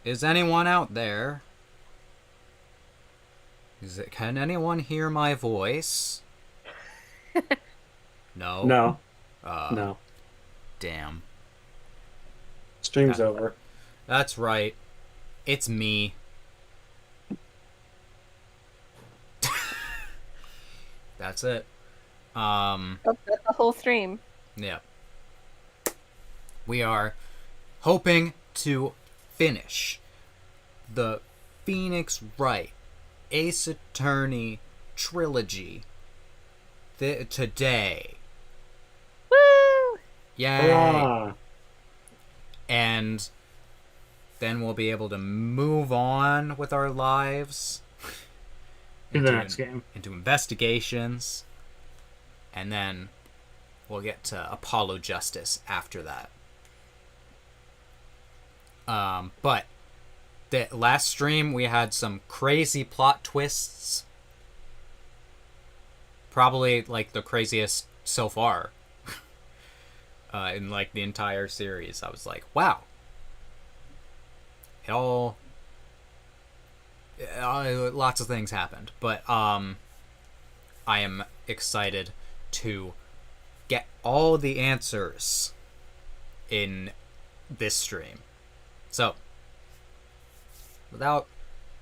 Is anyone out there? Can anyone hear my voice? No? No. No. Damn. Stream's over. That's right. It's me. That's it. That's the whole stream. Yeah. We are hoping to finish the Phoenix Wright Ace Attorney trilogy today. Woo! Yay! Ah. And then we'll be able to move on with our lives In the next game. into investigations, and then we'll get to Apollo Justice after that. But the last stream we had some crazy plot twists. Probably like the craziest so far. In like the entire series. I was like, wow. It all lots of things happened, but I am excited to get all the answers in this stream. So, without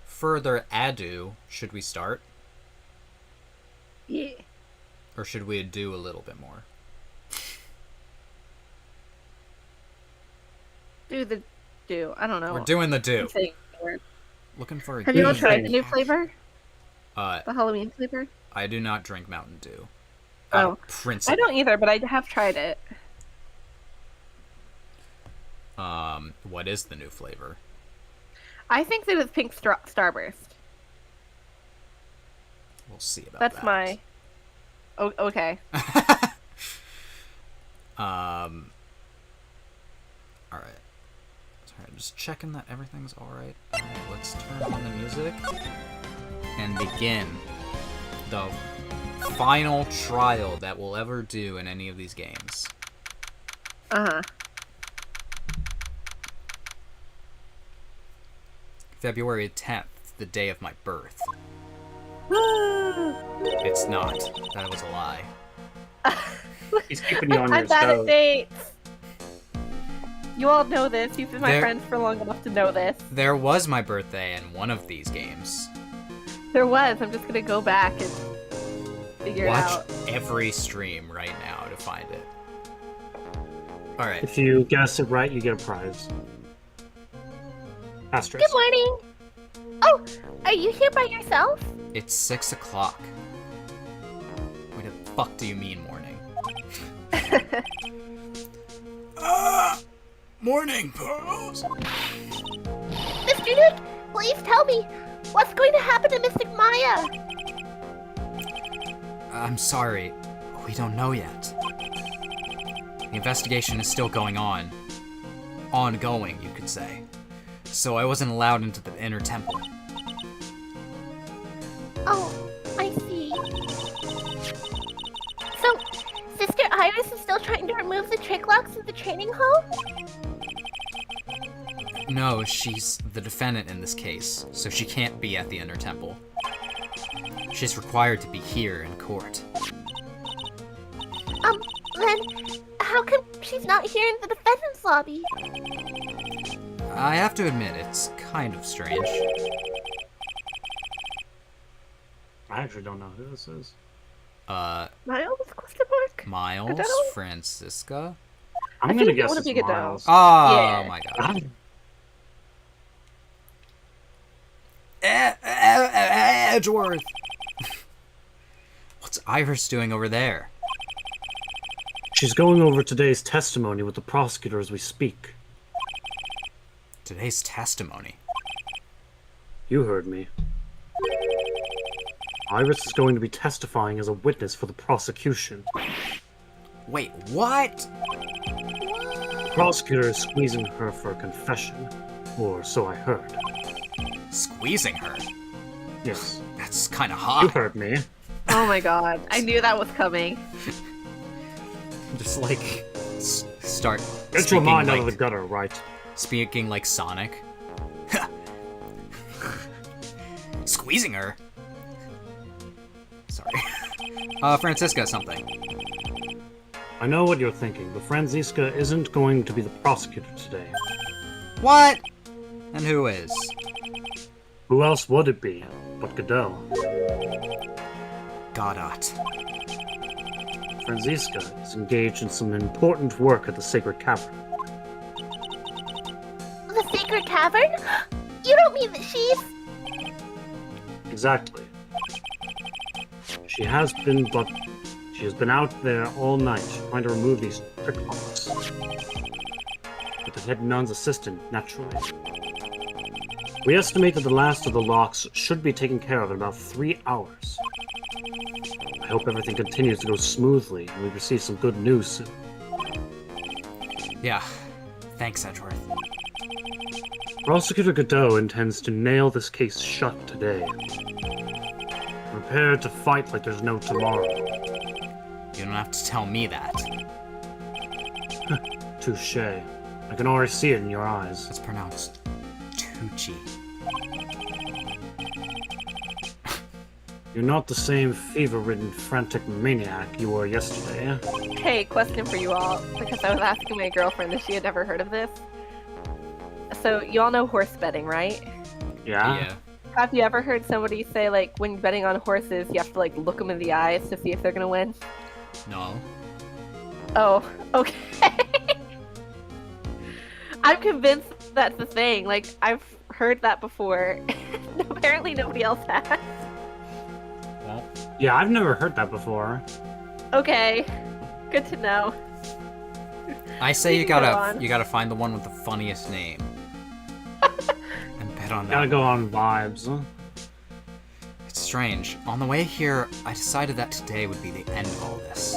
further ado, should we start? Yeah. Or should we do a little bit more? I don't know. We're doing the do. I'm saying the word. Looking for a Have you all good tried the thing. new flavor? Uh, The Halloween flavor? I do not drink Mountain Dew. Oh. Out of principle. I don't either, but I have tried it. What is the new flavor? I think that it's pink starburst. We'll see about That's that. my... Oh, okay. Alright. Sorry, I'm just checking that everything's alright. Alright, let's turn on the music and begin the final trial that we'll ever do in any of these games. Uh-huh. February 10th, the day of my birth. Woo! It's not. That was a lie. He's keeping you on your I'm bad at toes. dates. You all know this. You've been my There- friends for long enough to know this. There was my birthday in one of these games. There was. I'm just gonna go back and figure it Watch out. every stream right now to find it. Alright. If you guess it right, you get a prize. Asterisk. Good morning. Oh, are you here by yourself? It's 6 o'clock. What the fuck do you mean morning? Morning, Pearls! Mr. Nick, please tell me, what's going to happen to Mystic Maya? I'm sorry. We don't know yet. The investigation is still going on. Ongoing, you could say. So I wasn't allowed into the inner temple. Oh, I see. So, Sister Iris is still trying to remove the trick locks in the training hall? No, she's the defendant in this case, so she can't be at the inner temple. She's required to be here in court. Then, how come she's not here in the defendant's lobby? I have to admit, it's kind of strange. I actually don't know who this is. Miles? Question mark? Miles? Godot? Francisca? I'm I gonna think it guess would it's be Godot. Miles. Oh Yeah. my god. I'm- Edgeworth! What's Iris doing over there? She's going over today's testimony with the prosecutor as we speak. Today's testimony. You heard me. Iris is going to be testifying as a witness for the prosecution. Wait, what? The prosecutor is squeezing her for a confession, or so I heard. Squeezing her? Yes, That's kind of you hot. heard me. Oh my god. I knew that was coming. Just like start Get your speaking mind like, out of the gutter, right? speaking like Sonic. Squeezing her. Sorry. Francisca, something. I know what you're thinking, but Franziska isn't going to be the prosecutor today. What? And who is? Who else would it be but Godot? Godot. Franziska is engaged in some important work at the Sacred Cavern. The Sacred Cavern? You don't mean that she's... Exactly. She has been out there all night trying to remove these trick locks. With the head nun's assistant, naturally. We estimate that the last of the locks should be taken care of in about 3 hours. I hope everything continues to go smoothly and we receive some good news soon. Yeah. Thanks, Edgeworth. Prosecutor Godot intends to nail this case shut today. Prepare to fight like there's no tomorrow. You don't have to tell me that. Touche. I can already see it in your eyes. It's pronounced Tucci. You're not the same fever-ridden, frantic maniac you were yesterday. Hey, question for you all, because I was asking my girlfriend if she had ever heard of this. So, you all know horse betting, right? Yeah? Have you ever heard somebody say, like, when betting on horses, you have to, like, look them in the eyes to see if they're gonna win? No. Oh, okay. I'm convinced that's the thing. Like, I've heard that before. Apparently nobody else has. Well, Yeah, I've never heard that before. Okay. Good to know. I say We you can go gotta on. find the one with the funniest name. And bet on that. Gotta go on vibes. Huh? It's strange. On the way here, I decided that today would be the end of all this.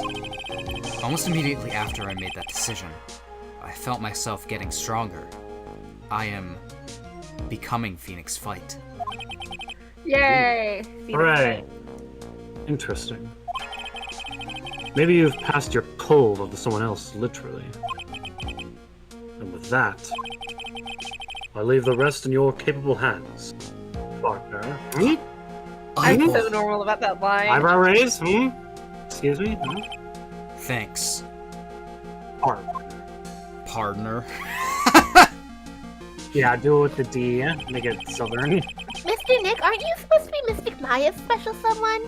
Almost immediately after I made that decision, I felt myself getting stronger. I am becoming Phoenix Fight. Yay! Hooray. Interesting. Maybe you've passed your cold onto someone else, literally. And with that, I leave the rest in your capable hands, partner. Hmm? I'm so normal about that line. Eyebrow raise? Hmm? Excuse me? Hmm? Thanks, Partner. partner. Yeah, do it with the D. Make it southern. Mr. Nick, aren't you supposed to be Mystic Maya's special someone?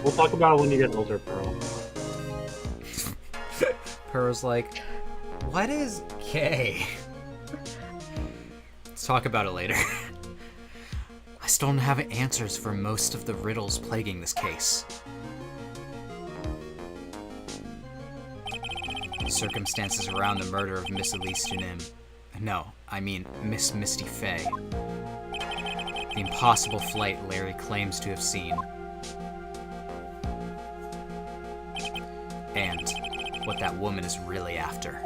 We'll talk about it when you get older, Pearl. Pearl's like, what is gay? Let's talk about it later. I still don't have answers for most of the riddles plaguing this case. The circumstances around the murder of Miss Elise Dunim. No, I mean Miss Misty Fey. The impossible flight Larry claims to have seen. And what that woman is really after.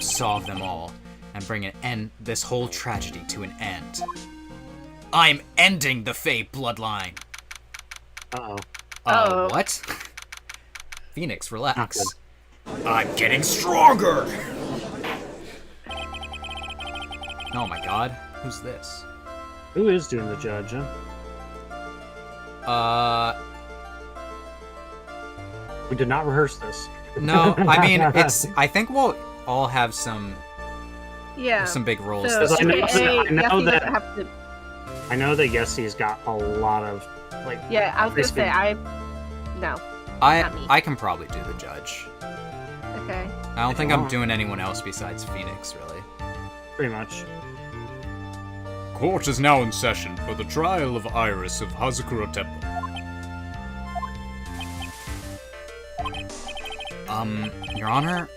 Solve them all, and bring this whole tragedy to an end. I'm ending the Fey bloodline! Uh-oh. What? Phoenix, relax. I'm getting stronger! Oh my god, who's this? Who is doing the judge, huh? We did not rehearse this. No, I mean, I think we'll all have some big roles So, this I know- year. I know Yessie that- doesn't have to. I know that Yessie's got a lot of, like... Yeah, I was gonna basically- say no. Not me. I can probably do the judge. Okay. I don't think I'm doing anyone else besides Phoenix, really. Pretty much. Court is now in session for the trial of Iris of Hazakura Temple. Your Honor,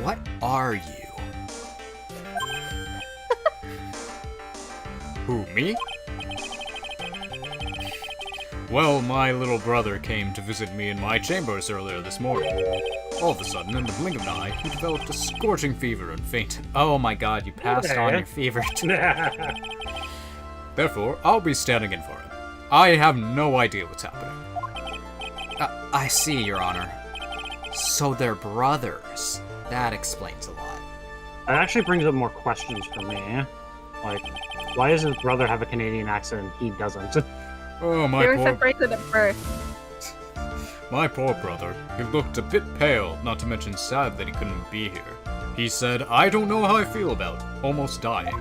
what are you? Who, me? Well, my little brother came to visit me in my chambers earlier this morning. All of a sudden, in the blink of an eye, he developed a scorching fever and fainted. Oh my god, you passed on your fever. Therefore, I'll be standing in for him. I have no idea what's happening. I see, Your Honor. So they're brothers. That explains a lot. That actually brings up more questions for me, eh? Like, why does his brother have a Canadian accent and he doesn't? Oh, They were separated at birth. my poor brother. He looked a bit pale, not to mention sad that he couldn't be here. He said, I don't know how I feel about almost dying.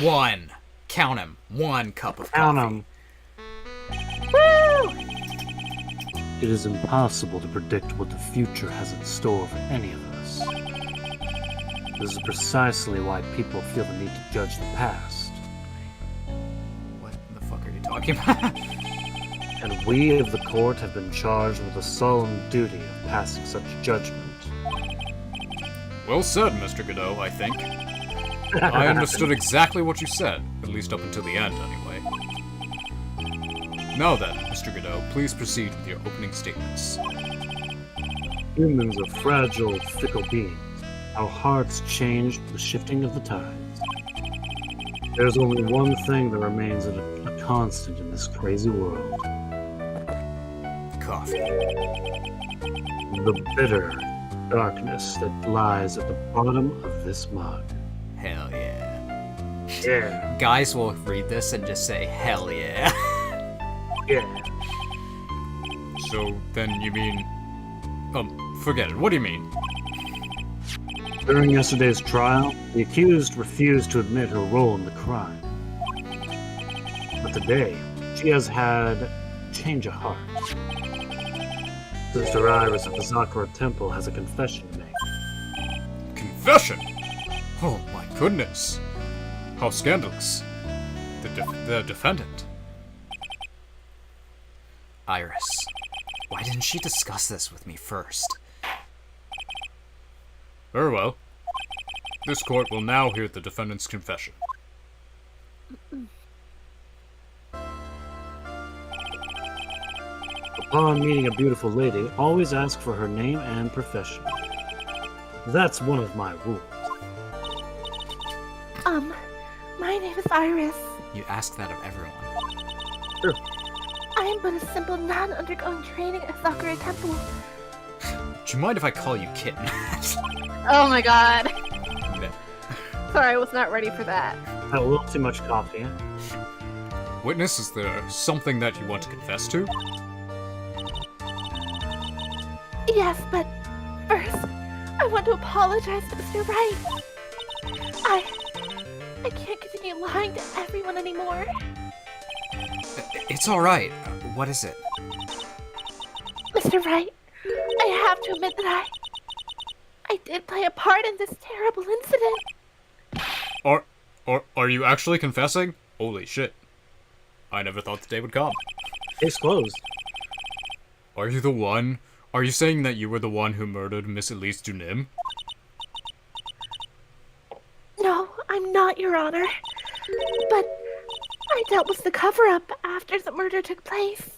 One. Count 'em. 1 cup of Count coffee. 'em. It is impossible to predict what the future has in store for any of us. This is precisely why people feel the need to judge the past. What the fuck are you talking about? And we of the court have been charged with the solemn duty of passing such judgment. Well said, Mr. Godot, I think. I understood exactly what you said, at least up until the end, anyway. Now then, Mr. Godot, please proceed with your opening statements. Humans are fragile, fickle beings. Our hearts change with the shifting of the tides. There's only one thing that remains a constant in this crazy world. Coffee. The bitter darkness that lies at the bottom of this mug. Hell yeah. Yeah, Guys will read this and just say, hell yeah. yeah. So, then you mean... forget it. What do you mean? During yesterday's trial, the accused refused to admit her role in the crime. But today, she has had a change of heart. Sister Iris of the Zakura Temple has a confession to make. Confession? Oh my goodness. How scandalous. The defendant. Iris, why didn't she discuss this with me first? Very well. This court will now hear the defendant's confession. Upon meeting a beautiful lady, always ask for her name and profession. That's one of my rules. My name is Iris. You ask that of everyone. I am but a simple nun undergoing training at Sakura Temple. Do you mind if I call you Kitten? Oh my god. No. Sorry, I was not ready for that. Had a little too much coffee, eh? Witness, is there something that you want to confess to? Yes, but first, I want to apologize to Mr. Wright. I can't continue lying to everyone anymore. It's alright. What is it? Mr. Wright, I have to admit that I did play a part in this terrible incident. Are you actually confessing? Holy shit. I never thought the day would come. Case closed. Are you the one? Are you saying that you were the one who murdered Miss Elise Dunim? No, I'm not, Your Honor. But I dealt with the cover-up after the murder took place.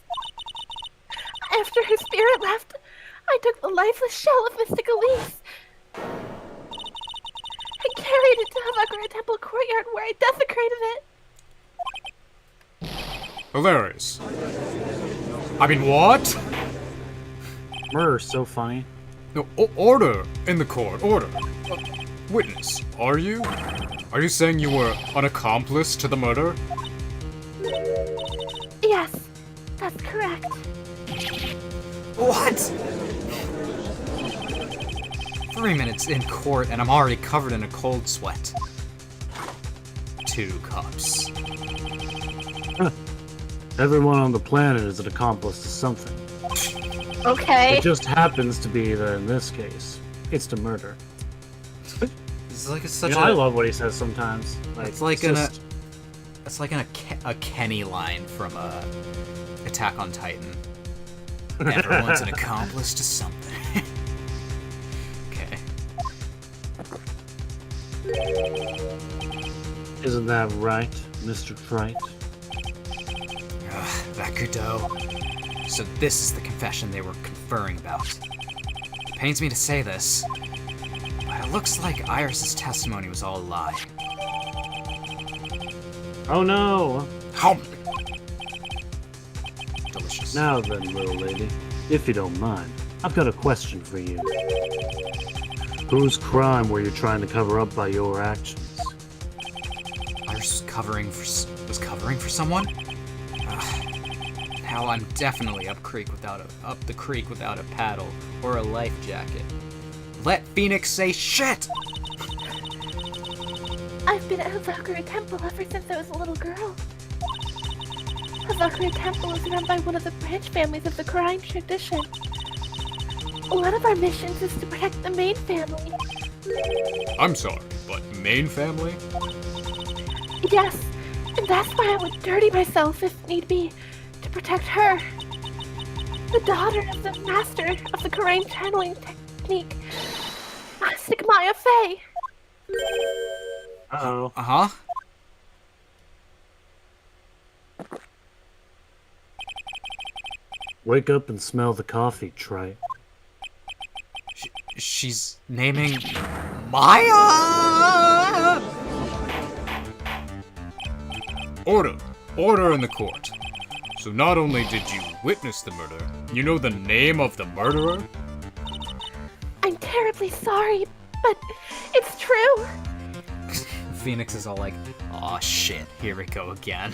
After her spirit left, I took the lifeless shell of Mystic Elise. I carried it to Havakura Temple courtyard where I desecrated it. Hilarious. I mean, what? Murder's so funny. No, order in the court. Order. Witness, are you? Are you saying you were an accomplice to the murder? Yes, that's correct. What? 3 minutes in court and I'm already covered in a cold sweat. 2 cups. Everyone on the planet is an accomplice to something. Okay. It just happens to be that in this case, it's to murder. It's like such You know, I love what he says sometimes. It's like just- it's like a Kenny line from Attack on Titan. Everyone's an accomplice to something. Okay. Isn't that right, Mr. Trite? Bakudo. So this is the confession they were conferring about. It pains me to say this, but it looks like Iris's testimony was all a lie. Oh no! Hum. Delicious. Now then, little lady, if you don't mind, I've got a question for you. Whose crime were you trying to cover up by your actions? Iris was covering for someone? Now I'm definitely up the creek without a paddle or a life jacket. Let Phoenix say shit! I've been at Hazakura Temple ever since I was a little girl. Hazakura Temple is run by one of the branch families of the Crime tradition. One of our missions is to protect the main family. I'm sorry, but main family? Yes, and that's why I would dirty myself if need be, to protect her. The daughter of the master of the Crime channeling technique, Stigmaya Faye. Uh-oh. Uh-huh. Wake up and smell the coffee, Trite. She's naming Maya! Order! Order in the court. So not only did you witness the murder, you know the name of the murderer? I'm terribly sorry, but it's true. Phoenix is all like, aw shit, here we go again.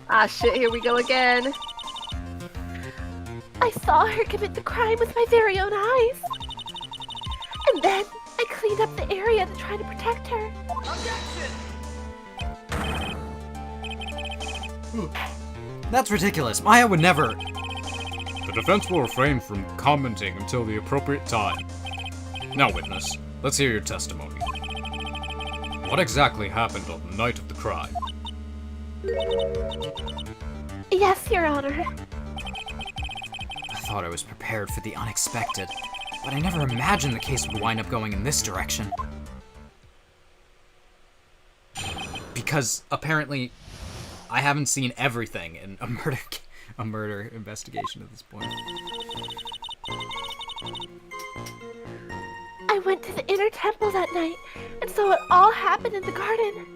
Ah shit, here we go again. I saw her commit the crime with my very own eyes. And then I cleaned up the area to try to protect her. That's ridiculous. Maya would never. The defense will refrain from commenting until the appropriate time. Now, witness, let's hear your testimony. What exactly happened on the night of the crime? Yes, Your Honor. I thought I was prepared for the unexpected, but I never imagined the case would wind up going in this direction. Because apparently, I haven't seen everything in a murder investigation at this point. I went to the inner temple that night and saw it all happen in the garden.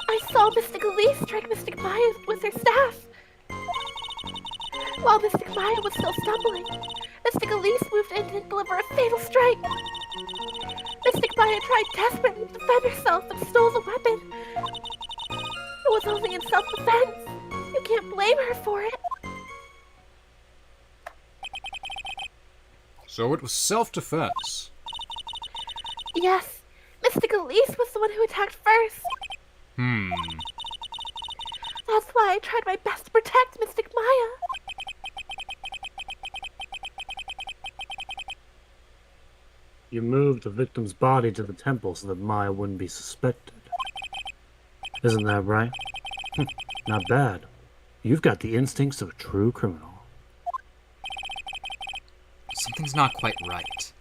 I saw Mystic Elise strike Mystic Maya with her staff. While Mystic Maya was still stumbling, Mystic Elise moved in to deliver a fatal strike. Mystic Maya tried desperately to defend herself and stole the weapon. It was only in self-defense. You can't blame her for it. So it was self-defense. Yes, Mystic Elise was the one who attacked first. That's why I tried my best to protect Mystic Maya. You moved the victim's body to the temple so that Maya wouldn't be suspected. Isn't that right? Not bad. You've got the instincts of a true criminal. Something's not quite right.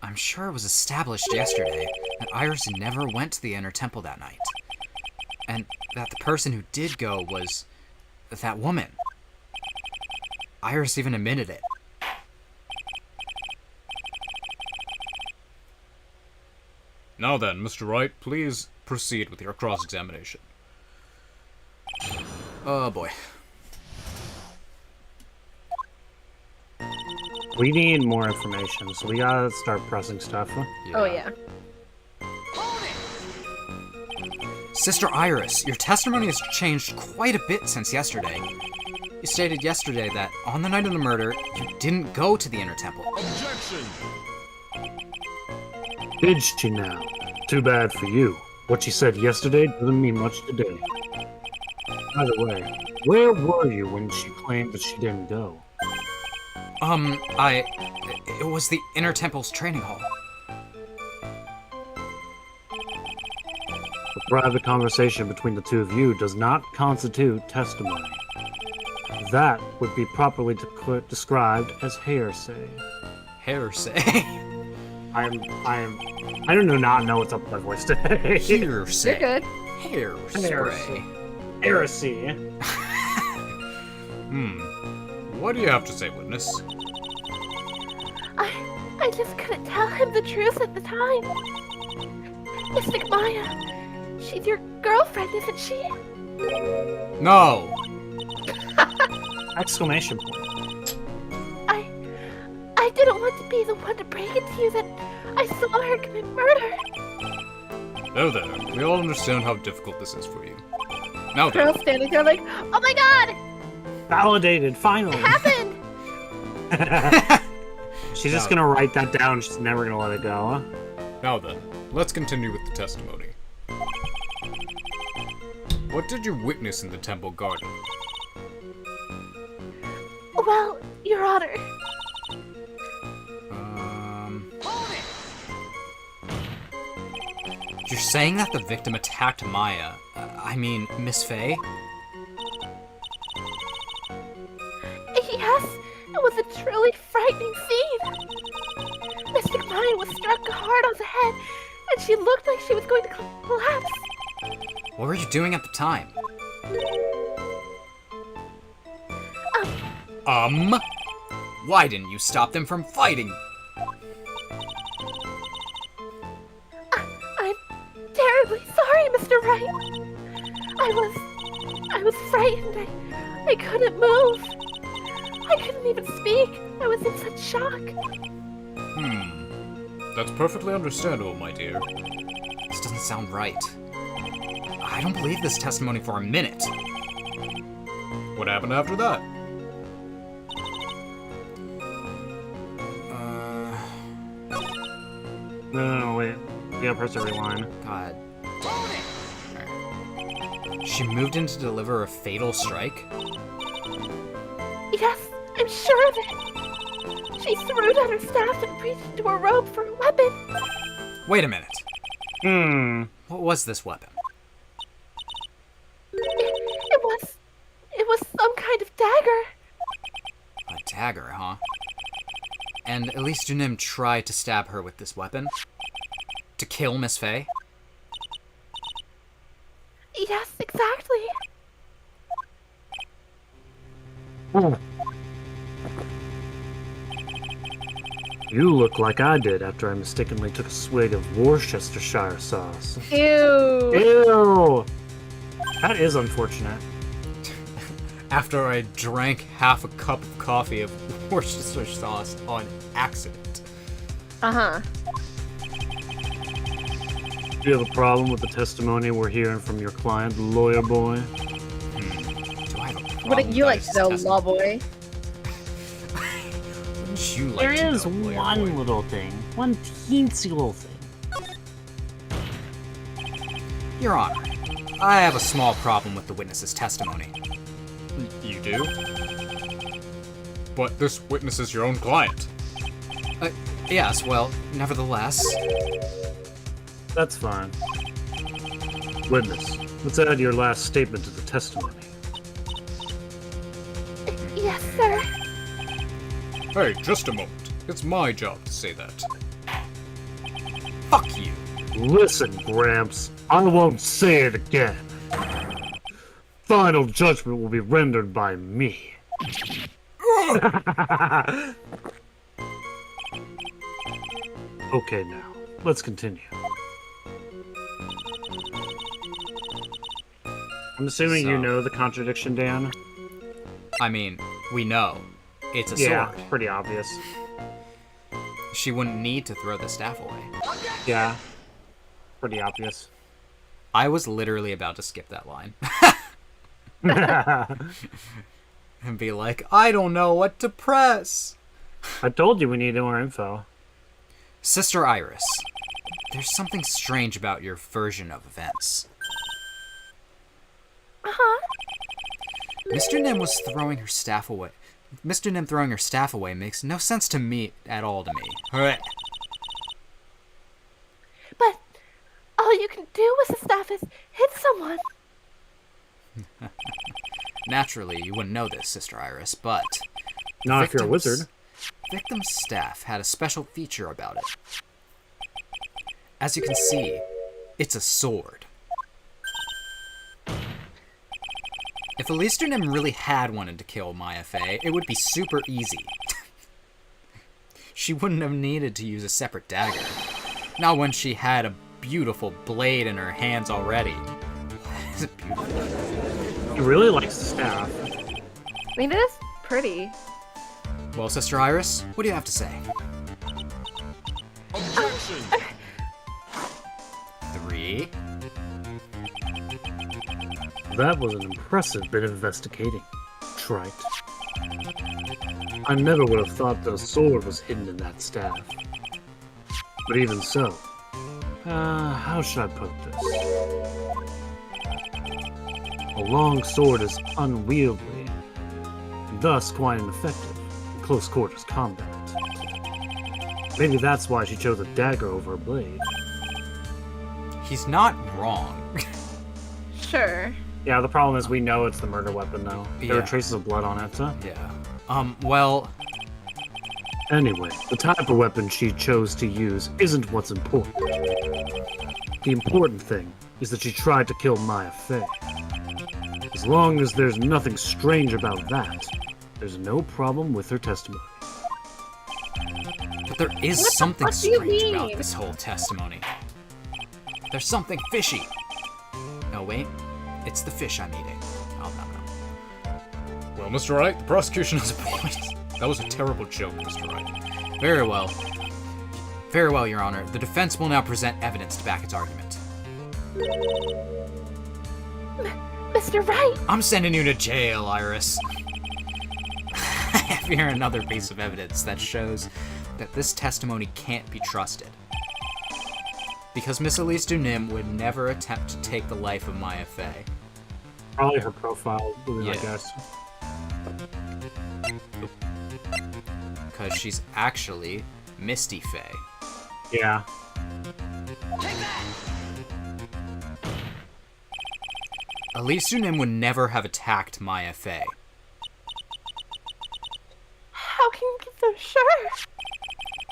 I'm sure it was established yesterday that Iris never went to the inner temple that night. And that the person who did go was that woman. Iris even admitted it. Now then, Mr. Wright, please proceed with your cross-examination. Oh boy. We need more information, so we gotta start pressing stuff. Oh, yeah. Sister Iris, your testimony has changed quite a bit since yesterday. You stated yesterday that on the night of the murder, you didn't go to the inner temple. Did she now? Too bad for you. What she said yesterday doesn't mean much today. By the way, where were you when she claimed that she didn't go? It was the inner temple's training hall. A private conversation between the two of you does not constitute testimony. That would be properly described as hearsay. Hearsay? I do not know what's up with my voice today. Hearsay. You're good. Hairspray. Heresy. What do you have to say, witness? I just couldn't tell him the truth at the time. Mystic Maya, she's your girlfriend, isn't she? No! Exclamation point. I didn't want to be the one to break it to you that I saw her commit murder. Oh there, we all understand how difficult this is for you. Now then, Girl standing there like, oh my god! Validated, finally. Happened! She's just gonna write that down, she's never gonna let it go. now then, let's continue with the testimony. What did you witness in the temple garden? Well, Your Honor, You're saying that the victim attacked Maya, I mean, Miss Faye? yes, it was a truly frightening scene. Mystic Maya was struck hard on the head, and she looked like she was going to collapse. What were you doing at the time? Why didn't you stop them from fighting? I'm terribly sorry, Mr. Wright. I was frightened. I couldn't move. I couldn't even speak. I was in such shock. That's perfectly understandable, my dear. This doesn't sound right. I don't believe this testimony for a minute. What happened after that? No, wait. We gotta press every line. God. She moved in to deliver a fatal strike? Yes, I'm sure of it. She threw down her staff and reached into her robe for a weapon. Wait a minute. What was this weapon? It was some kind of dagger. A dagger, huh? And at least Dunim tried to stab her with this weapon? To kill Miss Faye? Yes, exactly. You look like I did after I mistakenly took a swig of Worcestershire sauce. Ew. Ew! That is unfortunate. After I drank half a cup of coffee of Worcestershire sauce on accident. Uh-huh. Do you have a problem with the testimony we're hearing from your client, lawyer boy? Do I have a problem Wouldn't you with like this to know, testimony? law boy? Wouldn't you like There to is know, lawyer one boy? little thing. One teensy little thing. Your Honor, I have a small problem with the witness's testimony. You do? But this witness is your own client. Yes, well, nevertheless... That's fine. Witness, let's add your last statement to the testimony. Yes, sir. Hey, just a moment. It's my job to say that. Fuck you. Listen, Gramps, I won't say it again. Final judgment will be rendered by me. Okay, now, let's continue. I'm assuming you So- know the contradiction, Dan? I mean, we know. It's a Yeah, sword. pretty obvious. She wouldn't need to throw the staff away. Yeah, pretty obvious. I was literally about to skip that line. And be like, I don't know what to press. I told you we needed more info. Sister Iris, there's something strange about your version of events. Uh-huh. Mr. Nim was throwing her staff away. Mr. Nim throwing her staff away makes no sense to me at all to me. Hooray. But all you can do with the staff is hit someone. Naturally, you wouldn't know this, Sister Iris, but... Not if you're a victim's- wizard. Victim's staff had a special feature about it. As you can see, it's a sword. If Elise Nim really had wanted to kill Maya Fey, it would be super easy. She wouldn't have needed to use a separate dagger. Not when she had a beautiful blade in her hands already. Is it beautiful? He really likes the staff. I mean, it is pretty. Well, Sister Iris, what do you have to say? Objection! 3. That was an impressive bit of investigating, Trite. I never would have thought the sword was hidden in that staff. But even so, how should I put this? A long sword is unwieldy, and thus quite ineffective in close quarters combat. Maybe that's why she chose a dagger over a blade. He's not wrong. Sure. Yeah, the problem is we know it's the murder weapon, though. There Yeah. are traces of blood on it, so... Yeah. Well, Anyway, the type of weapon she chose to use isn't what's important. The important thing is that she tried to kill Maya Fey. As long as there's nothing strange about that, there's no problem with her testimony. but there is What the something fuck do you strange about mean? this whole testimony. There's something fishy. No, wait. It's the fish I'm eating. Oh, no. Well, Mr. Wright, the prosecution has a point. That was a terrible joke, Mr. Wright. Very well. Very well, Your Honor. The defense will now present evidence to back its argument. Mr. Wright, I'm sending you to jail, Iris. I have here another piece of evidence that shows that this testimony can't be trusted. Because Miss Elise Dunim would never attempt to take the life of Maya Fey. Probably her profile, I Yeah. guess. Because she's actually Misty Fey. Yeah. Elise Dunim would never have attacked Maya Fey. how can you get so sure?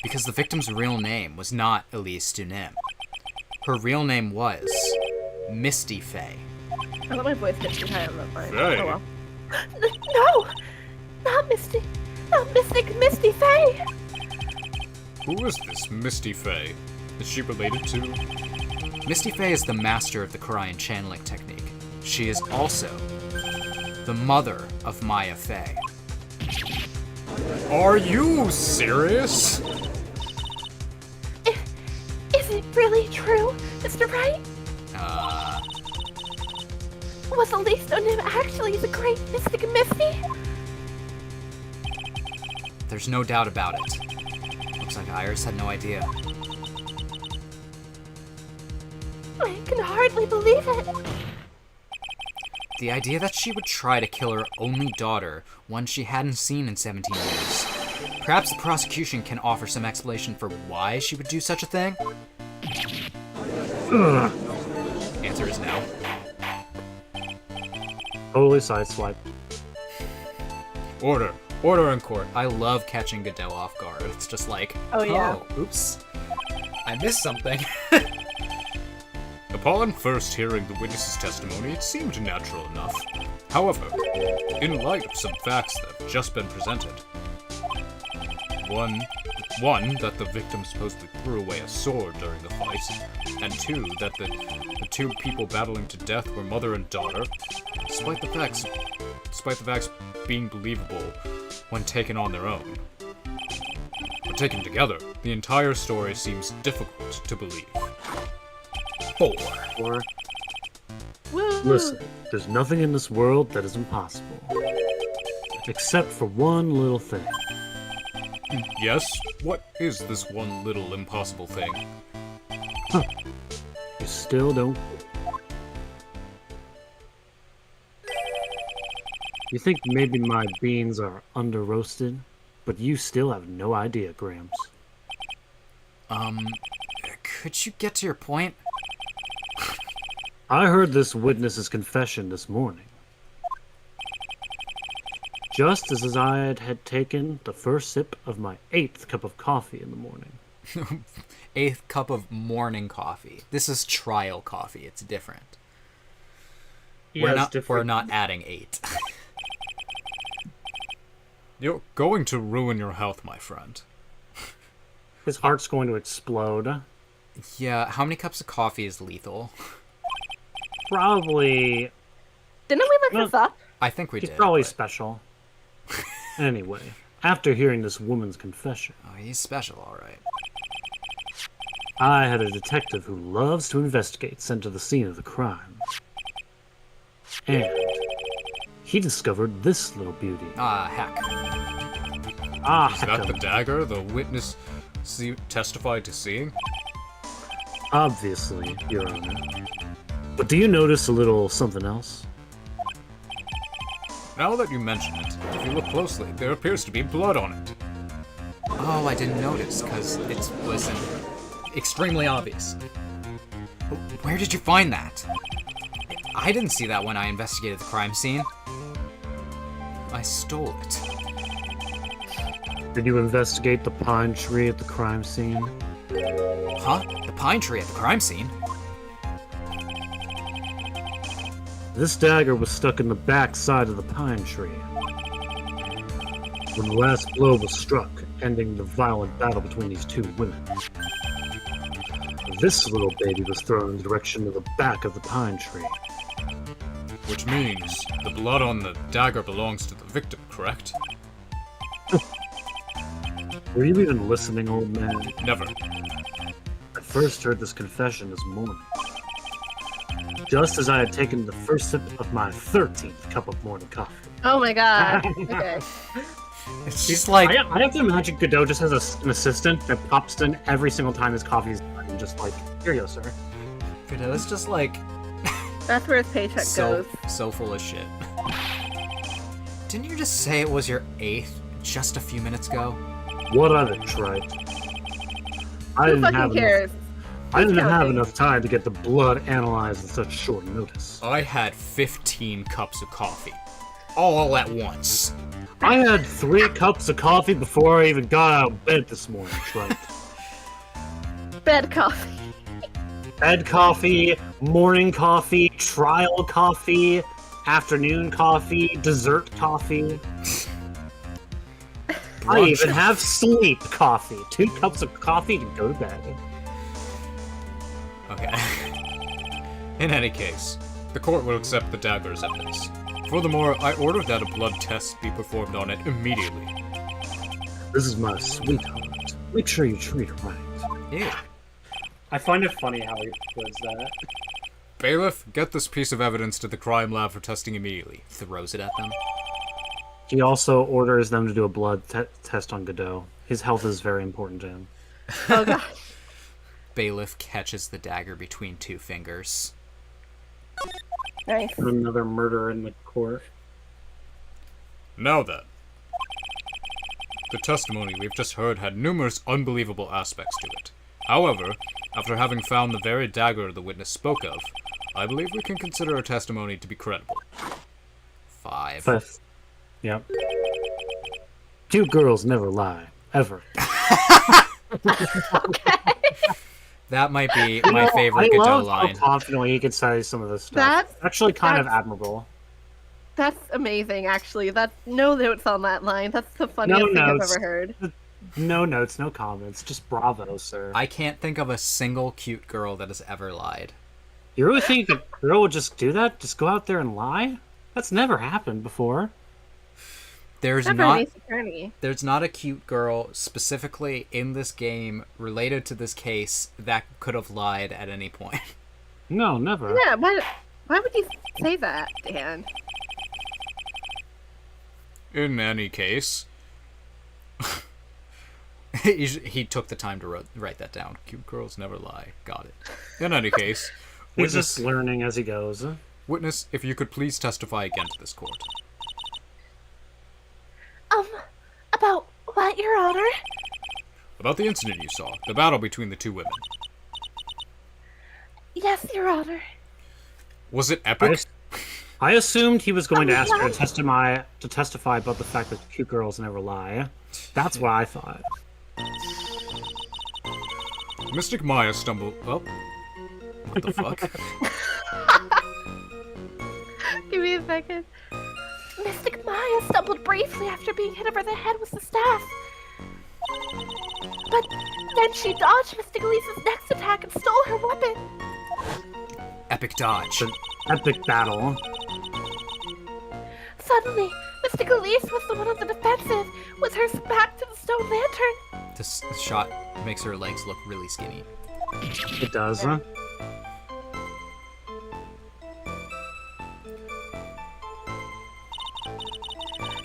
Because the victim's real name was not Elise Dunim. Her real name was Misty Fey. I let my voice get too high on that line. Hey. Oh well. No! Not Misty. Not Misty Fey! Who is this Misty Fey? Is she related to... Misty Fey is the master of the Korean channeling technique. She is also the mother of Maya Fey. Are you serious? Is it really true, Mr. Wright? Was Elise O'Nim actually the great mystic Misty? There's no doubt about it. Looks like Iris had no idea. I can hardly believe it. The idea that she would try to kill her only daughter, one she hadn't seen in 17 years. Perhaps the prosecution can offer some explanation for why she would do such a thing? Ugh. Answer is no. Totally sideswipe. Order. Order in court. I love catching Godot off guard. It's just like, Oh, yeah. oops. I missed something. Upon first hearing the witness's testimony, it seemed natural enough. However, in light of some facts that have just been presented, one, that the victim supposedly threw away a sword during the fight, and two, that the two people battling to death were mother and daughter, despite the facts being believable when taken on their own. But taken together, the entire story seems difficult to believe. 4. Or, Woo! listen, there's nothing in this world that is impossible. Except for one little thing. Yes, what is this one little impossible thing? You still don't. You think maybe my beans are under-roasted, but you still have no idea, Grams. Could you get to your point? I heard this witness's confession this morning. Just as I had taken the first sip of my 8th cup of coffee in the morning. 8th cup of morning coffee. This is trial coffee. It's different. We're not adding 8. You're going to ruin your health, my friend. His heart's going to explode. Yeah, how many cups of coffee is lethal? Probably... Didn't we look this up? I think we He's did. probably but- special. Anyway, after hearing this woman's confession, Oh, he's special, alright. I had a detective who loves to investigate sent to the scene of the crime. And he discovered this little beauty. Ah, heck. Ah, Is that the hecka. dagger the witness testified to seeing? Obviously, Your Honor. But do you notice a little something else? Now that you mention it, if you look closely, there appears to be blood on it. Oh, I didn't notice, because it wasn't extremely obvious. Where did you find that? I didn't see that when I investigated the crime scene. I stole it. Did you investigate the pine tree at the crime scene? Huh? The pine tree at the crime scene? This dagger was stuck in the back side of the pine tree. When the last blow was struck, ending the violent battle between these two women. This little baby was thrown in the direction of the back of the pine tree. Which means the blood on the dagger belongs to the victim, correct? Were you even listening, old man? Never. I first heard this confession this morning. Just as I had taken the first sip of my 13th cup of morning coffee. Oh my god. Okay. It's just like, I have to imagine Godot just has an assistant that pops in every single time his coffee is done and just like, here you go, sir. it's just like That's where his paycheck so goes. full of shit. Didn't you just say it was your 8th just a few minutes ago? What of it, tripe? I Who didn't fucking have cares? I didn't have counting? enough time to get the blood analyzed in such short notice. I had 15 cups of coffee. All at once. I had 3 cups of coffee before I even got out of bed this morning, tripe. Bed coffee. Bed coffee, morning coffee, trial coffee, afternoon coffee, dessert coffee. I even have sleep coffee. 2 cups of coffee to go to bed. Okay. In any case, the court will accept the dagger as evidence. Furthermore, I ordered that a blood test be performed on it immediately. This is my sweetheart. Make sure you treat her right. Ew. I find it funny how he puts that. Bailiff, get this piece of evidence to the crime lab for testing immediately. Throws it at them. He also orders them to do a blood test on Godot. His health is very important to him. Oh god. Bailiff catches the dagger between two fingers. Nice. Another murder in the court. Now then. The testimony we've just heard had numerous unbelievable aspects to it. However, after having found the very dagger the witness spoke of, I believe we can consider her testimony to be credible. 5. Fifth. Yep. Cute girls never lie. Ever. That might be my favorite I Godot love line. how confidently he can say some of this stuff. That's- actually kind of that's- admirable. That's amazing, actually. That's no notes on that line. That's the funniest thing I've notes. ever heard. No notes, no comments. Just bravo, sir. I can't think of a single cute girl that has ever lied. You really think a girl would just do that? Just go out there and lie? That's never happened before. There's Never not an Ace Attorney. there's not a cute girl specifically in this game related to this case that could have lied at any point. No, never. Yeah, why would you say that, Dan? In any case, he took the time to write that down. Cute girls never lie. Got it. In any case, He's just learning as he goes. witness, if you could please testify again to this court. About what, Your Honor? About the incident you saw, the battle between the two women. Yes, Your Honor. Was it epic? I assumed he was going to ask her to testify about the fact that cute girls never lie. That's what I thought. Mystic Maya stumbled... Oh. What the fuck? Give me a second. Mystic Maya stumbled briefly after being hit over the head with the staff. But then she dodged Mystic Elise's next attack and stole her weapon. Epic dodge. An epic battle. Suddenly, Mystic Elise was the one on the defensive, with her back to the stone lantern. This shot makes her legs look really skinny. It does, huh?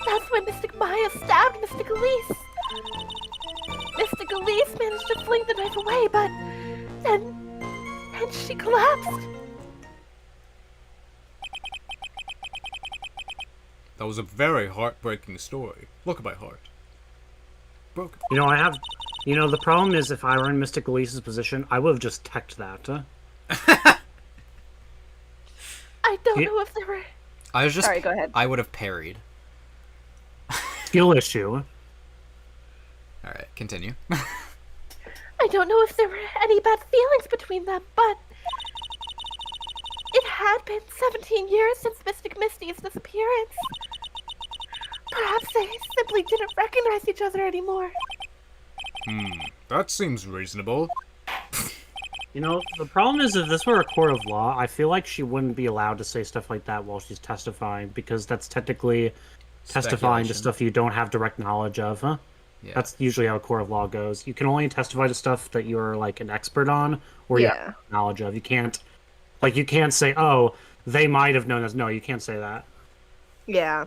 That's when Mystic Maya stabbed Mystic Elise. Mystic Elise managed to fling the knife away, but then she collapsed. That was a very heartbreaking story. Look at my heart. Broken. The problem is if I were in Mystic Elise's position, I would have just teched that. I don't Yeah. know if there were. I was just. Sorry, go ahead. I would have parried. Skill issue. All right, continue. I don't know if there were any bad feelings between them, but it had been 17 years since Mystic Misty's disappearance. Perhaps they simply didn't recognize each other anymore. That seems reasonable. The problem is if this were a court of law, I feel like she wouldn't be allowed to say stuff like that while she's testifying, because that's technically testifying to Speculation. stuff you don't have direct knowledge of, huh? Yeah. That's usually how a court of law goes. You can only testify to stuff that you're, like, an expert on, or you Yeah. have knowledge of. You can't say, oh, they might have known this. No, you can't say that. Yeah.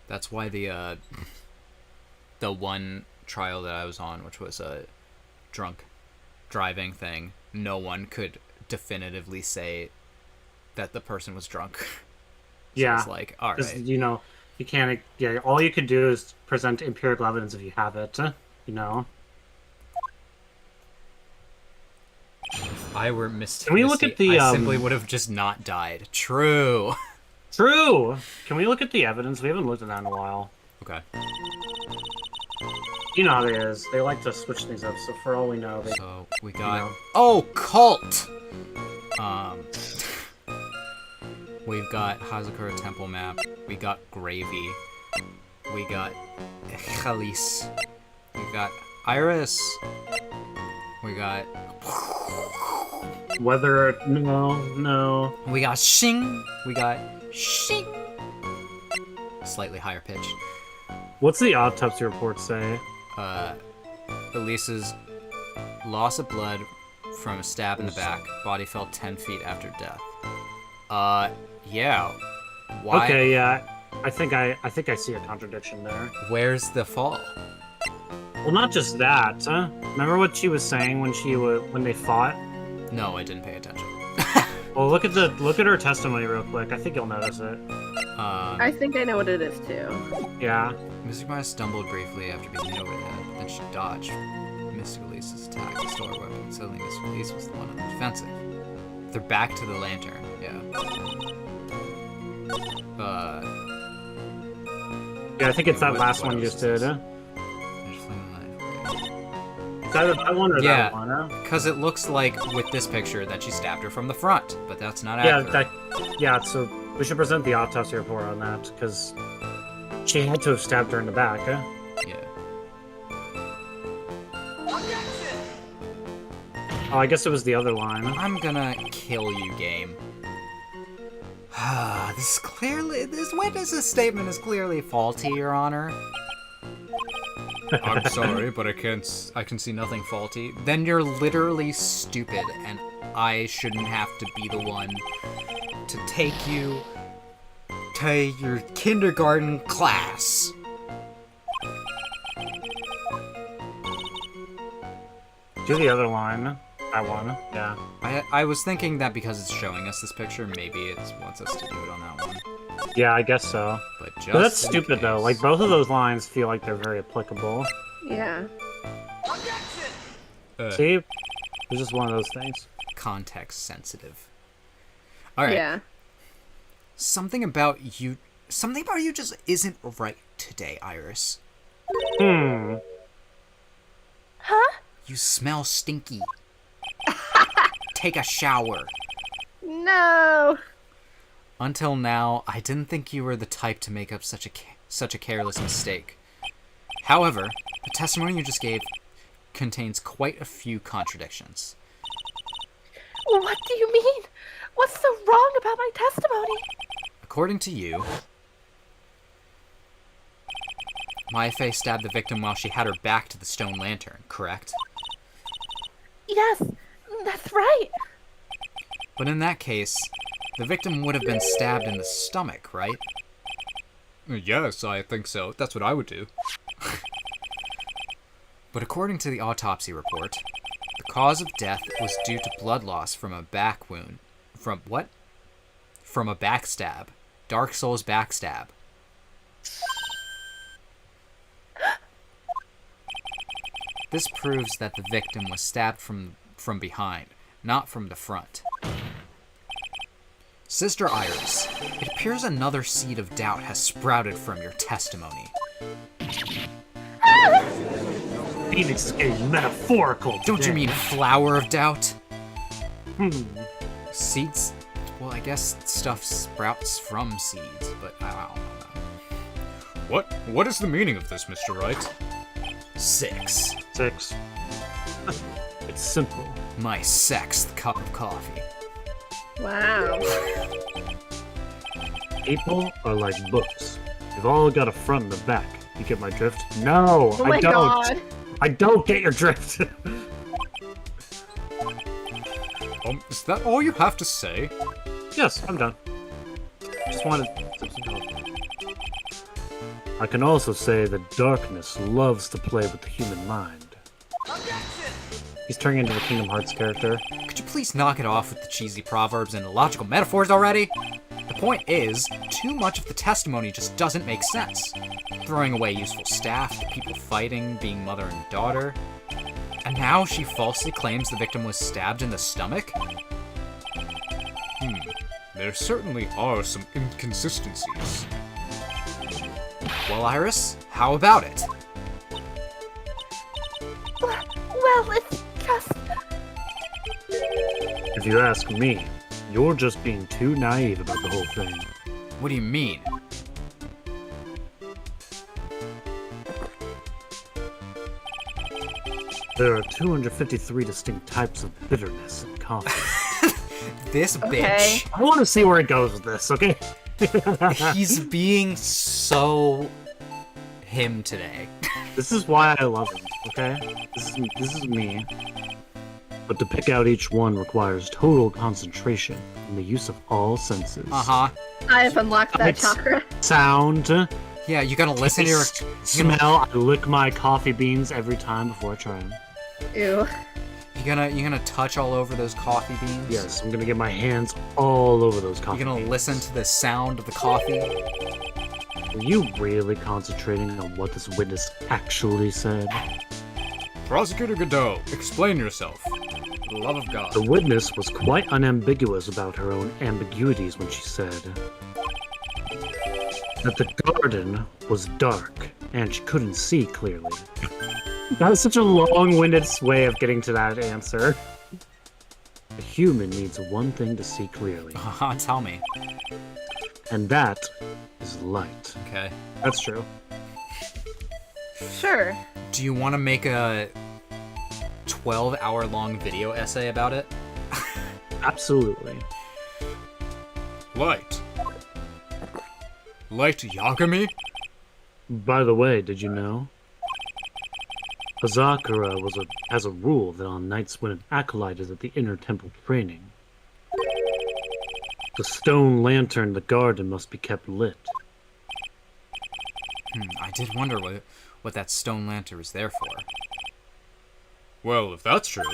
That's why the one trial that I was on, which was a drunk driving thing, no one could definitively say that the person was drunk. So Yeah. it's like, all 'Cause, right. you can't, all you could do is present empirical evidence if you have it, If I were Misty, Can we look at the, I simply would have just not died. True. True! Can we look at the evidence? We haven't looked at that in a while. Okay. You know how it is. They like to switch things up, so for all we know, they... So we got know. cult. We've got Hazakura Temple map. We got Gravy. We got Chalice. We got Iris. We got Whether... No. we got Shing. We got Shing. Slightly higher pitch. What's the autopsy report say? Elise's loss of blood from a stab in the back. Body fell 10 feet after death. Yeah. Why? Okay, yeah. I think I see a contradiction there. Where's the fall? Well, not just that, huh? Remember what she was saying when they fought? No, I didn't pay attention. Well, look at her testimony real quick. I think you'll notice it. I think I know what it is too. Yeah. Mystic Maya stumbled briefly after being hit over the head, but then she dodged Mystic Elise's attack with store weapon. Suddenly, Mystic Elise was the one on the defensive. They're back to the lantern. Yeah. Yeah, I think it's that last one you just did. Is that one or Yeah, that one? Huh? because it looks like with this picture that she stabbed her from the front, but that's not Yeah, accurate. so we should present the autopsy report on that, because she had to have stabbed her in the back, huh? Yeah. Oh, I guess it was the other line. I'm gonna kill you, game. This witness's statement is clearly faulty, Your Honor. I'm sorry, but I can see nothing faulty. Then you're literally stupid, and I shouldn't have to be the one to take you to your kindergarten class. Do the other line. That one. Yeah. I was thinking that because it's showing us this picture, maybe it wants us to do it on that one. Yeah, I guess so. But just But that's in stupid, though. case. Like, both of those lines feel like they're very applicable. Yeah. See? It's just one of those things. Context sensitive. Alright. Yeah. Something about you just isn't right today, Iris. Hmm. Huh? You smell stinky. Take a shower. No. Until now, I didn't think you were the type to make up such a careless mistake. However, the testimony you just gave contains quite a few contradictions. What do you mean? What's so wrong about my testimony? According to you, Maya Fey stabbed the victim while she had her back to the stone lantern, correct? Yes, that's right. But in that case, the victim would have been stabbed in the stomach, right? Yes, I think so. That's what I would do. But according to the autopsy report, the cause of death was due to blood loss from a back wound. From what? From a backstab. Dark Souls backstab. This proves that the victim was stabbed from behind, not from the front. Sister Iris, it appears another seed of doubt has sprouted from your testimony. Phoenix is getting metaphorical. Don't you today. mean flower of doubt? Hmm. Seeds? Well, I guess stuff sprouts from seeds, but I don't know. What is the meaning of this, Mr. Wright? 6. 6. It's simple. My 6th cup of coffee. Wow. People are like books. They've all got a front and a back. You get my drift? No, Oh my I don't. god. I don't get your drift. Is that all you have to say? Yes, I'm done. Just wanted some coffee. I can also say that darkness loves to play with the human mind. He's turning into the Kingdom Hearts character. Could you please knock it off with the cheesy proverbs and illogical metaphors already? The point is, too much of the testimony just doesn't make sense. Throwing away useful staff, people fighting, being mother and daughter. And now she falsely claims the victim was stabbed in the stomach? There certainly are some inconsistencies. Well, Iris, how about it? Well, it's just... If you ask me, you're just being too naive about the whole thing. What do you mean? There are 253 distinct types of bitterness in coffee. This Okay. bitch. I want to see where it goes with this, okay? He's being so him today. This is why I love him, okay? This is me. But to pick out each one requires total concentration and the use of all senses. Uh-huh. I have unlocked that It's- chakra. Sound, Yeah, you gotta listen to your... taste, smell. I lick my coffee beans every time before I try them. Ew. You gonna touch all over those coffee beans? Yes, I'm gonna get my hands all over those coffee You're gonna beans. listen to the sound of the coffee? Are you really concentrating on what this witness actually said? Prosecutor Godot, explain yourself. For the love of God. The witness was quite unambiguous about her own ambiguities when she said that the garden was dark and she couldn't see clearly. That is such a long-winded way of getting to that answer. A human needs one thing to see clearly, Tell me. and that is light. Okay. That's true. Sure. Do you want to make a 12-hour-long video essay about it? Absolutely. Light. Light Yagami? By the way, did you know? Hazakura has a rule that on nights when an acolyte is at the inner temple training, the stone lantern in the garden must be kept lit. I did wonder what that stone lantern was there for. Well, if that's true,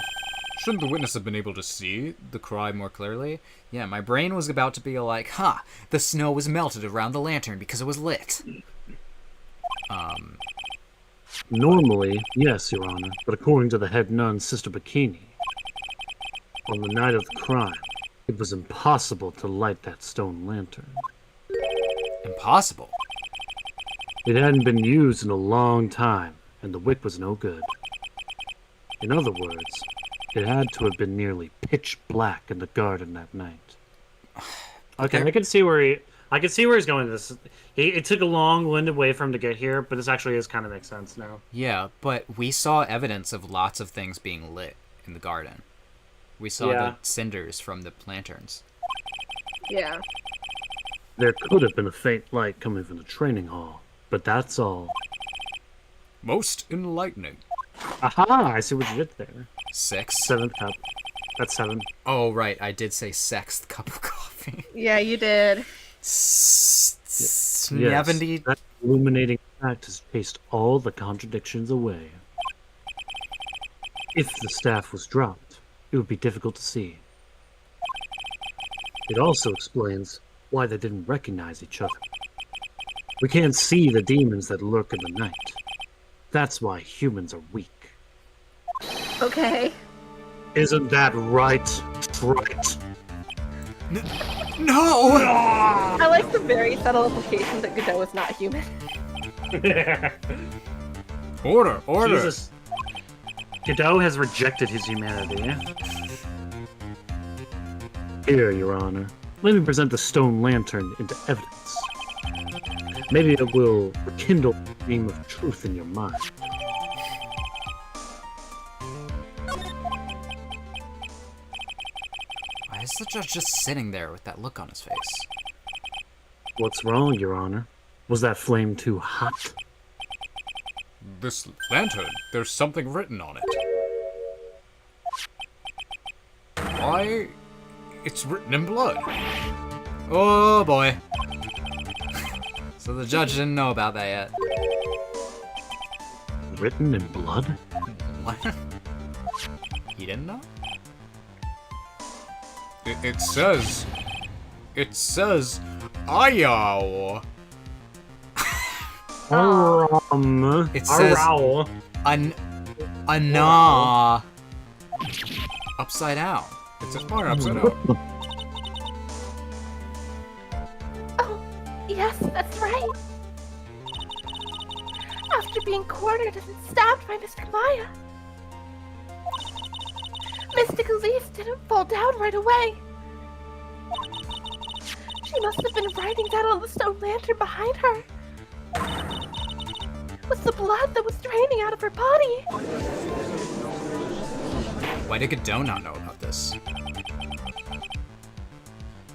shouldn't the witness have been able to see The cry more clearly? Yeah, my brain was about to be like, the snow was melted around the lantern because it was lit. Normally, yes, Your Honor, but according to the head nun, Sister Bikini, on the night of the crime, it was impossible to light that stone lantern. Impossible. It hadn't been used in a long time, and the wick was no good. In other words, it had to have been nearly pitch black in the garden that night. Okay, I can see where he's going with this. It took a long-winded way for him to get here, but this actually kind of makes sense now. Yeah, but we saw evidence of lots of things being lit in the garden. We saw the cinders from the lanterns. Yeah. There could have been a faint light coming from the training hall, but that's all. most enlightening? Aha! I see what you did there. 6? Seventh cup. That's 7. Oh, right. I did say sixth cup of coffee. Yeah, you did. 70? That illuminating fact has chased all the contradictions away. If the staff was dropped, it would be difficult to see. It also explains why they didn't recognize each other. We can't see the demons that lurk in the night. That's why humans are weak. Okay. Isn't that right? Right. No! I like the very subtle implication that Godot is not human. Order, order. Jesus. Godot has rejected his humanity. Here, Your Honor. Let me present the stone lantern into evidence. Maybe it will rekindle the beam of truth in your mind. Why is the judge just sitting there with that look on his face? What's wrong, Your Honor? Was that flame too hot? This lantern, there's something written on it. Why? It's written in blood. Oh boy. So the judge didn't know about that yet. Written in blood? What? He didn't know? It says... It says... Ayaw. It says... Ana. Upside down. It says fire upside down. Oh, yes, that's right. After being cornered and stabbed by Mr. Maya, Mystic Elise didn't fall down right away. She must have been writing that on the stone lantern behind her. With the blood that was draining out of her body. Why did Godot not know about this?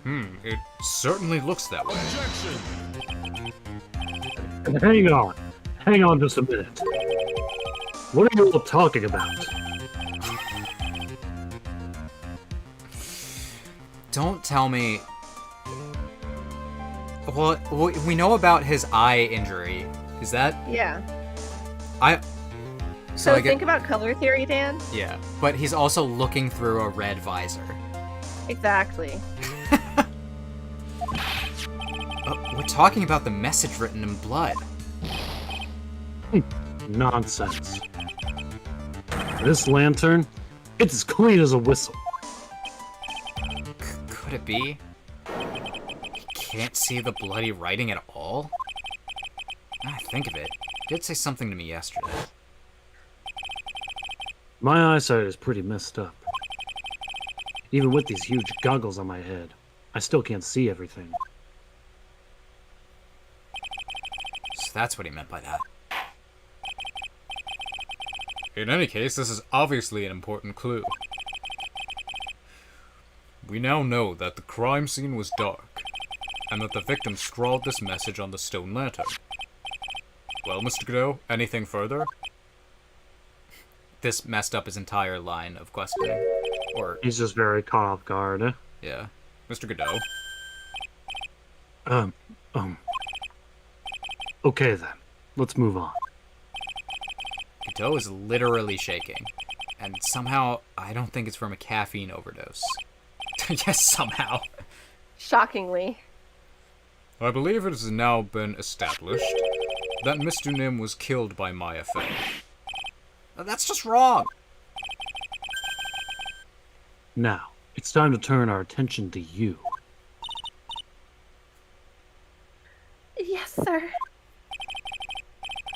It certainly looks that way. Hang on. Hang on just a minute. What are you all talking about? Don't tell me... Well, we know about his eye injury. Is that... Yeah. So I get, think about color theory, Dan. yeah, but he's also looking through a red visor. Exactly. We're talking about the message written in blood. Nonsense. This lantern, it's as clean as a whistle. Could it be? He can't see the bloody writing at all? Now I think of it, he did say something to me yesterday. My eyesight is pretty messed up. Even with these huge goggles on my head, I still can't see everything. So that's what he meant by that. In any case, this is obviously an important clue. We now know that the crime scene was dark, and that the victim scrawled this message on the stone lantern. Well, Mr. Godot, anything further? This messed up his entire line of questioning. Or, He's just very caught off guard. yeah. Mr. Godot? Okay then, let's move on. Godot is literally shaking. And somehow, I don't think it's from a caffeine overdose. Yes, somehow. Shockingly. I believe it has now been established that Mr. Nim was killed by Maya Fey. That's just wrong. Now, it's time to turn our attention to you. Yes, sir.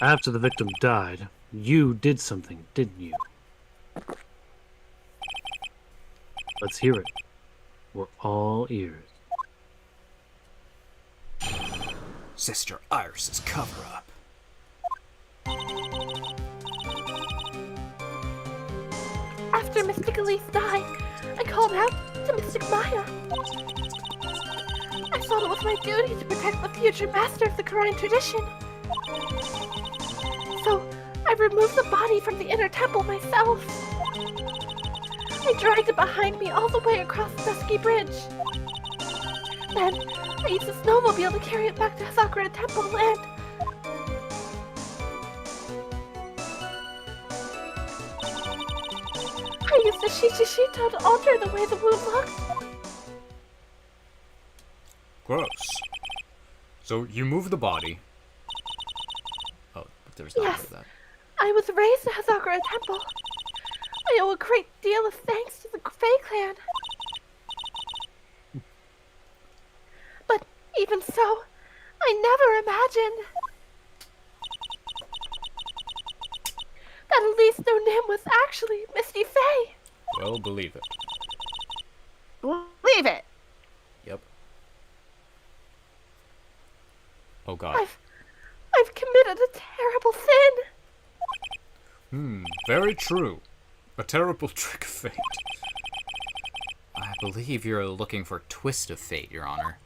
After the victim died, you did something, didn't you? Let's hear it. We're all ears. Sister Iris's cover-up. After Mystic Elise died, I called out to Mystic Maya. I thought it was my duty to protect the future master of the Karayan tradition. So, I removed the body from the inner temple myself. I dragged it behind me all the way across the Dusky Bridge. Then, I used a snowmobile to carry it back to Sakura Temple and... I used the Shichishito to alter the way the wound looked. Gross. So you move the body. Oh, there's not Yes. that. I was raised in Hazakura Temple. I owe a great deal of thanks to the Fae clan. But even so, I never imagined that Elise Nim was actually Misty Fae. Well, believe it. Leave it. Yep. Oh god. I've committed a terrible sin. Very true. A terrible trick of fate. I believe you're looking for Twist of Fate, Your Honor.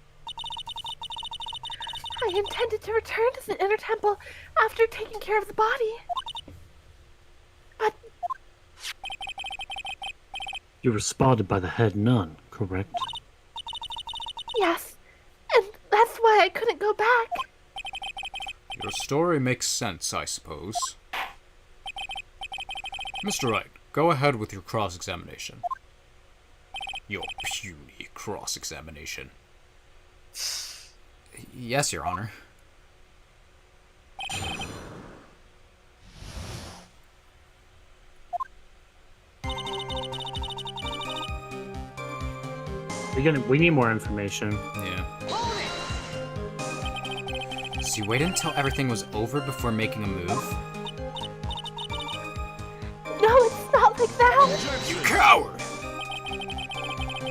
I intended to return to the inner temple after taking care of the body. But You were spotted by the head nun, correct? yes, and that's why I couldn't go back. Your story makes sense, I suppose. Mr. Wright, go ahead with your cross-examination. Your puny cross-examination. Yes, Your Honor. We need more information. Yeah. So you waited until everything was over before making a move? No, it's not like that. You coward!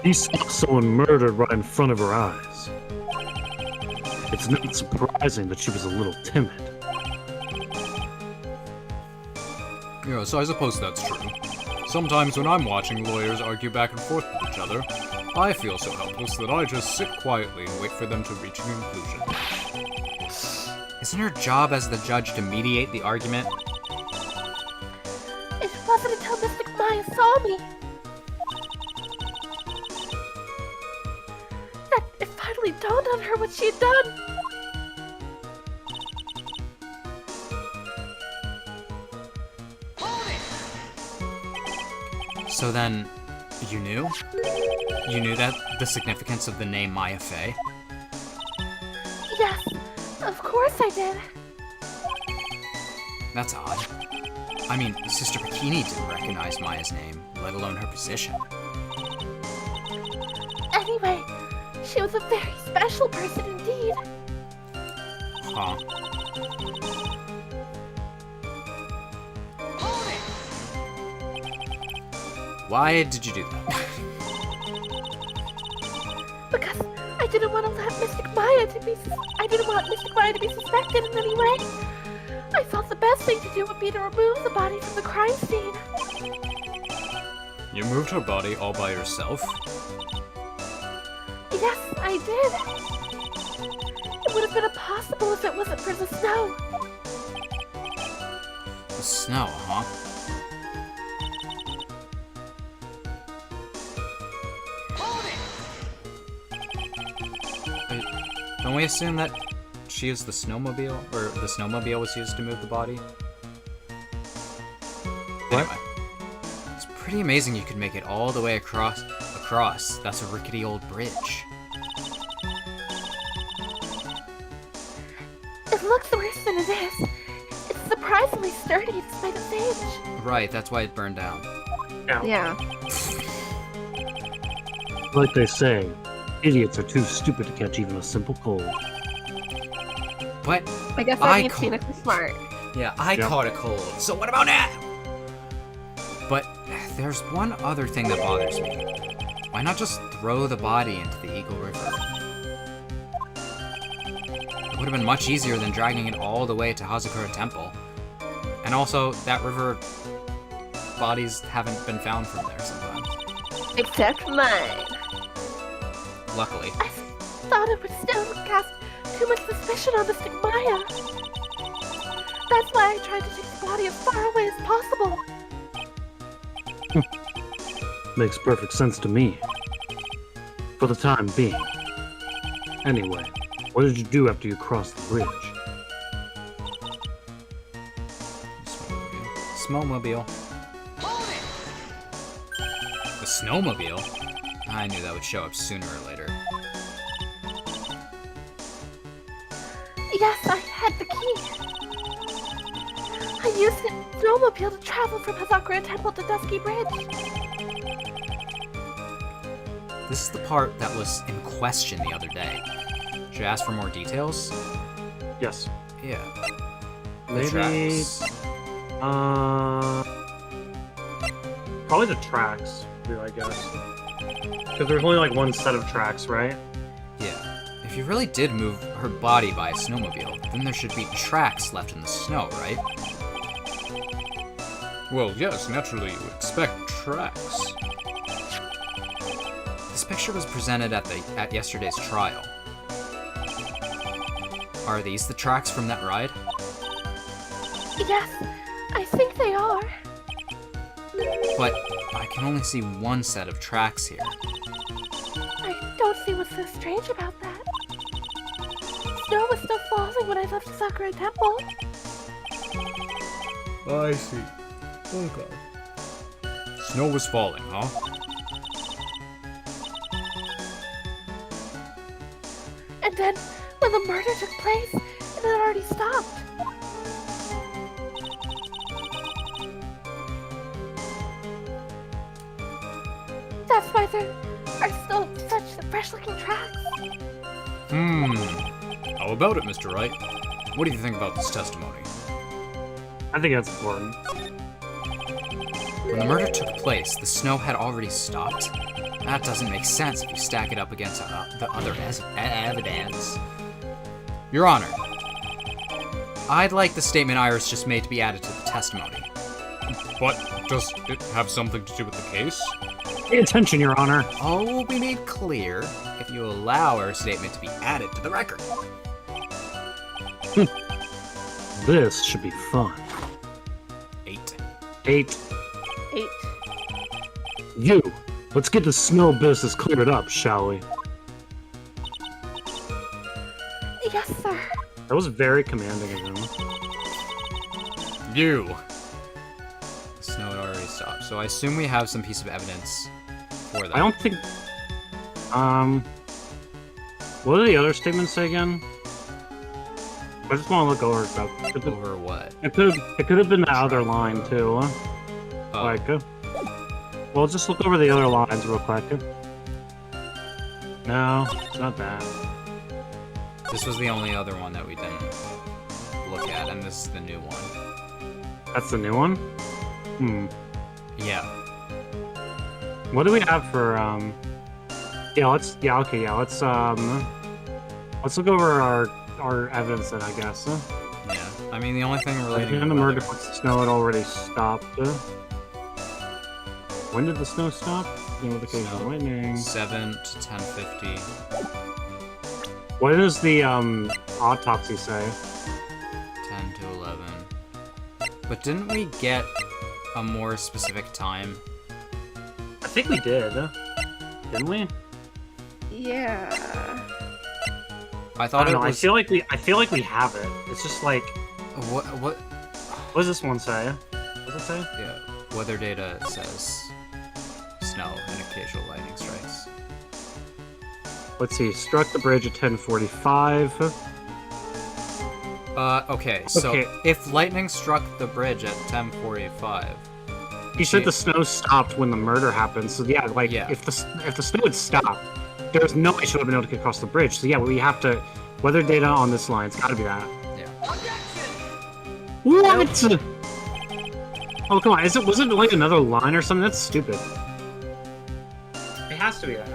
She saw someone murdered right in front of her eyes. It's not surprising that she was a little timid. Yeah, so I suppose that's true. Sometimes when I'm watching lawyers argue back and forth with each other, I feel so helpless that I just sit quietly and wait for them to reach a conclusion. Isn't your job as the judge to mediate the argument? It wasn't until Mystic Maya saw me that it finally dawned on her what she had done. So then, you knew? You knew that the significance of the name Maya Fey? Yes, of course I did. That's odd. I mean, Sister Bikini didn't recognize Maya's name, let alone her position. Anyway, she was a very special person indeed. Huh. Why did you do that? Because I didn't want to let Mystic Maya to be. I didn't want Mystic Maya to be suspected in any way. I thought the best thing to do would be to remove the body from the crime scene. You moved her body all by yourself? Yes, I did. It would have been impossible if it wasn't for the snow. The snow, huh? Wait, don't we assume that she used the snowmobile, or the snowmobile was used to move the body? What? Anyway, it's pretty amazing you could make it all the way across. That's a rickety old bridge. It looks worse than it is. It's surprisingly sturdy despite its age. Right, that's why it burned down. Yeah. Like they say, idiots are too stupid to catch even a simple cold. But I guess I that means Phoenix is smart. yeah, I Yep. caught a cold. So what about now? But there's one other thing that bothers me. Why not just throw the body into the Eagle River? It would have been much easier than dragging it all the way to Hazakura Temple. And also, that river, bodies haven't been found from there sometimes. Except mine. Luckily. I thought it would still cast too much suspicion on Mystic Maya. That's why I tried to take the body as far away as possible. Makes perfect sense to me. For the time being. Anyway, what did you do after you crossed the bridge? Snowmobile. The snowmobile? I knew that would show up sooner or later. Yes, I had the key. I used the snowmobile to travel from Hazakura Temple to Dusky Bridge. This is the part that was in question the other day. Should I ask for more details? Yes. Yeah. The Maybe. tracks. Probably the tracks, I guess. Because there's only like one set of tracks, right? Yeah. If you really did move her body by a snowmobile, then there should be tracks left in the snow, right? Well, yes, naturally you would expect tracks. This picture was presented at yesterday's trial. Are these the tracks from that ride? Yes, I think they are. But I can only see one set of tracks here. I don't see what's so strange about that. Snow was still falling when I left Sakura Temple. I see. Okay. Snow was falling, huh? And then, when the murder took place, it had already stopped. That's why there are still such fresh-looking tracks. How about it, Mr. Wright? What do you think about this testimony? I think that's important. When the murder took place, the snow had already stopped? That doesn't make sense if you stack it up against the other evidence. Your Honor, I'd like the statement Iris just made to be added to the testimony. What? Does it have something to do with the case? Pay attention, Your Honor. All will be made clear if you allow her statement to be added to the record. This should be fun. 8. 8. 8. You. Let's get the snow business cleared up, shall we? Yes, sir. That was very commanding of him. You. Snow had already stopped. So I assume we have some piece of evidence for that. I don't think. What did the other statements say again? I just want to look over that. Over what? It could have been the other line too. Oh. Like, well, just look over the other lines real quick. No, it's not that. This was the only other one that we didn't look at, and this is the new one. That's the new one? Yeah. What do we have for, let's look over our evidence then, I guess. Yeah. I mean, the only thing relating In to the murder, weather- the snow had already stopped. When did the snow stop? Notification Snow. lightning. 7 to 10:50. What does the autopsy say? 10 to 11. But didn't we get a more specific time? I think we did. Didn't we? Yeah. I I thought don't know. it was. I feel like we have it. It's just like, What? what does this one say? What does it say? Yeah. Weather data says snow and occasional lightning strikes. Let's see. Struck the bridge at 10:45. Okay. So Okay. if lightning struck the bridge at 10:45, He said the snow stopped when the murder happened. So yeah, like Yeah. if the snow had stopped, there's no way she would have been able to get across the bridge. So yeah, we have to weather data on this line. It's got to be that. yeah. What? Oh come on! Was it like another line or something? That's stupid. It has to be that.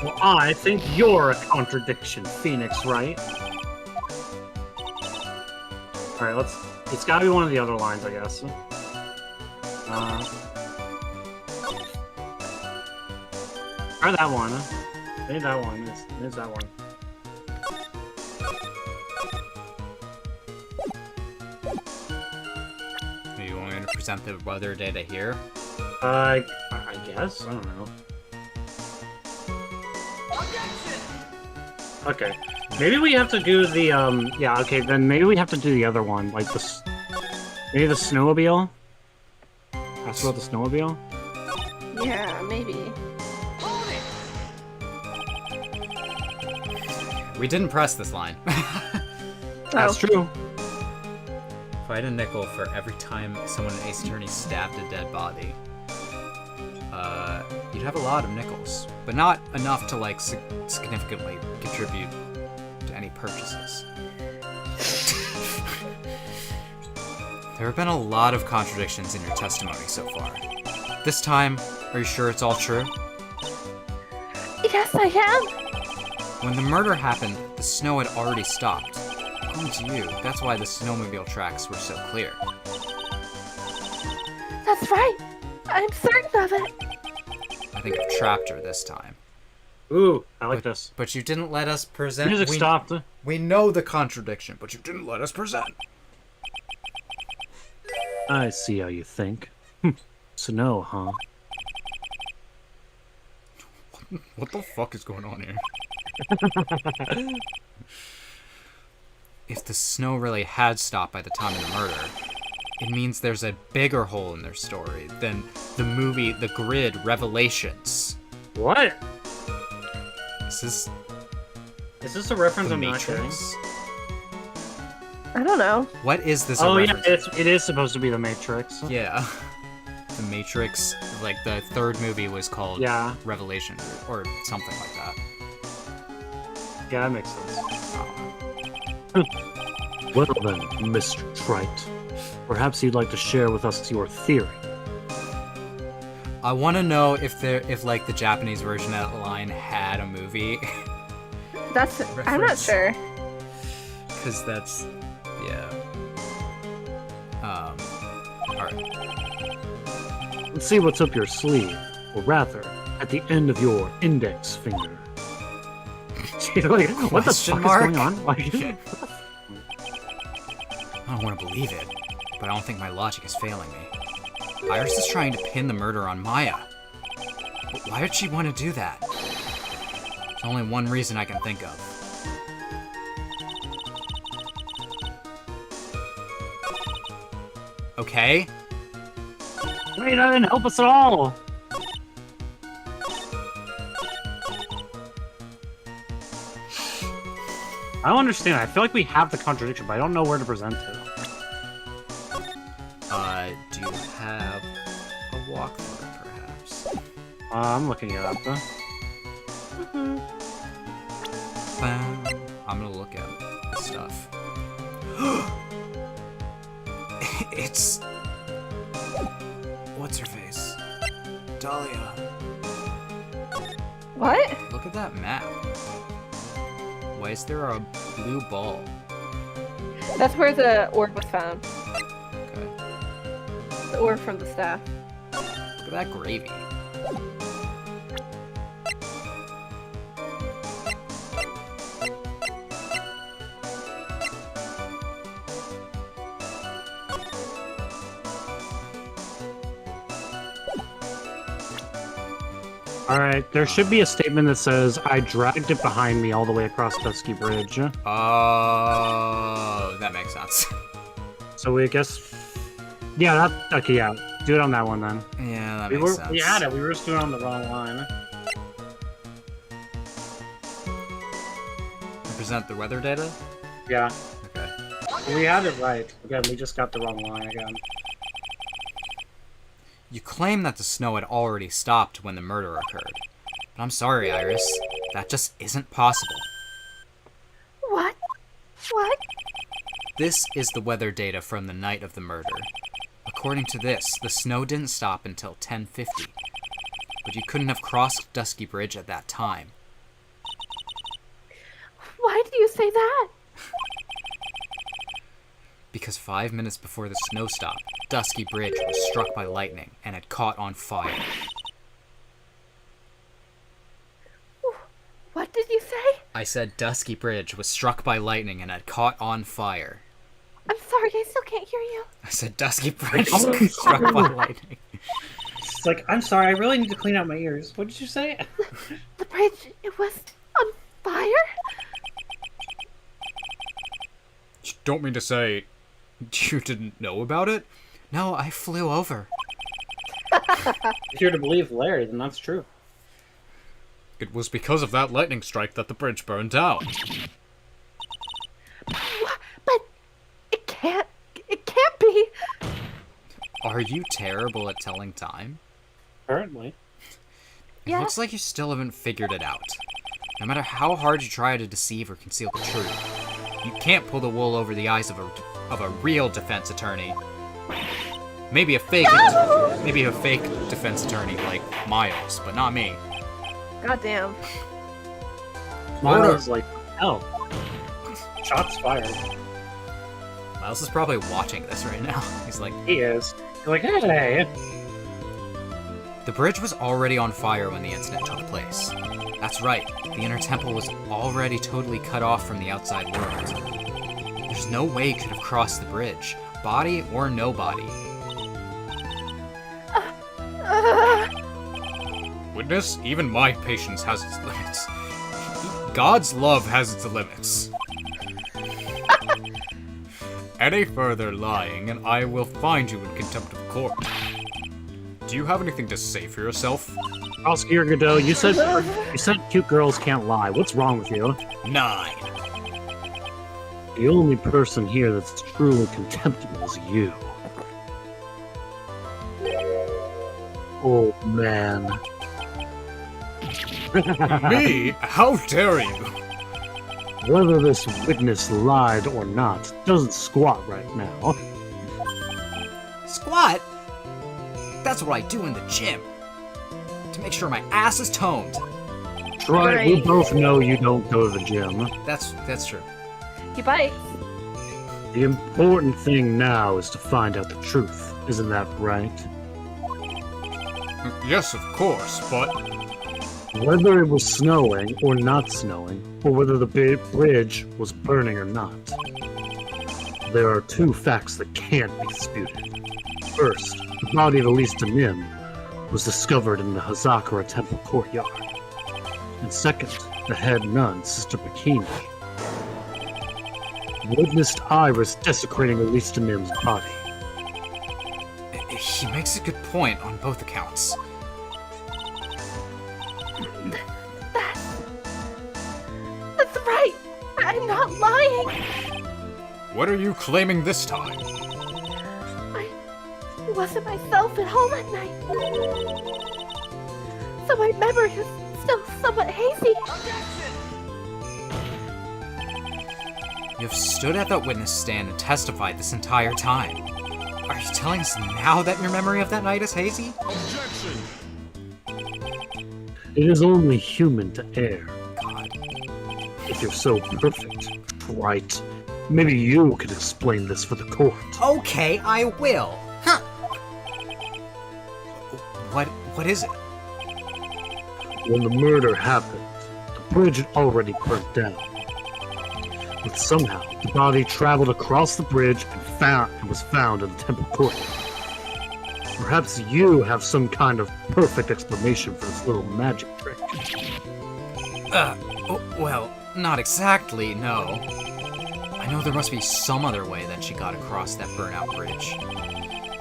Well, I think you're a contradiction, Phoenix, right? Alright, it's gotta be one of the other lines, I guess. Try that one. Maybe that one. It's that one. Do you want me to present the weather data here? I guess? I don't know. Okay. Maybe we have to do the, yeah, okay, then maybe we have to do the other one, like maybe the snowmobile? Ask about the snowmobile? Yeah, maybe. We didn't press this line. That's true. Fight a nickel for every time someone in Ace Attorney stabbed a dead body. You'd have a lot of nickels, but not enough to like significantly contribute to any purchases. There have been a lot of contradictions in your testimony so far. This time, are you sure it's all true? Yes, I am. When the murder happened, the snow had already stopped. According to you, that's why the snowmobile tracks were so clear. That's right. I'm certain of it. I think I've trapped her this time. Ooh, I like this. But you didn't let us present. Music stopped. We know the contradiction, but you didn't let us present. I see how you think. Snow, huh? What the fuck is going on here? If the snow really had stopped by the time of the murder, it means there's a bigger hole in their story than the movie The Grid Revelations. What? Is Is this a reference? The I'm not kidding. Matrix? I don't know. What is this? a Oh yeah, reference? it is supposed to be the Matrix. Yeah. The Matrix, like the third movie was called Yeah, Revelation or something like that. yeah, that makes sense. Oh. Well then, Mr. Trite, perhaps you'd like to share with us your theory. I want to know if like the Japanese version of that line had a movie. That's. I'm not Reference. sure. Because that's, yeah. Alright. Let's see what's up your sleeve, or rather, at the end of your index finger. Like, what the Question fuck mark? is going on? Like, I don't want to believe it, but I don't think my logic is failing me. Iris is trying to pin the murder on Maya. But why would she want to do that? There's only one reason I can think of. okay? Wait, that didn't help us at all! I don't understand. I feel like we have the contradiction, but I don't know where to present it. Do you have a walkthrough, perhaps? I'm looking it up. I'm gonna look at the stuff. It's... What's her face? Dahlia. What? Look at that map. Why is there a blue ball? That's where the orb was found. Okay. The orb from the staff. Look at that gravy. Alright, there should be a statement that says, I dragged it behind me all the way across Dusky Bridge. Oh, that makes sense. So we guess... Yeah, okay, yeah. Do it on that one then. Yeah, that We makes sense. We had it, we were just doing it on the wrong line. Represent the weather data? Yeah. Okay. We had it right. Again, we just got the wrong line again. You claim that the snow had already stopped when the murder occurred. But I'm sorry, Iris. That just isn't possible. What? What? This is the weather data from the night of the murder. According to this, the snow didn't stop until 10:50. But you couldn't have crossed Dusky Bridge at that time. Why do you say that? Because 5 minutes before the snow stopped, Dusky Bridge was struck by lightning and had caught on fire. What did you say? I said Dusky Bridge was struck by lightning and had caught on fire. I'm sorry, I still can't hear you. I said Dusky Bridge was struck by lightning. It's like, I'm sorry, I really need to clean out my ears. What did you say? The bridge, it was on fire? You don't mean to say you didn't know about it? No, I flew over. If you're to believe Larry, then that's true. It was because of that lightning strike that the bridge burned down. But it can't be. Are you terrible at telling time? Apparently. It Yeah. looks like you still haven't figured it out. No matter how hard you try to deceive or conceal the truth, you can't pull the wool over the eyes of a real defense attorney. Maybe a fake defense attorney like Miles, but not me. Goddamn. Miles like, hell. Shots fired. Miles is probably watching this right now. He's like, He is. You're like, hey! the bridge was already on fire when the incident took place. That's right, the inner temple was already totally cut off from the outside world. There's no way you could have crossed the bridge, body or no body. Witness, even my patience has its limits. God's love has its limits. Any further lying, and I will find you in contempt of court. Do you have anything to say for yourself? Prosecutor Godot, you said cute girls can't lie. What's wrong with you? 9. The only person here that's truly contemptible is you. Oh, man. Me? How dare you? Whether this witness lied or not doesn't squat right now. Squat? That's what I do in the gym. To make sure my ass is toned. Troy, we both know you don't go to the gym. That's true. He bites. The important thing now is to find out the truth. Isn't that right? Yes, of course, but Whether it was snowing or not snowing, or whether the bridge was burning or not, there are two facts that can't be disputed. First, the body of Elise Nim was discovered in the Hazakura temple courtyard. And second, the head nun, Sister Bikini, witnessed Iris desecrating Elise Nim's body. He makes a good point on both accounts. That's right! I'm not lying! What are you claiming this time? I wasn't myself at home at night. So my memory is still somewhat hazy. You've stood at that witness stand and testified this entire time. Are you telling us now that your memory of that night is hazy? It is only human to err. God. If you're so perfect, right? Maybe you could explain this for the court. Okay, I will. Huh. What is it? When the murder happened, the bridge had already burnt down. But somehow, the body traveled across the bridge and was found in the temple court. Perhaps you have some kind of perfect explanation for this little magic trick. Well, not exactly, no. I know there must be some other way that she got across that burnout bridge.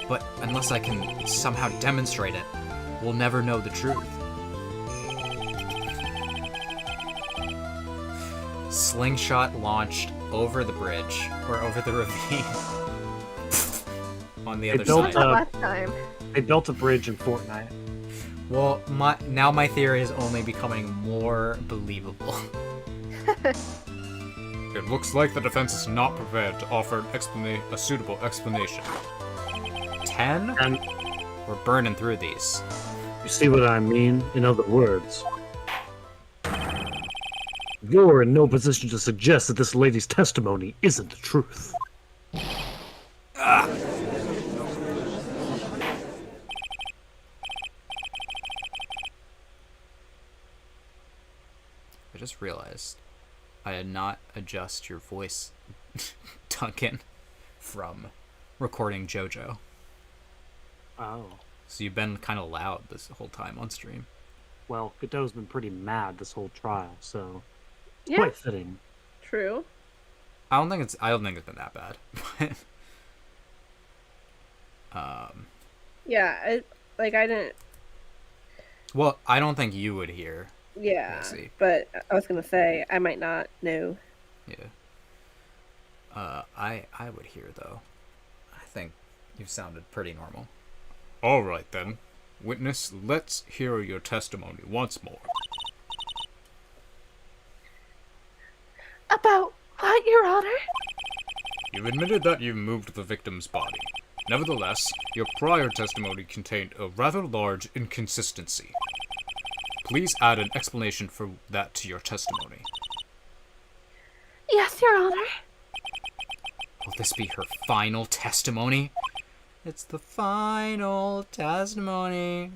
But unless I can somehow demonstrate it, we'll never know the truth. Slingshot launched over the bridge, or over the ravine. On the other built side. up- Last time. They built a bridge in Fortnite. Well, my theory is only becoming more believable. It looks like the defense is not prepared to offer a suitable explanation. 10? And We're burning through these. you see what I mean? In other words, you're in no position to suggest that this lady's testimony isn't the truth. I just realized I did not adjust your voice, Duncan, from recording JoJo. Oh. So you've been kind of loud this whole time on stream. Well, Godot's been pretty mad this whole trial, so it's Yeah, quite fitting. true. I don't think it's been that bad. Yeah, I didn't. Well, I don't think you would hear. Yeah, I see. but I was gonna say I might not know. Yeah. I would hear though. I think you've sounded pretty normal. Alright then. Witness, let's hear your testimony once more. About what, Your Honor? You've admitted that you moved the victim's body. Nevertheless, your prior testimony contained a rather large inconsistency. Please add an explanation for that to your testimony. Yes, Your Honor. Will this be her final testimony? It's the final testimony.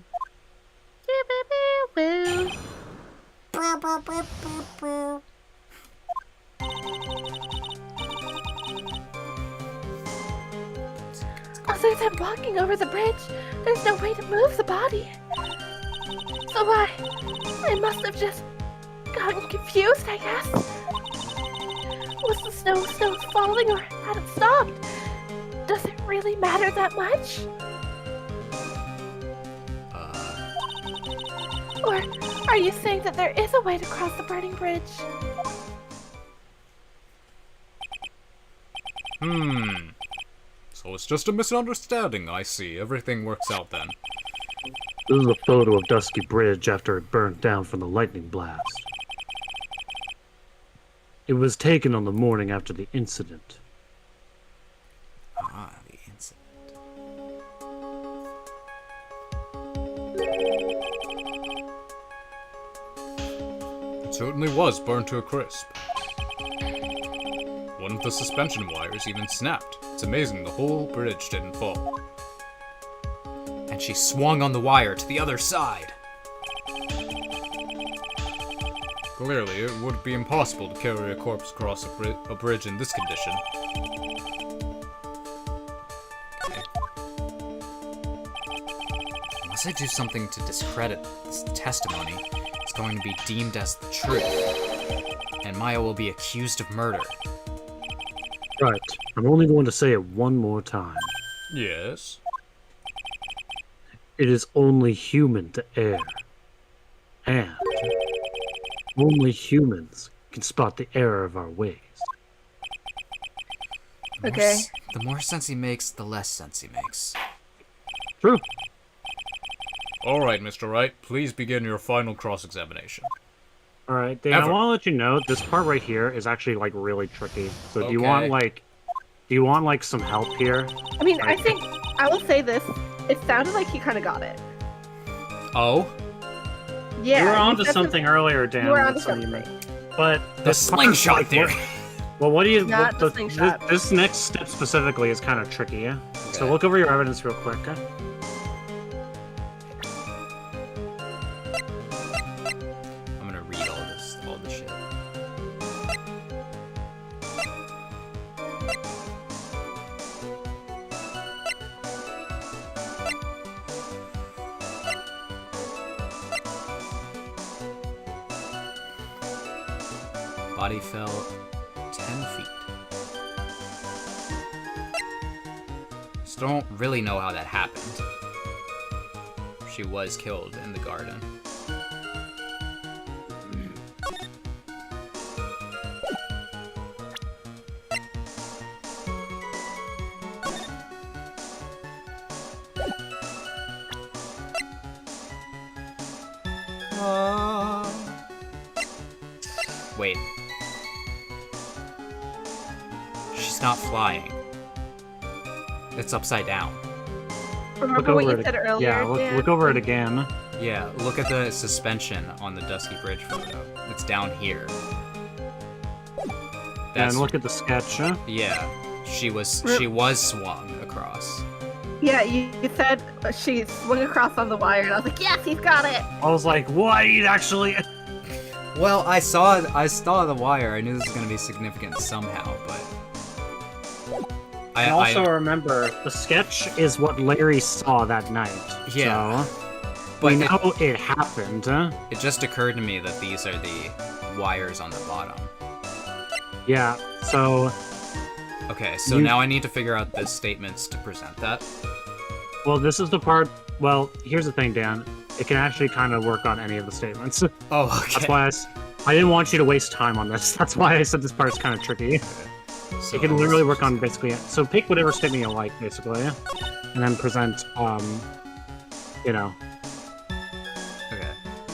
Other than walking over the bridge, there's no way to move the body. So I must have just gotten confused, I guess. Was the snow still falling or had it stopped? Does it really matter that much? Or are you saying that there is a way to cross the burning bridge? So it's just a misunderstanding, I see. Everything works out then. This is a photo of Dusky Bridge after it burnt down from the lightning blast. It was taken on the morning after the incident. Ah, the incident. It certainly was burned to a crisp. One of the suspension wires even snapped. It's amazing the whole bridge didn't fall. And she swung on the wire to the other side. Clearly, it would be impossible to carry a corpse across a bridge in this condition. Okay. Unless I do something to discredit this testimony, it's going to be deemed as the truth. And Maya will be accused of murder. Right. I'm only going to say it one more time. Yes. It is only human to err. And only humans can spot the error of our ways. Okay. The more sense he makes, the less sense he makes. True. All right, Mr. Wright, please begin your final cross-examination. All right, Dan, I Ever. want to let you know this part right here is actually like really tricky. So do you Okay. want like some help here? I mean, I think I will say this. It sounded like you kind of got it. Oh? Yeah. you were you onto said something earlier, Dan. You were with onto some- something. But The this part, slingshot like, theory. Well, what do you? Not what the slingshot. This next step specifically is kind of tricky. Yeah. So Okay. look over your evidence real quick. I'm gonna read all this shit. Body fell 10 feet. Still don't really know how that happened. She was killed in the garden. Wait. She's not flying. It's upside down. Remember what you said earlier? Yeah, Dan? look over it again. Yeah, look at the suspension on the Dusky Bridge photo. It's down here. And look at the sketch. Yeah, she was swung across. Yeah, you said she swung across on the wire, and I was like, yes, he's got it. I was like, what? He actually. Well, I saw the wire. I knew this was gonna be significant somehow, but And also remember, the sketch is what Larry saw that night. Yeah. So, but we know it happened. it just occurred to me that these are the wires on the bottom. Yeah. So, Okay, so You- now I need to figure out the statements to present that. well, this is the part. Well, here's the thing, Dan. It can actually kind of work on any of the statements. Oh, okay. That's why I didn't want you to waste time on this. That's why I said this part's kind of tricky. So It can literally work on basically. So pick whatever statement you like, basically, and then present. You know, Okay.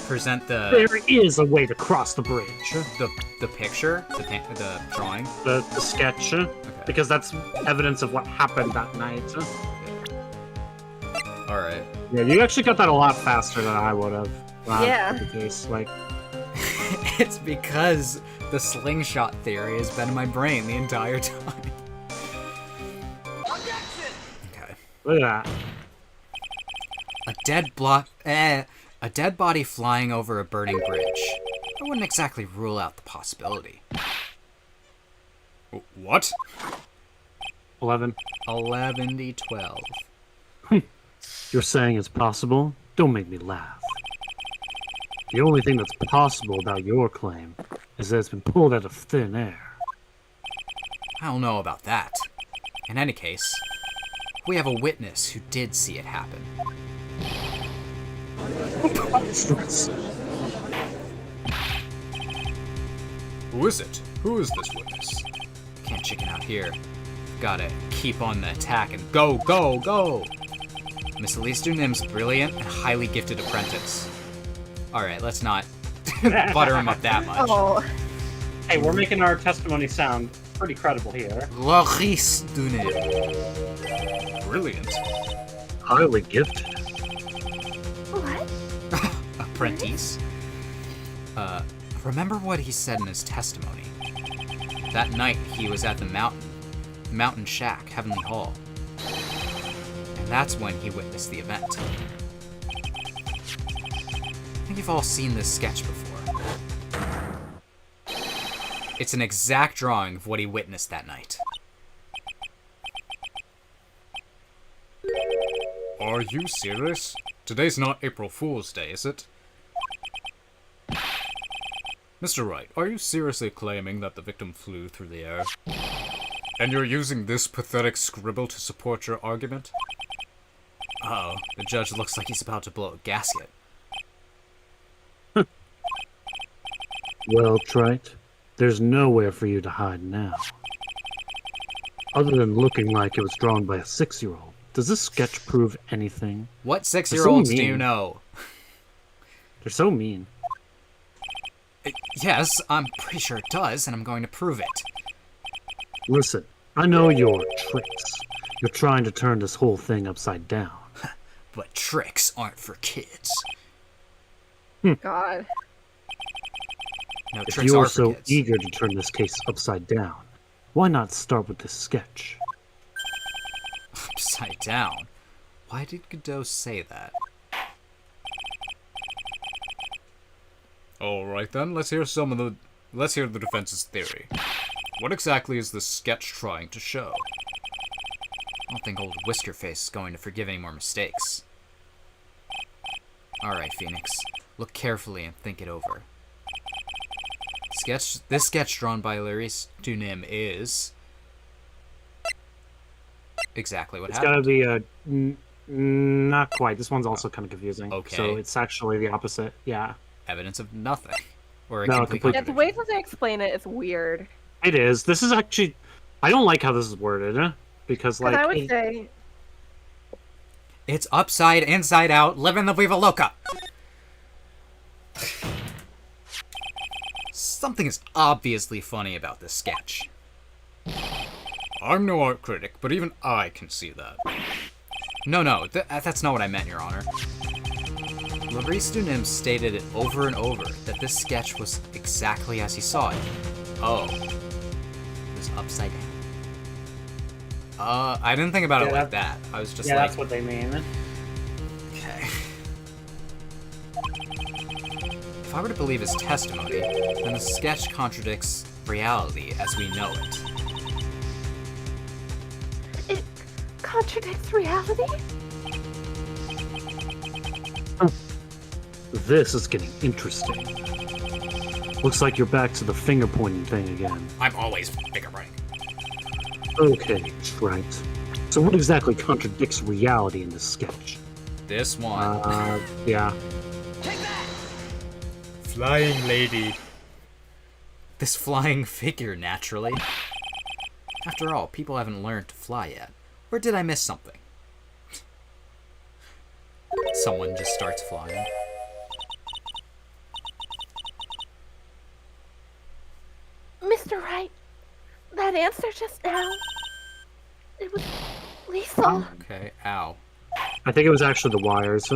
Present the there is a way to cross the bridge. the picture, the drawing. The sketch, Okay. because that's evidence of what happened that night. All right. Yeah, you actually got that a lot faster than I would have. Yeah. The case, like, It's because the slingshot theory has been in my brain the entire time. Okay. look at that. A dead body flying over a burning bridge. I wouldn't exactly rule out the possibility. What? 11. 11d12. You're saying it's possible? Don't make me laugh. The only thing that's possible about your claim is that it's been pulled out of thin air. I don't know about that. In any case, we have a witness who did see it happen. Who is it? Who is this witness? Can't chicken out here. Gotta keep on the attack and go, go, go! Miss Elise Dunim's brilliant and highly gifted apprentice. Alright, let's not butter him up that much. Oh, Hey, we're making our testimony sound pretty credible here. Elise Dunim. Brilliant. Highly gifted. What? Apprentice. Remember what he said in his testimony. That night he was at the mountain shack, Heavenly Hall. And that's when he witnessed the event. I think you've all seen this sketch before. It's an exact drawing of what he witnessed that night. Are you serious? Today's not April Fool's Day, is it? Mr. Wright, are you seriously claiming that the victim flew through the air? And you're using this pathetic scribble to support your argument? Uh-oh, the judge looks like he's about to blow a gasket. Well, Trite, there's nowhere for you to hide now. Other than looking like it was drawn by a 6-year-old, does this sketch prove anything? What 6-year-olds do you mean. know? They're so mean. Yes, I'm pretty sure it does, and I'm going to prove it. Listen, I know your tricks. You're trying to turn this whole thing upside down. But tricks aren't for kids. God. No, If tricks you are are for so kids. eager to turn this case upside down, why not start with this sketch? Upside down? Why did Godot say that? Alright then, let's hear the defense's theory. What exactly is this sketch trying to show? I don't think old Whiskerface is going to forgive any more mistakes. Alright, Phoenix. Look carefully and think it over. This sketch drawn by Laurice Dunim is... exactly what It's happened. gotta be not quite. This one's also kind of confusing. Okay. So it's actually the opposite. Yeah. Evidence of nothing. Or a No, complete complete- Yeah, the way that they explain it is weird. It is. This is actually... I don't like how this is worded, because, Because like... I would say, It's upside, inside out, living the Viva Loca! Something is obviously funny about this sketch. I'm no art critic, but even I can see that. No, that's not what I meant, Your Honor. Laurice Dunim stated it over and over that this sketch was exactly as he saw it. Oh. It was upside down. I didn't think about it Yeah, like that. I was just yeah, like, that's what they mean. okay. If I were to believe his testimony, then the sketch contradicts reality as we know it. It contradicts reality? This is getting interesting. Looks like you're back to the finger-pointing thing again. I'm always finger pointing. Okay, right. So what exactly contradicts reality in this sketch? This one. Yeah. Flying lady. This flying figure, naturally. After all, people haven't learned to fly yet. Or did I miss something? Someone just starts flying. Mr. Wright, that answer just now, it was lethal. Okay, ow. I think it was actually the wires.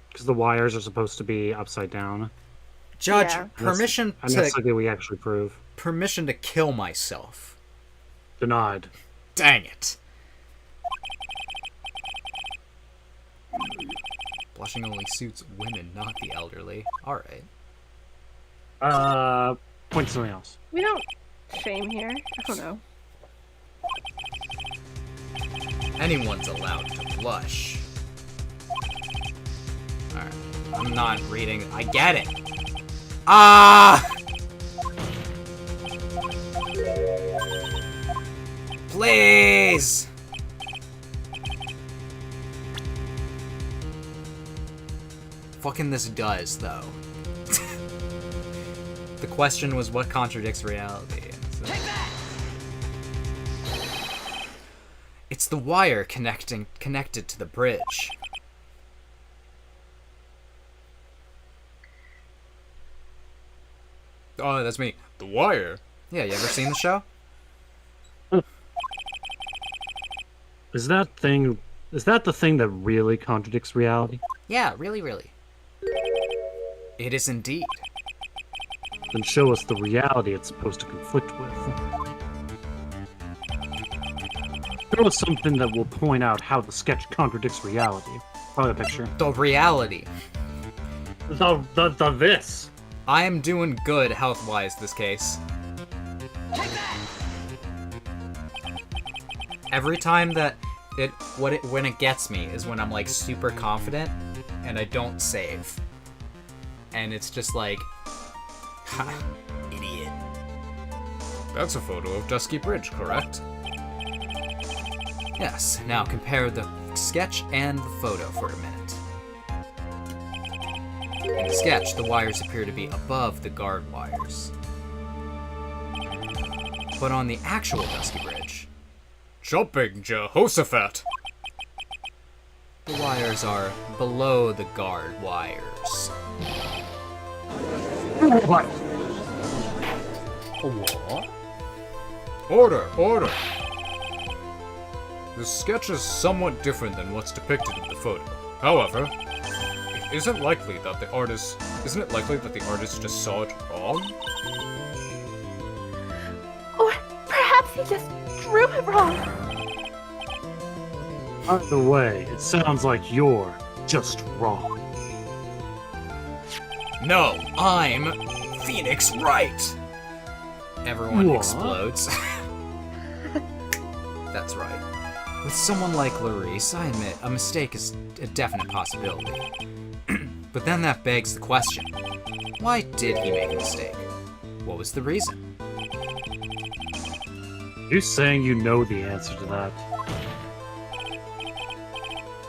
Because the wires are supposed to be upside down. Judge, Yeah. permission And that's to something we actually prove. kill myself. Denied. Dang it. Blushing only suits women, not the elderly. Alright. Point to something else. we don't shame here. I don't know. Anyone's allowed to blush. Alright. I'm not reading. I get it. Ah! Please! Fucking this does, though. The question was what contradicts reality. So... It's the wire connected to the bridge. Oh, that's me. The Wire. Yeah, you ever seen the show? Is that the thing that really contradicts reality? Yeah, really, really. It is indeed. Then show us the reality it's supposed to conflict with. Show us something that will point out how the sketch contradicts reality. Probably a picture. The reality. The this. I am doing good health-wise this case. Every time that when it gets me is when I'm like super confident and I don't save. And it's just like, ha, idiot. That's a photo of Dusky Bridge, correct? Yes, now compare the sketch and the photo for a minute. In the sketch, the wires appear to be above the guard wires. But on the actual Dusky Bridge, Jumping Jehoshaphat! the wires are below the guard wires. What? What? Order! Order! The sketch is somewhat different than what's depicted in the photo. However, isn't it likely that the artist just saw it wrong? Or perhaps he just drew it wrong. Either way, it sounds like you're just wrong. No, I'm Phoenix Wright! Everyone What? explodes. That's right. With someone like Larice, I admit a mistake is a definite possibility. But then that begs the question, why did he make a mistake? What was the reason? You saying you know the answer to that?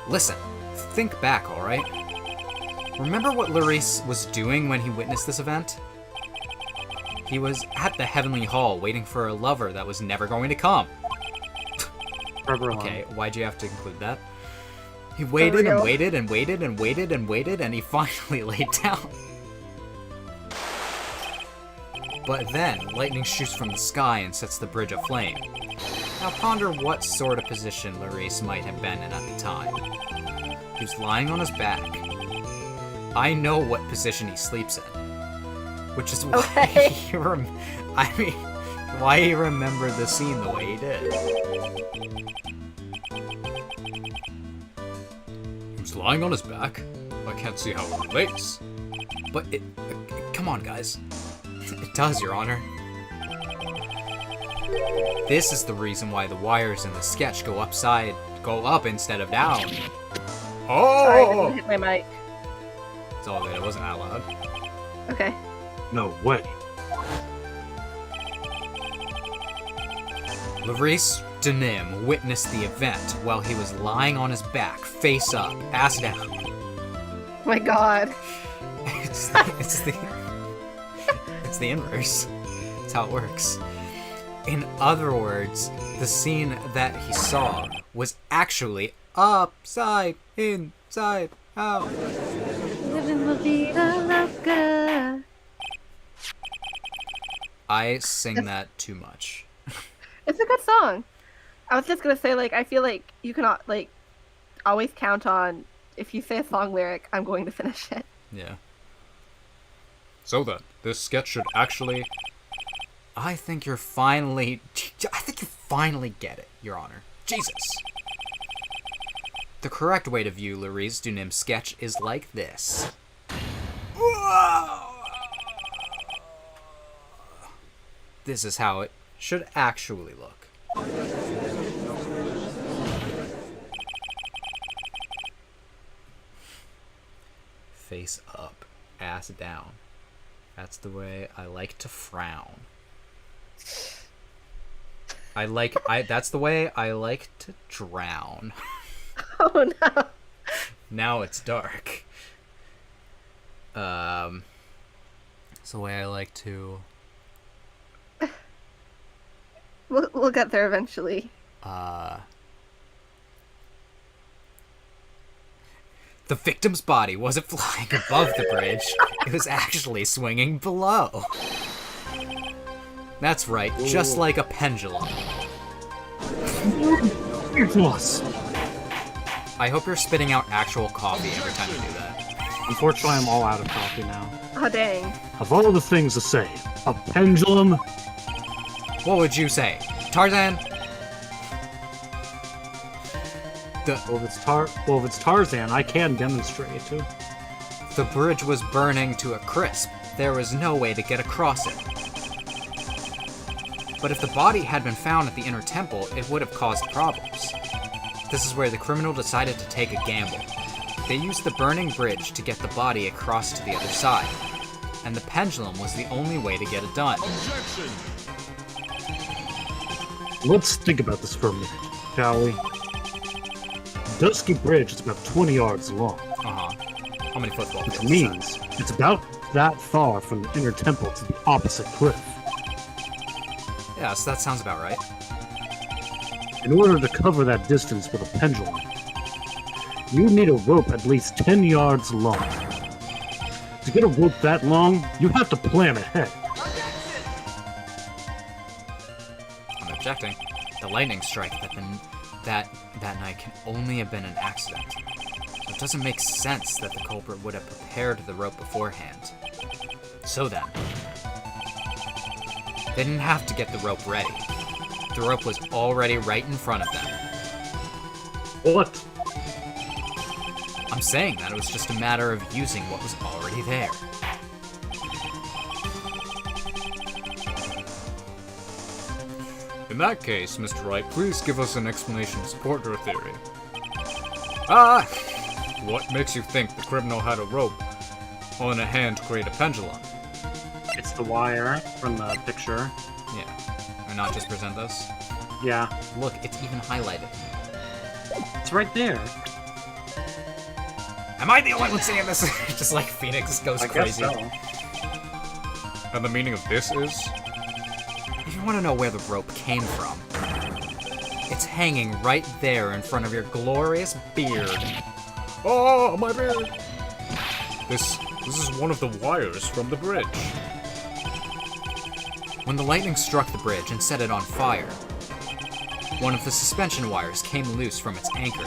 Listen, think back, alright? Remember what Larice was doing when he witnessed this event? He was at the Heavenly Hall waiting for a lover that was never going to come. Okay, why'd you have to include that? He waited and waited and waited and waited and waited, and he finally laid down. But then, lightning shoots from the sky and sets the bridge aflame. Now ponder what sort of position Larice might have been in at the time. He was lying on his back. I know what position he sleeps in. Which is why why he remembered the scene the way he did. He was lying on his back? I can't see how it relates. But come on, guys. It does, Your Honor. This is the reason why the wires in the sketch go up instead of down. Sorry, I Oh! didn't hit my mic. It's all good, it wasn't that loud. Okay. No way. Larice Denim witnessed the event while he was lying on his back, face up, ass down. Oh my god. It's the inverse. That's how it works. In other words, the scene that he saw was actually upside, inside, out. Living la vida loca. I sing that too much. It's a good song. I was just gonna say, like, I feel like you cannot, like, always count on, if you say a song lyric, I'm going to finish it. Yeah. So then, this sketch should actually... I think you finally get it, Your Honor. Jesus. The correct way to view Larice Dunim's sketch is like this. This is how it should actually look. Face up, ass down. That's the way I like to frown. That's the way I like to drown. Oh no. Now it's dark. It's the way I like to, We'll get there eventually. The victim's body wasn't flying above the bridge. It was actually swinging below. That's right, just like a pendulum. It was. I hope you're spitting out actual coffee every time you do that. Unfortunately, I'm all out of coffee now. Oh dang. Of all the things to say, a pendulum? What would you say? Tarzan? Well, if it's Tarzan, I can demonstrate it too. The bridge was burning to a crisp. There was no way to get across it. But if the body had been found at the inner temple, it would have caused problems. This is where the criminal decided to take a gamble. They used the burning bridge to get the body across to the other side, and the pendulum was the only way to get it done. Let's think about this for a minute, shall we? dusky bridge is about 20 yards long, Uh-huh. How many football which fields? means it's about that far from the inner temple to the opposite cliff. Yeah, so that sounds about right. In order to cover that distance with a pendulum, you need a rope at least 10 yards long. To get a rope that long, you have to plan ahead. I'm objecting. The lightning strike that night can only have been an accident. It doesn't make sense that the culprit would have prepared the rope beforehand. So then, they didn't have to get the rope ready. The rope was already right in front of them. What? I'm saying that it was just a matter of using what was already there. In that case, Mr. Wright, please give us an explanation to support your theory. What makes you think the criminal had a rope on a hand to create a pendulum? It's the wire from the picture. Yeah. And not just present this. Yeah, Look, it's even highlighted. it's right there. Am I the only one seeing this? Just like Phoenix goes I crazy. guess so. And the meaning of this is? If you want to know where the rope came from, it's hanging right there in front of your glorious beard. Oh, my beard! This is one of the wires from the bridge. When the lightning struck the bridge and set it on fire, one of the suspension wires came loose from its anchor.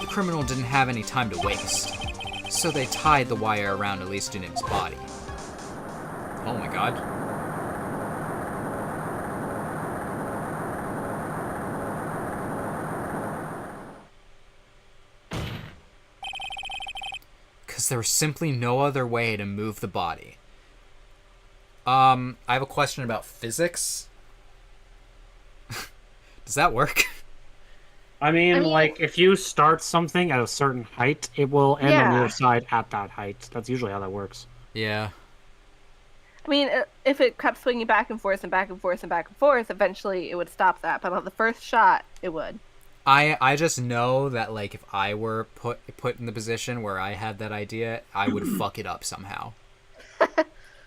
The criminal didn't have any time to waste, so they tied the wire around Elise Dunim's body. Oh my god. Because there was simply no other way to move the body. I have a question about physics. Does that work? I mean, I mean- like, if you start something at a certain height, it will end on the Yeah. other side at that height. That's usually how that works. Yeah. I mean, if it kept swinging back and forth and back and forth and back and forth, eventually it would stop that. But on the first shot, it would. I just know that, like, if I were put in the position where I had that idea, I would fuck it up somehow.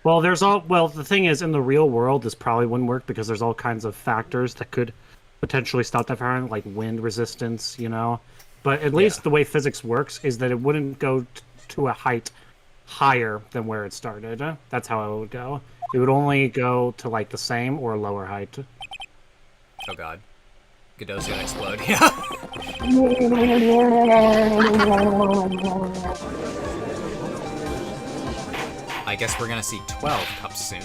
Well, the thing is, in the real world, this probably wouldn't work because there's all kinds of factors that could potentially stop that from happening, like wind resistance, you know? But at least the way physics works is that it wouldn't go to a height higher than where it started. That's how it would go. It would only go to, like, the same or a lower height. Oh god. Godot's gonna explode, yeah. I guess we're gonna see 12 cups soon.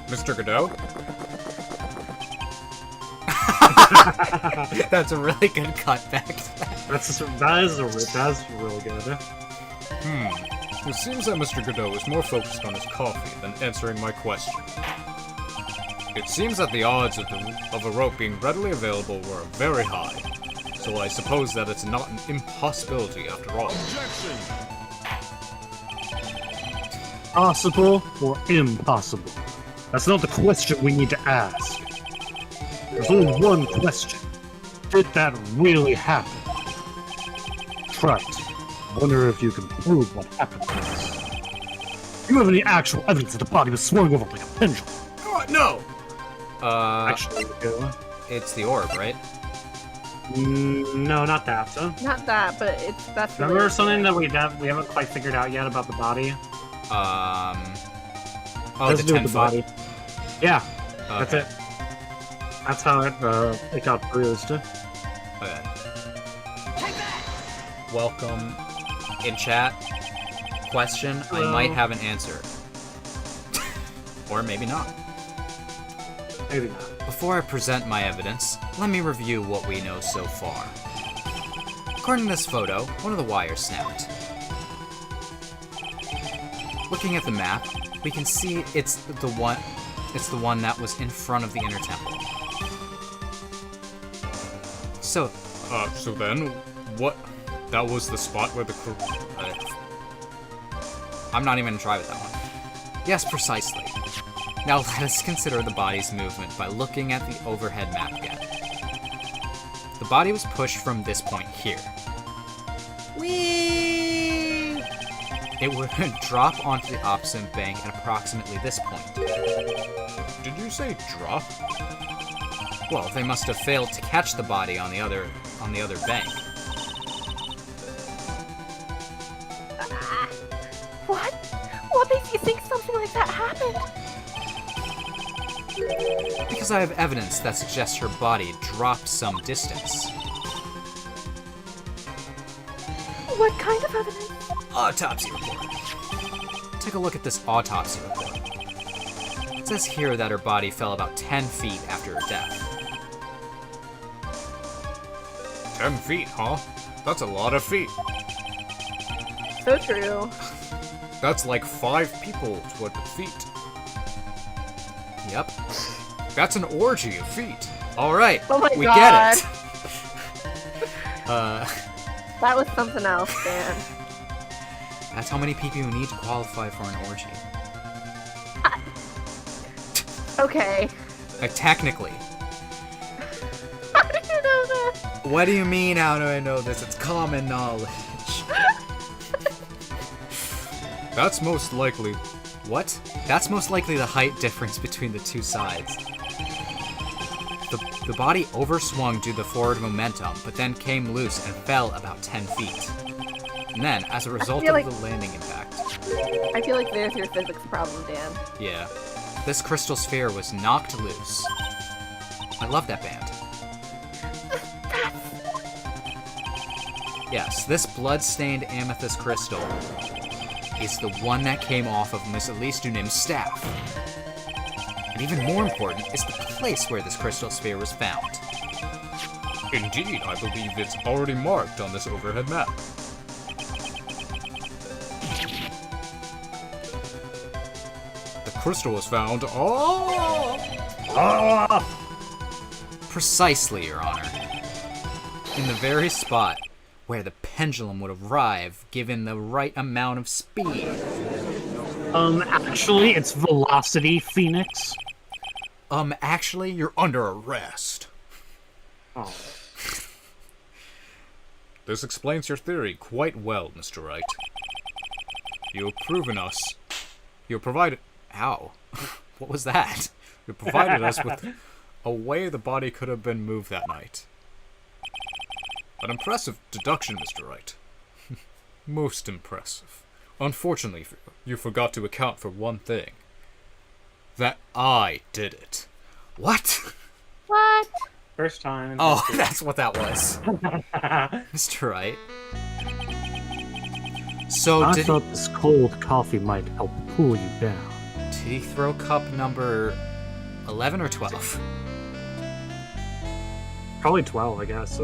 Mr. Godot? That's a really good cutback to that. That is really good. It seems that Mr. Godot is more focused on his coffee than answering my question. It seems that the odds of a rope being readily available were very high, so I suppose that it's not an impossibility after all. Possible or impossible? That's not the question we need to ask. There's only one question. Did that really happen? Try it. Wonder if you can prove what happened to us. Do you have any actual evidence that the body was swung over like a pendulum? No! Actually, we do. It's the orb, right? No, not that. Not that, but that's. Remember really- something that we haven't quite figured out yet about the body? Oh, Has the to do 10 with the foot. body. Yeah, that's Okay. it. That's how it got bruised. Okay. Welcome in chat. Question, I Hello. might have an answer. Or maybe not. Maybe not. Before I present my evidence, let me review what we know so far. According to this photo, one of the wires snapped. Looking at the map, we can see it's the one that was in front of the inner temple. So, So then, what? That was the spot where the I'm not even gonna try with that one. Yes, precisely. Now let us consider the body's movement by looking at the overhead map again. The the body was pushed from this point here. Whee! It would drop onto the opposite bank at approximately this point. Did you say drop? Well, they must have failed to catch the body on the other bank. What? What makes you think something like that happened? Because I have evidence that suggests her body dropped some distance. What kind of evidence? Autopsy report. Take a look at this autopsy report. It says here that her body fell about 10 feet after her death. 10 feet, huh? That's a lot of feet. So true. That's like 5 people's worth of feet. Yep. That's an orgy of feet. Alright, Oh my we God. get it. That was something else, Dan. That's how many people you need to qualify for an orgy. Okay. Technically. How did you know that? What do you mean, how do I know this? It's common knowledge. That's most likely. What? That's most likely the height difference between the two sides. The body overswung due to the forward momentum, but then came loose and fell about 10 feet. And then, as a result of like- the landing impact, I feel like there's your physics problem, Dan. yeah, this crystal sphere was knocked loose. I love that band. Yes, this blood-stained amethyst crystal is the one that came off of Miss Elise Dunim's staff. And even more important is the place where this crystal sphere was found. Indeed, I believe it's already marked on this overhead map. The crystal was found. Oh! Precisely, Your Honor. In the very spot where the pendulum would arrive given the right amount of speed. Actually, it's velocity, Phoenix. Actually, you're under arrest. Oh. This explains your theory quite well, Mr. Wright. You have proven us. You have provided. How? What was that? You provided us with a way the body could have been moved that night. An impressive deduction, Mr. Wright. Most impressive. Unfortunately, you forgot to account for one thing. That I did it. What? What? First time. Oh, that's what that was. Mr. Wright. So I did thought this cold coffee might help cool you down. he throw cup number 11 or 12? Probably 12, I guess.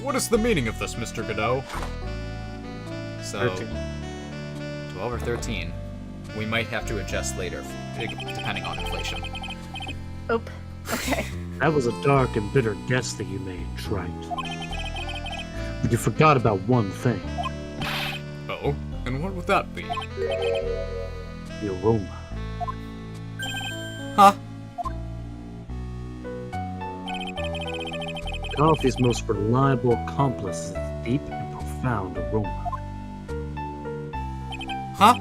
What is the meaning of this, Mr. Godot? So 13. 12 or 13. We might have to adjust later, depending on inflation. Oop. Okay. That was a dark and bitter guess that you made, Trite. But you forgot about one thing. Oh, and what would that be? The aroma. Huh? Coffee's most reliable accomplice is its deep and profound aroma. Huh?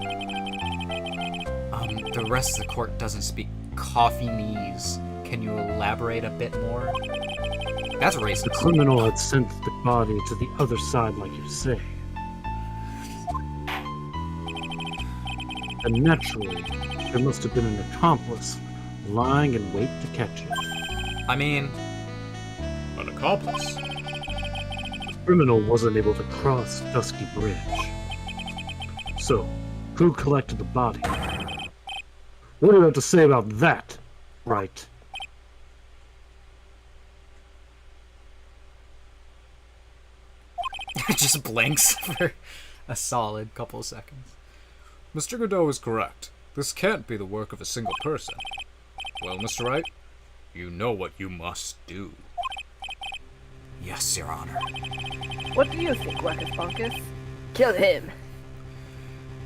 The rest of the court doesn't speak coffee-nese. Can you elaborate a bit more? That's The racist. criminal had sent the body to the other side, like you say. And naturally, there must have been an accomplice lying in wait to catch it. I mean, An accomplice. The criminal wasn't able to cross Dusky Bridge. So, who collected the body? What do you have to say about that, right? it just blinks for a solid couple of seconds. Mr. Godot is correct. This can't be the work of a single person. Well, Mr. Wright, you know what you must do. Yes, Your Honor. What do you think, Ruckus Bunkus? Kill him.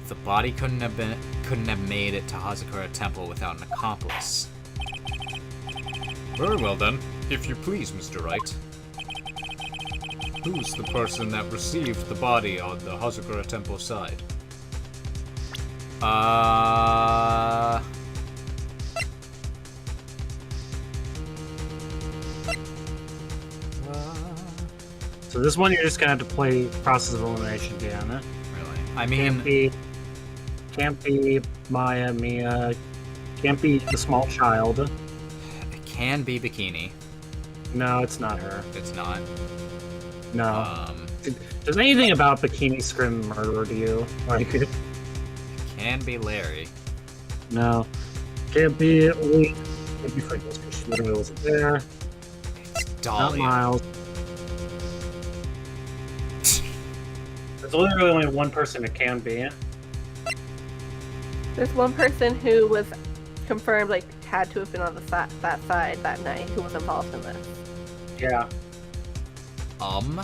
The body couldn't have made it to Hazakura Temple without an accomplice. Very well then. If you please, Mr. Wright. Who's the person that received the body on the Hazakura Temple side? So this one you're just gonna have to play process of elimination, Deanna. Really? I mean, Can't be Maya, Mia. Can't be the small child. it can be Bikini. No, it's not her. It's not. No. Does anything about Bikini scream murder to you? Like, It can be Larry. no. Can't be Elite. Can't be Freckles because she literally wasn't there. It's Not Dolly. Miles. There's literally only one person it can be. There's one person who was confirmed, like, had to have been on that side that night who was involved in this. Yeah. Am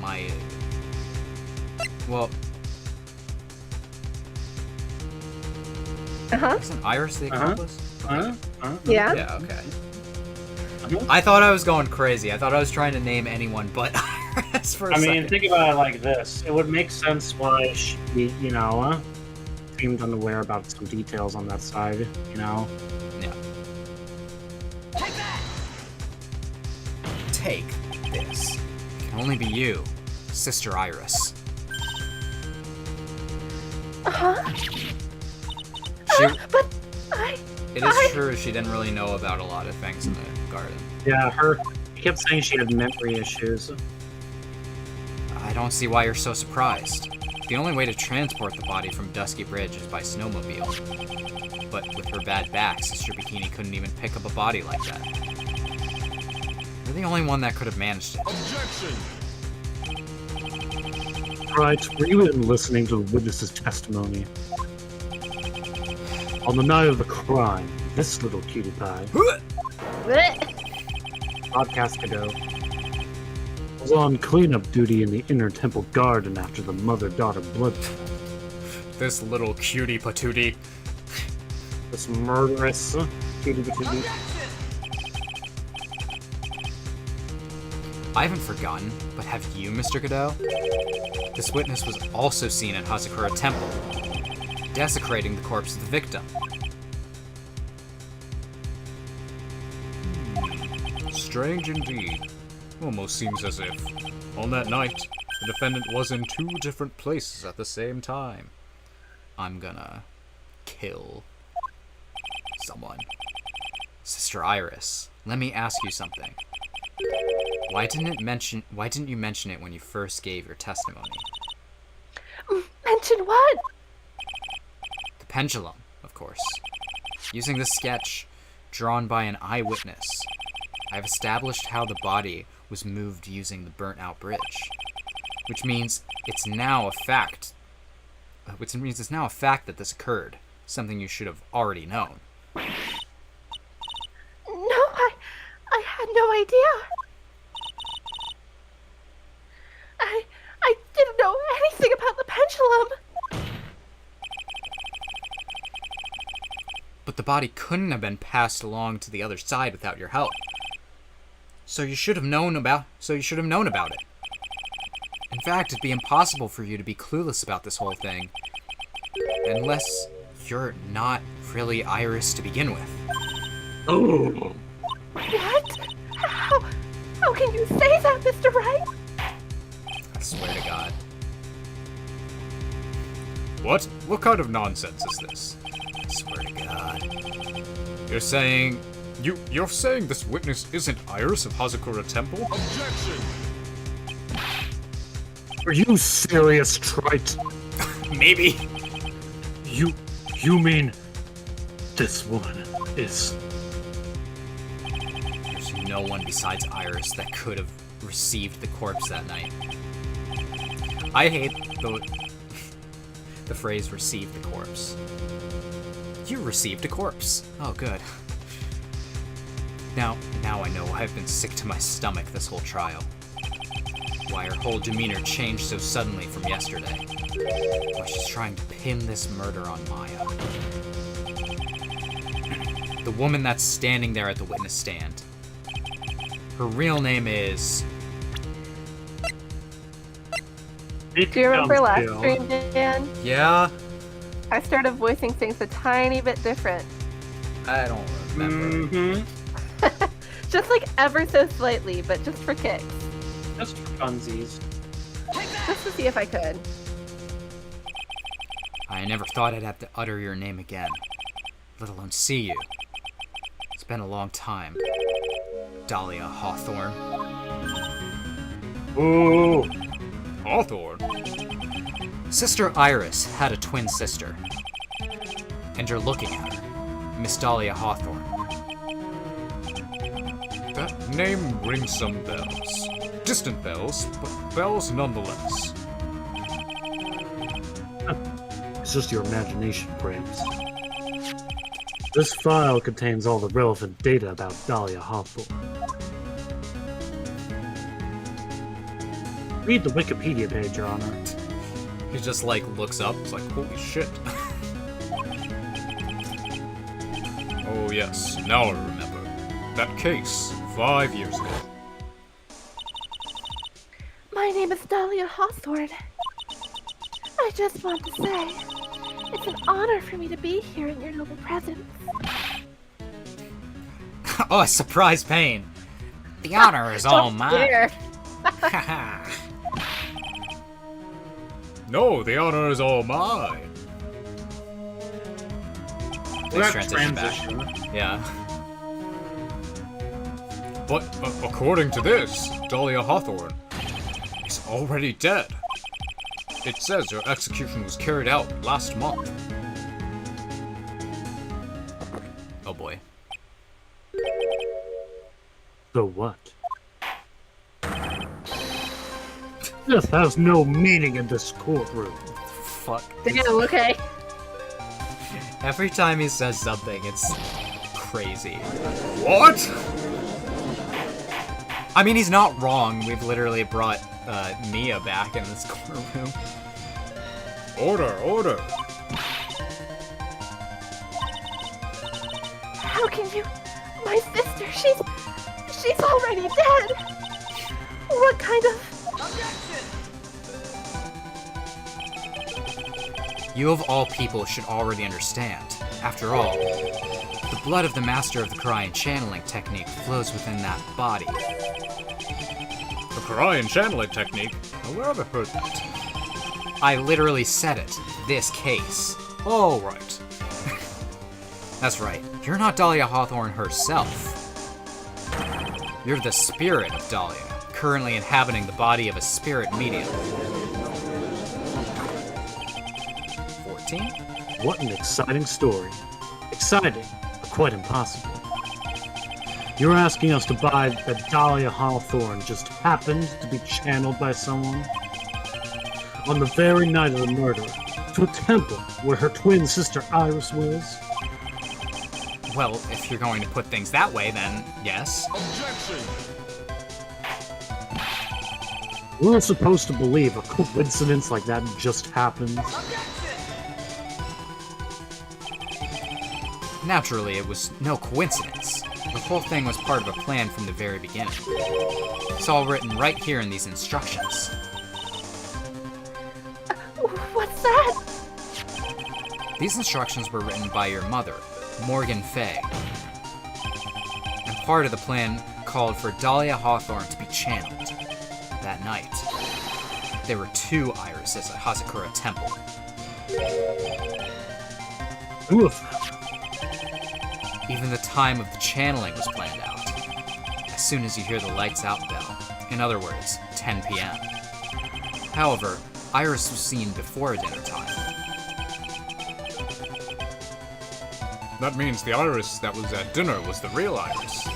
I... Well, isn't Iris the accomplice? Yeah. Yeah, okay. I thought I was going crazy. I thought I was trying to name anyone but Iris for a second. Think about it like this. It would make sense why she, seemed unaware about some details on that side, Yeah. Take this. It can only be you, Sister Iris. But I... It is true she didn't really know about a lot of things in the garden. Yeah, she kept saying she had memory issues. I don't see why you're so surprised. The only way to transport the body from Dusky Bridge is by snowmobile. But with her bad back, Sister Bikini couldn't even pick up a body like that. You're the only one that could have managed it. Right, were you even listening to the witness's testimony? On the night of the crime, this little cutie pie, podcast ago, was on cleanup duty in the inner temple garden after the mother-daughter blood. This little cutie patootie. This murderous cutie patootie. I haven't forgotten, but have you, Mr. Godot? This witness was also seen at Hazakura Temple, desecrating the corpse of the victim. Strange indeed. Almost seems as if, on that night, the defendant was in two different places at the same time. I'm gonna kill someone. Sister Iris, let me ask you something. Why didn't you mention it when you first gave your testimony? Mention what? The pendulum, of course. Using this sketch, drawn by an eyewitness, I've established how the body was moved using the burnt-out bridge, which means it's now a fact. Which means it's now a fact that this occurred, something you should have already known. No, I had no idea. I didn't know anything about the pendulum. But the body couldn't have been passed along to the other side without your help. So you should have known about it. In fact, it'd be impossible for you to be clueless about this whole thing. Unless you're not really Iris to begin with. Oh! What? How can you say that, Mr. Wright? I swear to God. What? What kind of nonsense is this? I swear to God. You're saying this witness isn't Iris of Hazakura Temple? Are you serious, Trite? Maybe. You mean this woman is... There's no one besides Iris that could have received the corpse that night. I hate the phrase "received the corpse." You received a corpse. Oh, good. Now I know why I've been sick to my stomach this whole trial. Why her whole demeanor changed so suddenly from yesterday. Why she's trying to pin this murder on Maya. The woman that's standing there at the witness stand. Her real name is... Do you remember last stream, Dan? Yeah? I started voicing things a tiny bit different. I don't remember. Just like ever so slightly, but just for kicks. Just for funsies. Just to see if I could. I never thought I'd have to utter your name again, let alone see you. It's been a long time, Dahlia Hawthorne. Ooh. Hawthorne? Sister Iris had a twin sister, and you're looking at her, Miss Dahlia Hawthorne. That name rings some bells. Distant bells, but bells nonetheless. It's just your imagination, Braves. This file contains all the relevant data about Dahlia Hawthorne. Read the Wikipedia page, Your Honor. He just like looks up, It's like, holy shit. Oh yes, now I remember. That case, 5 years ago. My name is Dahlia Hawthorne. I just want to say, it's an honor for me to be here in your noble presence. oh, surprise pain. The honor is all mine. Here. No, the honor is all mine. Thanks, That transition back. Yeah. But according to this, Dahlia Hawthorne is already dead. It says her execution was carried out last month. Oh boy. So what? This has no meaning in this courtroom. Fuck. Damn, okay. Every time he says something, it's crazy. What? I mean, he's not wrong. We've literally brought Mia back in this courtroom. Order, order. How can you? My sister, she's already dead. What kind of? You of all people should already understand. After all, the blood of the master of the Korean channeling technique flows within that body. The Korean channeling technique? Now, where have I heard that? I literally said it. This case. Oh, right. That's right. You're not Dahlia Hawthorne herself. You're the spirit of Dahlia, currently inhabiting the body of a spirit medium. 14? What an exciting story. Exciting, but quite impossible. You're asking us to buy that Dahlia Hawthorne just happened to be channeled by someone? On the very night of the murder, to a temple where her twin sister Iris was? Well, if you're going to put things that way, then yes. We're supposed to believe a coincidence like that just happened? Naturally, it was no coincidence. The whole thing was part of a plan from the very beginning. It's all written right here in these instructions. What's that? These instructions were written by your mother, Morgan Fay. And part of the plan called for Dahlia Hawthorne to be channeled. That night, there were 2 irises at Hazakura Temple. Who of them? Even the time of the channeling was planned out. As soon as you hear the lights out bell. In other words, 10 p.m. However, Iris was seen before dinner time. That means the Iris that was at dinner was the real Iris.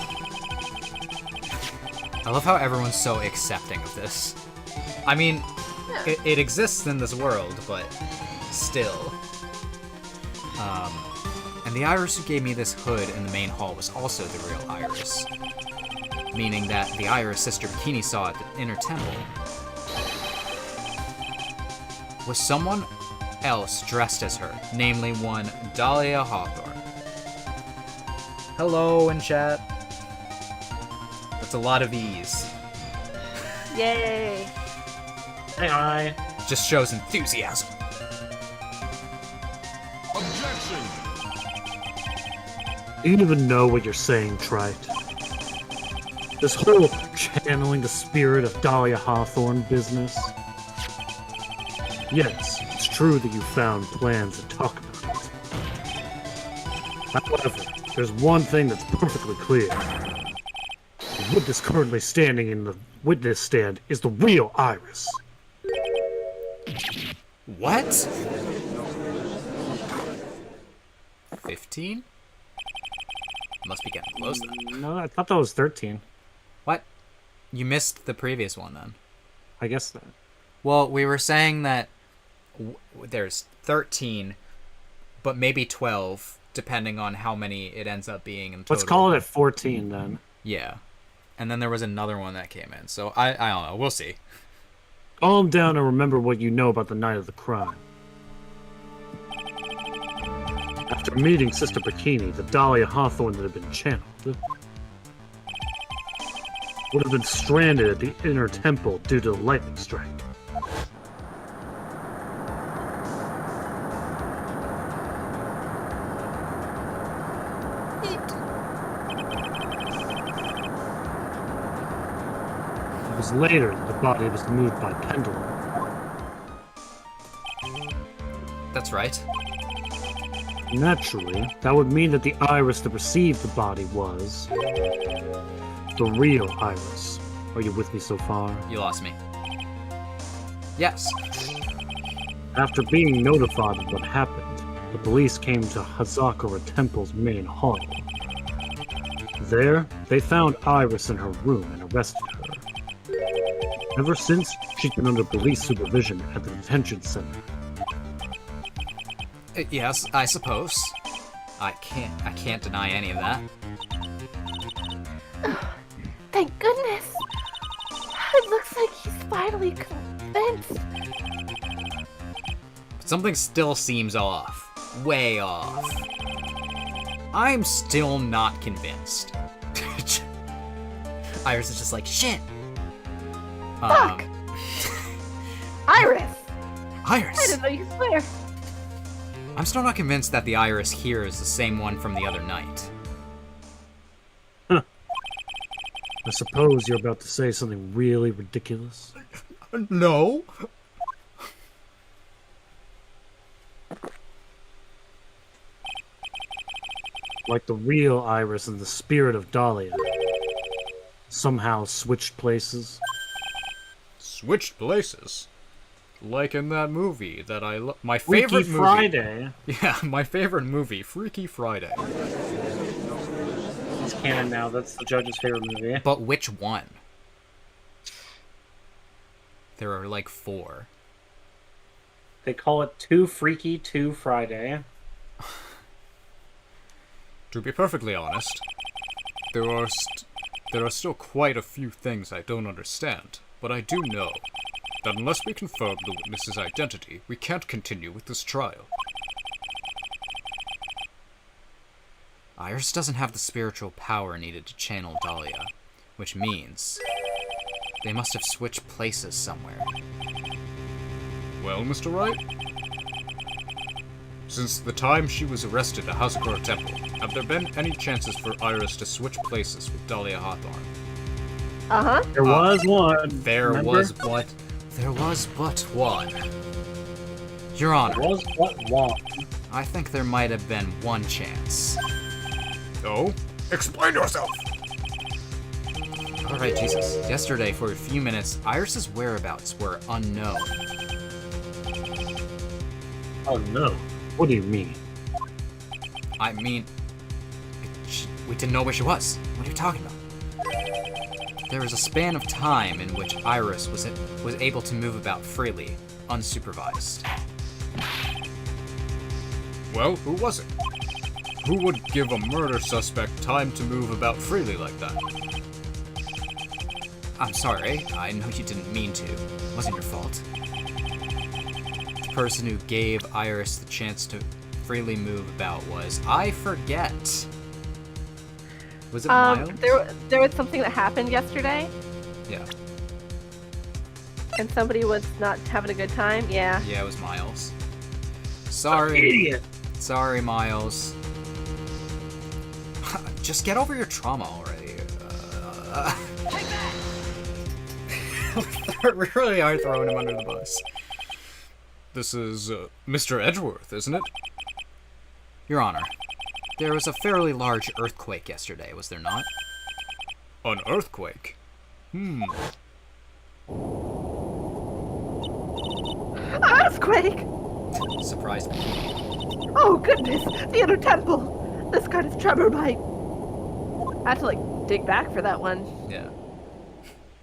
I love how everyone's so accepting of this. I mean, it exists in this world, but still. And the Iris who gave me this hood in the main hall was also the real Iris. Meaning that the Iris Sister Bikini saw at the inner temple was someone else dressed as her, namely one Dahlia Hawthorne. Hello in chat. That's a lot of ease. Yay. Hey, hi. Just shows enthusiasm. Objection! Do you even know what you're saying, Trite? This whole channeling the spirit of Dahlia Hawthorne business? Yes, it's true that you found plans to talk about it. However, there's one thing that's perfectly clear. The witness currently standing in the witness stand is the real Iris. What? 15? Must be getting close then. No, I thought that was 13. What? You missed the previous one then. I guess that. Well, we were saying that there's 13, but maybe 12, depending on how many it ends up being in total. Let's call it at 14 then. Yeah. And then there was another one that came in. So I don't know. We'll see. Calm down and remember what you know about the night of the crime. After meeting Sister Bikini, the Dahlia Hawthorne that had been channeled would have been stranded at the inner temple due to the lightning strike. It was later that the body was moved by pendulum. That's right. Naturally, that would mean that the Iris that received the body was the real Iris. Are you with me so far? You lost me. Yes. After being notified of what happened, the police came to Hazakura Temple's main hall. There, they found Iris in her room and arrested her. Ever since, she's been under police supervision at the detention center. Yes, I suppose. I can't deny any of that. Thank goodness. It looks like he's finally convinced. But something still seems off. Way off. I'm still not convinced. Iris is just like, shit! Fuck! Iris! I Iris! didn't know you could swear. I'm still not convinced that the Iris here is the same one from the other night. I suppose you're about to say something really ridiculous. No! Like the real Iris and the spirit of Dahlia somehow switched places. Switched places? Like in that movie that I love. My favorite Freaky movie. Friday. Yeah, my favorite movie, Freaky Friday. It's canon now. That's the judge's favorite movie. But which one? There are like 4. They call it Too Freaky, Too Friday. To be perfectly honest, there are still quite a few things I don't understand, but I do know that unless we confirm the witness's identity, we can't continue with this trial. Iris doesn't have the spiritual power needed to channel Dahlia, which means they must have switched places somewhere. Well, Mr. Wright? Since the time she was arrested at Hazakura Temple, have there been any chances for Iris to switch places with Dahlia Hawthorne? Uh-huh. There was one. There remember? was but one. Your Honor, There was but one. I think there might have been one chance. Oh? Explain yourself! Alright, Jesus. Yesterday, for a few minutes, Iris's whereabouts were unknown. Oh no. What do you mean? I mean, we didn't know where she was. What are you talking about? There was a span of time in which Iris was able to move about freely, unsupervised. Well, who was it? Who would give a murder suspect time to move about freely like that? I'm sorry, I know you didn't mean to. It wasn't your fault. The person who gave Iris the chance to freely move about was, I forget. Was it Miles? There was something that happened yesterday, Yeah. and somebody was not having a good time. Yeah. Yeah, it was Miles. Sorry. Idiot. Sorry, Miles. Just get over your trauma already. We really are throwing him under the bus. This is Mr. Edgeworth, isn't it? Your Honor, there was a fairly large earthquake yesterday, was there not? An earthquake? Earthquake! Surprised me. Oh goodness, the inner temple. This kind of tremor might. I had to like dig back for that one. Yeah.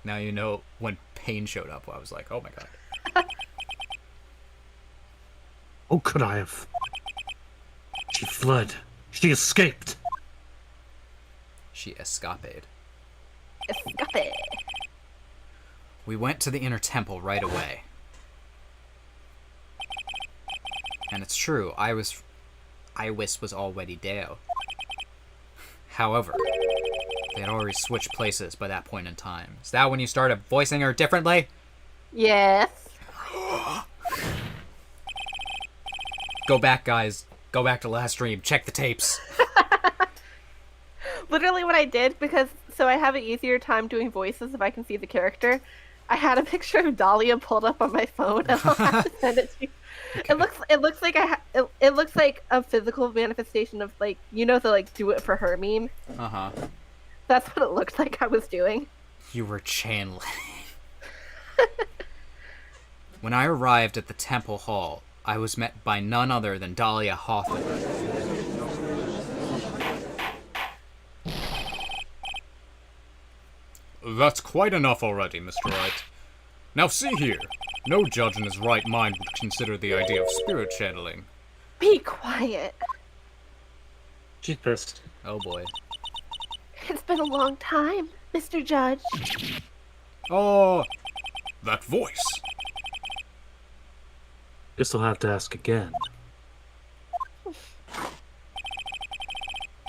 Now you know when pain showed up, I was like, oh my god. Oh, could I have? She fled. She escaped. She escaped. Escape. We went to the inner temple right away. And it's true, Iris was already there. However, they had already switched places by that point in time. Is that when you started voicing her differently? Yes. Go back, guys. Go back to last stream. Check the tapes. Literally what I did, because so I have an easier time doing voices if I can see the character. I had a picture of Dahlia pulled up on my phone, and I'll have to send it to you. Okay. It looks like it looks like a physical manifestation of like, you know, the like do it for her meme. Uh-huh. That's what it looked like I was doing. You were channeling. When I arrived at the temple hall, I was met by none other than Dahlia Hawthorne. That's quite enough already, Mr. Wright. Now see here. No judge in his right mind would consider the idea of spirit channeling. Be quiet. She's pissed. Oh boy. It's been a long time, Mr. Judge. Oh, that voice. Guess I'll have to ask again.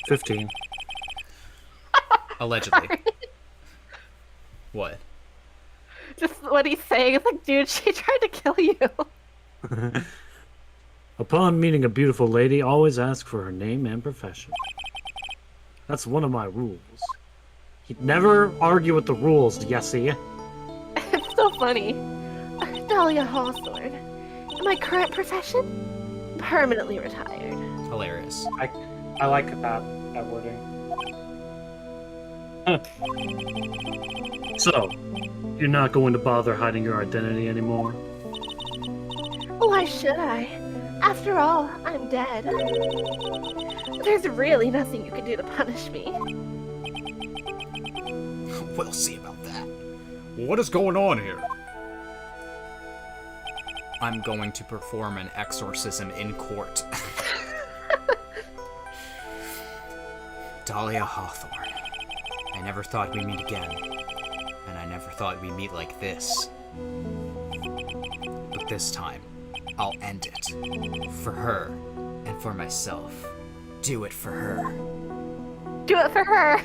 15. Allegedly. What? Just what he's saying. It's like, dude, she tried to kill you. Upon meeting a beautiful lady, always ask for her name and profession. That's one of my rules. You'd never argue with the rules, Yessie. It's so funny. Dahlia Hawthorne. My current profession? Permanently retired. Hilarious. I like that wording. So, you're not going to bother hiding your identity anymore? Why should I? After all, I'm dead. There's really nothing you can do to punish me. We'll see about that. What is going on here? I'm going to perform an exorcism in court. Dahlia Hawthorne. I never thought we'd meet again. And I never thought we'd meet like this. But this time, I'll end it. For her, and for myself. Do it for her. Do it for her.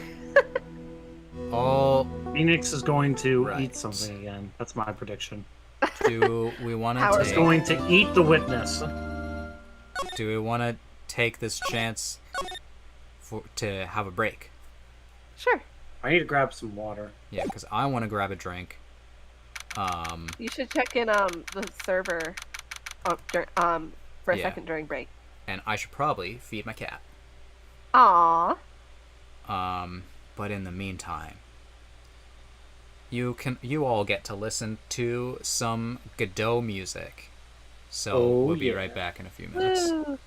All Phoenix is going to Right. eat something again. That's my prediction. do we want to Howard He's take? going to eat the witness. Do we want to take this chance to have a break? Sure. I need to grab some water. Yeah, because I want to grab a drink. You should check in the server for a Yeah. second during break. And I should probably feed my cat. Aww. But in the meantime, you all get to listen to some Godot music. So Oh, we'll be yeah. right back in a few minutes. Woo.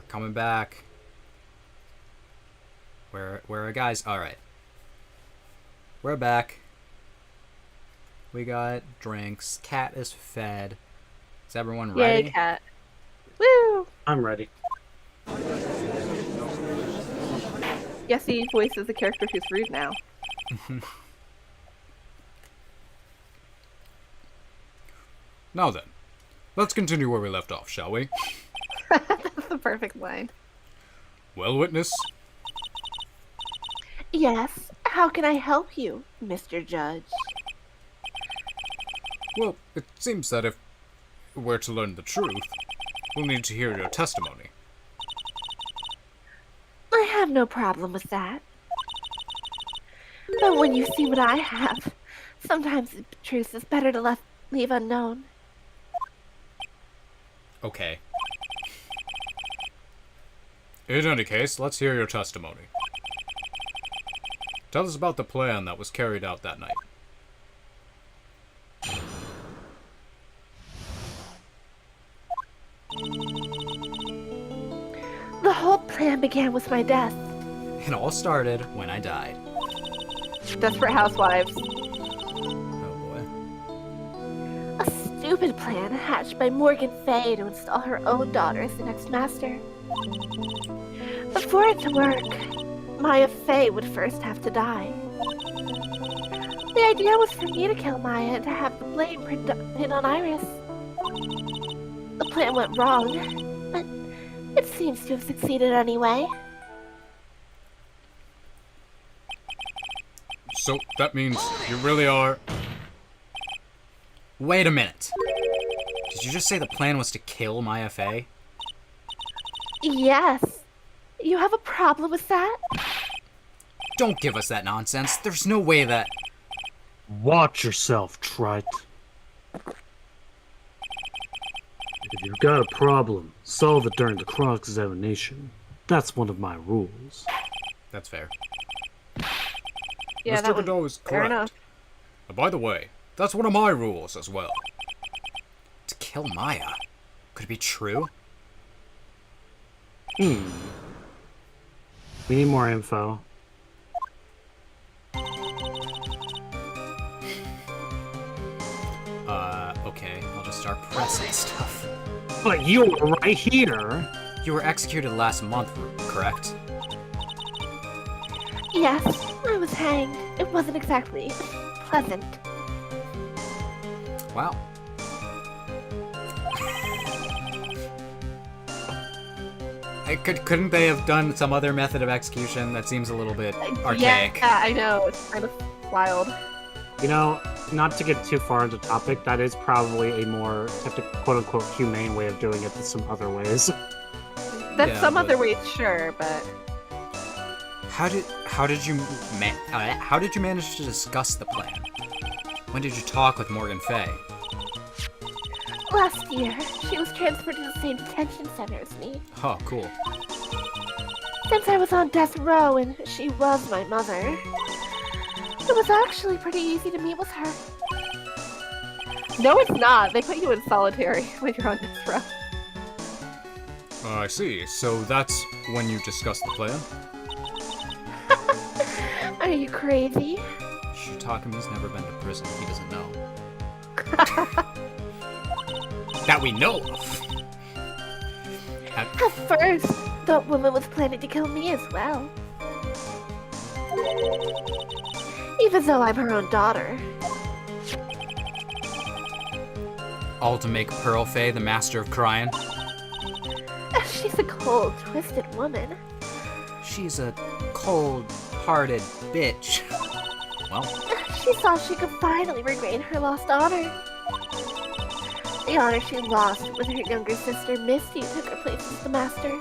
Coming back. Where are guys? Alright. We're back. We got drinks. Cat is fed. Is everyone ready? Yay, cat. Woo! I'm ready. Yes, he voices the character who's rude now. Now then, let's continue where we left off, shall we? That's the perfect line. Well, witness, Yes, how can I help you, Mr. Judge? well, it seems that if we're to learn the truth, we'll need to hear your testimony. I have no problem with that. But when you see what I have, sometimes the truth is better to leave unknown. Okay. In any case, let's hear your testimony. Tell us about the plan that was carried out that night. The whole plan began with my death. It all started when I died. Desperate Housewives. Oh boy. A stupid plan hatched by Morgan Fay to install her own daughter as the next master. But for it to work, Maya Fay would first have to die. The idea was for me to kill Maya and to have the blame pinned on Iris. The plan went wrong, but it seems to have succeeded anyway. So, that means you really are... Wait a minute. Did you just say the plan was to kill Maya Fey? Yes. You have a problem with that? Don't give us that nonsense. There's no way that... Watch yourself, Trite. If you've got a problem, solve it during the cross-examination. That's one of my rules. That's fair. Yeah, Mr. that was Godot is fair correct. enough. By the way, that's one of my rules as well. To kill Maya? Could it be true? We need more info. Okay. I'll just start pressing stuff. But you were right here! You were executed last month, correct? Yes, I was hanged. It wasn't exactly pleasant. Wow. Couldn't they have done some other method of execution? That seems a little bit archaic. Yeah, I know. It's kind of wild. You know, not to get too far into topic, that is probably a more quote-unquote humane way of doing it than some other ways. That's Yeah, some but- other ways, sure, but How did you manage to discuss the plan? When did you talk with Morgan Fay? Last year, she was transferred to the same detention center as me. Oh, cool. Since I was on death row and she was my mother, it was actually pretty easy to meet with her. no, it's not. They put you in solitary when you're on death row. I see. So that's when you discussed the plan? Are you crazy? Shutakumi's never been to prison. He doesn't know. That we know of. At first, the woman was planning to kill me as well. Even though I'm her own daughter. All to make Pearl Fay the master of crying. She's a cold, twisted woman. She's a cold-hearted bitch. Well, She thought she could finally regain her lost honor. The honor she lost when her younger sister Misty took her place as the master.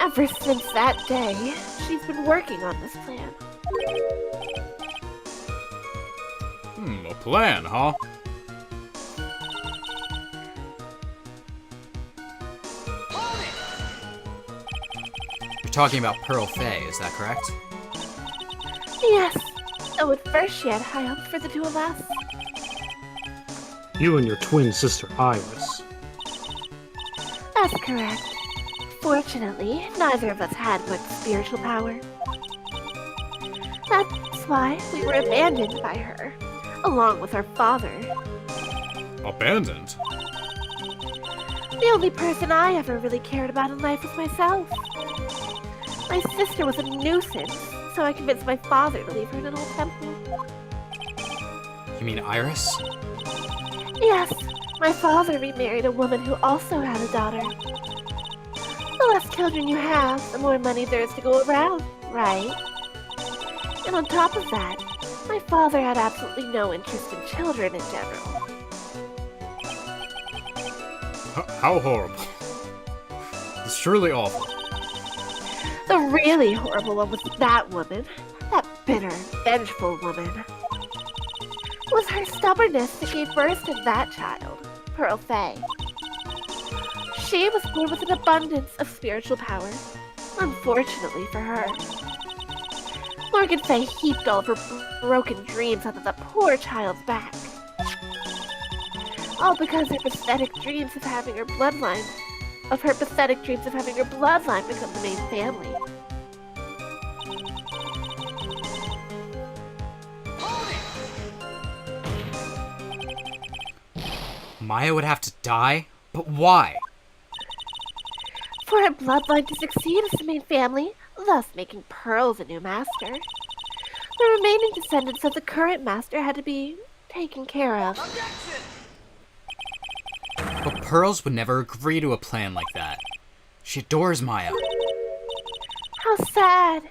Ever since that day, she's been working on this plan. A plan, huh? you're talking about Pearl Fay, is that correct? Yes, though at first she had high hopes for the two of us. You and your twin sister, Iris. That's correct. Unfortunately, neither of us had much spiritual power. That's why we were abandoned by her, along with our father. Abandoned? The only person I ever really cared about in life was myself. My sister was a nuisance, so I convinced my father to leave her in an old temple. You mean Iris? Yes, my father remarried a woman who also had a daughter. The less children you have, the more money there is to go around, right? And on top of that, my father had absolutely no interest in children in general. How horrible. It's truly awful. The really horrible one was that woman. That bitter, vengeful woman. It was her stubbornness that gave birth to that child, Pearl Faye. She was born with an abundance of spiritual power, unfortunately for her. Morgan Faye heaped all of her broken dreams onto the poor child's back. All because her pathetic dreams of having her bloodline become the main family. Maya would have to die? But why? For her bloodline to succeed as the main family, thus making Pearl the new master. The remaining descendants of the current master had to be taken care of. But Pearls would never agree to a plan like that. She adores Maya. How sad.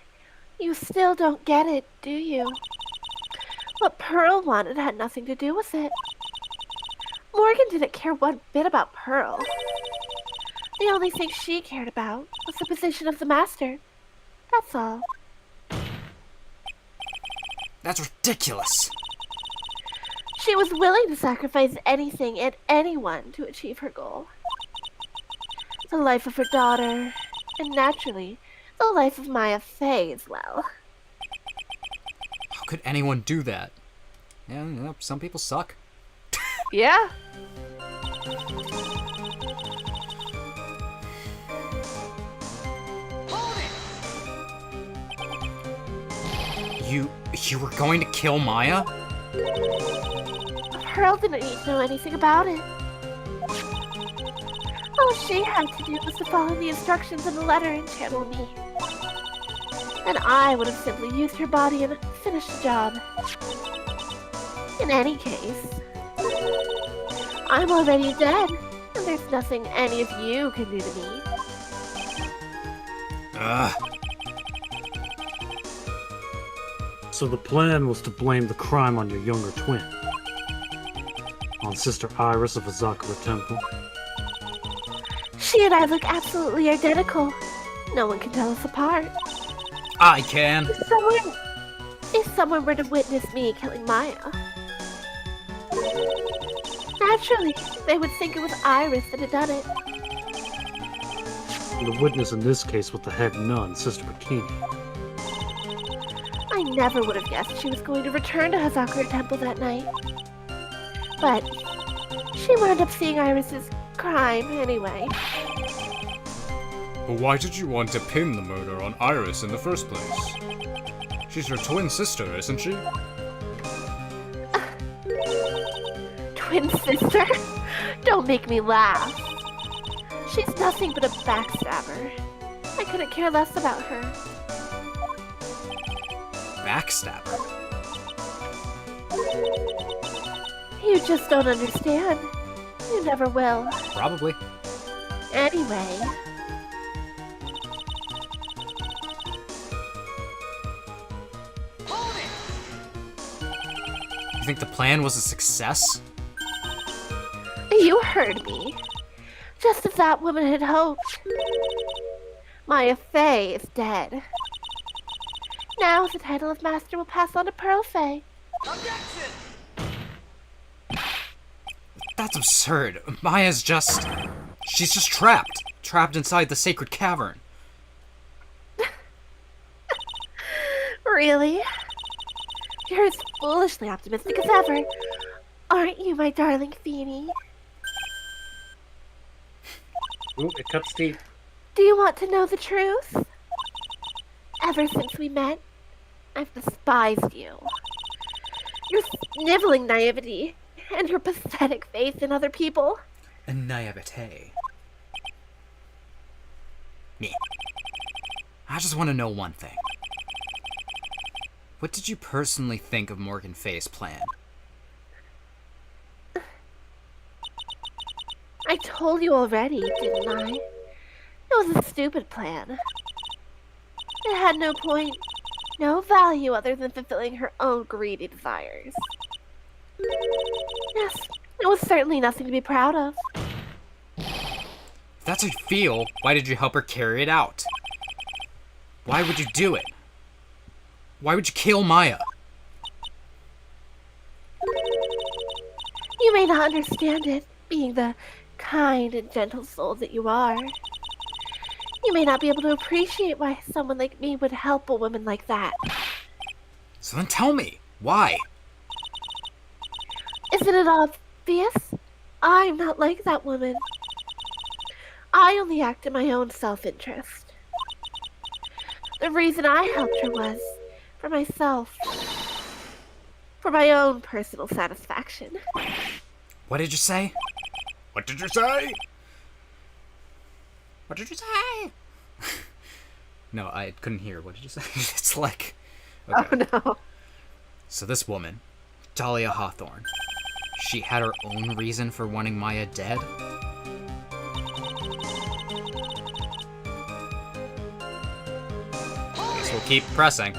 You still don't get it, do you? What Pearl wanted had nothing to do with it. Morgan didn't care one bit about Pearl. The only thing she cared about was the position of the master. That's all. That's ridiculous. She was willing to sacrifice anything and anyone to achieve her goal. The life of her daughter, and naturally, the life of Maya Faye as well. How could anyone do that? Yeah, you know, some people suck. Yeah. You were going to kill Maya? Pearl didn't need to know anything about it. All she had to do was to follow the instructions in the letter and channel me. And I would have simply used her body and finished the job. In any case, I'm already dead, and there's nothing any of you can do to me. Ugh. So the plan was to blame the crime on your younger twin. On Sister Iris of Azakura Temple. She and I look absolutely identical. No one can tell us apart. I can. If someone were to witness me killing Maya, naturally, they would think it was Iris that had done it. And the witness in this case was the head nun, Sister Bikini. I never would have guessed she was going to return to Hazakura Temple that night. But she wound up seeing Iris's crime anyway. But why did you want to pin the murder on Iris in the first place? She's your twin sister, isn't she? Twin sister? Don't make me laugh. She's nothing but a backstabber. I couldn't care less about her. Backstabber? You just don't understand. You never will. Probably. Anyway. You think the plan was a success? You heard me. Just as that woman had hoped. Maya Faye is dead. Now the title of Master will pass on to Pearl Faye. That's absurd. Maya's she's just trapped. Trapped inside the sacred cavern. Really? You're as foolishly optimistic as ever. Aren't you, my darling Feeny? Ooh, it cuts deep. Do you want to know the truth? Ever since we met, I've despised you. Your sniveling naivety and your pathetic faith in other people. A naivete. Me. I just want to know one thing. What did you personally think of Morgan Fay's plan? I told you already, didn't I? It was a stupid plan. It had no point, no value other than fulfilling her own greedy desires. Yes, it was certainly nothing to be proud of. If that's how you feel, why did you help her carry it out? Why would you do it? Why would you kill Maya? You may not understand it, being the kind and gentle soul that you are. You may not be able to appreciate why someone like me would help a woman like that. So then tell me, why? Isn't it obvious? I'm not like that woman. I only act in my own self-interest. The reason I helped her was for myself. For my own personal satisfaction. What did you say? What did you say? What did you say? No, I couldn't hear. What did you say? It's like... Okay. Oh no. So this woman, Dahlia Hawthorne, she had her own reason for wanting Maya dead? Guess we'll keep pressing.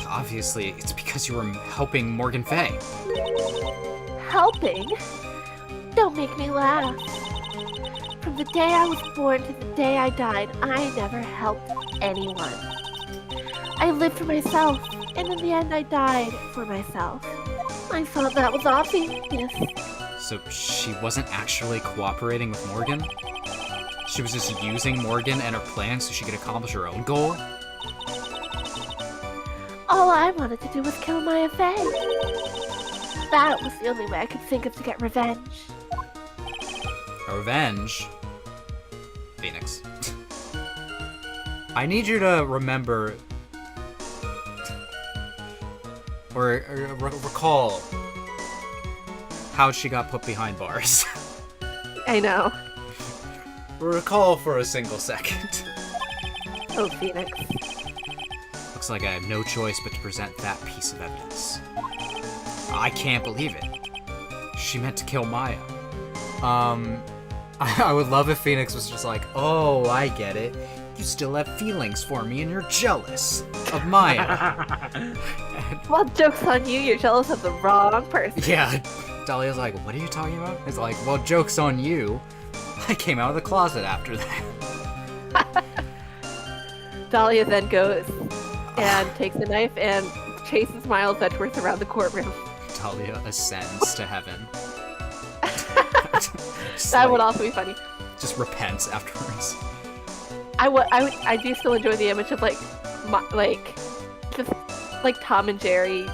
Obviously, it's because you were helping Morgan Fay. Helping? Don't make me laugh. From the day I was born to the day I died, I never helped anyone. I lived for myself, and in the end I died for myself. I thought that was obvious. So she wasn't actually cooperating with Morgan? She was just using Morgan and her plan so she could accomplish her own goal? All I wanted to do was kill Maya Fey. That was the only way I could think of to get revenge. Revenge? Phoenix. I need you to remember... or recall how she got put behind bars. I know. Recall for a single second. Oh, Phoenix. Looks like I have no choice but to present that piece of evidence. I can't believe it. She meant to kill Maya. I would love if Phoenix was just like, oh, I get it. You still have feelings for me and you're jealous of Maya. Well, joke's on you, you're jealous of the wrong person. Yeah, Dahlia's like, what are you talking about? It's like, well, joke's on you. I came out of the closet after that. Dahlia then goes and takes a knife and chases Miles Edgeworth around the courtroom. Dahlia ascends to heaven. That would also be funny. Just repents afterwards. I do still enjoy the image of just like Tom and Jerry,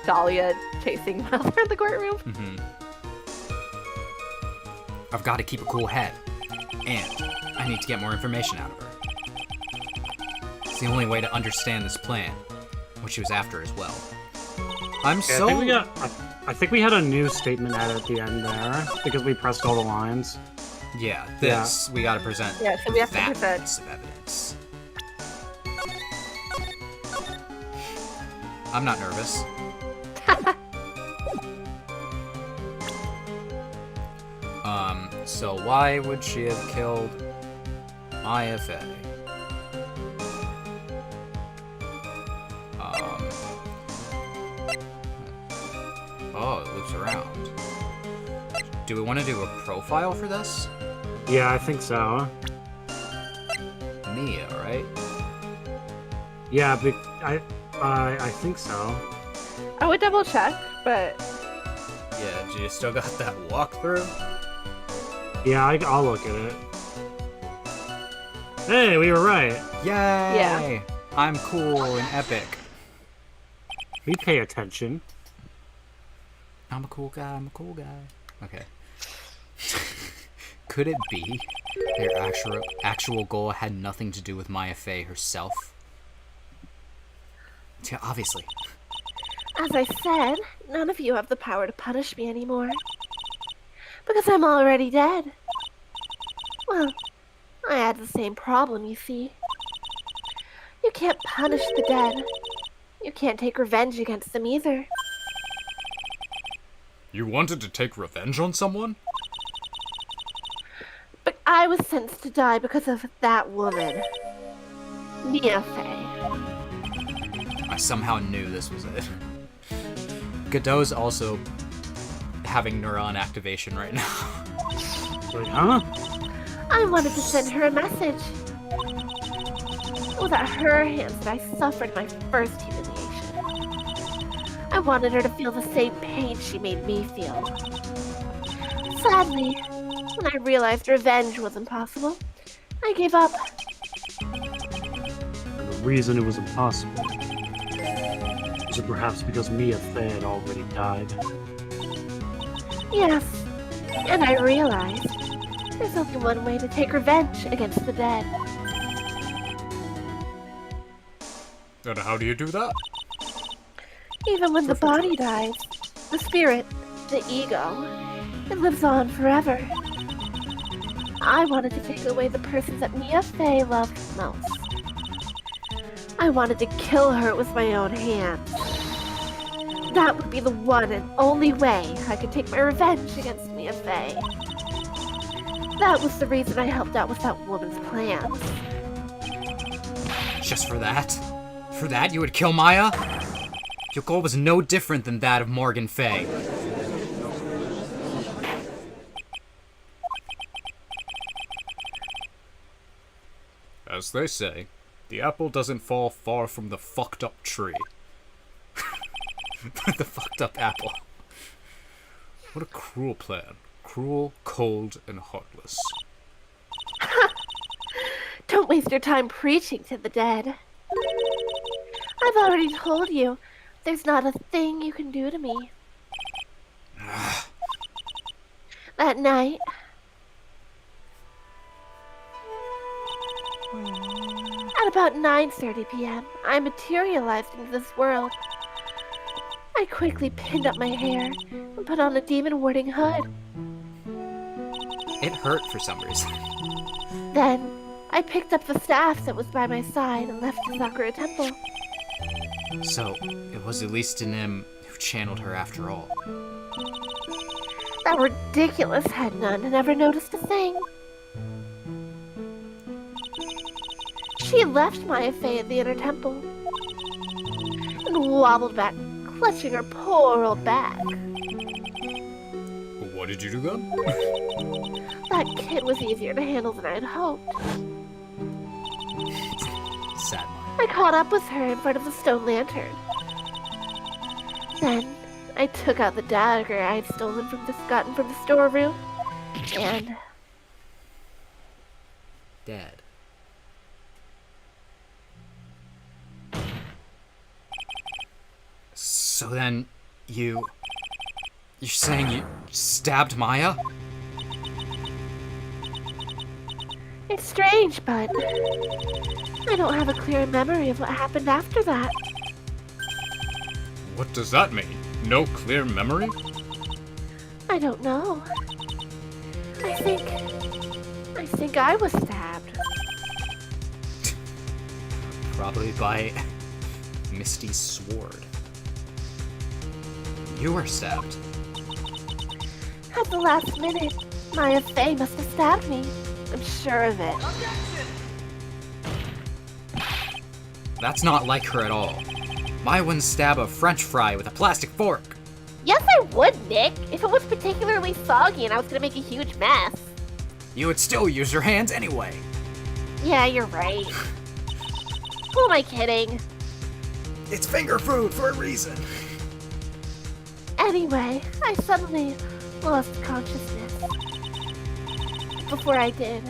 Dahlia chasing Miles around the courtroom. Mm-hmm. I've got to keep a cool head, and I need to get more information out of her. It's the only way to understand this plan, what she was after as well. I'm Okay, so... I think we had a new statement added at the end there because we pressed all the lines. Yeah, this, we gotta present Yeah, so we have to that present. piece of evidence. I'm not nervous. So why would she have killed Maya Fey? Oh, it loops around. Do we want to do a profile for this? Yeah, I think so. Mia, right? Yeah, but I think so. I would double check, but Yeah, do you still got that walkthrough? Yeah, I'll look at it. Hey, we were right. Yay! Yeah. I'm cool and epic. We pay attention. I'm a cool guy, I'm a cool guy. Okay. Could it be their actual goal had nothing to do with Maya Fey herself? Yeah, obviously. As I said, none of you have the power to punish me anymore. Because I'm already dead. Well, I had the same problem, you see. You can't punish the dead. You can't take revenge against them either. You wanted to take revenge on someone? But I was sentenced to die because of that woman. Mia Fey. I somehow knew this was it. Godot's also having neuron activation right now. Wait, huh? I wanted to send her a message. It was at her hands that I suffered my first humiliation. I wanted her to feel the same pain she made me feel. Sadly, when I realized revenge was impossible, I gave up. And the reason it was impossible was it perhaps because Mia Fey had already died? Yes, and I realized there's only one way to take revenge against the dead. And how do you do that? Even when the body dies, the spirit, the ego, it lives on forever. I wanted to take away the person that Mia Fey loved most. I wanted to kill her with my own hands. That would be the one and only way I could take my revenge against Mia Fey. That was the reason I helped out with that woman's plans. Just for that? For that you would kill Maya? Your goal was no different than that of Morgan Fey. As they say, the apple doesn't fall far from the fucked up tree. The fucked up apple. What a cruel plan. Cruel, cold, and heartless. Don't waste your time preaching to the dead. I've already told you, there's not a thing you can do to me. That night, at about 9:30 p.m., I materialized into this world. I quickly pinned up my hair and put on a demon-warding hood. It hurt for some reason. Then, I picked up the staff that was by my side and left the Sakura temple. So, it was at least Nim who channeled her after all. That ridiculous head nun never noticed a thing. She left Maya Fey at the inner temple and wobbled back, clutching her poor old back. What did you do then? That kid was easier to handle than I'd hoped. Sad Maya. I caught up with her in front of the stone lantern. Then, I took out the dagger I had gotten from the storeroom, and Dead. So then, you're saying you stabbed Maya? it's strange, but I don't have a clear memory of what happened after that. What does that mean? No clear memory? I don't know. I think I was stabbed. Probably by Misty's sword. You were stabbed. At the last minute, Maya Fey must have stabbed me. I'm sure of it. That's not like her at all. Maya wouldn't stab a French fry with a plastic fork. Yes, I would, Nick. If it was particularly soggy and I was gonna make a huge mess. You would still use your hands anyway. Yeah, you're right. Who am I kidding? It's finger food for a reason. Anyway, I suddenly lost consciousness. Before I did,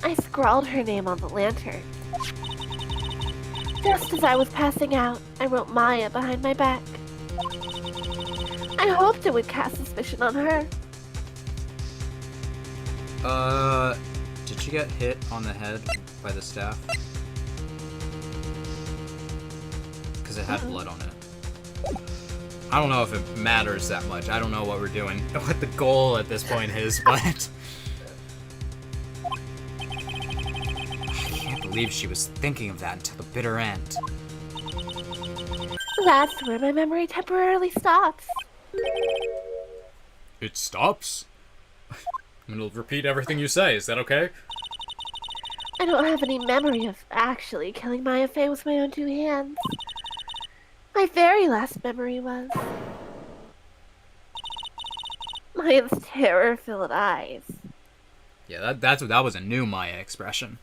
I scrawled her name on the lantern. Just as I was passing out, I wrote Maya behind my back. I hoped it would cast suspicion on her. Did she get hit on the head by the staff? Because it had blood on it. I don't know if it matters that much. I don't know what we're doing, what the goal at this point is, but... I can't believe she was thinking of that until the bitter end. That's where my memory temporarily stops. It stops? I'm gonna repeat everything you say, is that okay? I don't have any memory of actually killing Maya Fey with my own 2 hands. My very last memory was Maya's terror-filled eyes. Yeah, that was a new Maya expression.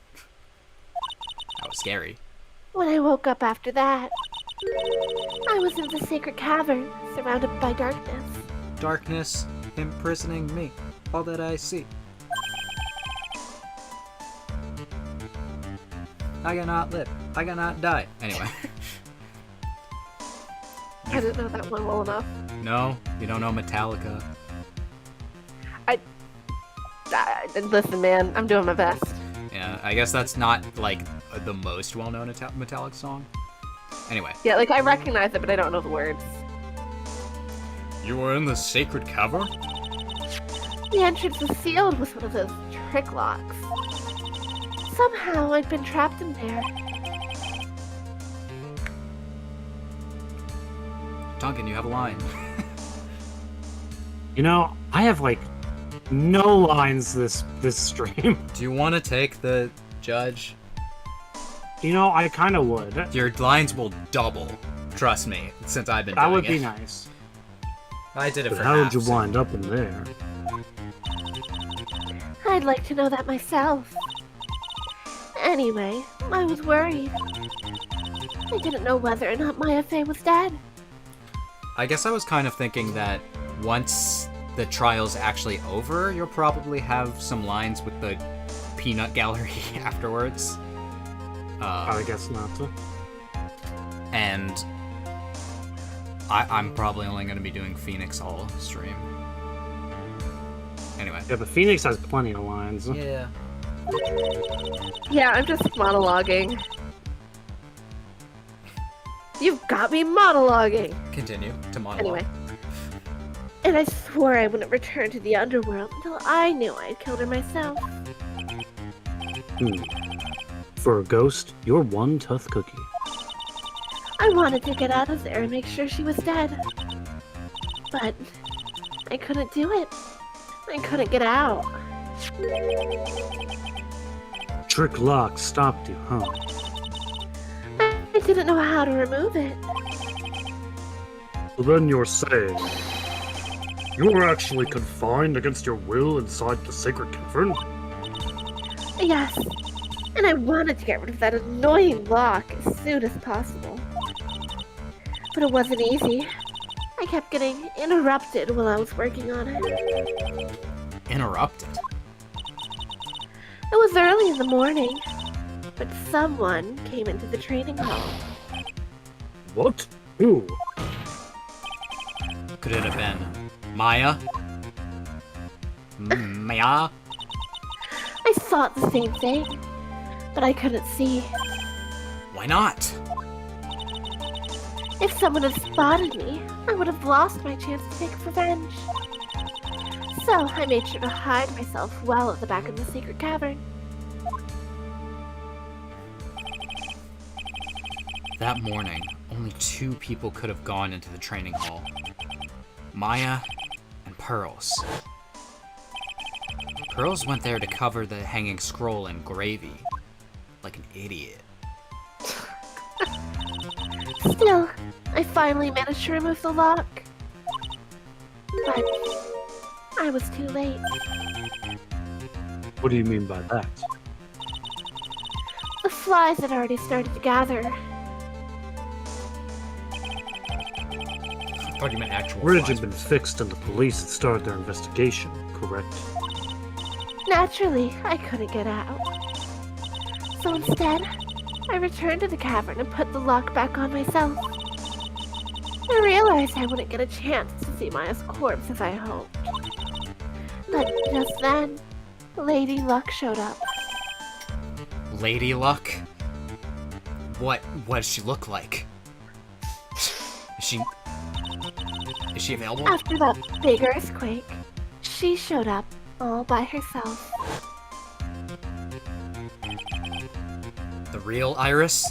That was scary. When I woke up after that, I was in the sacred cavern, surrounded by darkness. Darkness imprisoning me, all that I see. I cannot live. I cannot die. Anyway. I didn't know that one well enough. No, you don't know Metallica. Listen, man, I'm doing my best. Yeah, I guess that's not, like, the most well-known Metallica song. Anyway. Yeah, like, I recognize it, but I don't know the words. You were in the sacred cavern? The entrance was sealed with one of those trick locks. Somehow I'd been trapped in there. Duncan, you have a line. You know, I have like no lines this stream. Do you want to take the judge? You know, I kind of would. Your lines will double. Trust me, since I've been That doing would be it. nice. I did it But for how did half, you so- wind up in there? I'd like to know that myself. Anyway, I was worried. I didn't know whether or not Maya Fey was dead. I guess I was kind of thinking that once the trial's actually over, you'll probably have some lines with the peanut gallery afterwards. I guess not. And I'm probably only going to be doing Phoenix all stream. Anyway. Yeah, but Phoenix has plenty of lines. Yeah. Yeah, I'm just monologuing. You've got me monologuing! Continue to monologue. Anyway. And I swore I wouldn't return to the underworld until I knew I'd killed her myself. For a ghost, you're one tough cookie. I wanted to get out of there and make sure she was dead. But I couldn't do it. I couldn't get out. Trick lock stopped you, huh? I didn't know how to remove it. So then you're saying you were actually confined against your will inside the sacred cavern? Yes, and I wanted to get rid of that annoying lock as soon as possible. But it wasn't easy. I kept getting interrupted while I was working on it. Interrupted? It was early in the morning, but someone came into the training hall. What? Who? Could it have been Maya? Maya? I thought the same thing, but I couldn't see. Why not? If someone had spotted me, I would have lost my chance to take revenge. So I made sure to hide myself well at the back of the secret cavern. That morning, only 2 people could have gone into the training hall. Maya and Pearls. Pearls went there to cover the hanging scroll in gravy. Like an idiot. Still, I finally managed to remove the lock. But I was too late. What do you mean by that? The flies had already started to gather. I thought you meant actual Bridge flies. had been fixed and the police had started their investigation, correct? Naturally, I couldn't get out. So instead, I returned to the cavern and put the lock back on myself. I realized I wouldn't get a chance to see Maya's corpse as I hoped. But just then, Lady Luck showed up. Lady Luck? What does she look like? Is she available? After that big earthquake, she showed up all by herself. The real Iris?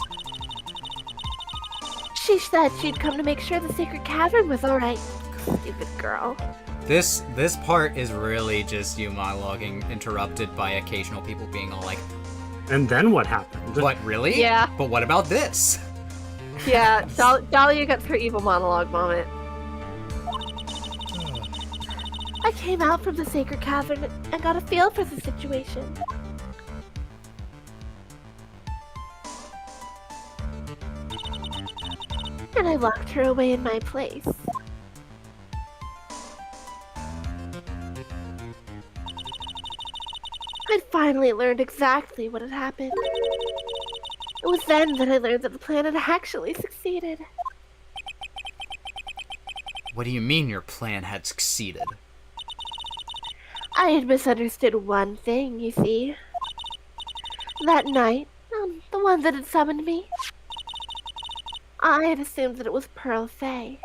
She said she'd come to make sure the sacred cavern was alright. Stupid girl. This part is really just you monologuing, interrupted by occasional people being all like, And then what happened? "What, really? Yeah. But what about this?" Yeah, Dahlia gets her evil monologue moment. I came out from the sacred cavern and got a feel for the situation. And I locked her away in my place. I'd finally learned exactly what had happened. It was then that I learned that the plan had actually succeeded. What do you mean your plan had succeeded? I had misunderstood one thing, you see. That night, the one that had summoned me, I had assumed that it was Pearl Fay.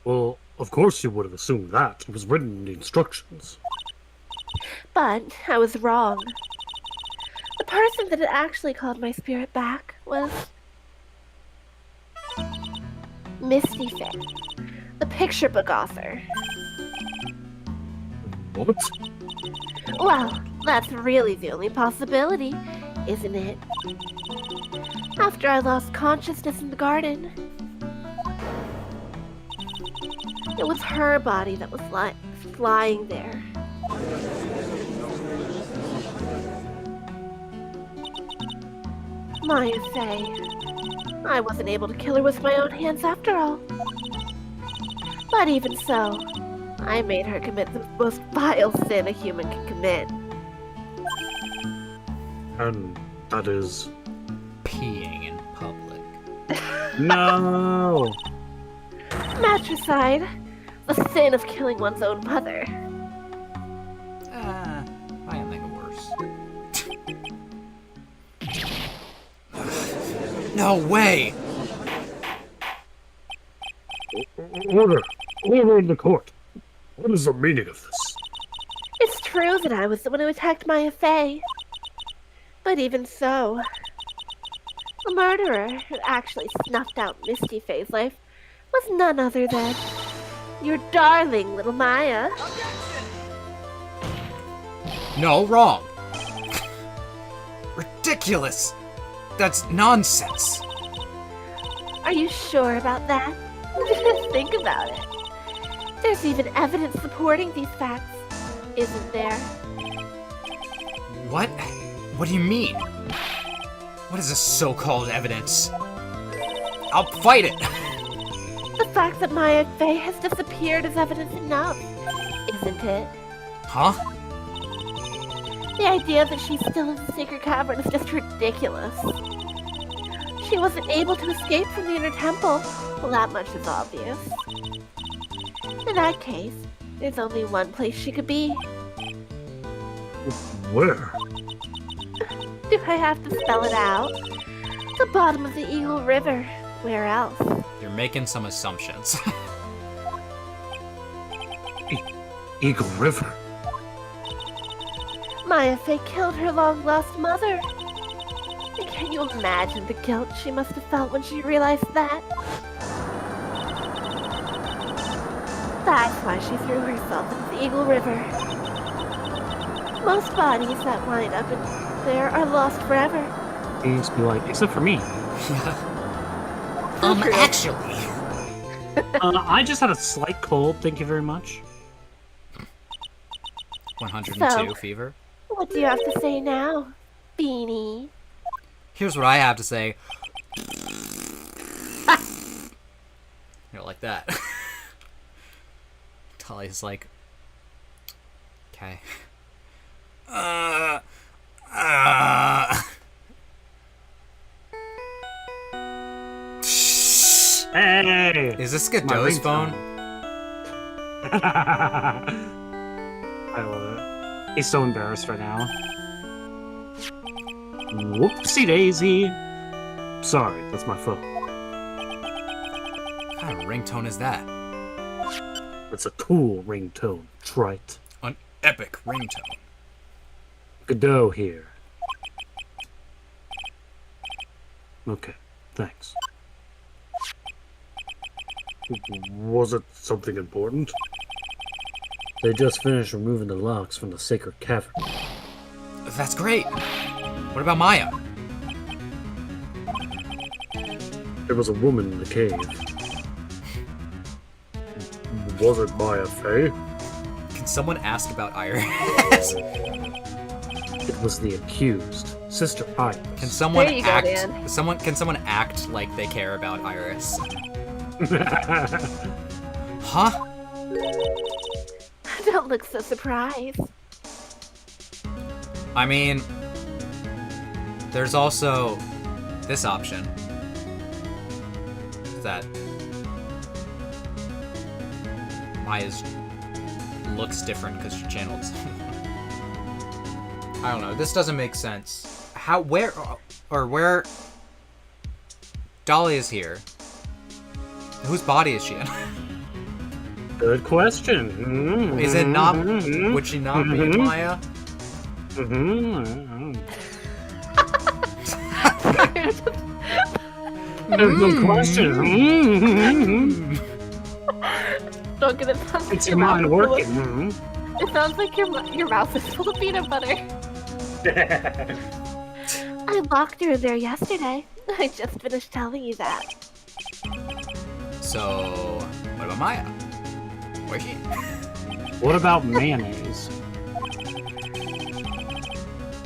Well, of course you would have assumed that. It was written in the instructions. But I was wrong. The person that had actually called my spirit back was Misty Fay, the picture book author. What? Well, that's really the only possibility, isn't it? After I lost consciousness in the garden, it was her body that was flying there. Maya Fay. I wasn't able to kill her with my own hands after all. But even so, I made her commit the most vile sin a human can commit. And that is... Peeing in public. No! Matricide. The sin of killing one's own mother. I can think of worse. No way! Order! Order in the court! What is the meaning of this? It's true that I was the one who attacked Maya Fay. But even so, the murderer who actually snuffed out Misty Fay's life was none other than your darling little Maya. No, wrong. Ridiculous. That's nonsense. Are you sure about that? Think about it. There's even evidence supporting these facts, isn't there? What? What do you mean? What is this so-called evidence? I'll fight it! The fact that Maya Fay has disappeared is evidence enough, isn't it? Huh? The idea that she's still in the sacred cavern is just ridiculous. She wasn't able to escape from the inner temple. Well, that much is obvious. In that case, there's only one place she could be. Where? Do I have to spell it out? The bottom of the Eagle River. Where else? You're making some assumptions. Eagle River. Maya Fay killed her long-lost mother. And can you imagine the guilt she must have felt when she realized that? That's why she threw herself into the Eagle River. Most bodies that wind up in there are lost forever. Please be like, except for me. Actually. I just had a slight cold, thank you very much. 102 So- fever. What do you have to say now, Beanie? Here's what I have to say. You know, like that. Talia's like, okay. Hey! Is this My Godot's phone? ringtone. I love it. He's so embarrassed right now. Whoopsie daisy. Sorry, that's my phone. What kind of ringtone is that? It's a cool ringtone, trite. An epic ringtone. Godot here. Okay, thanks. Was it something important? They just finished removing the locks from the sacred cavern. That's great. What about Maya? There was a woman in the cave. Was it Maya Fey? Can someone ask about Iris? It was the accused, Sister Iris. Can someone There you go, act? Dan. Can someone act like they care about Iris? Huh? Don't look so surprised. I mean, there's also this option. That Maya's looks different because she channeled. I don't know. This doesn't make sense. How? Where? Dolly is here. Whose body is she in? Good question. Mm-hmm. Is it not? Would she not be in Maya? Mm-hmm. Good question. Mm-hmm. Don't get it. Sounds like It's your mind mouth full working. of- Mm-hmm. It sounds like your mouth is full of peanut butter. I locked her in there yesterday. I just finished telling you that. So, what about Maya? Where's she? What about mayonnaise?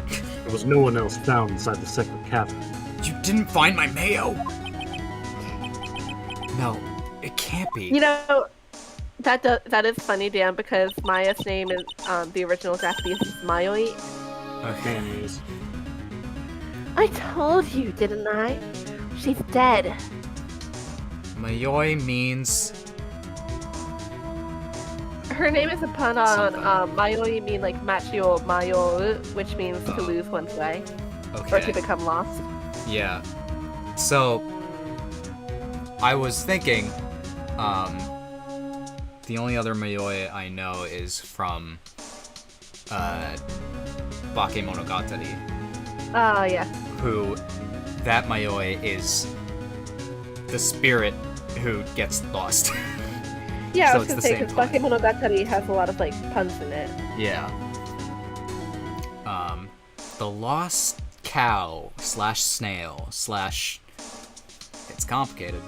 There was no one else found inside the sacred cavern. You didn't find my mayo? No, it can't be. You know, that is funny, Dan, because Maya's name in the original Japanese is Mayoi. Okay. Mayonnaise. I told you, didn't I? She's dead. Mayoi means Her name is a pun on Something. Mayoi mean like Machio Mayo, which means to lose one's way or to okay. become lost. Yeah. So I was thinking, the only other Mayoi I know is from Bakemonogatari, Oh yeah. who that Mayoi is the spirit who gets lost. Yeah, So I was it's gonna the say same because pun. Bakemonogatari has a lot of like puns in it. Yeah. The lost cow / snail / it's complicated.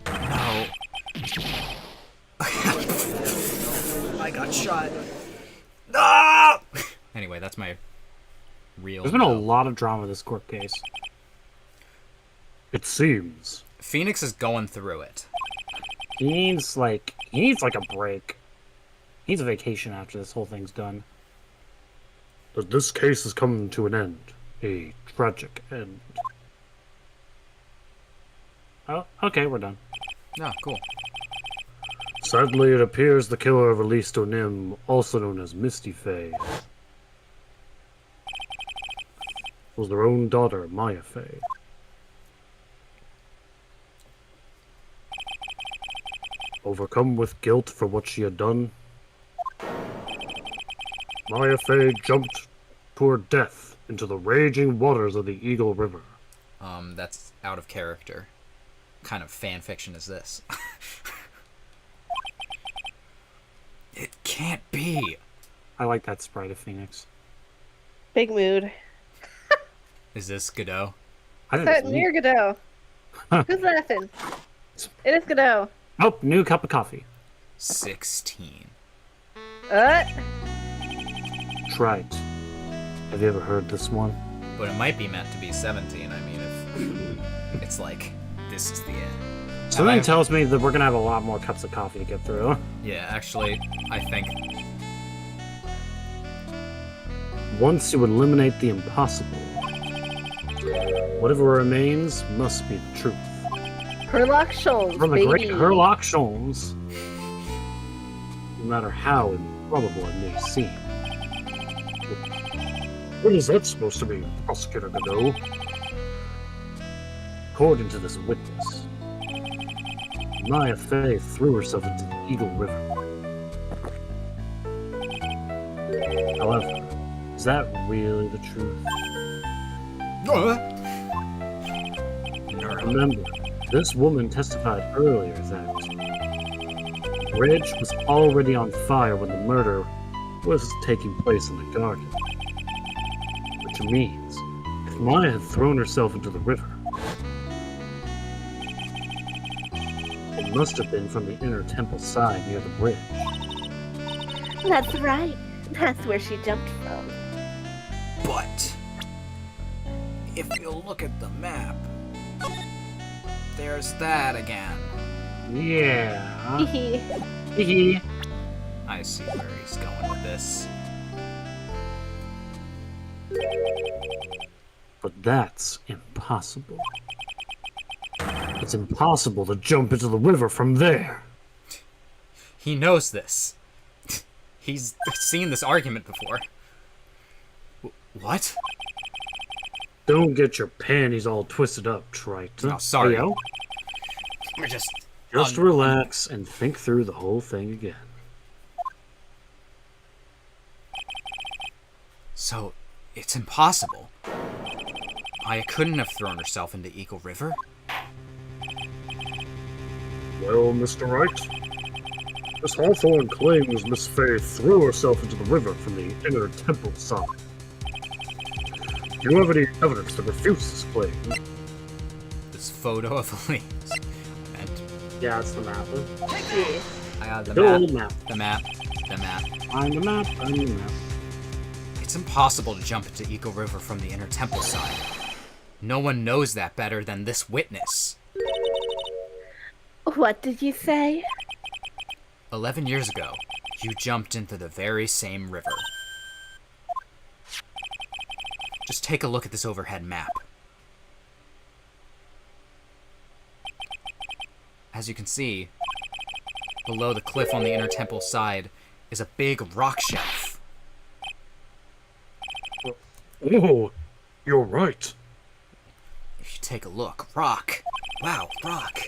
No. I got shot. No! Anyway, that's my real. There's been a lot of drama in this court case. It seems. Phoenix is going through it. He needs like a break. He needs a vacation after this whole thing's done. But this case has come to an end. A tragic end. Oh, okay, we're done. Oh, cool. Sadly, it appears the killer of Elise Nim, also known as Misty Faye, was their own daughter, Maya Faye. Overcome with guilt for what she had done, Maya Faye jumped to her death into the raging waters of the Eagle River. That's out of character. What kind of fan fiction is this? It can't be. I like that sprite of Phoenix. Big mood. Is this Godot? I think That it's neat. near Godot. Who's laughing? It is Godot. Oh, new cup of coffee. 16. Try it. Have you ever heard this one? But it might be meant to be 17. I mean, if it's like, this is the end. Something Have I- tells me that we're gonna have a lot more cups of coffee to get through. Yeah, actually, I think. Once you eliminate the impossible, whatever remains must be the truth. Herlock Sholmes, From the baby. great Herlock Sholmes. No matter how improbable it may seem. What is that supposed to be, Prosecutor Godot? According to this witness, Maya Fey threw herself into the Eagle River. However, is that really the truth? Remember, this woman testified earlier that the bridge was already on fire when the murder was taking place in the garden. Which means, if Maya had thrown herself into the river, it must have been from the inner temple side near the bridge. That's right. That's where she jumped from. But if you look at the map, there's that again. Yeah. Hehe. Hee. I see where he's going with this. But that's impossible. It's impossible to jump into the river from there. He knows this. He's seen this argument before. What? Don't get your panties all twisted up, Trite. Oh, sorry. Leo, We're just relax and think through the whole thing again. So, it's impossible. Maya couldn't have thrown herself into Eagle River. Well, Mr. Wright, Miss Hawthorne claims Miss Fey threw herself into the river from the inner temple side. Do you have any evidence that refutes this claim? This photo of Elise. And Yeah, it's the map. I got the Good map. old map. The map. The map. I'm the map. I'm the map. It's impossible to jump into Eagle River from the inner temple side. No one knows that better than this witness. What did you say? 11 years ago, you jumped into the very same river. Just take a look at this overhead map. As you can see, below the cliff on the inner temple side is a big rock shelf. Oh, you're right. If you take a look, rock. Wow, rock.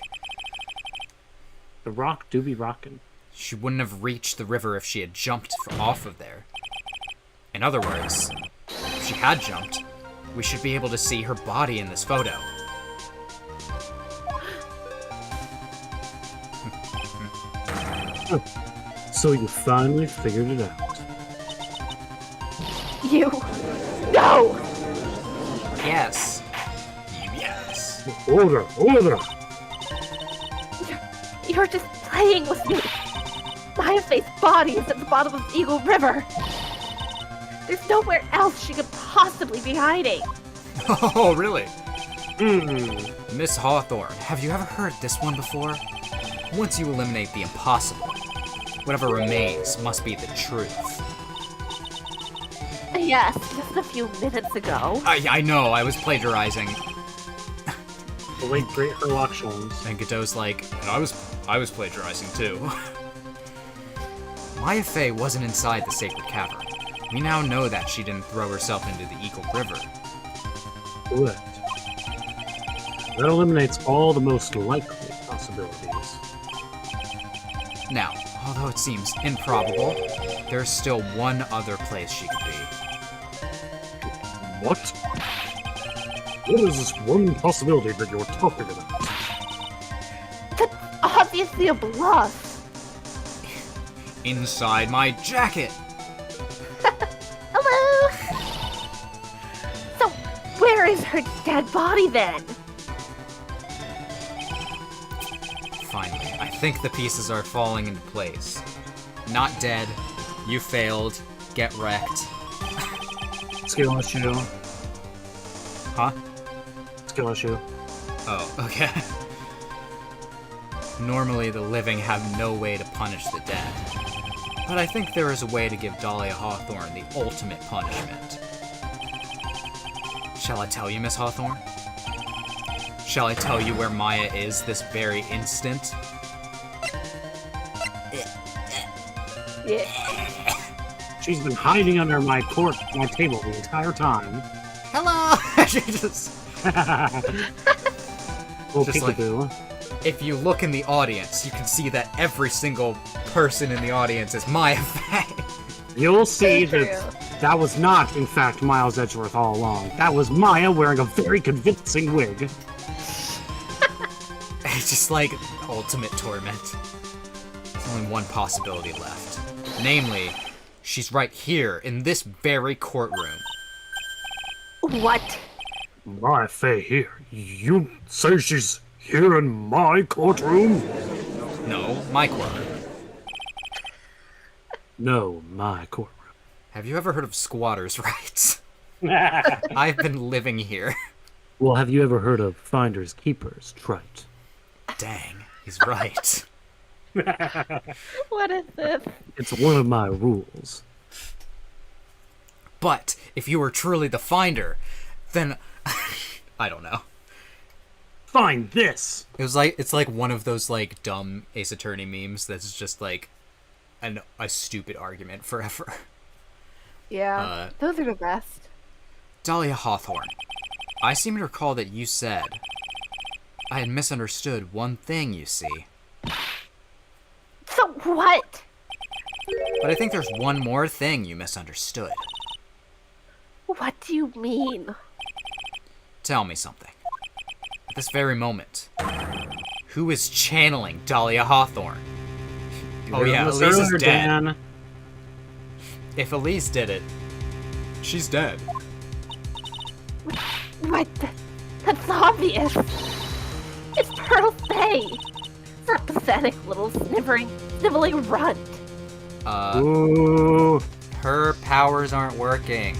The rock do be rockin'. She wouldn't have reached the river if she had jumped off of there. In other words, if she had jumped, we should be able to see her body in this photo. So you finally figured it out. You. No! Yes. Yes. Order! Order! You're just playing with me. Maya Fey's body is at the bottom of Eagle River. There's nowhere else she could possibly be hiding. Oh, really? Hmm. Miss Hawthorne, have you ever heard this one before? Once you eliminate the impossible, whatever remains must be the truth. Yes, just a few minutes ago. I know, I was plagiarizing. The late great Herlock Sholmes. And Godot's like, and I was plagiarizing too. Maya Fey wasn't inside the sacred cavern. We now know that she didn't throw herself into the Eagle River. Correct. That eliminates all the most likely possibilities. Now, although it seems improbable, there's still one other place she could be. What? What is this one possibility that you're talking about? That's obviously a bluff. Inside my jacket! Hello? So, where is her dead body then? Finally, I think the pieces are falling into place. Not dead. You failed. Get wrecked. Skill issue. Huh? Skill issue. Oh, okay. Normally, the living have no way to punish the dead. But I think there is a way to give Dahlia Hawthorne the ultimate punishment. Shall I tell you, Miss Hawthorne? Shall I tell you where Maya is this very instant? Yeah. She's been hiding under my table the entire time. Hello! She just... Little Just like- peekaboo. If you look in the audience, you can see that every single person in the audience is Maya Fey. You'll see Very that was not, in fact, Miles Edgeworth all along. That was Maya wearing a very convincing wig. It's just like ultimate torment. There's only one possibility left. Namely, she's right here in this very courtroom. What? My Faye here. You say she's here in my courtroom? No, my courtroom. No, my courtroom. Have you ever heard of squatters' rights? I've been living here. Well, have you ever heard of finders keepers right? Dang, he's right. What is this? It's one of my rules. But if you were truly the finder, then I don't know. Find this! It's like one of those like dumb Ace Attorney memes that's just like a stupid argument forever. Yeah, those are the best. Dahlia Hawthorne, I seem to recall that you said I had misunderstood one thing, you see. So what? But I think there's one more thing you misunderstood. What do you mean? Tell me something. At this very moment, who is channeling Dahlia Hawthorne? You Oh heard yeah, this Elise is earlier, dead. Dan. If Elise did it, she's dead. What? That's obvious. It's Pearl Fay. That pathetic little sniveling runt. Ooh. Her powers aren't working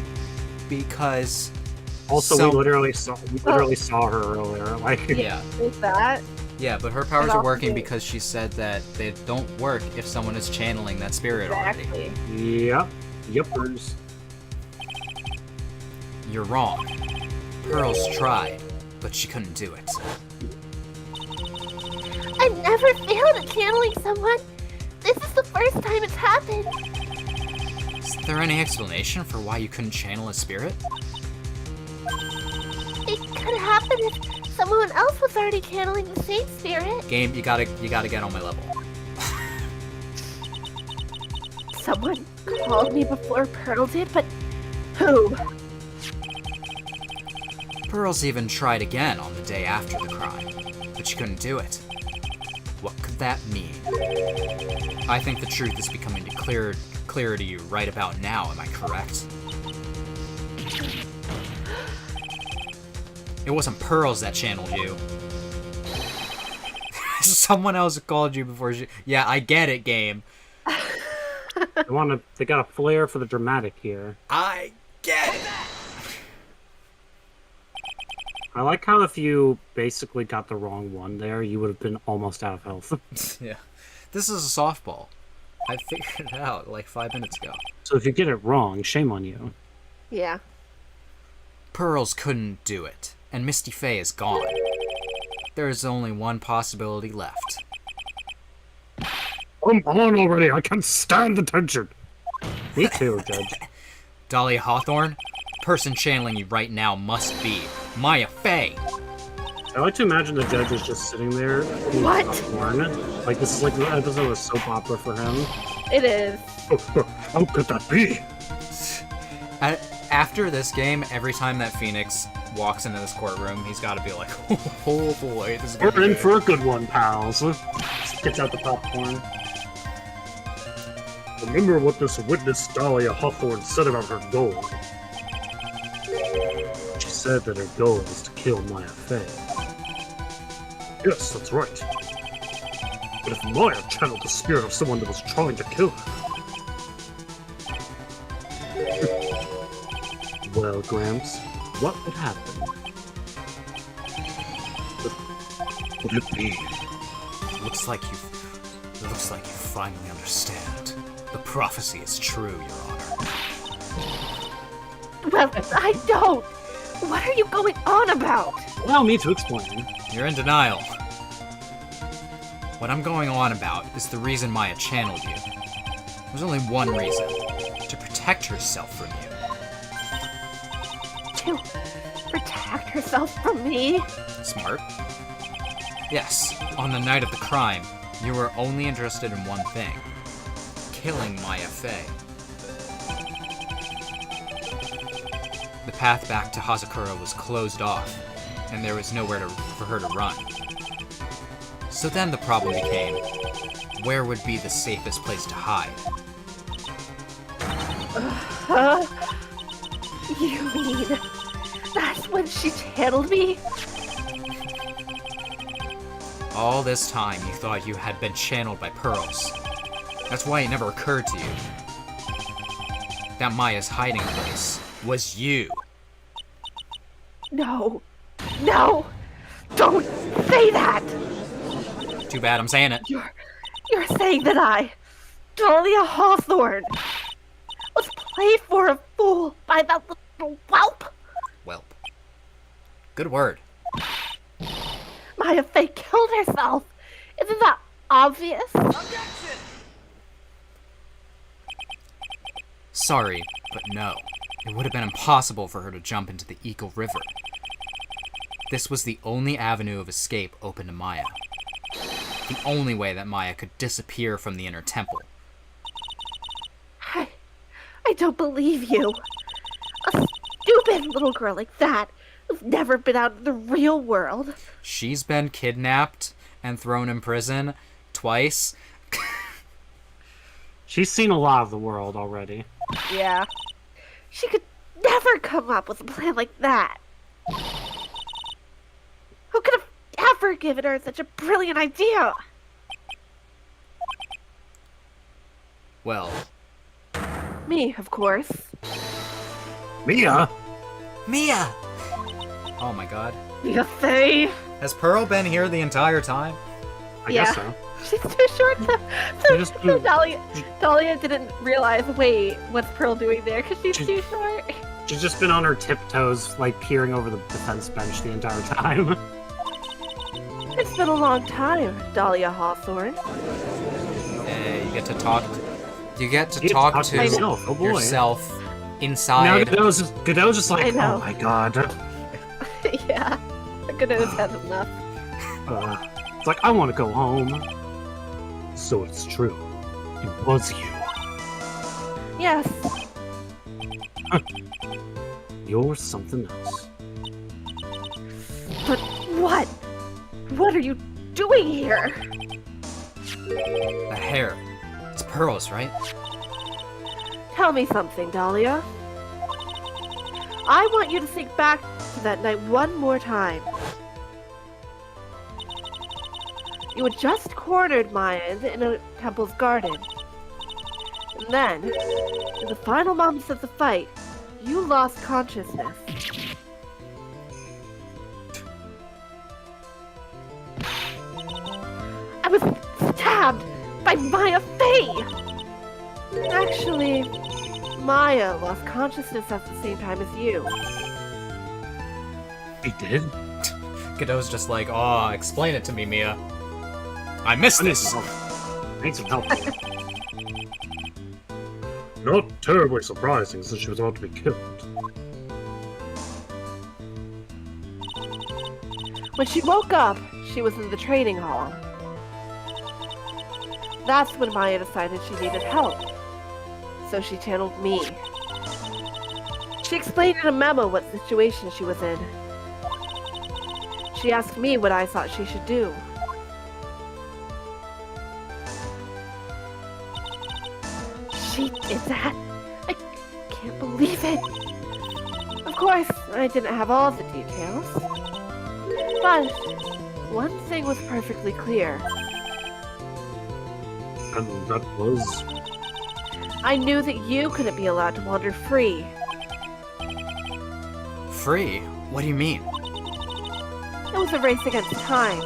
because Also, some- we literally saw her earlier. Like, yeah, Is that? yeah, but her powers It are also working is. because she said that they don't work if someone is channeling that spirit already. Exactly. yep, yepers. You're wrong. Pearl's tried, but she couldn't do it. I've never failed at channeling someone. This is the first time it's happened. Is there any explanation for why you couldn't channel a spirit? It could happen if someone else was already channeling the same spirit. Game, you gotta get on my level. Someone called me before Pearl did, but who? Pearl's even tried again on the day after the crime, but she couldn't do it. What could that mean? I think the truth is becoming clearer to you right about now, am I correct? It wasn't Pearls that channeled you. Someone else called you before she... Yeah, I get it, game. They got a flair for the dramatic here. I get it! I like how if you basically got the wrong one there, you would have been almost out of health. Yeah. This is a softball. I figured it out like 5 minutes ago. So if you get it wrong, shame on you. Yeah. Pearls couldn't do it, and Misty Faye is gone. There is only one possibility left. Come on already, I can't stand the tension. Me too, Judge. Dahlia Hawthorne, person channeling you right now must be Maya Faye. I like to imagine the judge is just sitting there. being What? popcorn. Like, this is like an episode of a soap opera for him. It is. How could that be? After this game, every time that Phoenix walks into this courtroom, he's got to be like, oh boy, this is gonna We're be in good." for a good one, pals. Gets out the popcorn. Remember what this witness Dahlia Hawthorne said about her goal. She said that her goal was to kill Maya Fey. Yes, that's right. But if Maya channeled the spirit of someone that was trying to kill her... Well, Gramps, what would happen? What would it be? Looks like you finally understand. The prophecy is true, Your Honor. Well, I don't. What are you going on about? Allow me to explain. You're in denial. What I'm going on about is the reason Maya channeled you. There's only one reason. To protect herself from you. To protect herself from me? Smart. Yes, on the night of the crime, you were only interested in one thing. Killing Maya Fey. The path back to Hazakura was closed off, and there was nowhere for her to run. So then the problem became, where would be the safest place to hide? You mean that's when she channeled me? All this time you thought you had been channeled by Pearls. That's why it never occurred to you that Maya's hiding place was you. No. No! Don't say that! Too bad I'm saying it. You're saying that I, Dahlia Hawthorne, was played for a fool by that little whelp? Welp. Good word. Maya Fey killed herself. Isn't that obvious? Sorry, but no. It would have been impossible for her to jump into the Eagle River. This was the only avenue of escape open to Maya. The only way that Maya could disappear from the inner temple. I don't believe you. A stupid little girl like that who's never been out in the real world. She's been kidnapped and thrown in prison twice. She's seen a lot of the world already. Yeah. She could never come up with a plan like that. Who could have ever given her such a brilliant idea? Well, Me, of course. Mia! Mia! Oh my god. Mia Fey. Has Pearl been here the entire time? I Yeah. guess so. She's too short to... She just- So Dahlia didn't realize, wait, what's Pearl doing there? Because she's too short. She's just been on her tiptoes, like peering over the defense bench the entire time. It's been a long time, Dahlia Hawthorne. You get to talk. You get to You talk talk to yourself, oh boy. yourself Now inside. Godot's just like, I know. oh my god. Yeah. Godot's had enough. It's like, I want to go home. So it's true. It was you. Yes, You're something else. but what? What are you doing here? The hair. It's Pearl's, right? Tell me something, Dahlia. I want you to think back to that night one more time. You had just cornered Maya in the inner temple's garden. And then, in the final moments of the fight, you lost consciousness. I was stabbed by Maya Fey! Actually, Maya lost consciousness at the same time as you. He did? Godot's just like, oh, explain it to me, Mia. I missed I need this. some help. I need some help. Not terribly surprising since she was about to be killed. When she woke up, she was in the training hall. That's when Maya decided she needed help. So she channeled me. She explained in a memo what situation she was in. She asked me what I thought she should do. She did that? I can't believe it. Of course, I didn't have all the details. But one thing was perfectly clear. And that was... I knew that you couldn't be allowed to wander free. Free? What do you mean? It was a race against time.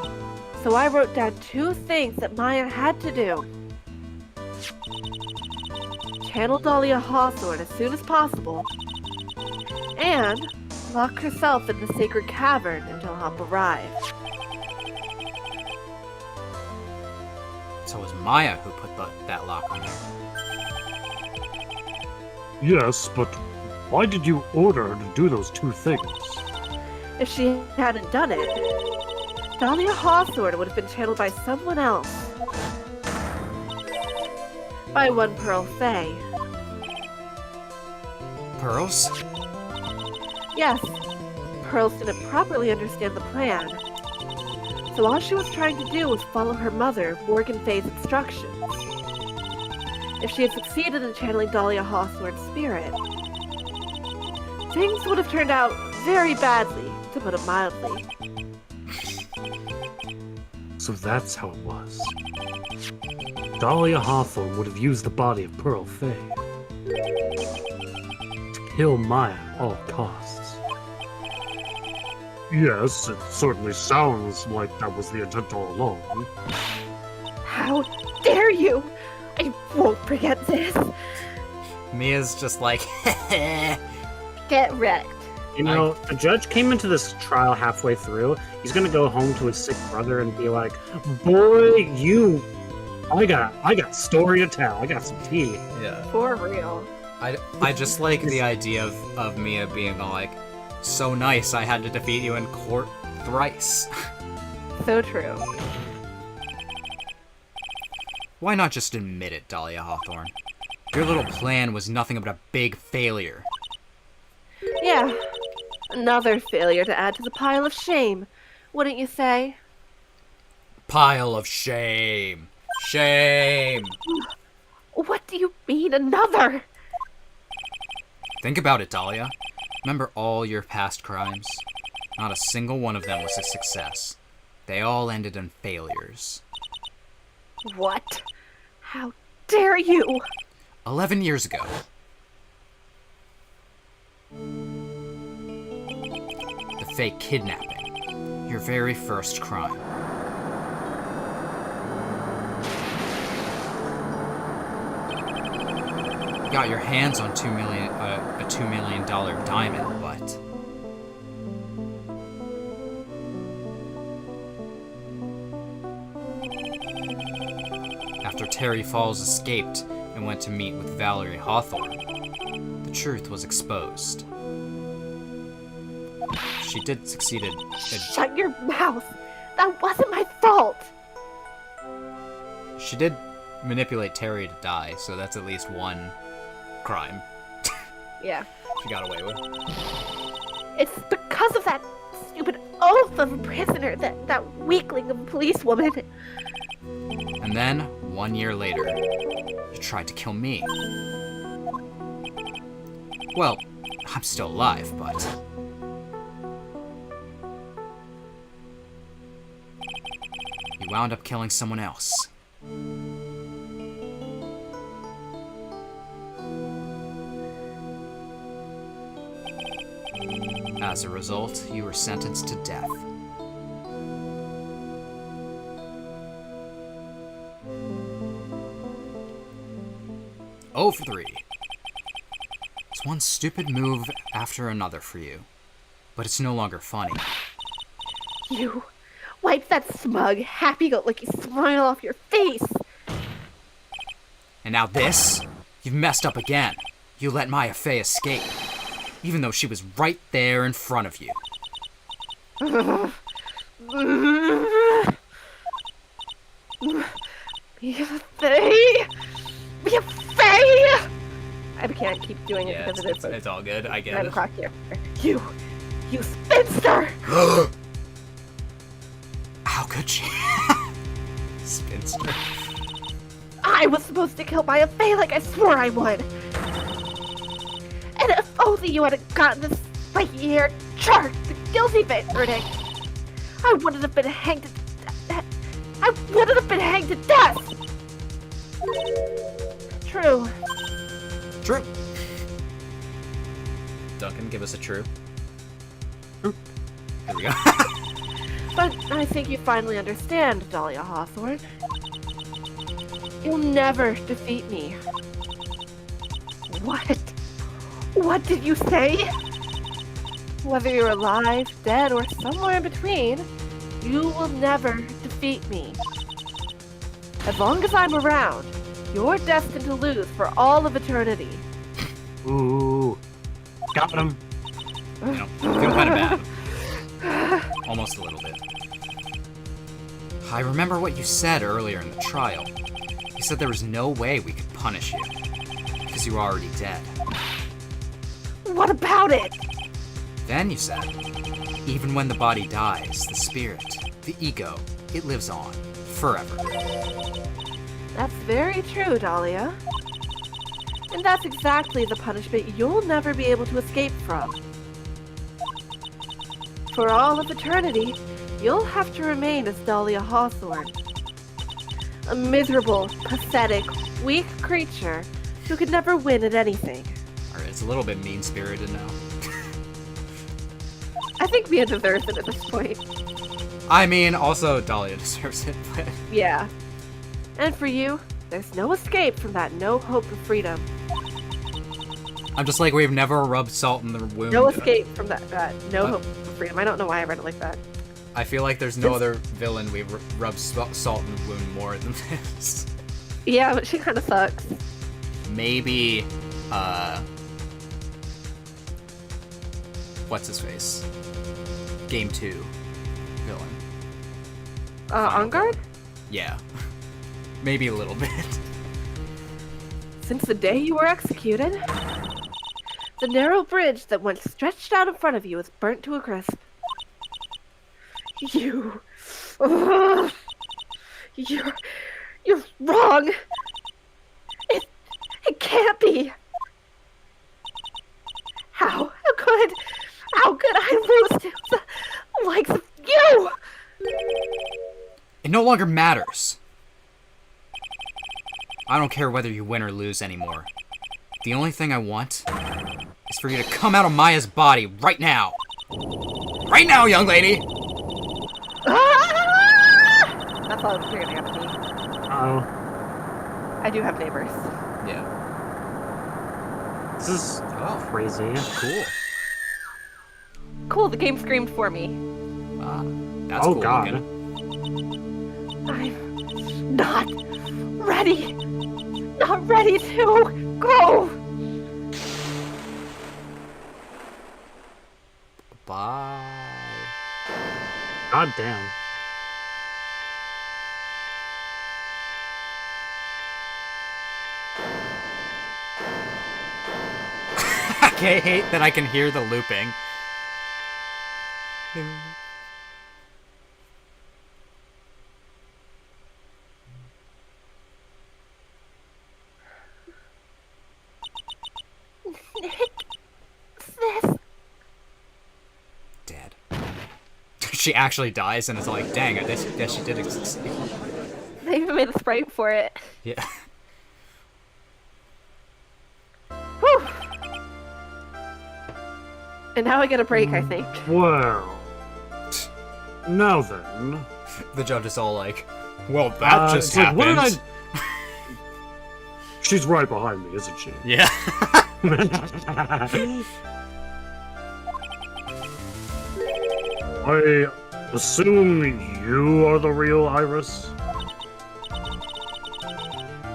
So I wrote down two things that Maya had to do. Channel Dahlia Hawthorne as soon as possible. And lock herself in the sacred cavern until Hop arrived. So it was Maya who put that lock on there. Yes, but why did you order her to do those two things? If she hadn't done it, Dahlia Hawthorne would have been channeled by someone else. By one Pearl Faye. Pearls? Yes, Pearls didn't properly understand the plan. So all she was trying to do was follow her mother, Morgan Faye's instructions. If she had succeeded in channeling Dahlia Hawthorne's spirit, things would have turned out very badly, to put it mildly. So that's how it was. Dahlia Hawthorne would have used the body of Pearl Faye to kill Maya at all costs. Yes, it certainly sounds like that was the intent all along. How dare you! I won't forget this. Mia's just like, Get wrecked. You know, the judge came into this trial halfway through. He's gonna go home to his sick brother and be like, "Boy, I got story to tell. I got some tea." yeah. For real. I just like the idea of Mia being all like, so nice, I had to defeat you in court thrice. So true. Why not just admit it, Dahlia Hawthorne? Your little plan was nothing but a big failure. Yeah, another failure to add to the pile of shame, wouldn't you say? Pile of shame. Shame. What do you mean, another? Think about it, Dahlia. Remember all your past crimes? Not a single one of them was a success. They all ended in failures. What? How dare you? 11 years ago. The fake kidnapping. Your very first crime. You got your hands on a $2 million diamond, but after Terry Falls escaped and went to meet with Valerie Hawthorne, the truth was exposed. She did succeed in... Shut your mouth! That wasn't my fault! She did manipulate Terry to die, so that's at least one crime Yeah. she got away with. It's because of that stupid oath of a prisoner, that weakling of a policewoman. And then, 1 year later, you tried to kill me. Well, I'm still alive, but... you wound up killing someone else. As a result, you were sentenced to death. Oh for 3. It's one stupid move after another for you, but it's no longer funny. You wipe that smug, happy-go-lucky smile off your face! And now this? You've messed up again. You let Maya Fey escape, even though she was right there in front of you. Mia Fey! Mia Fey! I can't keep doing it because it is it's all good. I get 9 it. o'clock here. You spinster! How could she? Spinster. I was supposed to kill Mia Fey like I swore I would! And if only you hadn't gotten this spiky-haired charge, the guilty verdict, I wouldn't have been hanged to death! True. True. Duncan, give us a true. True. There we go. But I think you finally understand, Dahlia Hawthorne. You'll never defeat me. What? What did you say? Whether you're alive, dead, or somewhere in between, you will never defeat me. As long as I'm around, you're destined to lose for all of eternity. Ooh. Got him. You know, feel kind of bad. Almost a little bit. I remember what you said earlier in the trial. You said there was no way we could punish you, because you were already dead. What about it? Then you said, even when the body dies, the spirit, the ego, it lives on, forever. That's very true, Dahlia. And that's exactly the punishment you'll never be able to escape from. For all of eternity, you'll have to remain as Dahlia Hawthorne. A miserable, pathetic, weak creature who could never win at anything. Alright, it's a little bit mean-spirited now. I think Mia deserves it at this point. I mean, also Dahlia deserves it, but... Yeah. And for you, there's no escape from that no hope of freedom. I'm just like, we've never rubbed salt in the wound. No escape from that no hope of freedom. I don't know why I read it like that. I feel like there's no other villain we've rubbed salt in the wound more than this. Yeah, but she kind of sucks. Maybe, what's his face? Game 2 villain. On guard? Yeah. Maybe a little bit. Since the day you were executed, the narrow bridge that once stretched out in front of you is burnt to a crisp. You... Ugh. You're wrong! It can't be! How could I lose to the likes of you? It no longer matters. I don't care whether you win or lose anymore. The only thing I want is for you to come out of Maya's body right now. Right now, young lady! That's all you're gonna have to be. Uh-oh. I do have neighbors. Yeah. This is crazy. Cool. Cool, the game screamed for me. That's Oh, cool God. looking. I'm not ready. Not ready to go. Bye. God damn. I hate that I can hear the looping. This. Dead. She actually dies and it's like, dang, I guess she did exist. They even made a sprite for it. Yeah. Whew. And now I get a break, I think. Well. Now then. The judge is all like, well, that just it's like, happened. what did She's right behind me, isn't she? Yeah. I assume you are the real Iris?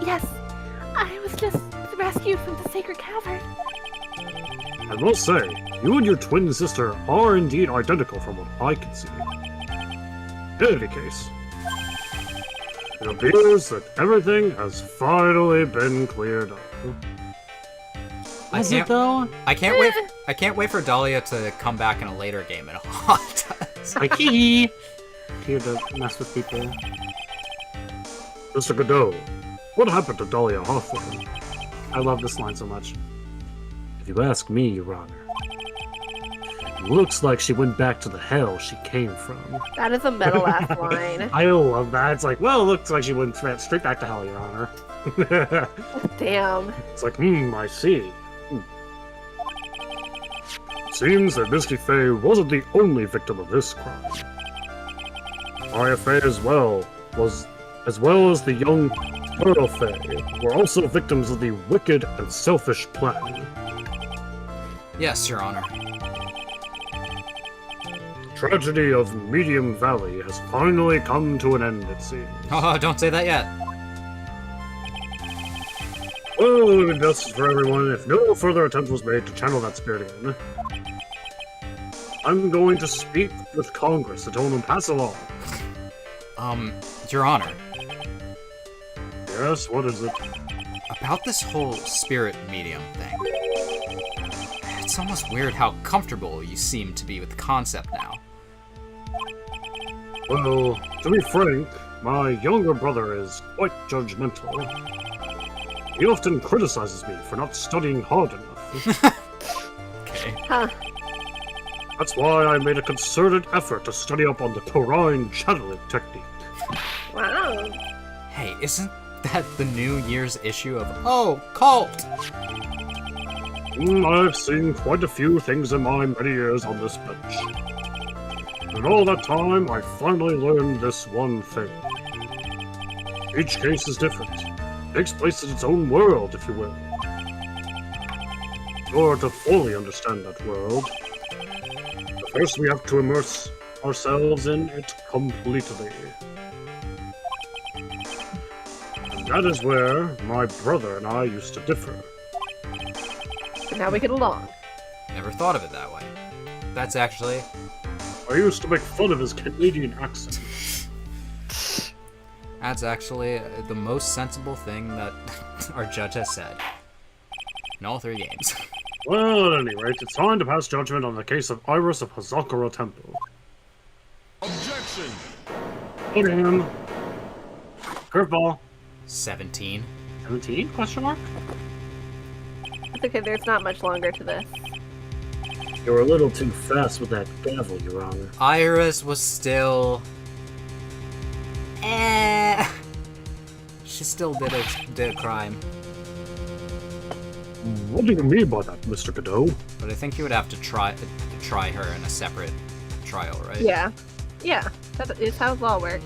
Yes, I was just rescued from the sacred cavern. I must say, you and your twin sister are indeed identical from what I can see. In any case, it appears that everything has finally been cleared up. I can't wait for Dahlia to come back in a later game and haunt us. Like, hee here to mess with people. Mr. Godot, what happened to Dahlia Hawthorne? I love this line so much. If you ask me, Your Honor, it looks like she went back to the hell she came from. That is a metal ass line. I love that. It's like, well, it looks like she went straight back to hell, Your Honor. Damn. It's like, I see. Seems that Misty Faye wasn't the only victim of this crime. Arya Faye as well as the young Pearl Faye were also victims of the wicked and selfish plan. Yes, Your Honor. tragedy of Medium Valley has finally come to an end, it seems. Oh, don't say that yet. Well, justice for everyone, if no further attempt was made to channel that spirit again, I'm going to speak with Congress to tell them to pass a law. Your Honor, Yes, what is it? about this whole spirit medium thing, it's almost weird how comfortable you seem to be with the concept now. Well, to be frank, my younger brother is quite judgmental. He often criticizes me for not studying hard enough. Okay. Huh. That's why I made a concerted effort to study up on the Torine channeling technique. Wow. Hey, isn't that the New Year's issue of Oh, Cult? I've seen quite a few things in my many years on this bench. In all that time, I finally learned this one thing. Each case is different. Takes place in its own world, if you will. In order to fully understand that world, first we have to immerse ourselves in it completely. And that is where my brother and I used to differ. But now we get along. Never thought of it that way. That's actually... I used to make fun of his Canadian accent. That's actually the most sensible thing that our judge has said. In all 3 games. Well, at any rate, it's time to pass judgment on the case of Iris of Hazakura Temple. Objection! Okay, him. Curveball. 17. 17? Question mark? It's okay, there's not much longer to this. You were a little too fast with that gavel, Your Honor. Iris was still... She still did a crime. What do you mean by that, Mr. Godot? But I think you would have to try her in a separate trial, right? Yeah. Yeah. That is how law works.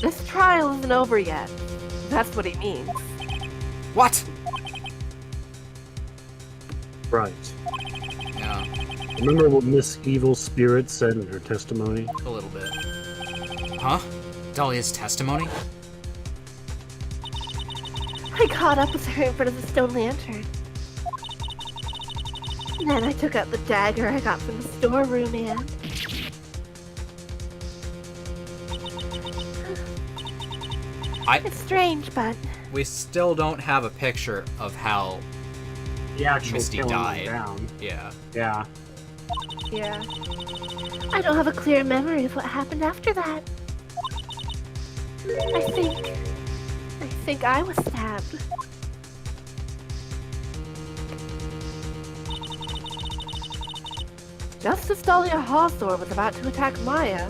This trial isn't over yet. That's what he means. What? Right. Yeah, Remember what Miss Evil Spirit said in her testimony? a little bit. Huh? Dahlia's testimony? I caught up with her in front of the stone lantern. And then I took out the dagger I got from the storeroom and... It's strange, but... We still don't have a picture of how... The actual Misty killing died. down. Yeah. Yeah. Yeah. I don't have a clear memory of what happened after that. I think I was stabbed. Just as Dahlia Hawthorne was about to attack Maya,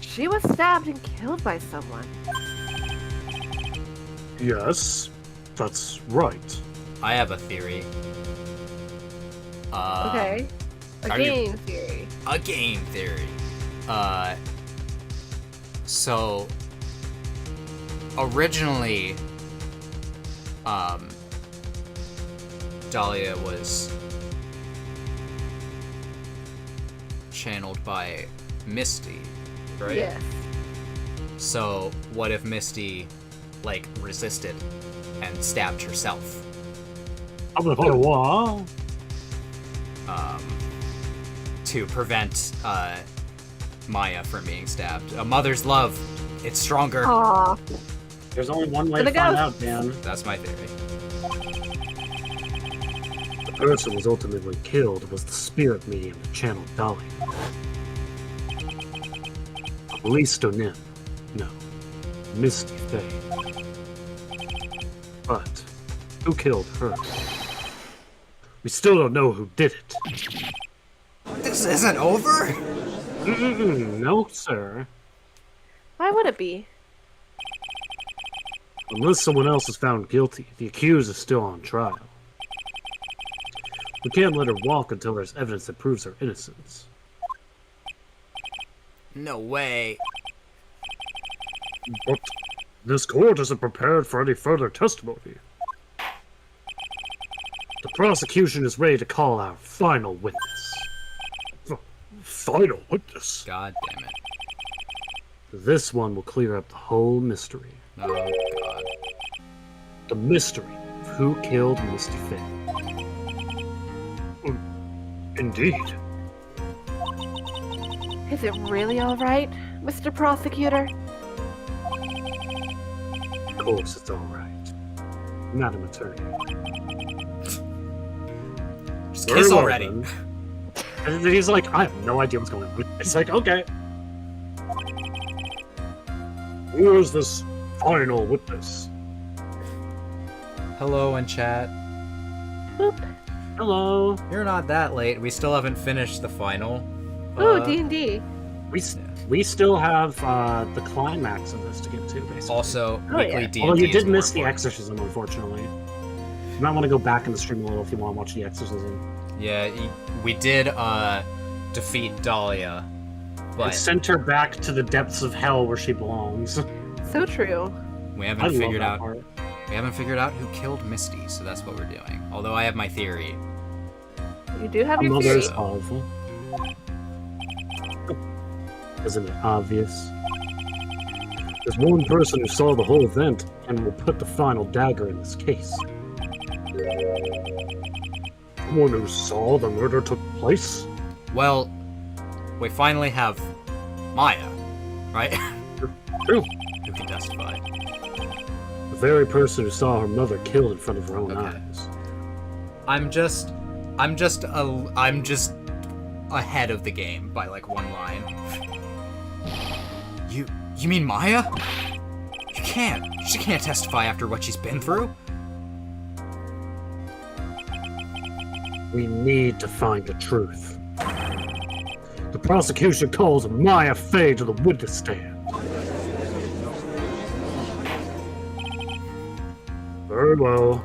she was stabbed and killed by someone. Yes, that's right. I have a theory. Okay. A are you- game theory. A game theory. So originally, Dahlia was channeled by Misty, right? Yes. So what if Misty, like, resisted and stabbed herself? I'm gonna call it a wall. To prevent Maya from being stabbed. A mother's love, it's stronger. Aw. There's only one way to Gonna find go. out, Dan. That's my theory. The person who was ultimately killed was the spirit medium that channeled Dolly. Listo Nim. No. Misty Faye. But who killed her? We still don't know who did it. This isn't over? No, sir. Why would it be? Unless someone else is found guilty, the accused is still on trial. We can't let her walk until there's evidence that proves her innocence. No way. But this court isn't prepared for any further testimony. prosecution is ready to call our final witness. Final witness? God damn it. This one will clear up the whole mystery. Oh, God. The mystery of who killed Misty Faye. Indeed. Is it really alright, Mr. Prosecutor? Of course it's alright. Madam Attorney. Just Very kiss well, already. then. And he's like, I have no idea what's going on. It's like, okay. Who is this final witness? Hello in chat. Boop. Hello. You're not that late. We still haven't finished the final. Ooh, D&D. We still have the climax of this to get to, basically. Also, Oh, weekly yeah. D&D Although you is did more miss the important. exorcism, unfortunately. You might want to go back in the stream a little if you want to watch the exorcism. Yeah, we did defeat Dahlia, And but sent her back to the depths of hell where she belongs. So true. we I haven't love figured that out part. who killed Misty. So that's what we're doing. Although I have my theory. You do have My your mother theory. is powerful. Isn't it obvious? There's one person who saw the whole event and will put the final dagger in this case. Someone who saw the murder took place? Well, we finally have Maya, right? True. Who can testify? The very person who saw her mother killed in front of her own Okay. eyes. I'm just ahead of the game by like one line. You mean Maya? You can't. She can't testify after what she's been through. We need to find the truth. The prosecution calls Maya Fey to the witness stand. Very well.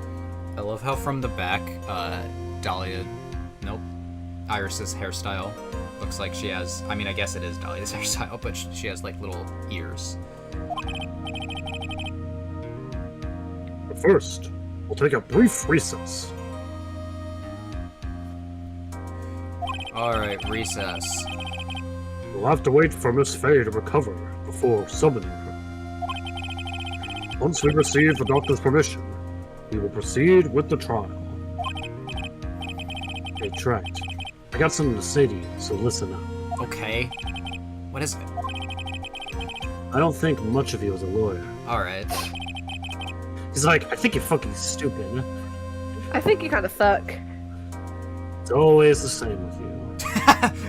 I love how from the back, Iris's hairstyle looks like she has, I mean, I guess it is Dahlia's hairstyle, but she has like little ears. But first, we'll take a brief recess. Alright, recess. We'll have to wait for Miss Fey to recover before summoning her. Once we receive the doctor's permission, we will proceed with the trial. Hey, Trent, I got something to say to you, so listen up. Okay. What is it? I don't think much of you as a lawyer. Alright. He's like, I think you're fucking stupid. I think you kind of suck. It's always the same with you.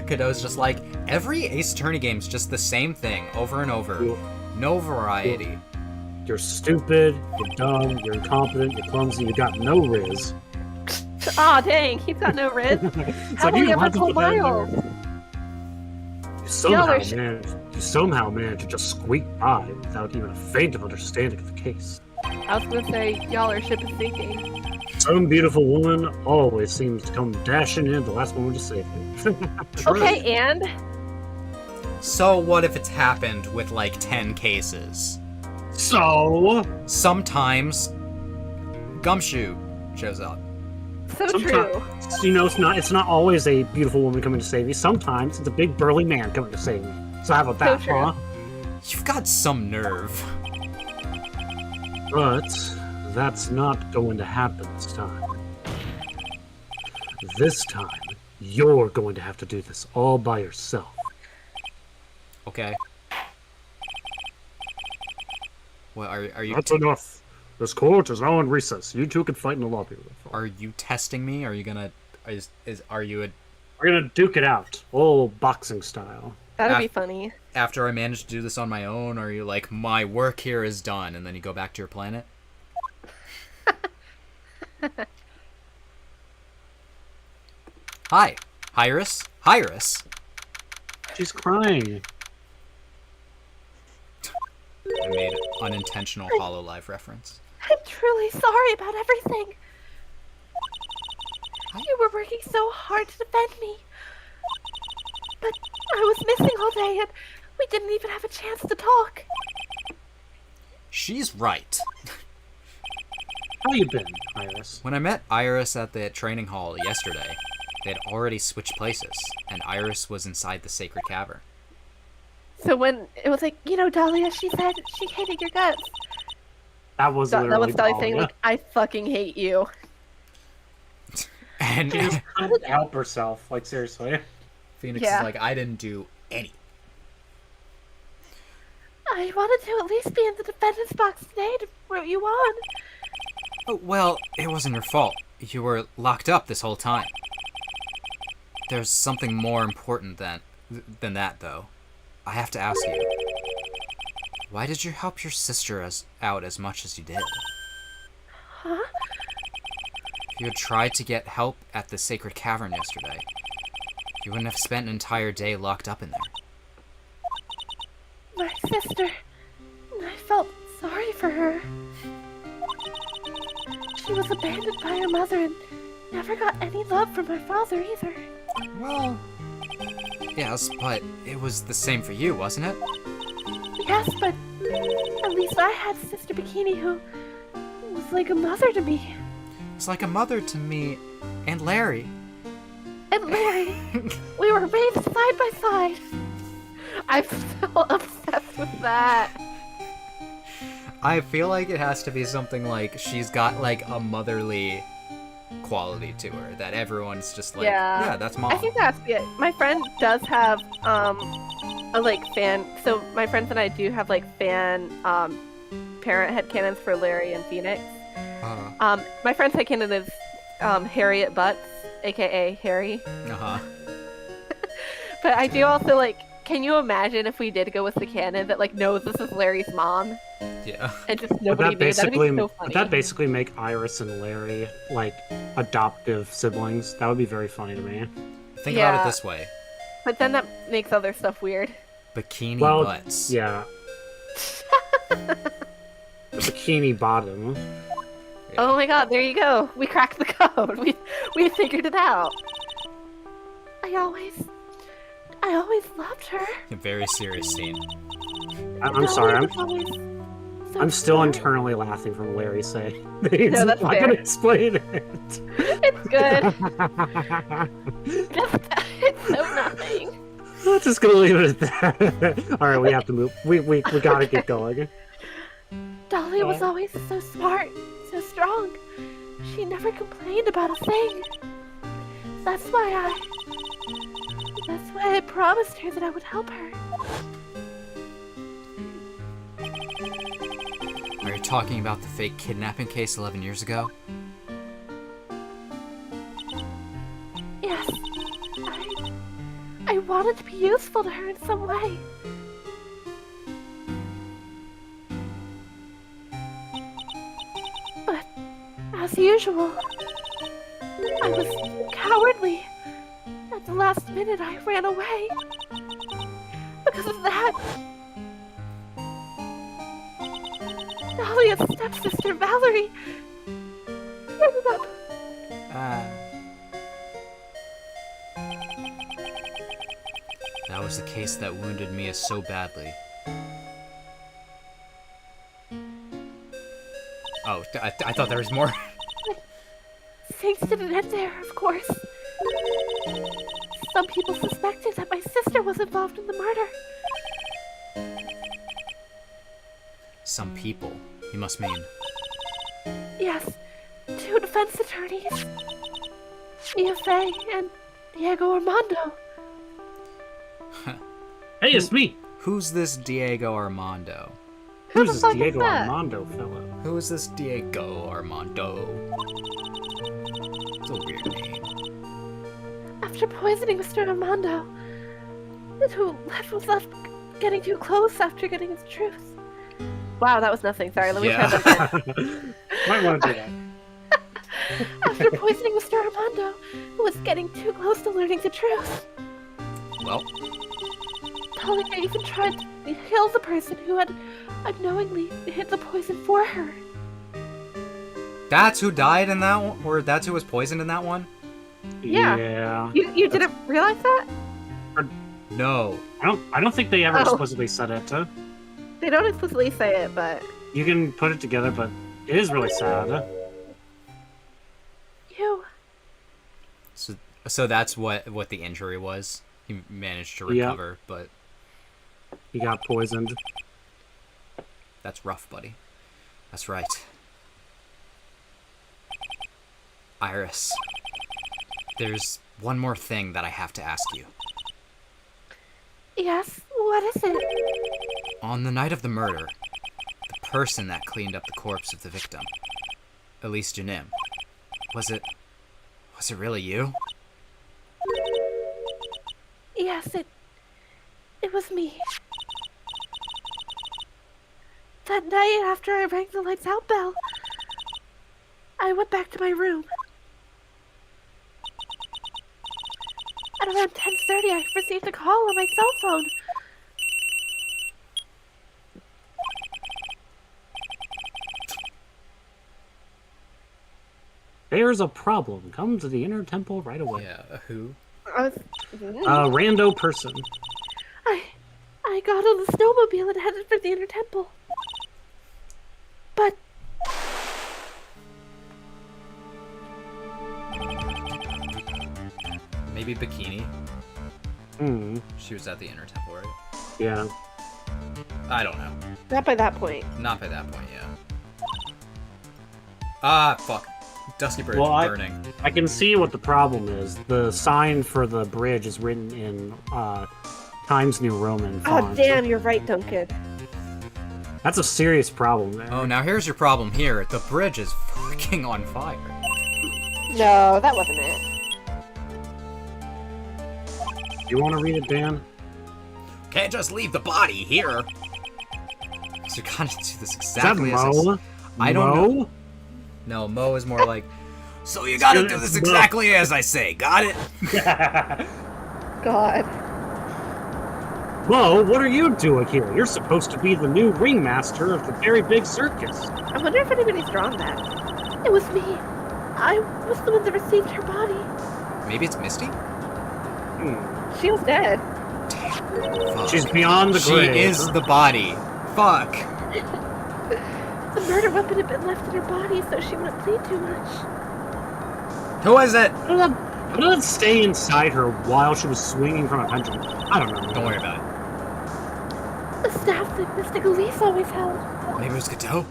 Cadeau's just like, every Ace Attorney game's just the same thing over and over. No variety. You're stupid, you're dumb, you're incompetent, you're clumsy, you got no riz. Aw, dang, he's got no riz. It's How will he you ever had to pull put that in Miles? there. You somehow managed to just squeak by without even a feint of understanding of the case. I was gonna say, y'all are ship is sinking. Some beautiful woman always seems to come dashing in the last moment to save you. Okay, and? So what if it's happened with like 10 cases? So, Sometimes Gumshoe shows up. So true. sometimes, it's not always a beautiful woman coming to save you. Sometimes it's a big burly man coming to save you. So how about that, So true. huh? You've got some nerve. But that's not going to happen this time. This time, you're going to have to do this all by yourself. Okay. Well, are you That's enough. This court is now in recess. You two can fight in the lobby. are you testing me? Are you gonna are you a, We're gonna duke it out, old boxing style. That'd Ah. be funny. after I manage to do this on my own? Are you like, my work here is done, and then you go back to your planet? Hi, Iris. Iris. She's crying. I made an unintentional HoloLive reference. I'm truly sorry about everything. You were working so hard to defend me. But I was missing all day and we didn't even have a chance to talk. She's right. How you been, Iris? When I met Iris at the training hall yesterday, they had already switched places, and Iris was inside the sacred cavern. So when it was like, Dahlia, she said she hated your guts. That was That literally was Dahlia saying, like, I fucking hate you. And She just couldn't help herself. Like, seriously. Phoenix Yeah. is like, I didn't do any. I wanted to at least be in the defendant's box today to root you on. Oh, well, it wasn't your fault. You were locked up this whole time. There's something more important than that, though. I have to ask you. Why did you help your sister out as much as you did? Huh? If you had tried to get help at the sacred cavern yesterday, you wouldn't have spent an entire day locked up in there. My sister. I felt sorry for her. She was abandoned by her mother and never got any love from her father either. Well, yes, but it was the same for you, wasn't it? Yes, but at least I had Sister Bikini who was like a mother to me. It's like a mother to me and Larry. And Larry, we were raised side by side. I'm so obsessed with that. I feel like it has to be something like she's got like a motherly quality to her that everyone's just like, yeah, that's mom. I think that's it. My friend does have a like fan. So my friends and I do have like fan parent headcanons for Larry and Phoenix. My friend's headcanon is Harriet Butts, aka Harry. But I do also like. Can you imagine if we did go with the canon that like knows this is Larry's mom? Yeah. And just nobody knew? That'd be so funny. Would that basically make Iris and Larry like adoptive siblings? That would be very funny to me. Think about it this way. But then that makes other stuff weird. Bikini butts. Yeah. The bikini bottom. Yeah. Oh my god, there you go. We cracked the code. We figured it out. I always loved her. A very serious scene. I'm sorry. I'm I'm still internally laughing from Larry saying things. No, that's I'm not fair. gonna explain it. It's good. It's so nothing. I'm just gonna leave it at that. All right, we have to move. We gotta get going. Dahlia was always so smart, so strong. She never complained about a thing. That's why I promised her that I would help her. Are you talking about the fake kidnapping case 11 years ago? Yes. I wanted to be useful to her in some way. But, as usual, I was cowardly. At the last minute, I ran away. Because of that, Dahlia's stepsister, Valerie, ended up... That was the case that wounded Mia so badly. Oh, I thought there was more. Things didn't end there, of course. Some people suspected that my sister was involved in the murder. Some people. You must mean. Yes, 2 defense attorneys. Mia Fey and Diego Armando. Hey, it's me. Who's this Diego Armando? Who's the this fuck is Diego that? Armando fellow? Who is this Diego Armando? It's a weird name. After poisoning Mr. Armando, who was left getting too close after getting his truth. Wow, that was nothing. Sorry, let me try Yeah. that again. Might want to do that. After poisoning Mr. Armando, who was getting too close to learning the truth. Well, Dahlia even tried to kill the person who had unknowingly hid the poison for her. that's who died in that one? Or that's who was poisoned in that one? Yeah. Yeah. You didn't realize that? No. I don't think they ever Oh. explicitly said it. They don't explicitly say it, but You can put it together, but it is really sad. So that's what the injury was. He managed to Yeah. recover, but He got poisoned. that's rough, buddy. That's right. Iris, there's one more thing that I have to ask you. Yes, what is it? On the night of the murder, the person that cleaned up the corpse of the victim, Elise Janim, was it really you? Yes, it was me. That night after I rang the lights out bell, I went back to my room. At around 10:30, I received a call on my cell phone. There's a problem. Come to the inner temple right away. Yeah, who? I was, Rando person. I got on the snowmobile and headed for the inner temple. But Maybe Bikini? Hmm. She was at the inner temple, right? Yeah. I don't know. not by that point. Not by that point, yeah. Ah, fuck. Dusky Bridge Well, burning. I can see what the problem is. The sign for the bridge is written in Times New Roman Oh, font. damn, you're right, Duncan. That's a serious problem there. Oh, now here's your problem here. The bridge is fucking on fire. No, that wasn't it. You want to read it, Dan? Can't just leave the body here. So you gotta do this Is that exactly as Mo? I don't Mo? know. No, Mo is more like, so you gotta do this Mo. exactly as I say. Got it? God. Mo, what are you doing here? You're supposed to be the new ringmaster of the very big circus. I wonder if anybody's drawn that. it was me. I was the one that received her body. Maybe it's Misty? She was dead. Fuck. She's beyond the She grave. is the body. Fuck. The murder weapon had been left in her body so she wouldn't bleed too much. Who is it? How did it stay inside her while she was swinging from a pendulum? I don't know. Don't worry about The staff that Mystic Elise always held. it. Maybe it was Gateau?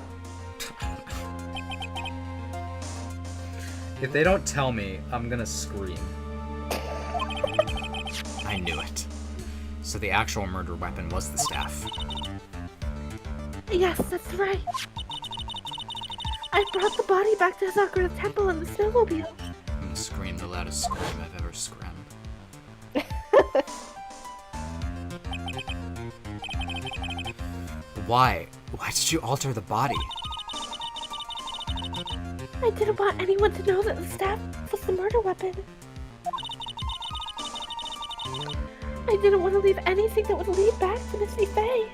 If they don't tell me, I'm gonna scream. I knew it. So the actual murder weapon was the staff. Yes, that's right. I brought the body back to Sakura Temple in the snowmobile. I'm gonna scream the loudest scream I've ever screamed. Why? Why did you alter the body? I didn't want anyone to know that the staff was the murder weapon. I didn't want to leave anything that would lead back to Misty Faye.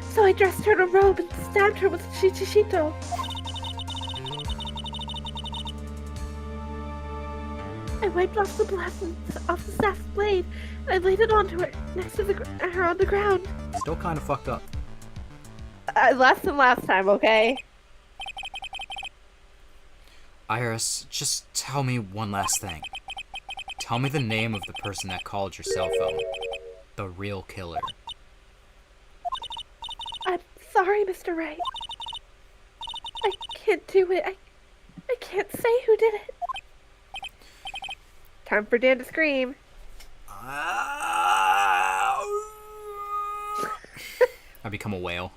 So I dressed her in a robe and stabbed her with Shichishito. I wiped off the blood off the staff's blade, and I laid it onto her next to her on the ground. Still kind of fucked up. Less than last time, okay? Iris, just tell me one last thing. Tell me the name of the person that called your cell phone. The real killer. I'm sorry, Mr. Wright. I can't do it. I can't say who did it. Time for Dan to scream. I become a whale.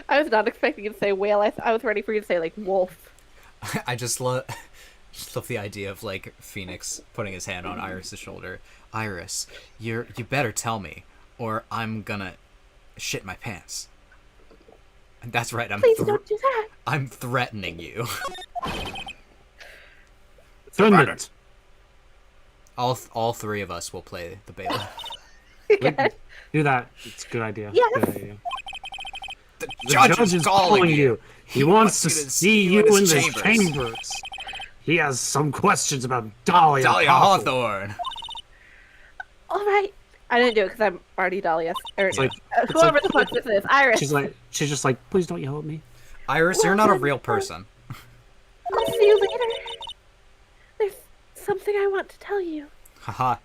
I was not expecting you to say whale. I was ready for you to say, like, wolf. I just love the idea of, like, Phoenix putting his hand on Iris's shoulder. Iris, you better tell me, or I'm gonna shit my pants. And that's right, Please don't do that. I'm threatening you. 10 minutes. All three of us will play the bailiff. Do that. It's a good idea. Yes. Good idea. The The judge is calling you. He wants to see you in the chambers. He has some questions about Dahlia Dahlia Hawthorne. Hawthorne. All right. I didn't do it because I'm already Dahlia. Or It's like whoever the fuck this is, Iris. She's just like, please don't yell at me. Iris, you're not a real person. I'll see you later. There's something I want to tell you. Haha,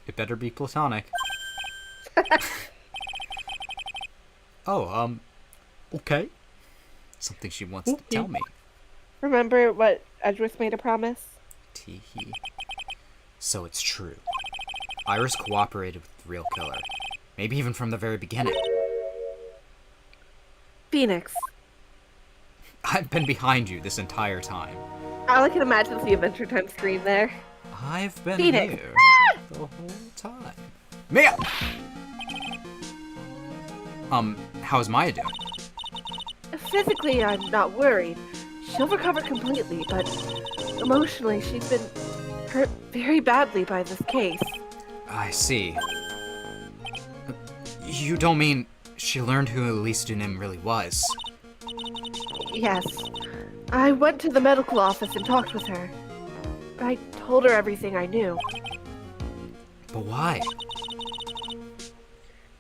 it better be platonic. Oh, okay. Something she wants to tell me. Remember what Edgeworth made a promise? Teehee. So it's true. Iris cooperated with the real killer. Maybe even from the very beginning. Phoenix. I've been behind you this entire time. All I can imagine is the Adventure Time screen there. I've been Phoenix. here the whole time. Mia! How's Maya doing? Physically, I'm not worried. She'll recover completely, but emotionally, she's been hurt very badly by this case. I see. You don't mean she learned who Elise Dunim really was? Yes. I went to the medical office and talked with her. I told her everything I knew. But why?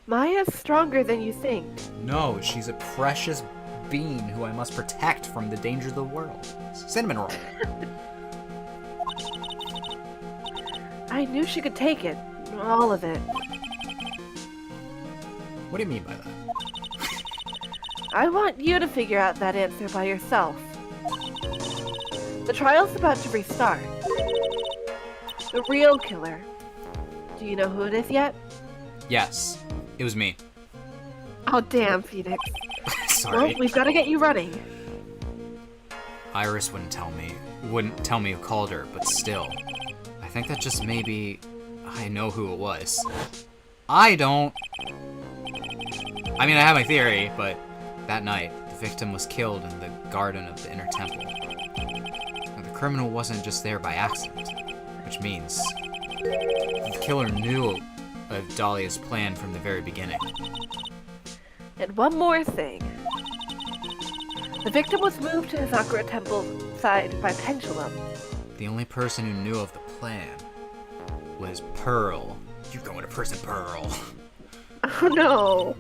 Maya's stronger than you think. No, she's a precious being who I must protect from the dangers of the world. Cinnamon roll. I knew she could take it. All of it. What do you mean by that? I want you to figure out that answer by yourself. The trial's about to restart. The real killer. Do you know who it is yet? Yes, it was me. Oh, damn, Phoenix. Sorry. Well, we've got to get you running. Iris wouldn't tell me who called her, but still. I think that just maybe I know who it was. I don't. I mean, I have my theory, but that night, the victim was killed in the garden of the inner temple. And the criminal wasn't just there by accident, which means the killer knew of Dahlia's plan from the very beginning. And one more thing. The victim was moved to Hazakura Temple side by Pendulum. The only person who knew of the plan was Pearl. You're going to prison, Pearl. Oh no.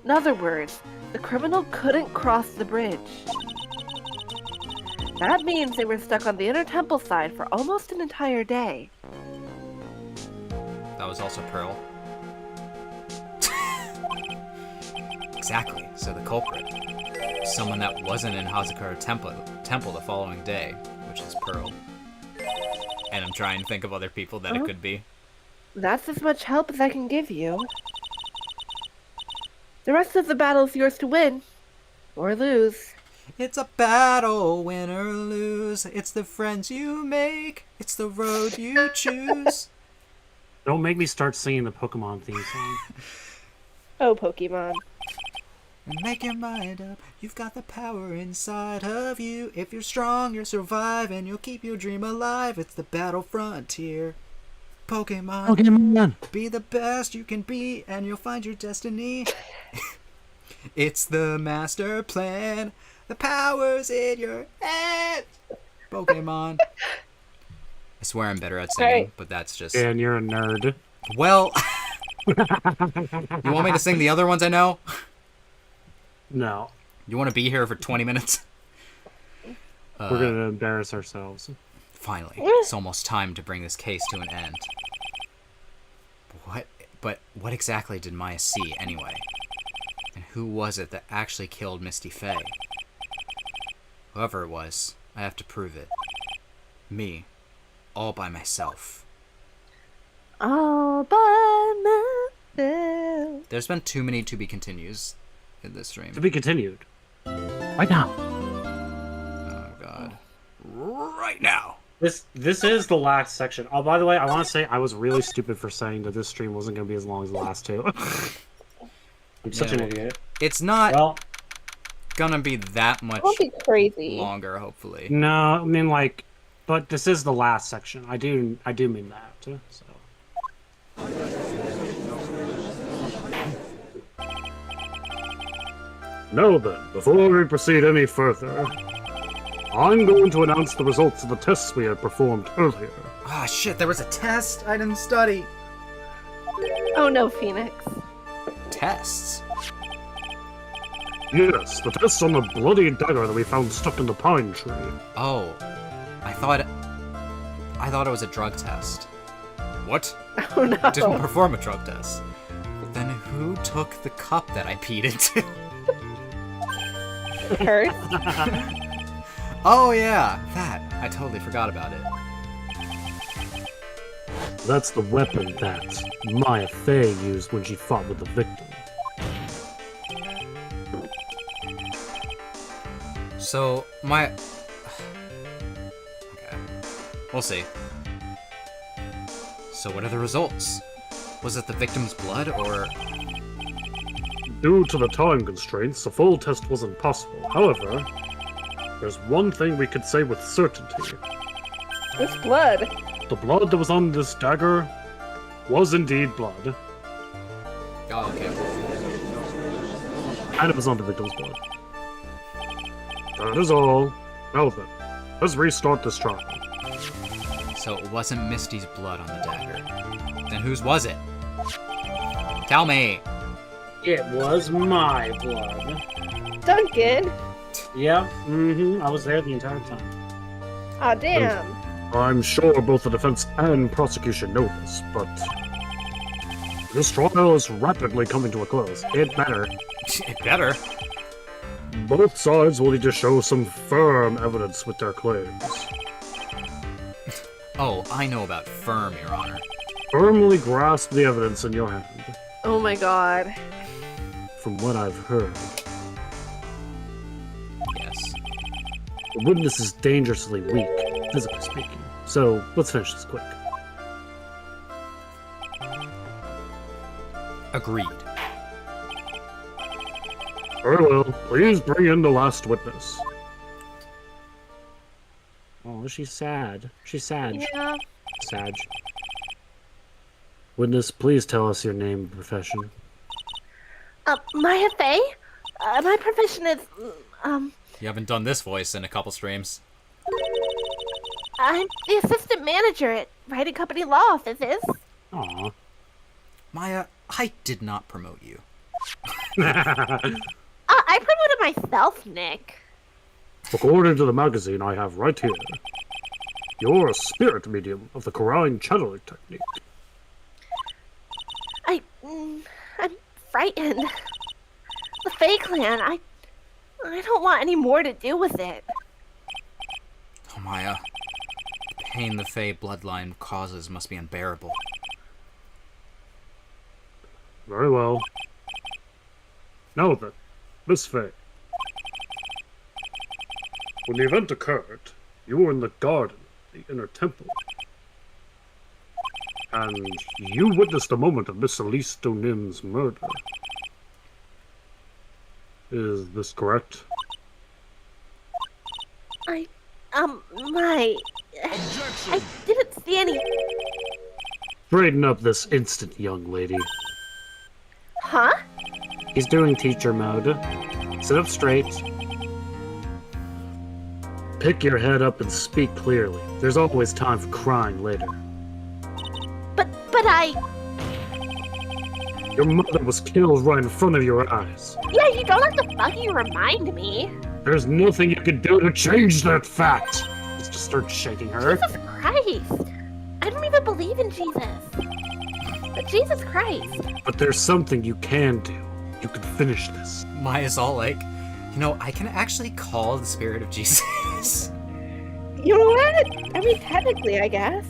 In other words, the criminal couldn't cross the bridge. That means they were stuck on the inner temple side for almost an entire day. That was also Pearl. Exactly. So the culprit, someone that wasn't in Hazakura Temple the following day, which is Pearl. And I'm trying to think of other people that it could be. That's as much help as I can give you. The rest of the battle's yours to win. Or lose. It's a battle, win or lose. It's the friends you make. It's the road you choose. Don't make me start singing the Pokemon theme song. Oh, Pokemon. And make your mind up. You've got the power inside of you. If you're strong, you'll survive and you'll keep your dream alive. It's the battle frontier. Pokemon. Pokemon. Be the best you can be and you'll find your destiny. It's the master plan. The power's in your head. Pokemon. I swear I'm better at singing, Right. but that's just... And you're a nerd. Well... You want me to sing the other ones I know? No. You want to be here for 20 minutes? We're gonna embarrass ourselves. Finally, it's almost time to bring this case to an end. But what exactly did Maya see, anyway? And who was it that actually killed Misty Faye? Whoever it was, I have to prove it. Me. All by myself. All by myself. There's been too many to be continues in this stream. To be continued. Right now. Oh god. Right now! This is the last section. Oh, by the way, I want to say I was really stupid for saying that this stream wasn't going to be as long as the last two. I'm such an idiot. It's not Well, gonna be that much Don't be crazy. longer, hopefully. no, I mean like, but this is the last section. I do mean that. So. Now then, before we proceed any further, I'm going to announce the results of the tests we had performed earlier. Ah, shit, there was a test I didn't study. Oh no, Phoenix. Tests? Yes, the tests on the bloody dagger that we found stuck in the pine tree. Oh, I thought it was a drug test. What? Oh no. Didn't perform a drug test. Then who took the cup that I peed into? Kurt? Oh yeah, that. I totally forgot about it. That's the weapon that Maya Fey used when she fought with the victim. So, okay. We'll see. So what are the results? Was it the victim's blood, or... Due to the time constraints, a full test wasn't possible. However, there's one thing we could say with certainty. It's blood. The blood that was on this dagger was indeed blood. Oh, okay. And it was on the victim's blood. That is all. Now then, let's restart this trial. So it wasn't Misty's blood on the dagger. Then whose was it? Tell me! It was my blood. Duncan. Yep, I was there the entire time. Aw, damn. I'm sure both the defense and prosecution know this, but this trial is rapidly coming to a close. It better. It better. Both sides will need to show some firm evidence with their claims. Oh, I know about firm, Your Honor. Firmly grasp the evidence in your hand. Oh my god. From what I've heard, Yes. the witness is dangerously weak, physically speaking. So, let's finish this quick. Agreed. Very well. Please bring in the last witness. Oh, she's sad. She's sad. Yeah. Sad. Witness, please tell us your name and profession. Maya Fey? My profession is, You haven't done this voice in a couple streams. I'm the assistant manager at Writing Company Law Offices. Aw. Maya, I did not promote you. I promoted myself, Nick. According to the magazine I have right here, you're a spirit medium of the Korine channeling technique. I'm frightened. The Fey clan, I don't want any more to do with it. Oh, Maya. The pain the Fey bloodline causes must be unbearable. Very well. Now then, Miss Fey. When the event occurred, you were in the garden, the inner temple. And you witnessed the moment of Miss Elise Donim's murder. Is this correct? I didn't see any... Straighten up this instant, young lady. Huh? He's doing teacher mode. Sit up straight. Pick your head up and speak clearly. There's always time for crying later. But I... Your mother was killed right in front of your eyes. Yeah, you don't have to fucking remind me. There's nothing you can do to change that fact. Just start shaking her. Jesus Christ. I don't even believe in Jesus. But Jesus Christ. But there's something you can do. You can finish this. Maya's all like, you know, I can actually call the spirit of Jesus. You know what? I mean, technically, I guess.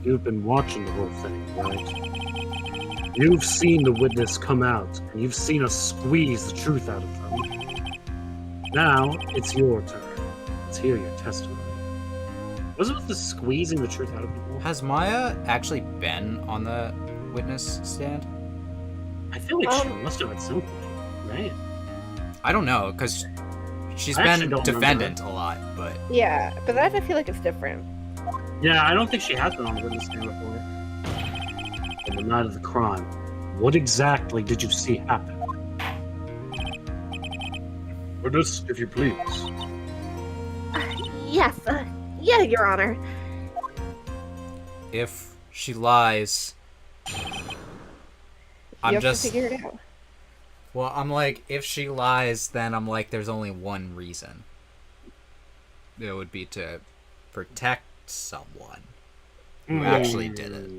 You've been watching the whole thing, right? You've seen the witness come out, and you've seen us squeeze the truth out of them. Now, it's your turn. Let's hear your testimony. Was it the squeezing the truth out of people? Has Maya actually been on the witness stand? I feel like she must have at some point, right? I don't know, because she's I actually been don't defendant remember. a lot, but... Yeah, but that I feel like it's different. Yeah, I don't think she has been on the witness stand before. On the night of the crime, what exactly did you see happen? Witness, if you please. Yes, yeah, Your Honor. If she lies, You I'm have just... to figure it out. Well, I'm like, if she lies, then I'm like, there's only one reason. It would be to protect someone who actually did it.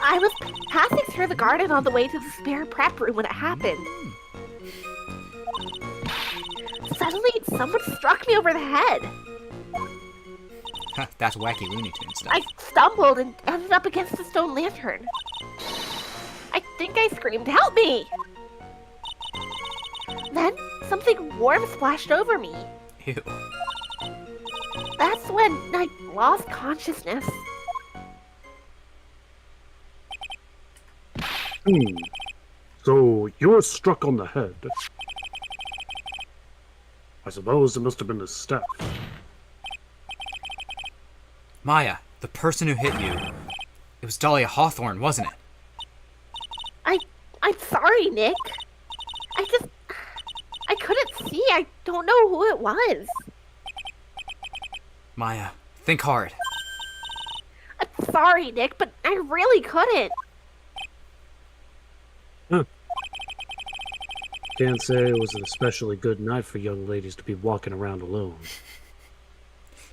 I was passing through the garden on the way to the spare prep room when it happened. Suddenly, someone struck me over the head. That's wacky Looney Tunes stuff. I stumbled and ended up against the stone lantern. I think I screamed, "Help me!" Then, something warm splashed over me. Ew. That's when I lost consciousness. So, you were struck on the head. I suppose it must have been a step. Maya, the person who hit you, it was Dahlia Hawthorne, wasn't it? I'm sorry, Nick. I couldn't see. I don't know who it was. Maya, think hard. I'm sorry, Nick, but I really couldn't. Can't say it was an especially good night for young ladies to be walking around alone.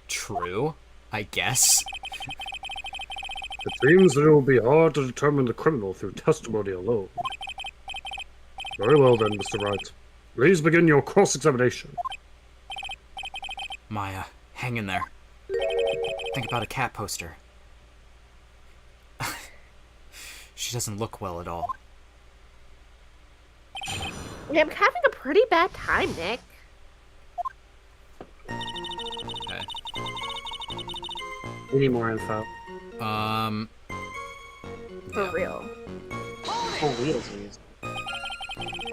True, I guess. It seems that it will be hard to determine the criminal through testimony alone. Very well then, Mr. Wright. Please begin your cross-examination. Maya, hang in there. Think about a cat poster. She doesn't look well at all. I'm having a pretty bad time, Nick. Okay. We need more info. For Yeah. real. Oh, wheels are used.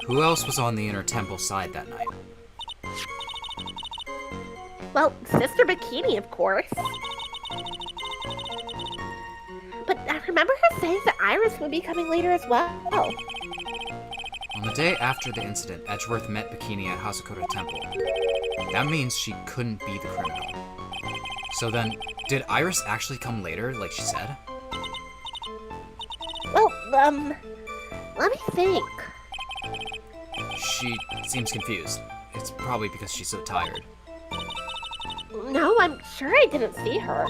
Who else was on the Inner Temple side that night? Well, Sister Bikini, of course. But I remember her saying that Iris would be coming later as well. On the day after the incident, Edgeworth met Bikini at Hasakota Temple. That means she couldn't be the criminal. So then, did Iris actually come later, like she said? Well, let me think. She seems confused. It's probably because she's so tired. No, I'm sure I didn't see her.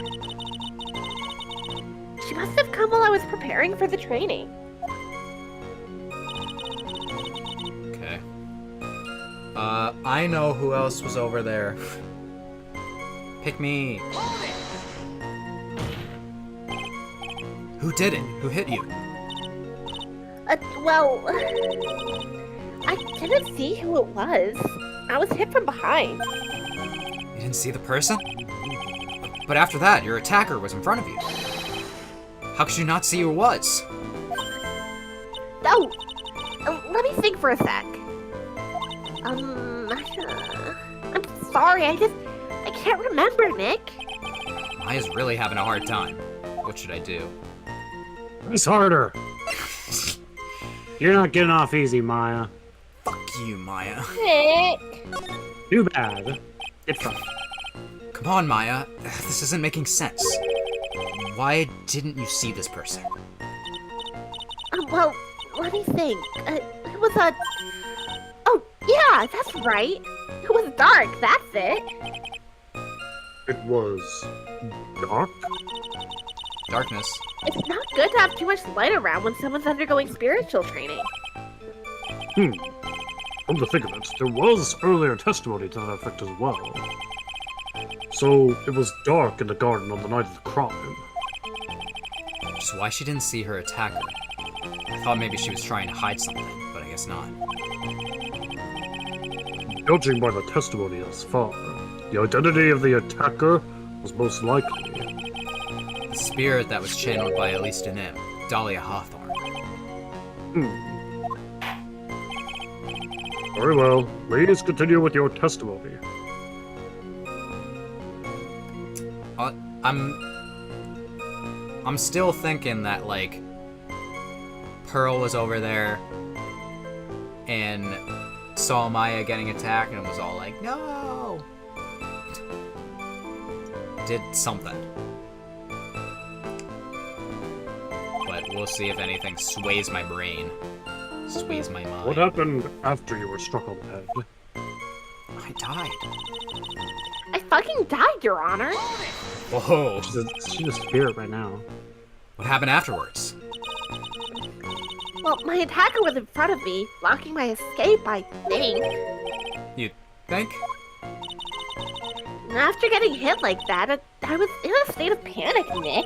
She must have come while I was preparing for the training. Okay. I know who else was over there. Pick me. Who did it? Who hit you? Well, I didn't see who it was. I was hit from behind. You didn't see the person? But after that, your attacker was in front of you. How could you not see who it was? Oh, let me think for a sec. I'm sorry, I can't remember, Nick. Maya's really having a hard time. What should I do? Press harder! You're not getting off easy, Maya. Fuck you, Maya. Nick. Too bad. Get fucked. Come on, Maya. This isn't making sense. Why didn't you see this person? Well, let me think. It was a... Oh, yeah, that's right. It was dark, that's it. It was dark? Darkness. It's not good to have too much light around when someone's undergoing spiritual training. Come to think of it, there was earlier testimony to that effect as well. So, it was dark in the garden on the night of the crime. Which is why she didn't see her attacker. I thought maybe she was trying to hide something, but I guess not. Judging by the testimony thus far, the identity of the attacker was most likely... The spirit that was channeled by at least an imp, Dahlia Hawthorne. Very well. Please continue with your testimony. I'm still thinking that, like, Pearl was over there, and saw Maya getting attacked and was all like, no! Did something. But we'll see if anything sways my brain. Sways my mind. What happened after you were struck on the head? I died. I fucking died, Your Honor. Whoa. She's a spirit right now. What happened afterwards? Well, my attacker was in front of me, blocking my escape, I think. You think? And after getting hit like that, I was in a state of panic, Nick.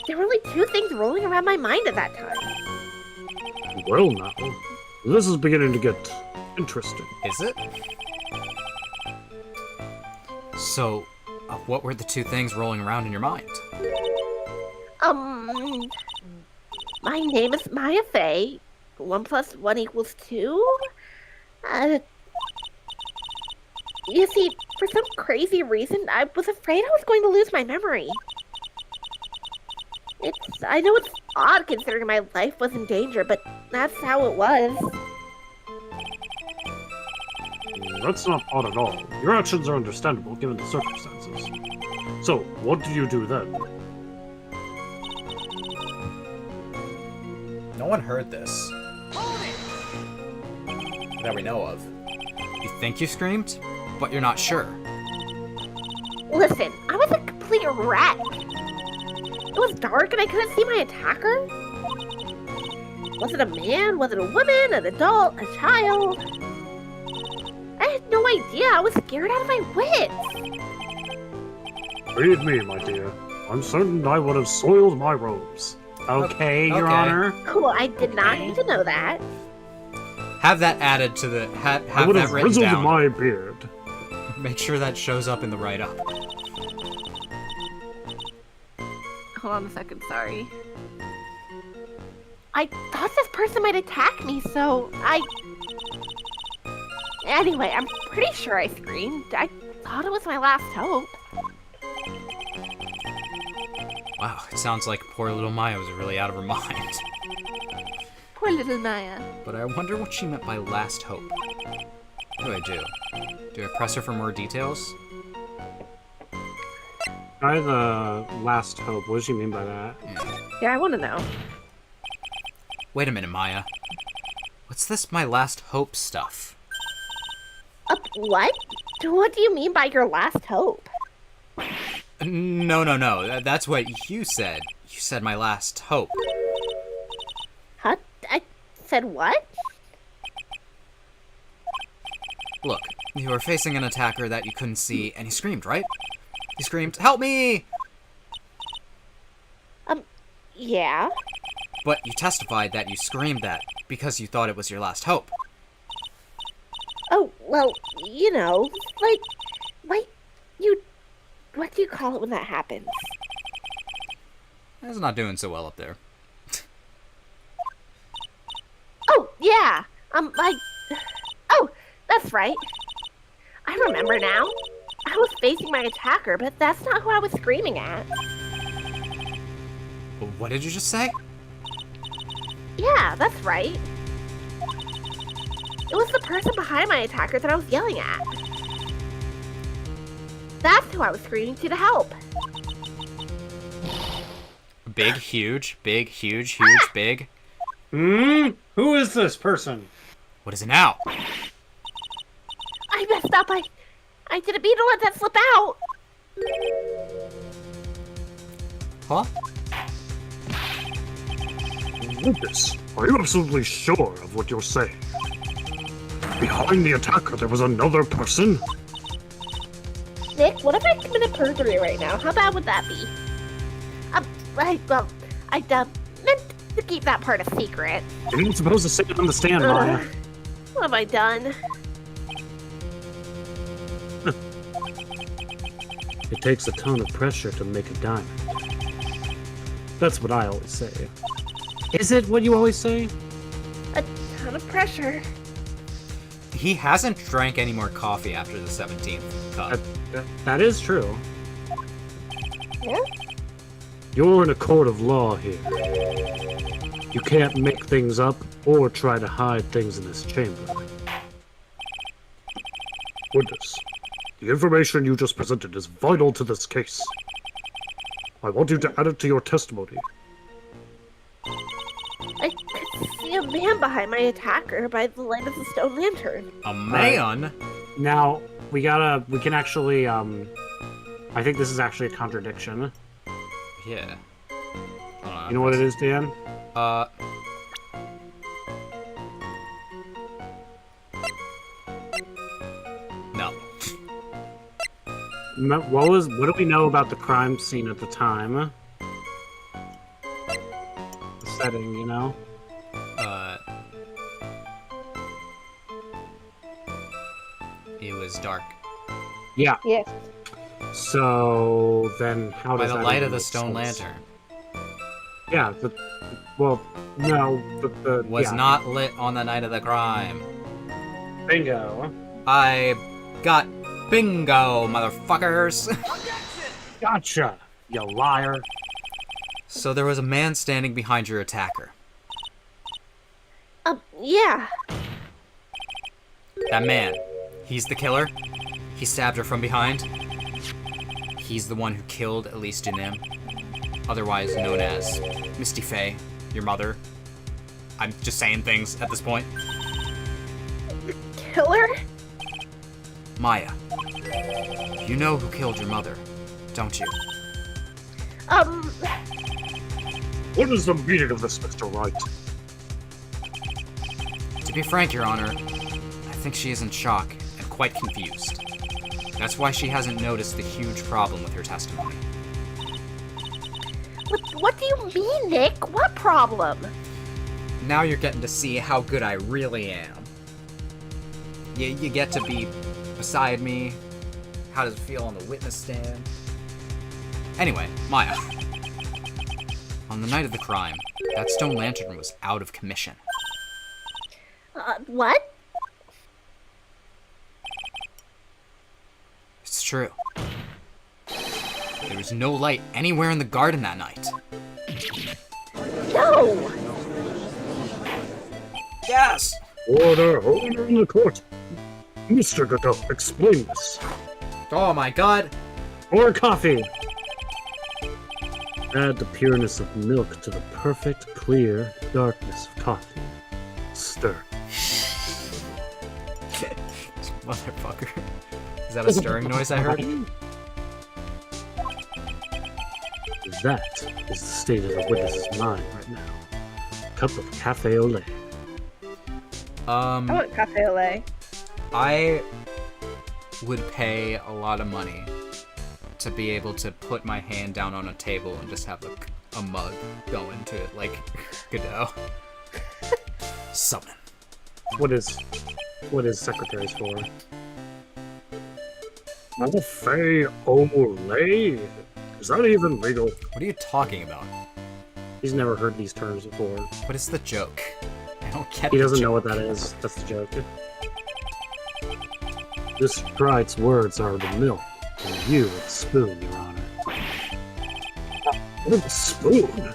There were only two things rolling around my mind at that time. Well now, this is beginning to get interesting. Is it? So, what were the two things rolling around in your mind? My name is Maya Fey. 1 + 1 = 2. You see, for some crazy reason, I was afraid I was going to lose my memory. I know it's odd considering my life was in danger, but that's how it was. That's not odd at all. Your actions are understandable given the circumstances. So, what do you do then? No one heard this. That we know of. You think you screamed, but you're not sure. Listen, I was a complete wreck. It was dark and I couldn't see my attacker. Was it a man? Was it a woman? An adult? A child? I had no idea. I was scared out of my wits. Believe me, my dear. I'm certain I would have soiled my robes. Okay, Your Okay. Honor. Well, I did not need to know that. Have that added to the... I have would that have written frizzled down. my beard. Make sure that shows up in the write-up. Hold on a second, sorry. I thought this person might attack me, so Anyway, I'm pretty sure I screamed. I thought it was my last hope. Wow, it sounds like poor little Maya was really out of her mind. Poor little Maya. But I wonder what she meant by last hope. What do I do? Do I press her for more details? Try the last hope. What does she mean by that? Yeah, I want to know. Wait a minute, Maya. What's this my last hope stuff? What? What do you mean by your last hope? No. That's what you said. You said my last hope. Huh? I said what? Look, you were facing an attacker that you couldn't see, and he screamed, right? He screamed, "Help me!" Yeah. But you testified that you screamed that because you thought it was your last hope. Oh, well, you know, what do you call it when that happens? It's not doing so well up there. Oh, yeah. Oh, that's right. I remember now. I was facing my attacker, but that's not who I was screaming at. What did you just say? Yeah, that's right. It was the person behind my attacker that I was yelling at. That's who I was screaming to help. Big, huge, big, huge, big. Who is this person? What is it now? I messed up. I didn't mean to let that slip out. Huh? Lucas, are you absolutely sure of what you're saying? Behind the attacker, there was another person? Nick, what if I committed perjury right now? How bad would that be? I meant to keep that part a secret. You ain't supposed to say it on the stand, Maya. What have I done? It takes a ton of pressure to make a diamond. That's what I always say. Is it what you always say? A ton of pressure. He hasn't drank any more coffee after the 17th cup. That is true. Yeah? You're in a court of law here. You can't make things up or try to hide things in this chamber. Witness, the information you just presented is vital to this case. I want you to add it to your testimony. I could see a man behind my attacker by the light of the stone lantern. A man? Now, we can actually, I think this is actually a contradiction. Yeah. You know what it is, Dan? No. What do we know about the crime scene at the time? The setting, you know? It was dark. Yeah. Yes. So then, how By does the that light even of the make stone sense? lantern. Yeah. Well, no. The Was yeah. not lit on the night of the crime. Bingo. I got bingo, motherfuckers. Gotcha. You liar. So there was a man standing behind your attacker. Yeah. That man, he's the killer. He stabbed her from behind. He's the one who killed Elise Dunim, otherwise known as Misty Faye, your mother. I'm just saying things at this point. Killer? Maya, you know who killed your mother, don't you? What is the meaning of this, Mr. Wright? To be frank, Your Honor, I think she is in shock and quite confused. That's why she hasn't noticed the huge problem with her testimony. What do you mean, Nick? What problem? Now you're getting to see how good I really am. You get to be beside me. How does it feel on the witness stand? Anyway, Maya. On the night of the crime, that stone lantern was out of commission. What? It's true. There was no light anywhere in the garden that night. No! Yes! Order in the court. Mr. Godot, explain this. Oh my god! Or coffee. Add the pureness of milk to the perfect, clear darkness of coffee. Stir. Motherfucker. Is that a stirring noise I heard? That is the state of the witness's mind right now. Cup of cafe au lait. I want cafe au lait. I would pay a lot of money to be able to put my hand down on a table and just have a mug go into it like Godot. Summon. What is secretaries for? Cafe au lait? Is that even legal? What are you talking about? He's never heard these terms before. What is the joke? I don't get He the doesn't know joke. what that is. That's the joke. This Wright's words are the milk, and you with the spoon, Your Honor. With a spoon?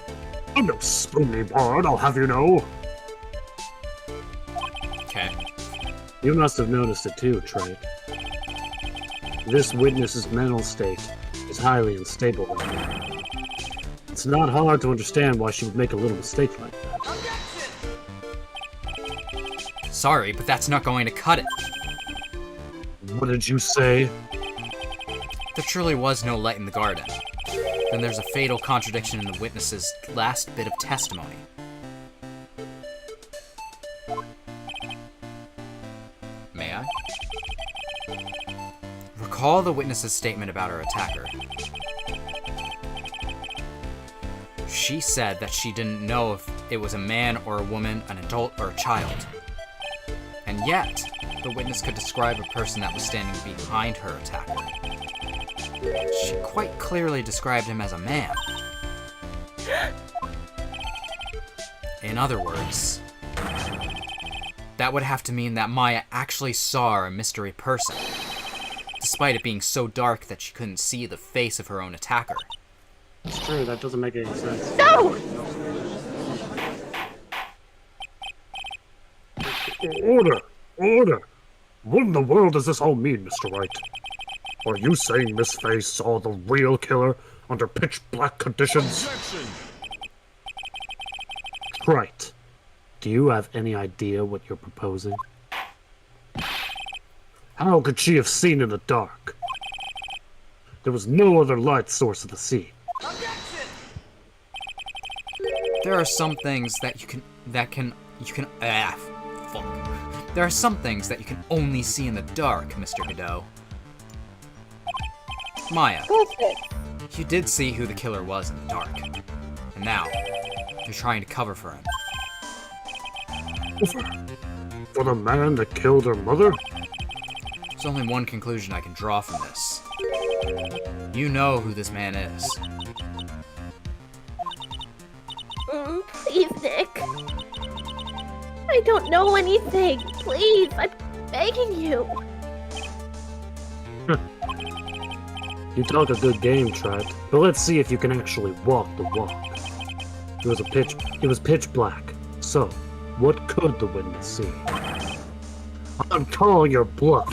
I'm no spoony bard, I'll have you know. Okay. You must have noticed it too, Trey. This witness's mental state is highly unstable right now. It's not hard to understand why she would make a little mistake like that. Sorry, but that's not going to cut it. What did you say? There truly was no light in the garden. Then there's a fatal contradiction in the witness's last bit of testimony. May I? Recall the witness's statement about her attacker. She said that she didn't know if it was a man or a woman, an adult or a child. And yet, the witness could describe a person that was standing behind her attacker. She quite clearly described him as a man. In other words, that would have to mean that Maya actually saw a mystery person, despite it being so dark that she couldn't see the face of her own attacker. It's true, that doesn't make any sense. No! Order! Order! What in the world does this all mean, Mr. Wright? Are you saying Miss Faye saw the real killer under pitch-black conditions? Objection! Right. Do you have any idea what you're proposing? How could she have seen in the dark? There was no other light source of the scene. There are some things that you can fuck. There are some things that you can only see in the dark, Mr. Godot. Maya, Bullshit. you did see who the killer was in the dark. And now, you're trying to cover for him. For the man that killed her mother? There's only one conclusion I can draw from this. You know who this man is. Please, Nick. I don't know anything. Please, I'm begging you. You talk a good game, Trent, but let's see if you can actually walk the walk. It was pitch black. So, what could the witness see? I'm calling your bluff.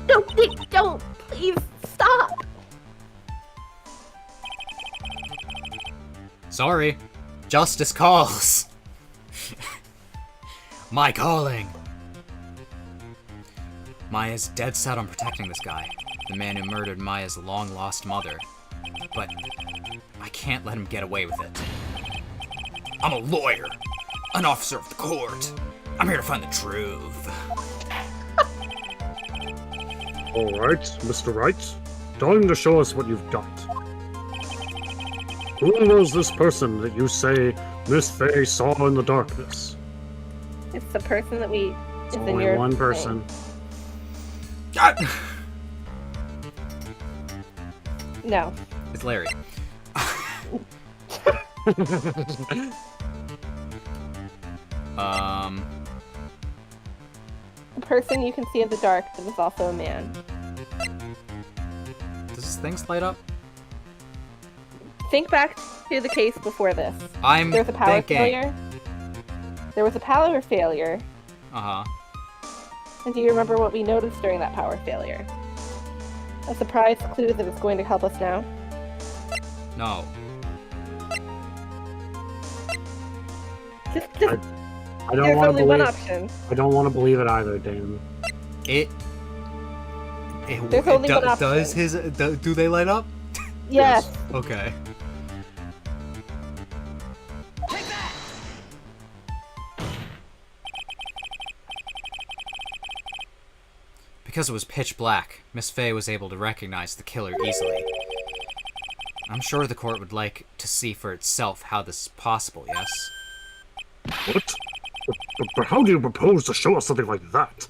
No, Nick, don't. Please, stop. Sorry. Justice calls. My calling. Maya's dead set on protecting this guy, the man who murdered Maya's long-lost mother. But I can't let him get away with it. I'm a lawyer, an officer of the court. I'm here to find the truth. Alright, Mr. Wright. Time to show us what you've got. Who was this person that you say Miss Faye saw in the darkness? It's the person that we. It's is in only your one thing. person. No. It's Larry. The person you can see in the dark that is also a man. Does things light up? Think back to the case before this. I'm There was a power thinking. failure. There was a power failure. Uh-huh. And do you remember what we noticed during that power failure? A surprise clue that is going to help us now? No. Just I don't there's want to only one believe. option. I don't want to believe it either, Dan. It There's only one option. does his do they light up? Yes. Okay. Because it was pitch black, Miss Faye was able to recognize the killer easily. I'm sure the court would like to see for itself how this is possible, yes? What? But how do you propose to show us something like that?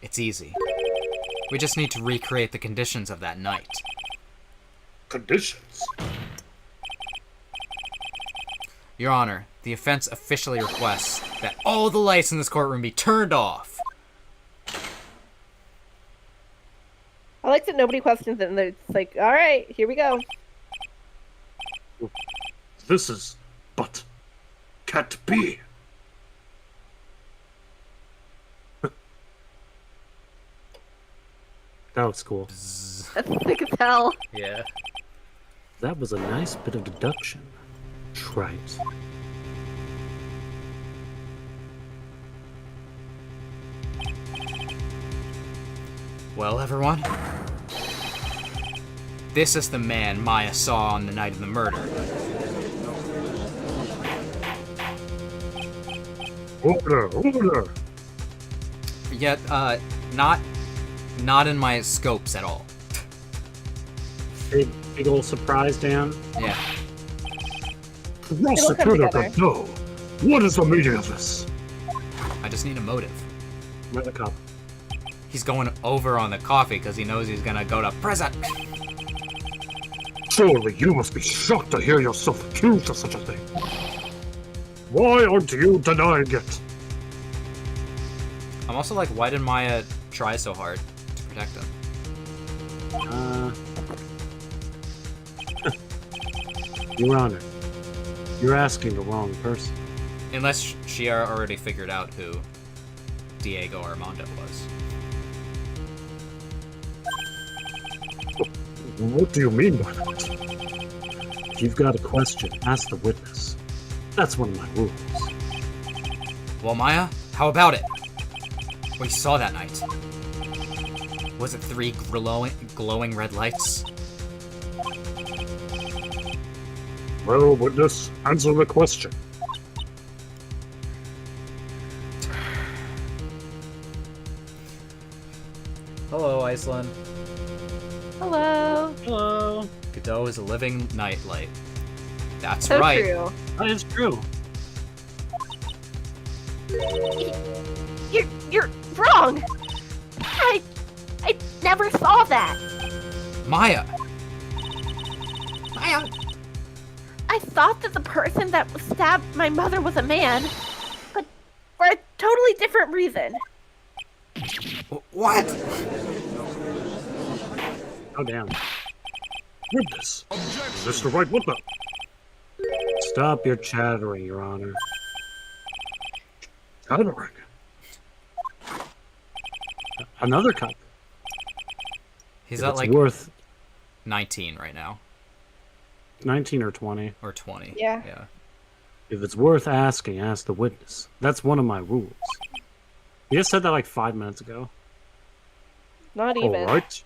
It's easy. We just need to recreate the conditions of that night. Conditions? Your Honor, the offense officially requests that all the lights in this courtroom be turned off. I like that nobody questions it and they're just like, alright, here we go. This is... but... can't be. That was cool. That's sick as hell. Yeah. That was a nice bit of deduction. Trite. Well, everyone, this is the man Maya saw on the night of the murder. Order! Yet, not in my scopes at all. Big ol' surprise, Dan. Yeah. Prosecutor together. Godot, what is the meaning of this? I just need a motive. Where the cup? He's going over on the coffee because he knows he's gonna go to prison. Surely you must be shocked to hear yourself accused of such a thing. Why aren't you denying it? I'm also like, why did Maya try so hard to protect him? Your Honor, you're asking the wrong person. Unless she already figured out who Diego Armando was. What do you mean by that? If you've got a question, ask the witness. That's one of my rules. Well, Maya, how about it? What you saw that night? Was it 3 glowing red lights? Well, witness, answer the question. Hello, Iceland. Hello. Hello. Godot is a living nightlight. That's So right. true. That is true. You're wrong. I never saw that. Maya! Maya! I thought that the person that stabbed my mother was a man, but for a totally different reason. What? Oh, damn. Witness. Is this the right witness? Stop your chattering, Your Honor. Chattering? Another cup. He's If at it's like worth 19 right now. 19 or 20. Or 20. Yeah. Yeah. If it's worth asking, ask the witness. That's one of my rules. You just said that like 5 minutes ago. Not even. All right.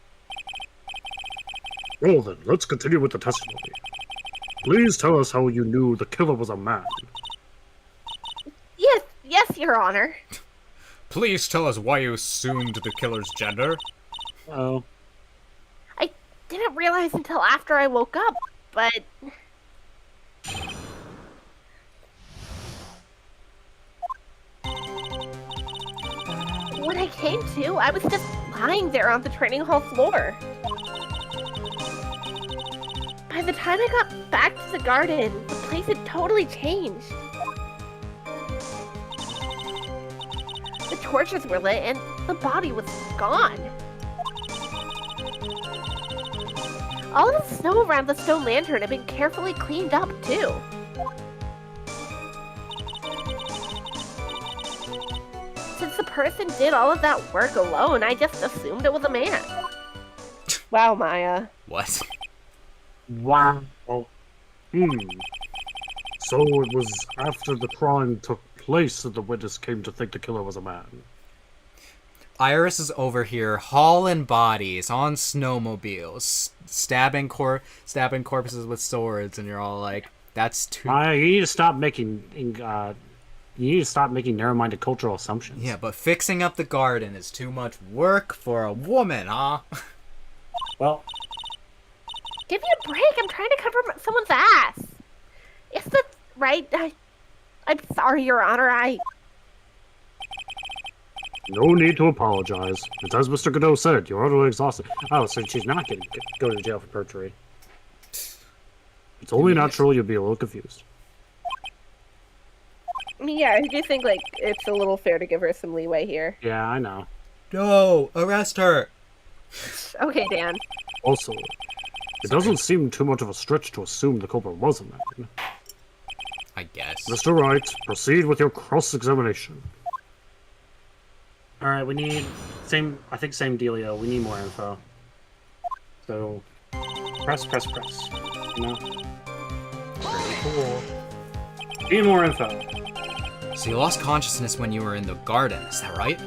Well then, let's continue with the testimony. Please tell us how you knew the killer was a man. Yes, Your Honor. Please tell us why you assumed the killer's gender. Oh. I didn't realize until after I woke up, but when I came to, I was just lying there on the training hall floor. By the time I got back to the garden, the place had totally changed. The torches were lit and the body was gone. All the snow around the stone lantern had been carefully cleaned up, too. Since the person did all of that work alone, I just assumed it was a man. Wow, Maya. What? Wow. So it was after the crime took place that the witness came to think the killer was a man. Iris is over here hauling bodies on snowmobiles, stabbing corpses with swords, and you're all like, "That's too." You need to stop making. You need to stop making narrow-minded cultural assumptions. Yeah, but fixing up the garden is too much work for a woman, huh? Well, Give me a break, I'm trying to cover someone's ass. Is that right? I'm sorry, Your Honor, no need to apologize. It's as Mr. Godot said, you're utterly exhausted. Oh, so she's not going to go to jail for perjury. It's only natural you'll be a little confused. I mean, yeah, I do think, like, it's a little fair to give her some leeway here. Yeah, I know. No, arrest her. Okay, Dan. Also, it doesn't seem too much of a stretch to assume the culprit was a man. I guess. Mr. Wright, proceed with your cross-examination. Alright, we need same dealio. We need more info. So press. You know? Pretty cool. Need more info. So you lost consciousness when you were in the garden, is that right?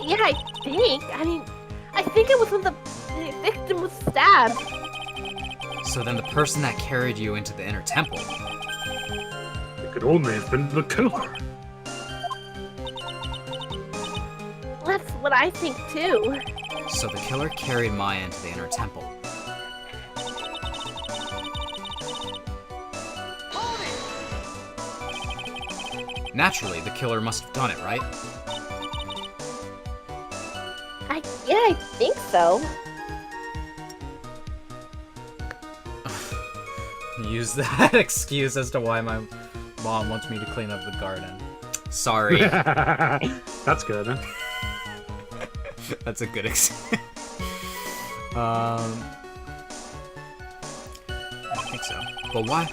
yeah, I think. I mean, I think it was when the victim was stabbed. So then the person that carried you into the inner temple. It could only have been the killer. That's what I think, too. So the killer carried Maya into the inner temple. Naturally, the killer must have done it, right? Yeah, I think so. Use that excuse as to why my mom wants me to clean up the garden. Sorry. That's good. Huh? That's a good excuse. I think so. But why?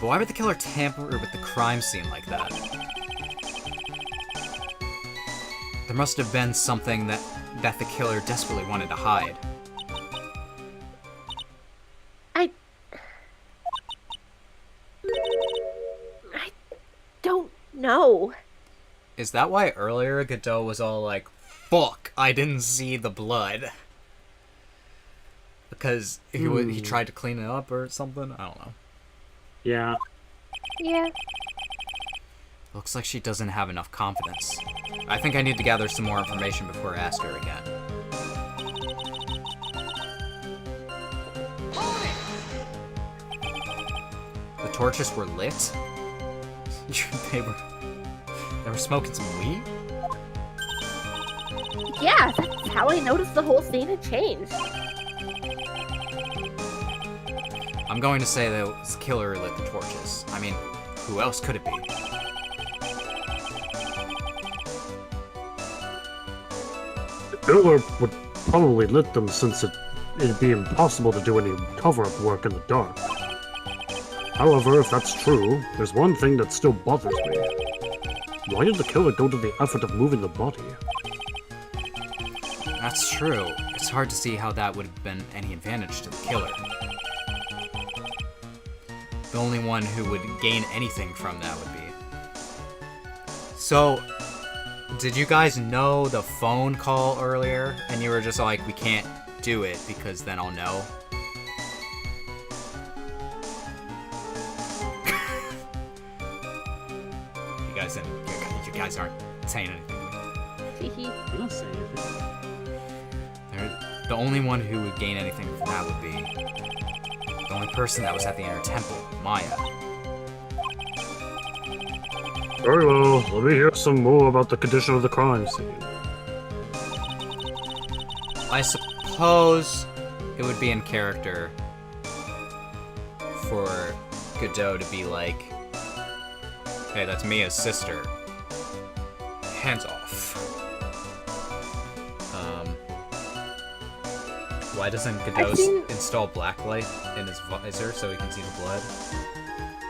But why would the killer tamper with the crime scene like that? There must have been something that the killer desperately wanted to hide. I don't know. Is that why earlier Godot was all like, fuck, I didn't see the blood? Because he tried to clean it up or something? I don't know. Yeah. Yeah. Looks like she doesn't have enough confidence. I think I need to gather some more information before I ask her again. The torches were lit? they were smoking some weed? Yeah, that's how I noticed the whole scene had changed. I'm going to say that the killer lit the torches. I mean, who else could it be? The killer would probably lit them since it'd be impossible to do any cover-up work in the dark. However, if that's true, there's one thing that still bothers me. Why did the killer go to the effort of moving the body? That's true. It's hard to see how that would have been any advantage to the killer. The only one who would gain anything from that would be... So, did you guys know the phone call earlier? And you were just like, we can't do it because then I'll know? You guys aren't saying anything. I don't say anything. The only one who would gain anything from that would be the only person that was at the inner temple, Maya. Very well, let me hear some more about the condition of the crime scene. I suppose it would be in character for Godot to be like, hey, that's Mia's sister. Hands off. Why doesn't Godot install blacklight in his visor so he can see the blood?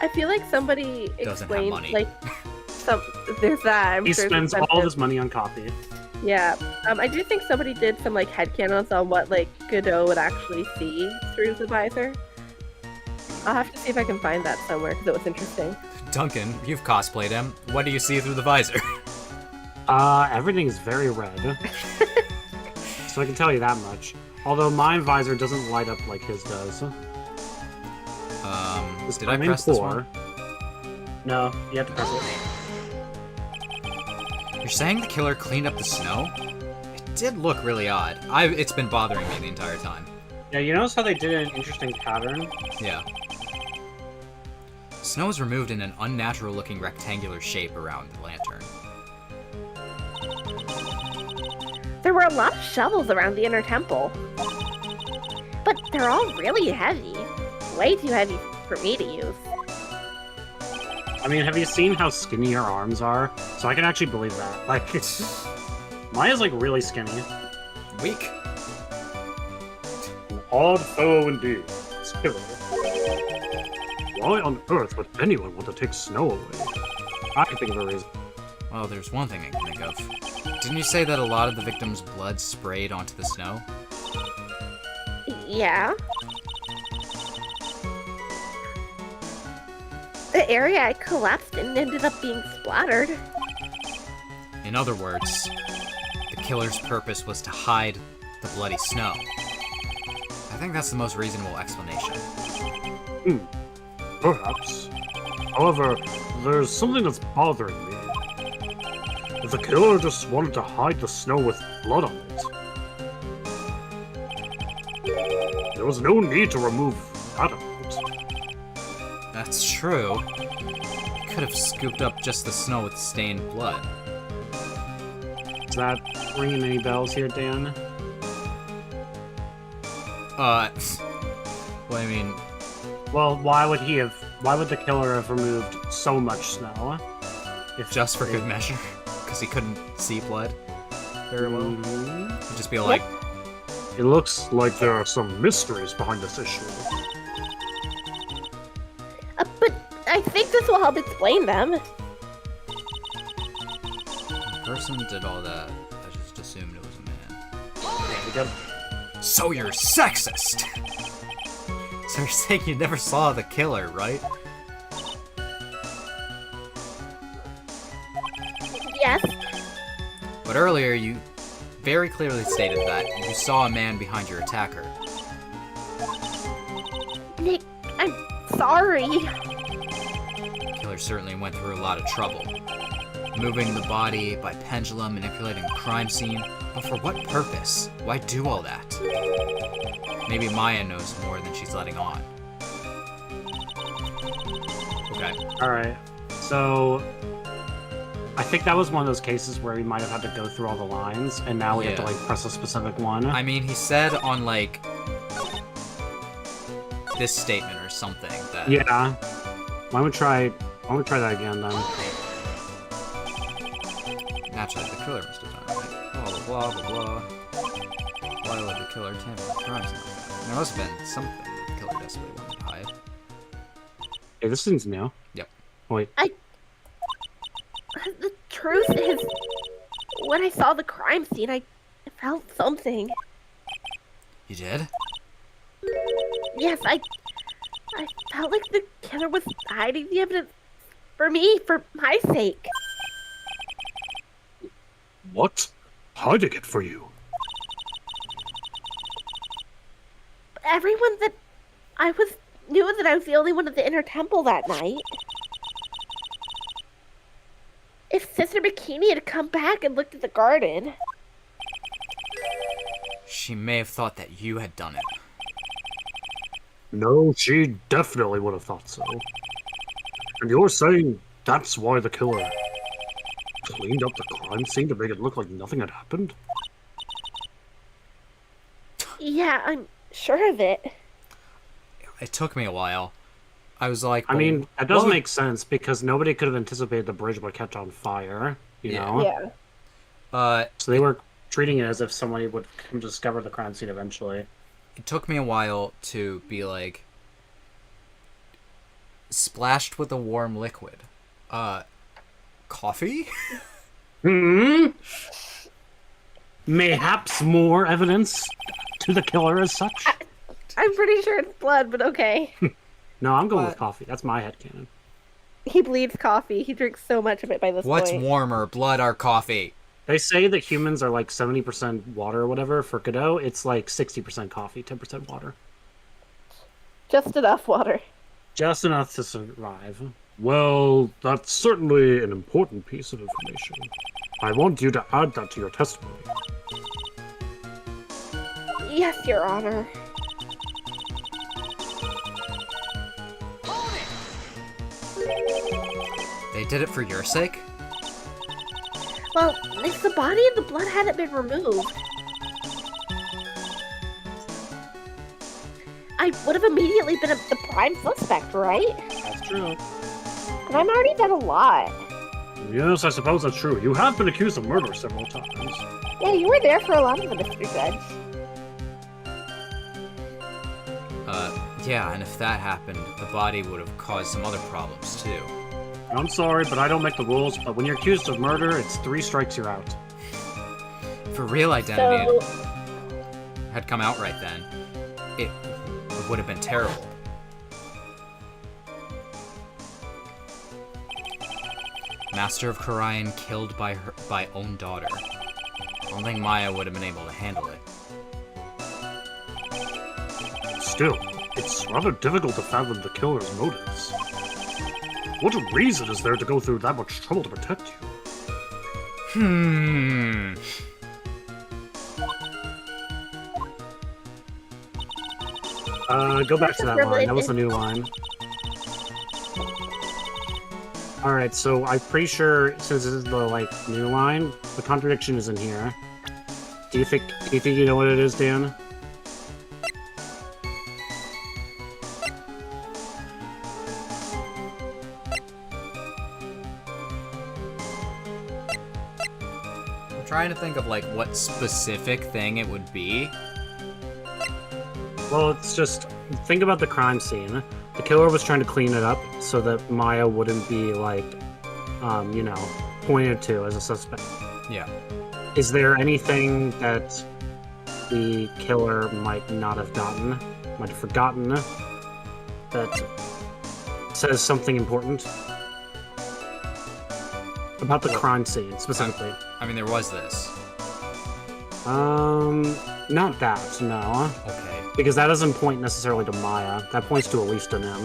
I feel like somebody Doesn't have explained, money. like, there's that. I'm He sure spends there's all some- his money on coffee. Yeah. I do think somebody did some, like, headcanons on what, like, Godot would actually see through the visor. I'll have to see if I can find that somewhere, because it was interesting. Duncan, you've cosplayed him. What do you see through the visor? Everything is very red. So I can tell you that much. Although my visor doesn't light up like his does. Did I press this one? No, you have to press it. You're saying the killer cleaned up the snow? It did look really odd. It's been bothering me the entire time. Yeah, you notice how they did an interesting pattern? Yeah. Snow is removed in an unnatural-looking rectangular shape around the lantern. There were a lot of shovels around the inner temple. But they're all really heavy. Way too heavy for me to use. I mean, have you seen how skinny her arms are? So I can actually believe that. Like, Maya's like really skinny. Weak. An odd fellow indeed. Still. Why on earth would anyone want to take snow away? I can think of a reason. Well, there's one thing I can think of. Didn't you say that a lot of the victims' blood sprayed onto the snow? Yeah. The area collapsed and ended up being splattered. In other words, the killer's purpose was to hide the bloody snow. I think that's the most reasonable explanation. Perhaps. However, there's something that's bothering me. If the killer just wanted to hide the snow with blood on it, there was no need to remove that amount. That's true. Could have scooped up just the snow with stained blood. Is that ringing any bells here, Dan? Well, I mean, Well, why would the killer have removed so much snow? If just for good measure. Because he couldn't see blood very well. Mhm. He'd just be like, It looks like there are some mysteries behind this issue. But I think this will help explain them. The person did all that. I just assumed it was a man. Yeah, we got So you're sexist! So you're saying you never saw the killer, right? Yes. But earlier you very clearly stated that you saw a man behind your attacker. Nick, I'm sorry. Killer certainly went through a lot of trouble. Moving the body by pendulum, manipulating the crime scene. But for what purpose? Why do all that? Maybe Maya knows more than she's letting on. Okay. Alright. So I think that was one of those cases where we might have had to go through all the lines, and now we have to Yeah. like press a specific one. I mean, he said on, like, this statement or something that... Yeah. Why don't we try that again then? Naturally, the killer must have done it, right? Blah, blah, blah, blah, blah. Why would the killer tamper with crimes like that? There must have been something that the killer desperately wanted to hide. Hey, this seems new. Yep. Wait. The truth is, when I saw the crime scene, I felt something. You did? Yes, I felt like the killer was hiding the evidence for me, for my sake. What? Hiding it for you? Everyone that knew that I was the only one at the inner temple that night. If Sister Bikini had come back and looked at the garden, She may have thought that you had done it. No, she definitely would have thought so. And you're saying that's why the killer cleaned up the crime scene to make it look like nothing had happened? yeah, I'm sure of it. It took me a while. I was like, I well, mean, that does what? make sense because nobody could have anticipated the bridge would catch on fire, you Yeah. know? Yeah. So they were treating it as if somebody would come to discover the crime scene eventually. It took me a while to be like, splashed with a warm liquid. Coffee? Hmm? Mayhaps more evidence to the killer as such? I'm pretty sure it's blood, but okay. No, I'm going What? with coffee. That's my headcanon. He bleeds coffee. He drinks so much of it by this What's point. warmer, blood or coffee? They say that humans are like 70% water or whatever. For Godot, it's like 60% coffee, 10% water. Just enough water. Just enough to survive. Well, that's certainly an important piece of information. I want you to add that to your testimony. Yes, Your Honor. They did it for your sake? Well, if the body and the blood hadn't been removed, I would have immediately been the prime suspect, right? That's true. And I'm already done a lot. Yes, I suppose that's true. You have been accused of murder several times. Yeah, you were there for a lot of it, Mr. Judge. Yeah, and if that happened, the body would have caused some other problems too. I'm sorry, but I don't make the rules, but when you're accused of murder, it's 3 strikes, you're out. If her real identity So, had come out right then, it would have been terrible. Master of Karayan killed by own daughter. I don't think Maya would have been able to handle it. Still, it's rather difficult to fathom the killer's motives. What reason is there to go through that much trouble to protect you? Go back to that line. That was the new line. Alright, so I'm pretty sure since this is the new line, the contradiction is in here. Do you think you know what it is, Dan? I'm trying to think of what specific thing it would be. Well, it's just think about the crime scene. The the killer was trying to clean it up so that Maya wouldn't be, like, you know, pointed to as a suspect. Yeah. Is there anything that the killer might not have forgotten, that says something important about the crime scene, specifically? I mean, there was this. Not that, no. Okay. Because that doesn't point necessarily to Maya. That points to at least an M.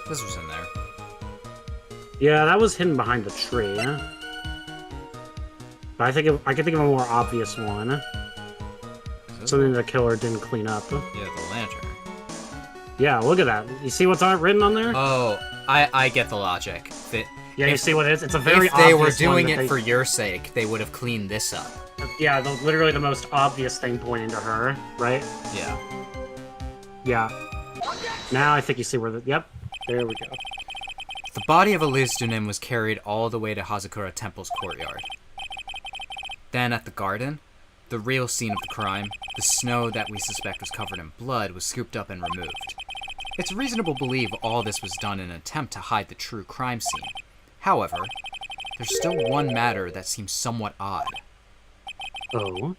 This was in there. Yeah, that was hidden behind the tree. But I could think of a more obvious one. Something the killer didn't clean up. Yeah, the lantern. Yeah, look at that. You see what's written on there? Oh, I get the logic. Yeah, you see what it is? It's a very If they were obvious one doing that it for your sake, they would have cleaned this up. Yeah, literally the most obvious thing pointing to her, right? Yeah. Yeah. Now I think you see where the... Yep. There we go. The body of Elizdunin was carried all the way to Hazakura Temple's courtyard. Then at the garden, the real scene of the crime, the snow that we suspect was covered in blood, was scooped up and removed. It's reasonable to believe all this was done in an attempt to hide the true crime scene. However, there's still one matter that seems somewhat odd. Oh?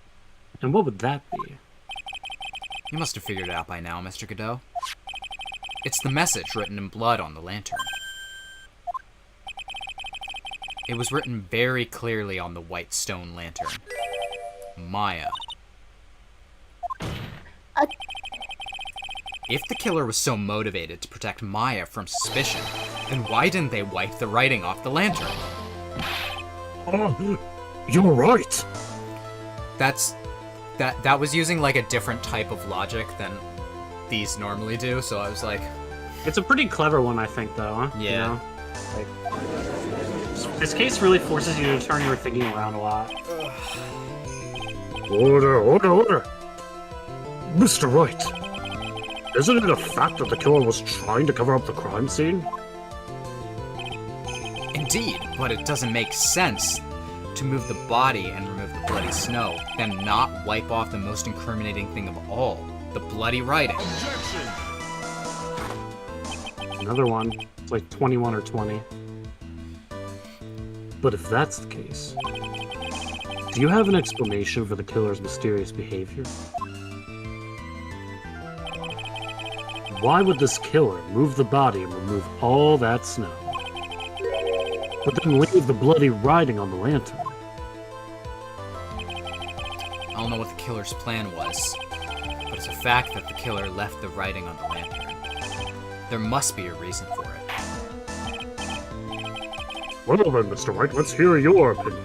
And what would that be? You must have figured it out by now, Mr. Godot. It's the message written in blood on the lantern. It was written very clearly on the white stone lantern. Maya. If the killer was so motivated to protect Maya from suspicion, then why didn't they wipe the writing off the lantern? Oh, you're right. That was using like a different type of logic than these normally do, so I was like... It's a pretty clever one, I think, though, huh? Yeah. You know? Like, this case really forces you to turn your thinking around a lot. Order. Mr. Wright, isn't it a fact that the killer was trying to cover up the crime scene? Indeed, but it doesn't make sense to move the body and remove the bloody snow, then not wipe off the most incriminating thing of all, the bloody writing. Objection! Another one. It's like 21 or 20. But if that's the case, do you have an explanation for the killer's mysterious behavior? Why would this killer move the body and remove all that snow, but then leave the bloody writing on the lantern? I don't know what the killer's plan was, but it's a fact that the killer left the writing on the lantern. There must be a reason for it. Well then, Mr. Wright, let's hear your opinion.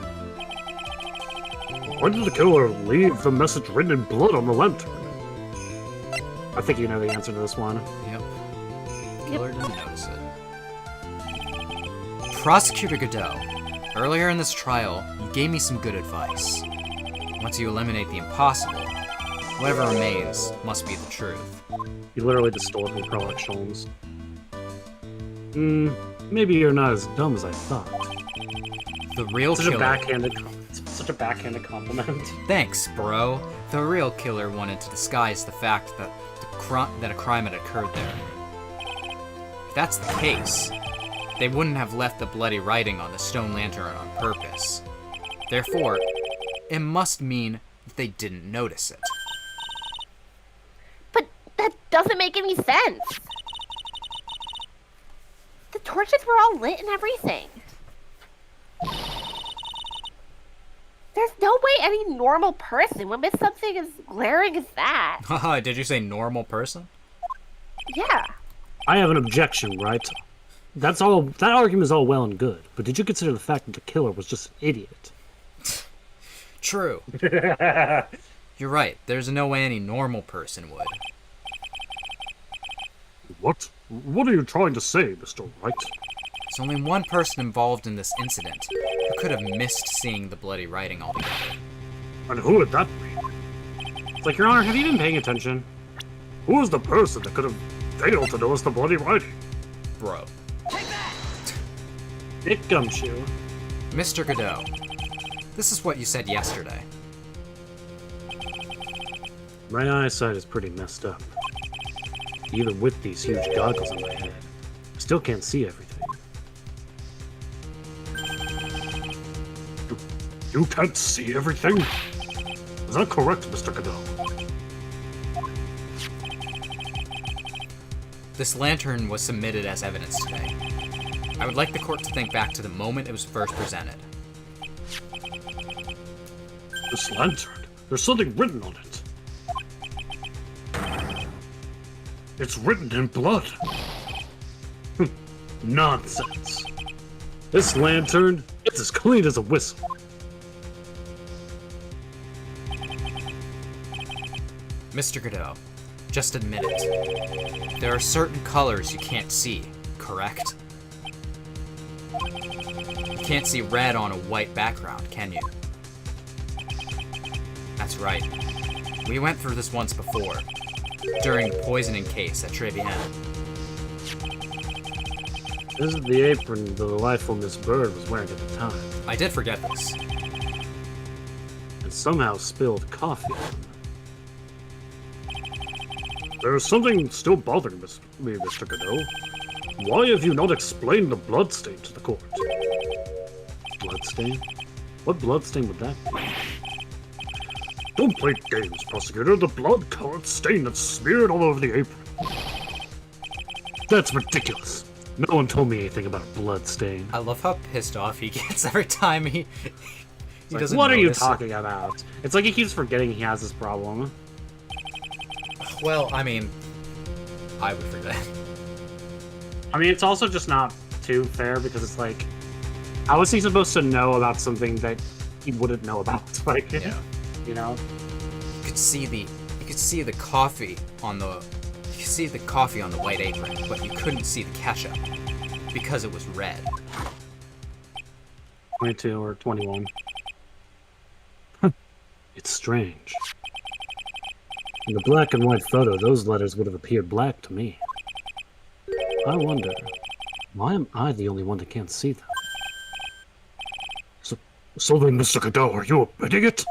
Why did the killer leave the message written in blood on the lantern? I think you know the answer to this one. Yep. The killer didn't notice it. Prosecutor Godot, earlier in this trial, you gave me some good advice. Once you eliminate the impossible, whatever remains must be the truth. You literally just stole it from Prolix Sholmes. Maybe you're not as dumb as I thought. The real Such killer... such a backhanded compliment. Thanks, bro. The real killer wanted to disguise the fact that a crime had occurred there. If that's the case, they wouldn't have left the bloody writing on the stone lantern on purpose. Therefore, it must mean that they didn't notice it. But that doesn't make any sense. The torches were all lit and everything. There's no way any normal person would miss something as glaring as that. Haha, did you say normal person? Yeah. I have an objection, right? That argument is all well and good, but did you consider the fact that the killer was just an idiot? True. You're right, there's no way any normal person would. What? What are you trying to say, Mr. Wright? There's only one person involved in this incident who could have missed seeing the bloody writing altogether. And who would that be? It's like, Your Honor, have you been paying attention? Who is the person that could have failed to notice the bloody writing? Bro. It Gumshoe. Mr. Godot, this is what you said yesterday. My eyesight is pretty messed up. Even with these huge goggles on my head, I still can't see everything. You can't see everything? Is that correct, Mr. Cadell? This lantern was submitted as evidence today. I would like the court to think back to the moment it was first presented. This lantern, there's something written on it. It's written in blood. Nonsense. This lantern, it's as clean as a whistle. Mr. Godot, just admit it. There are certain colors you can't see, correct? You can't see red on a white background, can you? That's right. We went through this once before, during the poisoning case at Trevian. This is the apron the delightful Miss Bird was wearing at the time, I did forget this. and somehow spilled coffee on them. There's something still bothering me, Mr. Godot. Why have you not explained the bloodstain to the court? Bloodstain? What bloodstain would that be? Don't play games, prosecutor. The blood-colored stain that's smeared all over the apron. That's ridiculous. No one told me anything about a blood stain. I love how pissed off he gets every time he Like, doesn't what are you notice it. talking about? It's like he keeps forgetting he has this problem. Well, I mean, I would forget. I mean, it's also just not too fair because it's like, how is he supposed to know about something that he wouldn't know about? Like, Yeah. you know? You could see the coffee on the white apron, but you couldn't see the ketchup because it was red. 22 or 21. It's strange. In the black and white photo, those letters would have appeared black to me. I wonder, why am I the only one that can't see them? So then, Mr. Godot, are you admitting it?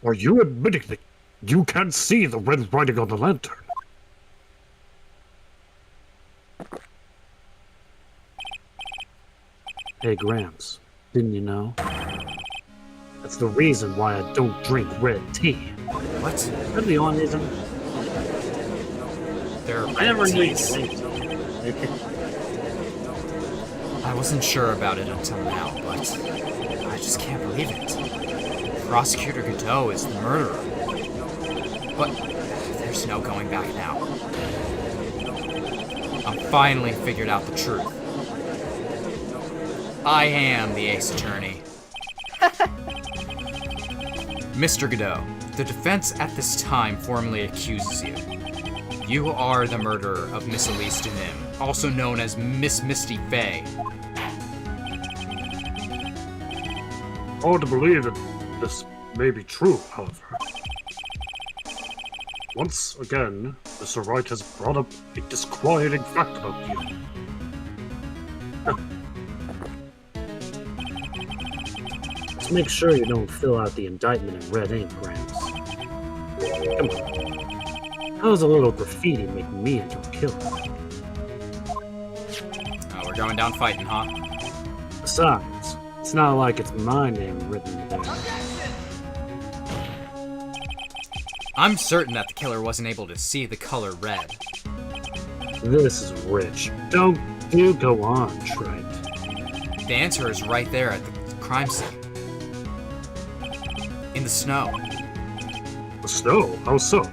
Are you admitting that you can't see the red writing on the lantern? Hey, Gramps, didn't you know? That's the reason why I don't drink red tea. What? Is that the only reason? There are I never red knew you teas. drank tea. I wasn't sure about it until now, but I just can't believe it. Prosecutor Godot is the murderer. But there's no going back now. I've finally figured out the truth. I am the ace attorney. Mr. Godot, the defense at this time formally accuses you. You are the murderer of Miss Elise Denim, also known as Miss Misty Fey. Hard to believe that this may be true, however. Once again, Mr. Wright has brought up a disquieting fact about you. Let's make sure you don't fill out the indictment in red ink, Gramps. Come on. How does a little graffiti make me into a killer? Oh, we're going down fighting, huh? Besides, it's not like it's my name written there. I'm certain that the killer wasn't able to see the color red. This is rich. Don't you go on, Trent. The answer is right there at the crime scene. In the snow. The snow? How so?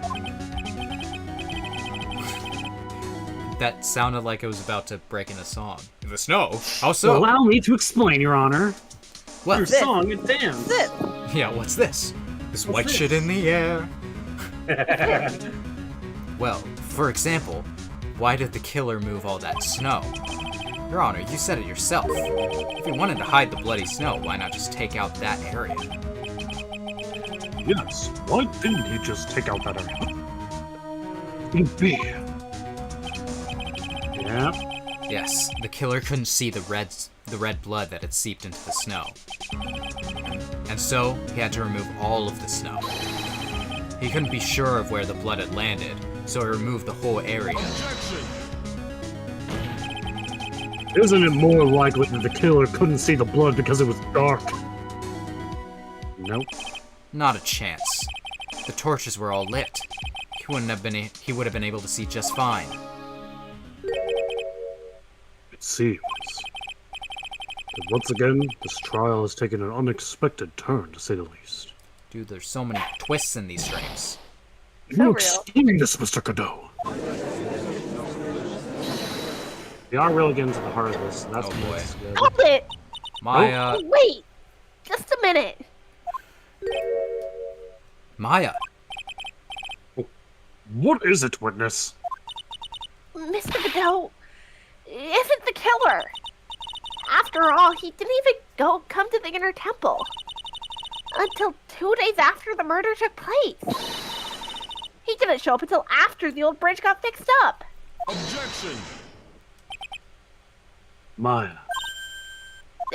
That sounded like it was about to break in a song. In the snow? How so? Allow me to explain, Your Honor. What? Your song and dance. Sit. Yeah, what's this? This white this? shit in the air. Well, for example, why did the killer move all that snow? Your Honor, you said it yourself. If he wanted to hide the bloody snow, why not just take out that area? Yes, why didn't he just take out that area? B. Yeah, Yes, the killer couldn't see the red blood that had seeped into the snow. And and so he had to remove all of the snow. He couldn't be sure of where the blood had landed, so he removed the whole area. Objection! Isn't it more likely that the killer couldn't see the blood because it was dark? Nope. Not a chance. The torches were all lit. He would have been able to see just fine. It seems. But once again, this trial has taken an unexpected turn, to say the least. Dude, there's so many twists in these streams. You real. explain this, Mr. Godot. We are really getting to the heart of this. So that's Oh, boy. that's good. Hold it! Maya, Wait! Just a minute! Maya, What is it, witness? Mr. Godot isn't the killer. After all, he didn't even come to the inner temple until 2 days after the murder took place. He didn't show up until after the old bridge got fixed up. Objection! Maya,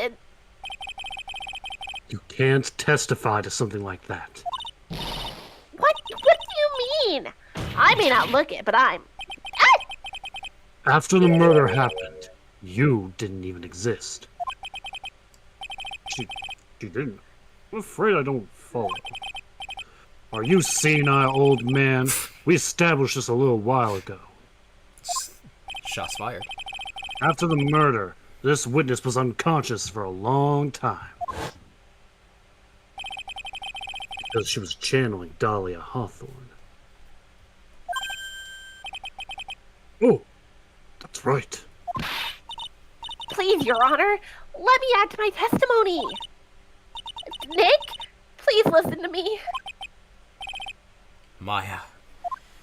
And you can't testify to something like that. what do you mean? I may not look it, but I'm... After the murder happened, you didn't even exist. She didn't. I'm afraid I don't follow. Are you senile, old man? We established this a little while ago. shots fired. After the murder, this witness was unconscious for a long time. Because she was channeling Dahlia Hawthorne. Oh, that's right. Please, Your Honor, let me add to my testimony. Nick, please listen to me. Maya,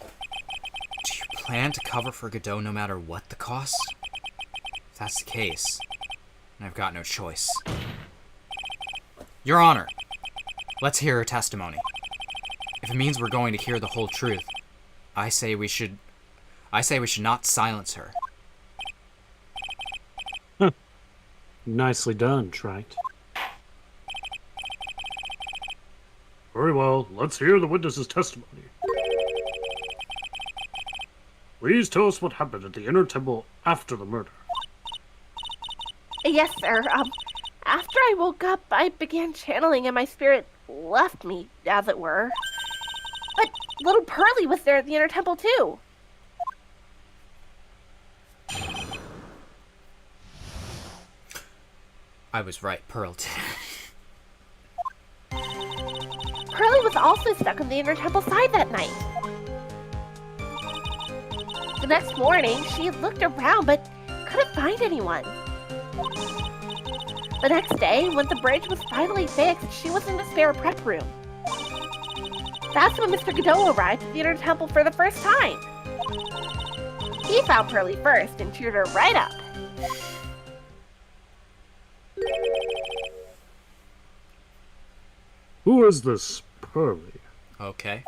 do you plan to cover for Godot no matter what the cost? If that's the case, then I've got no choice. Your Honor, let's hear her testimony. If it means we're going to hear the whole truth, I say we should not silence her. Nicely done, Trite. Very well, let's hear the witness's testimony. Please tell us what happened at the inner temple after the murder. Yes, sir. After I woke up, I began channeling and my spirit left me, as it were. But little Pearly was there at the inner temple, too. I was right, Pearl did. Pearly was also stuck on the inner temple side that night. The next morning, she looked around but couldn't find anyone. The next day, when the bridge was finally fixed, she was in the spare prep room. That's when Mr. Godot arrived at the inner temple for the first time. He found Pearly first and cheered her right up. Who is this Pearly? Okay.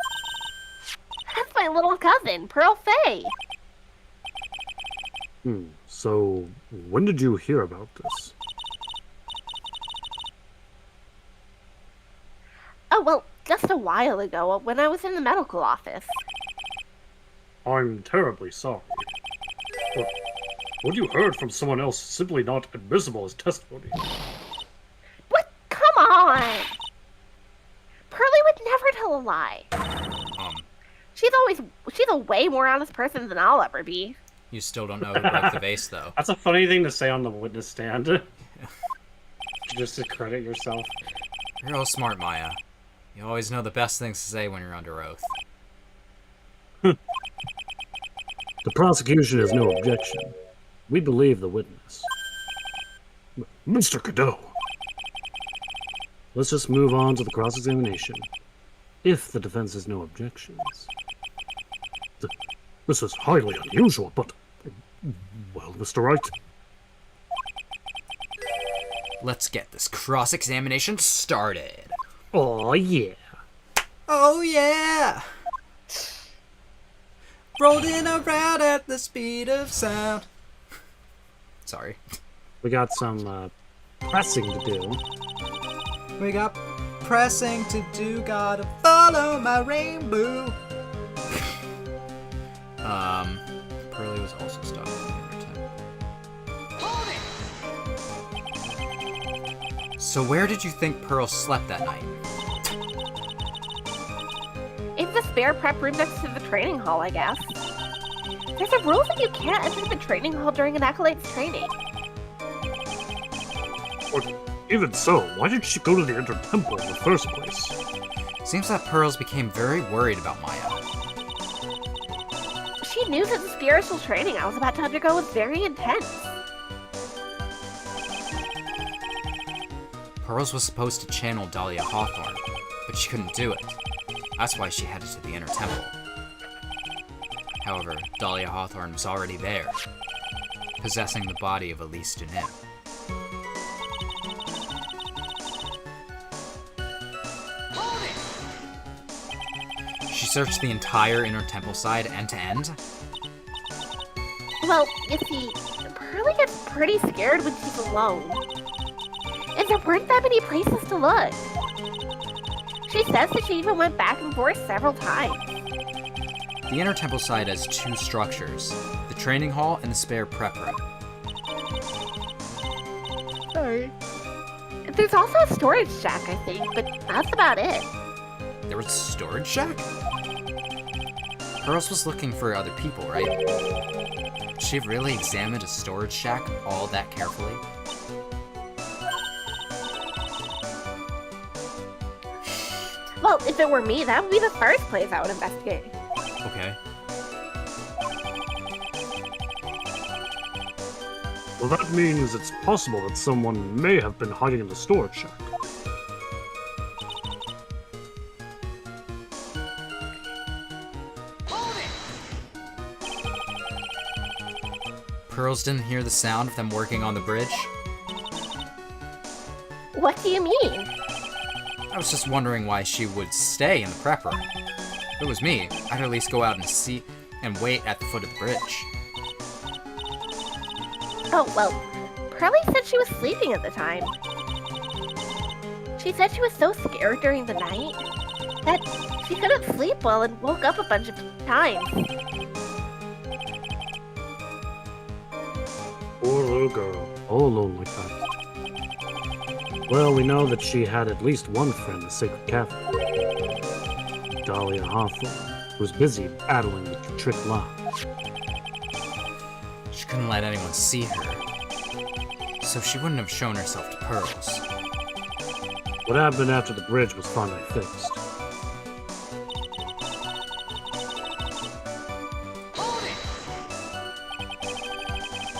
That's my little cousin, Pearl Faye. So, when did you hear about this? Oh, well, just a while ago when I was in the medical office. I'm terribly sorry. But what you heard from someone else is simply not admissible as testimony. What? Come on! Pearly would never tell a lie. She's a way more honest person than I'll ever be. You still don't know who broke the vase, though. That's a funny thing to say on the witness stand. Just to credit yourself. You're all smart, Maya. You always know the best things to say when you're under oath. The prosecution has no objection. We believe the witness. Mr. Godot. Let's just move on to the cross-examination. If the defense has no objections. This is highly unusual, but... Well, Mr. Wright? Let's get this cross-examination started. Oh yeah. Oh, yeah! Rolling around at the speed of sound. Sorry. We got some, pressing to do. We got pressing to do, gotta follow my rainbow. Pearly was also stuck in the inner temple. So where did you think Pearl slept that night? In the spare prep room next to the training hall, I guess. There's a rule that you can't enter the training hall during an acolyte's training. Or even so, why did she go to the Inner Temple in the first place? Seems that Pearls became very worried about Maya. She knew that the spiritual training I was about to undergo was very intense. Pearls was supposed to channel Dahlia Hawthorne, but she couldn't do it. That's why she headed to the Inner Temple. However, Dahlia Hawthorne was already there, possessing the body of Elise Dunim. She searched the entire Inner Temple side end to end. Well, you see, Pearly gets pretty scared when she's alone. And there weren't that many places to look. She says that she even went back and forth several times. The Inner Temple side has two structures, the training hall and the spare prep room. Sorry. There's also a storage shack, I think, but that's about it. There was a storage shack? Pearls was looking for other people, right? Did she really examined a storage shack all that carefully? Well, if it were me, that would be the first place I would investigate. Okay. Well, that means it's possible that someone may have been hiding in the storage shack. Pearls didn't hear the sound of them working on the bridge? What do you mean? I was just wondering why she would stay in the prep room. If it was me, I'd at least go out and see and wait at the foot of the bridge. Oh, well, Pearly said she was sleeping at the time. She said she was so scared during the night that she couldn't sleep well and woke up a bunch of times. Poor little girl, all alone like that. Well, we know that she had at least one friend, the Sacred Cafe. Dahlia Hawthorne, who was busy battling with the trick lock. She couldn't let anyone see her, so she wouldn't have shown herself to Pearls. What happened after the bridge was finally fixed?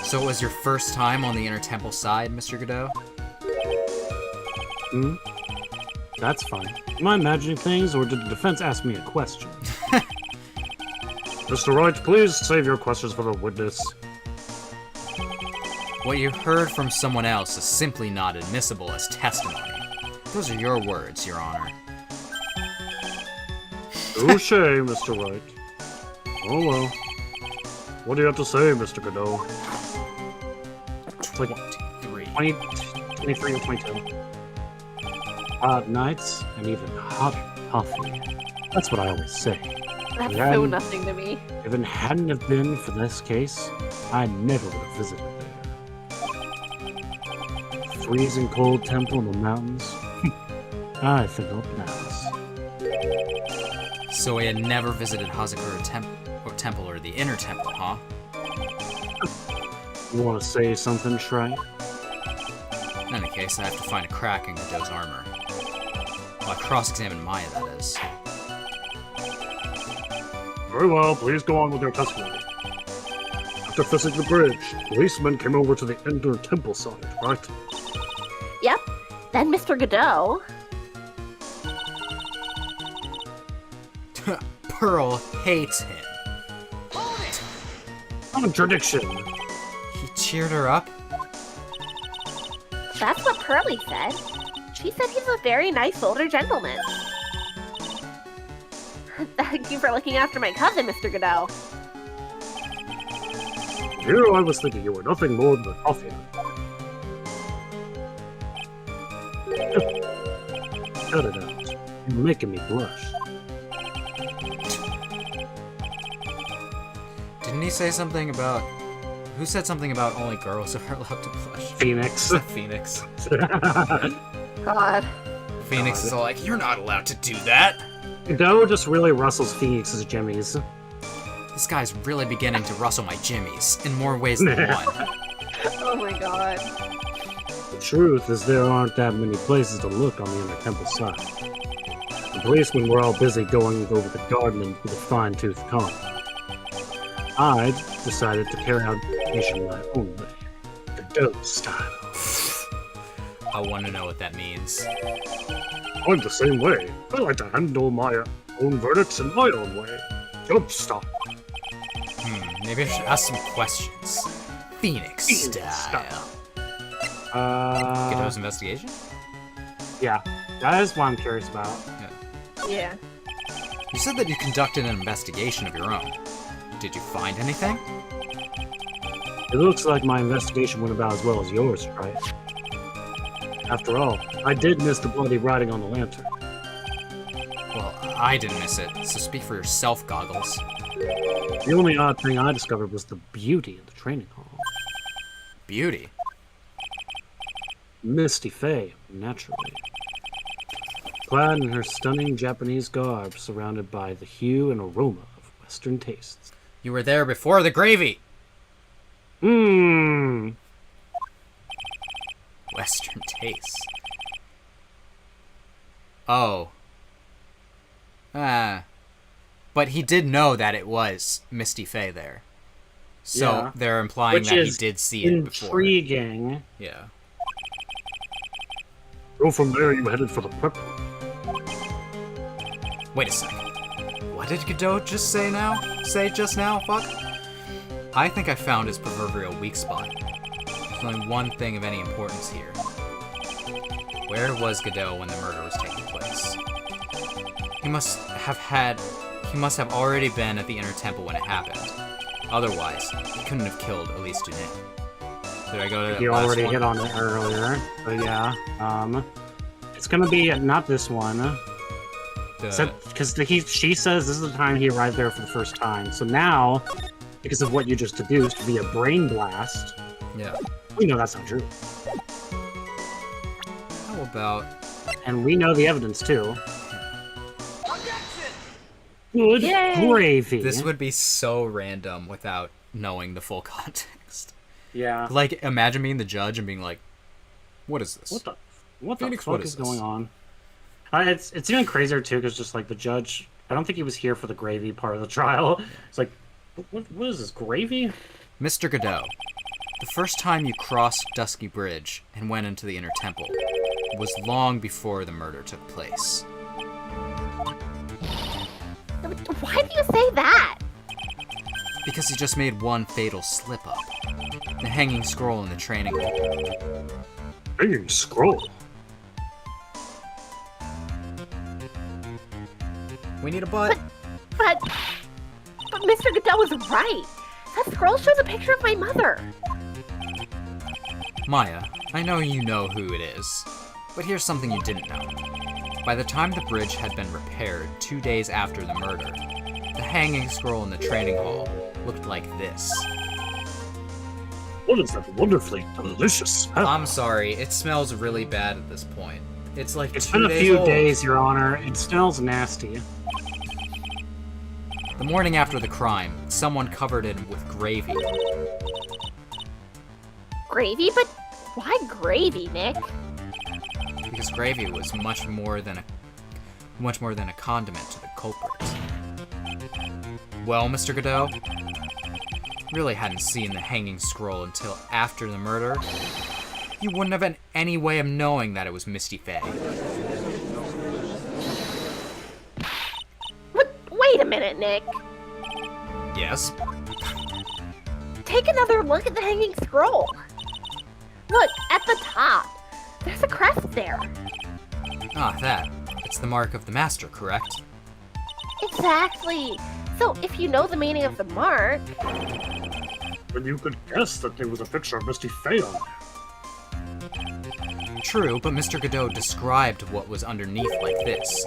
So it was your first time on the Inner Temple side, Mr. Godot? That's fine. Am I imagining things, or did the defense ask me a question? Mr. Wright, please save your questions for the witness. What you heard from someone else is simply not admissible as testimony. Those are your words, Your Honor. Touche, Mr. Wright. Oh well. What do you have to say, Mr. Godot? It's like 23. 23 or 22. Hot nights, and even hotter coffee. That's what I always say. That's Yeah. so nothing to me. If it hadn't have been for this case, I never would have visited there. Freezing cold temple in the mountains. I think I'll pass. So he had never visited Hazakura Temple or the Inner Temple, huh? You want to say something, Shrike? In any case, I have to find a crack in Godot's armor. Well, I cross-examine Maya, that is. Very well, please go on with your testimony. After fixing the bridge, policemen came over to the Inner Temple side, right? Yep. Then Mr. Godot. Pearl hates him. Contradiction! He cheered her up? That's what Pearly said. She said he's a very nice older gentleman. Thank you for looking after my cousin, Mr. Godot. Here I was thinking you were nothing more than a coffee. cut it out. You're making me blush. Didn't he say something about... Who said something about only girls are allowed to blush? Phoenix. Phoenix. God. Phoenix is all like, you're not allowed to do that! Godot just really rustles Phoenix's jimmies. This guy's really beginning to rustle my jimmies in more ways than one. Oh my god. The truth is there aren't that many places to look on the inner temple side. The policemen were all busy going over the garden with a fine-tooth comb. I decided to carry out the mission my own way, Godot style. I want to know what that means. I'm the same way. I like to handle my own verdicts in my own way. Jump stop. Maybe I should ask some questions. Phoenix style. Godot's investigation? Yeah, that is what I'm curious about. Yeah. You said that you conducted an investigation of your own. Did you find anything? It looks like my investigation went about as well as yours, right? After all, I did miss the bloody writing on the lantern. Well, I didn't miss it, so speak for yourself, Goggles. The only odd thing I discovered was the beauty of the training hall. Beauty? Misty Faye, naturally. Clad in her stunning Japanese garb, surrounded by the hue and aroma of Western tastes. You were there before the gravy! Western tastes. Oh. But he did know that it was Misty Faye there. So Yeah. they're implying Which that he is did see it before. intriguing. Yeah. So from there, you headed for the prep room. Wait a second. What did Godot just say now? Say just now? Fuck. I think I found his proverbial weak spot. There's only one thing of any importance here. Where was Godot when the murder was taking place? He must have already been at the Inner Temple when it happened. Otherwise, he couldn't have killed Elise Dunet. Did I go to that You last already one? hit on it earlier, but yeah. It's gonna be not this one. Because she says this is the time he arrived there for the first time. So now, because of what you just deduced via brain blast, Yeah. we know that's not true. How about... And we know the evidence too. Good Yay! gravy. This would be so random without knowing the full context. Yeah. Like, imagine being the judge and being like, what is this? What Phoenix, the what fuck is is this? going on? It's even crazier too, because just like the judge, I don't think he was here for the gravy part of the trial. It's like, what is this, gravy? Mr. Godot, the first time you crossed Dusky Bridge and went into the Inner Temple was long before the murder took place. Why do you say that? Because you just made one fatal slip-up. The hanging scroll in the training hall. Hanging scroll. We need a butt. But Mr. Godot was right. That scroll shows a picture of my mother. Maya, I know you know who it is, but here's something you didn't know. By the time the bridge had been repaired 2 days after the murder, the hanging scroll in the training hall looked like this. What is that wonderfully delicious smell? I'm sorry, it smells really bad at this point. It's like It's 2 been a days few old. days, Your Honor. It smells nasty. The morning after the crime, someone covered it with gravy. Gravy? But why gravy, Nick? Because gravy was much more than a condiment to the culprit. Well, Mr. Godot, really hadn't seen the hanging scroll until after the murder. You wouldn't have had any way of knowing that it was Misty Faye. Wait a minute, Nick. Yes? Take another look at the hanging scroll. Look, at the top. There's a crest there. Ah, that. It's the mark of the master, correct? Exactly. So if you know the meaning of the mark... Then you could guess that there was a picture of Misty Faye on there. True, but Mr. Godot described what was underneath like this.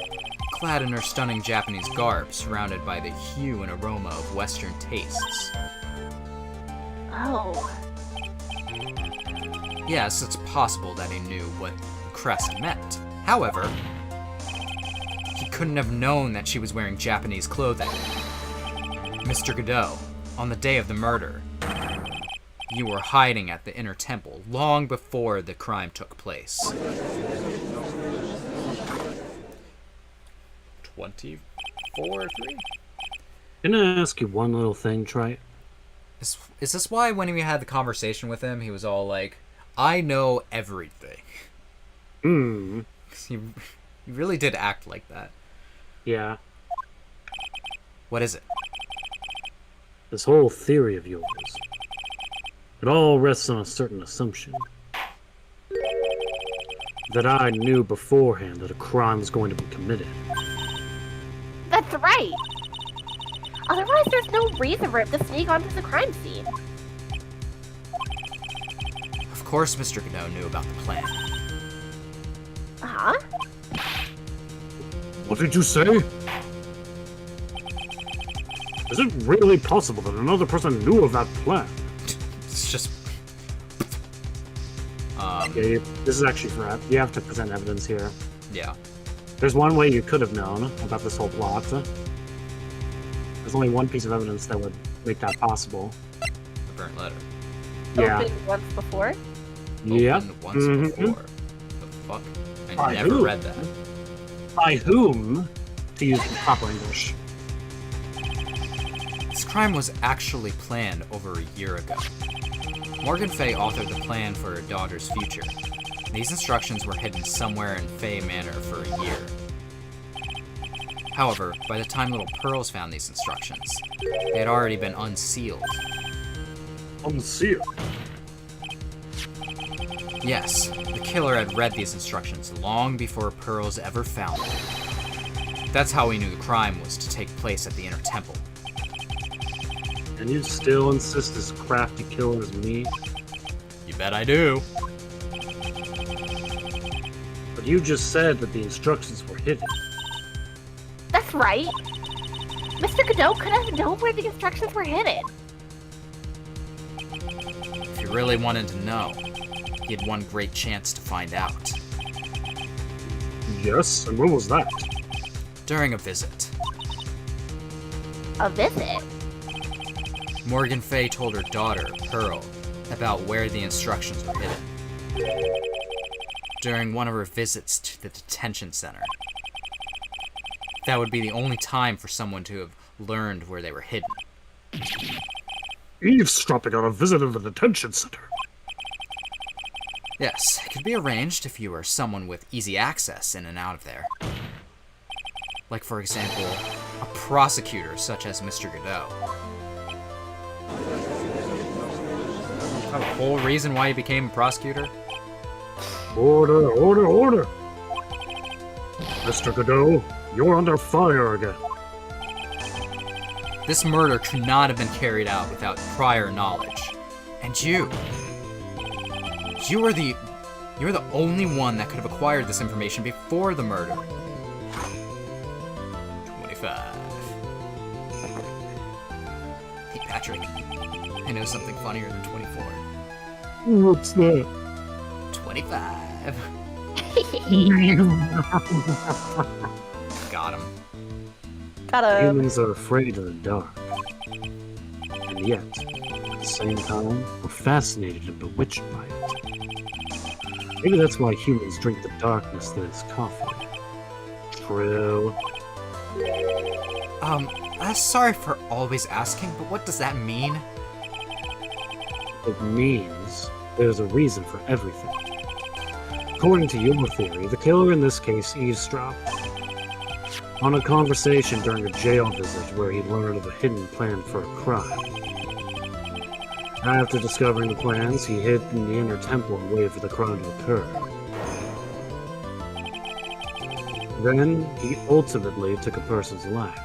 Clad in her stunning Japanese garb, surrounded by the hue and aroma of Western tastes. Oh. Yes, it's possible that he knew what crest meant. However, he couldn't have known that she was wearing Japanese clothing. Mr. Godot, on the day of the murder, you were hiding at the inner temple long before the crime took place. 24, 3? Can I ask you one little thing, Trite? Is this why when we had the conversation with him, he was all like, I know everything? Hmm. He really did act like that. Yeah. What is it? This whole theory of yours, it all rests on a certain assumption. That I knew beforehand that a crime was going to be committed. That's right. Otherwise, there's no reason for him to sneak onto the crime scene. Of course Mr. Godot knew about the plan. Huh? What did you say? Is it really possible that another person knew of that plan? It's just... Okay, this is actually for you have to present evidence here. yeah. There's one way you could have known about this whole plot. There's only one piece of evidence that would make that possible. The burnt letter. Yeah. Opened once before. Yeah. Opened once before. The fuck? I By never who? read that. By whom? To use the proper English. This crime was actually planned over a year ago. Morgan Fay authored the plan for her daughter's future. These instructions were hidden somewhere in Fay Manor for a year. However, by the time little Pearls found these instructions, they had already been unsealed. Unsealed? Yes, the killer had read these instructions long before Pearls ever found them. That's how we knew the crime was to take place at the Inner Temple. And you still insist this crafty killer is me? You bet I do. But you just said that the instructions were hidden. That's right. Mr. Godot could have known where the instructions were hidden. If you really wanted to know, he had one great chance to find out. Yes, and when was that? During a visit, A visit? Morgan Fay told her daughter, Pearl, about where the instructions were hidden. During one of her visits to the detention center. That would be the only time for someone to have learned where they were hidden. Eavesdropping on a visit to the detention center. Yes, it could be arranged if you were someone with easy access in and out of there. Like, for example, a prosecutor such as Mr. Godot. The whole reason why he became a prosecutor? Order, order, order! Mr. Godot, you're under fire again. This murder could not have been carried out without prior knowledge. And you're the only one that could have acquired this information before the murder. 25. Hey Patrick, I know something funnier than 24. What's that? 25. Got him. Got a Humans are afraid of the dark. And yet, at the same time, we're fascinated and bewitched by it. Maybe that's why humans drink the darkness that is coffee. True. Sorry for always asking, but what does that mean? It means there's a reason for everything. According to your theory, the killer in this case eavesdropped on a conversation during a jail visit where he learned of a hidden plan for a crime. After discovering the plans, he hid in the inner temple and waited for the crime to occur. Then, he ultimately took a person's life.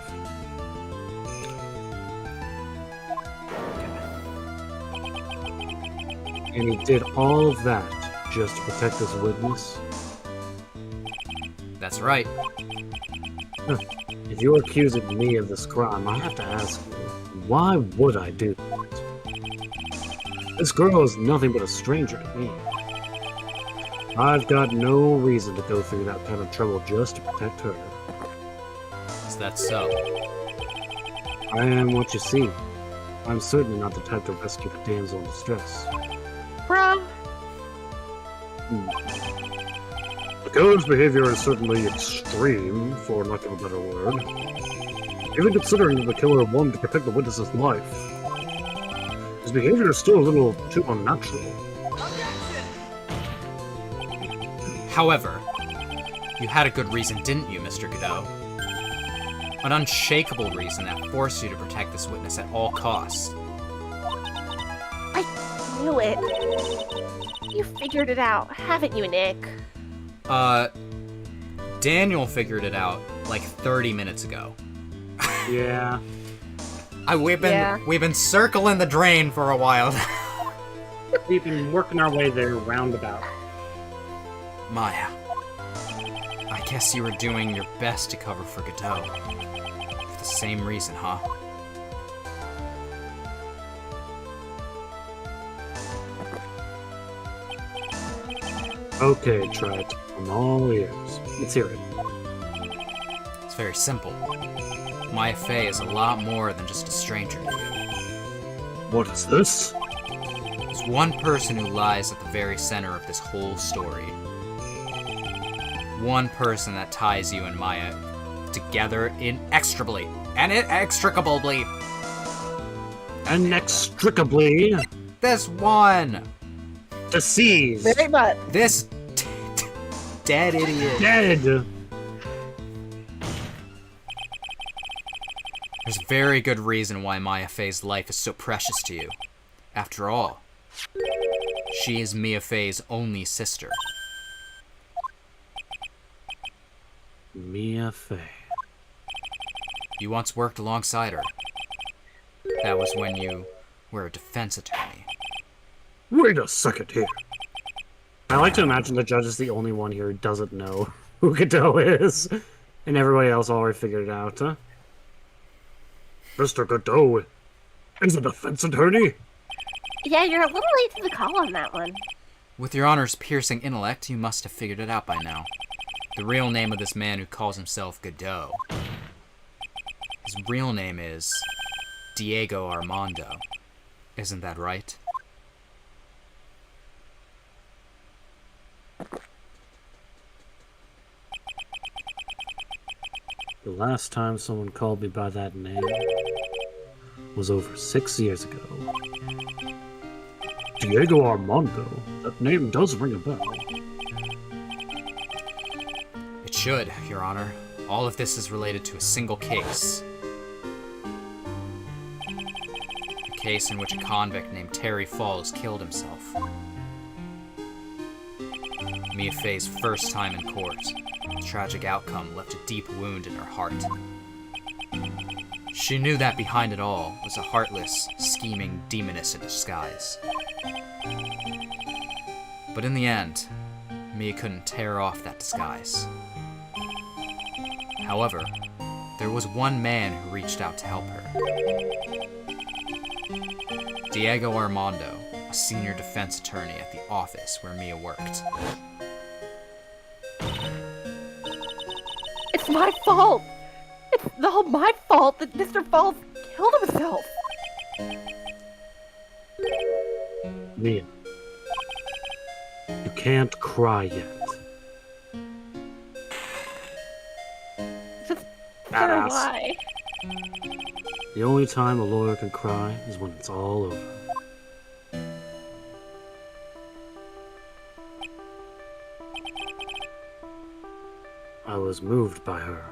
And he did all of that just to protect this witness? That's right. If you're accusing me of this crime, I have to ask you, why would I do that? This girl is nothing but a stranger to me. I've got no reason to go through that kind of trouble just to protect her. Is that so? I am what you see. I'm certainly not the type to rescue the damsel in distress. Bruh. The killer's behavior is certainly extreme, for lack of a better word. Even considering that the killer wanted to protect the witness's life, his behavior is still a little too unnatural. However, you had a good reason, didn't you, Mr. Godot? An unshakable reason that forced you to protect this witness at all costs. I knew it. You figured it out, haven't you, Nick? Daniel figured it out like 30 minutes ago. Yeah. We've been circling the drain for a while. We've been working our way there roundabout. Maya, I guess you were doing your best to cover for Godot. For the same reason, huh? Okay, Tret. I'm all ears. Let's hear it. It's very simple. Maya Fey is a lot more than just a stranger to you. What is this? There's one person who lies at the very center of this whole story. One person that ties you and Maya together inextricably. And inextricably. Inextricably This one! deceased. Very much. This dead idiot. Dead. There's very good reason why Maya Fey's life is so precious to you. After all, she is Mia Fey's only sister. Mia Fey. You once worked alongside her. That was when you were a defense attorney. Wait a second here. I like to imagine the judge is the only one here who doesn't know who Godot is. And everybody else already figured it out, huh? Mr. Godot is a defense attorney? Yeah, you're a little late to the call on that one. With your honor's piercing intellect, you must have figured it out by now. The real name of this man who calls himself Godot. His real name is Diego Armando. Isn't that right? The last time someone called me by that name was over 6 years ago. Diego Armando. That name does ring a bell. It should, Your Honor. All of this is related to a single case. A case in which a convict named Terry Falls killed himself. Mia Fey's first time in court. The tragic outcome left a deep wound in her heart. She knew that behind it all was a heartless, scheming demoness in disguise. But in the end, Mia couldn't tear off that disguise. However, there was one man who reached out to help her. Diego Armando, a senior defense attorney at the office where Mia worked. It's my fault. It's all my fault that Mr. Falls killed himself. Mia, you can't cry yet. Just Badass. why? The only time a lawyer can cry is when it's all over. I was moved by her.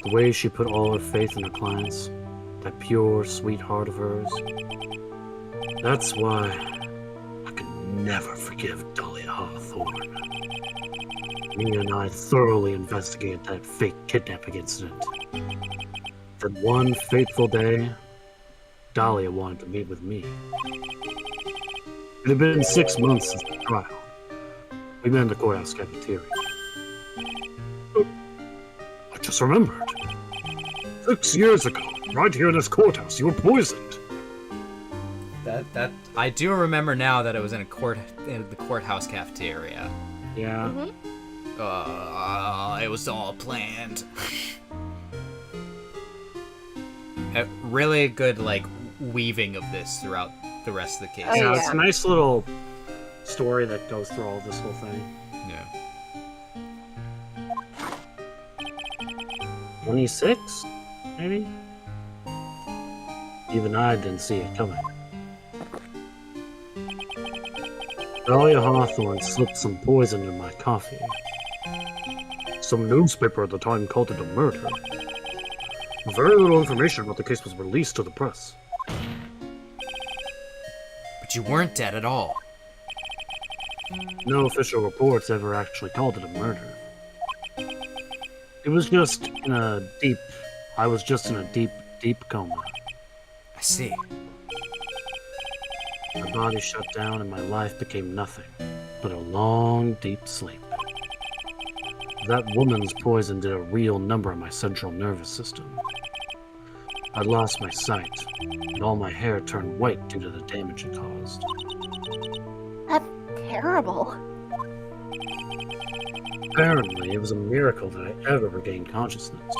The way she put all her faith in her clients, that pure, sweet heart of hers. That's why I can never forgive Dahlia Hawthorne. Mia and I thoroughly investigated that fake kidnapping incident. That one fateful day, Dahlia wanted to meet with me. It had been 6 months since the trial. We met in the courthouse cafeteria. Oh, I just remembered. 6 years ago, right here in this courthouse, you were poisoned. That I do remember now that it was in the courthouse cafeteria. Yeah. It was all planned. A really good weaving of this throughout the rest of the case. Oh, Yeah, yeah. it's a nice little story that goes through all this whole thing. Yeah. 26, maybe? Even I didn't see it coming. Dahlia Hawthorne slipped some poison in my coffee. Some newspaper at the time called it a murder. Very little information about the case was released to the press. But you weren't dead at all. No official reports ever actually called it a murder. It was just in a deep... I was just in a deep, deep coma. I see. My body shut down and my life became nothing but a long, deep sleep. That woman's poison did a real number on my central nervous system. I lost my sight, and all my hair turned white due to the damage it caused. That's terrible. Apparently, it was a miracle that I ever regained consciousness.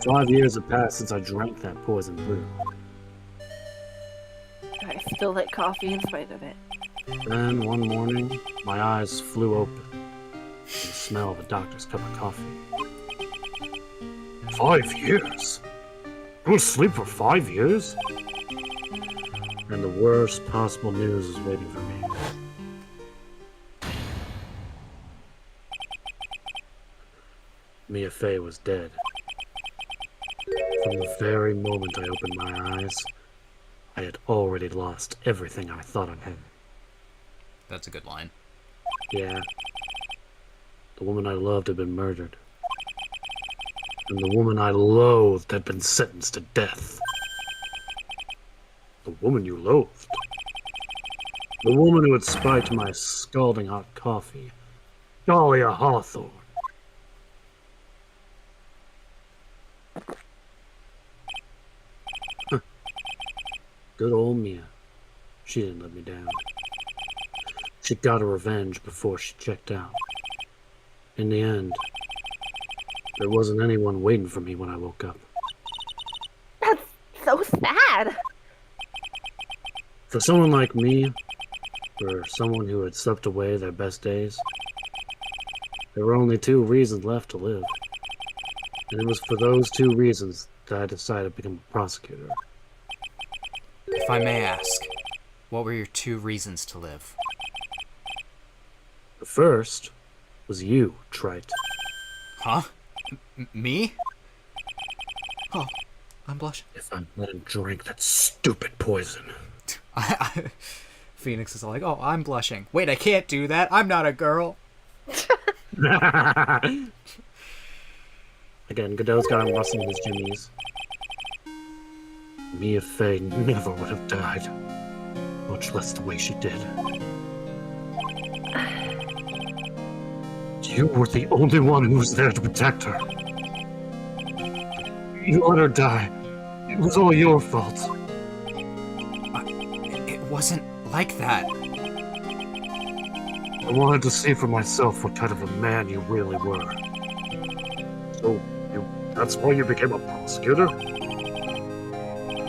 5 years had passed since I drank that poison brew. I still like coffee in spite of it. Then, one morning, my eyes flew open to the smell of a doctor's cup of coffee. 5 years? You were asleep for 5 years? And the worst possible news was waiting for me. Mia Fey was dead. From the very moment I opened my eyes, I had already lost everything I thought I had. That's a good line. Yeah. The woman I loved had been murdered. And the woman I loathed had been sentenced to death. The woman you loathed? The woman who had spiked my scalding hot coffee. Dahlia Hawthorne. Huh. Good old Mia. She didn't let me down. She got her revenge before she checked out. In the end, there wasn't anyone waiting for me when I woke up. That's so sad. For someone like me, for someone who had slept away their best days, there were only 2 reasons left to live. And it was for those 2 reasons that I decided to become a prosecutor. If I may ask, what were your 2 reasons to live? The first was you, Trite. Huh? Me? Oh, I'm blushing. If I let him drink that stupid poison. Phoenix is like, oh, I'm blushing. Wait, I can't do that. I'm not a girl. Again, Godot's got him rustling his jimmies. Mia Fey never would have died. Much less the way she did. You were the only one who was there to protect her. You let her die. It was all your fault. It wasn't like that. I wanted to see for myself what kind of a man you really were. So, that's why you became a prosecutor?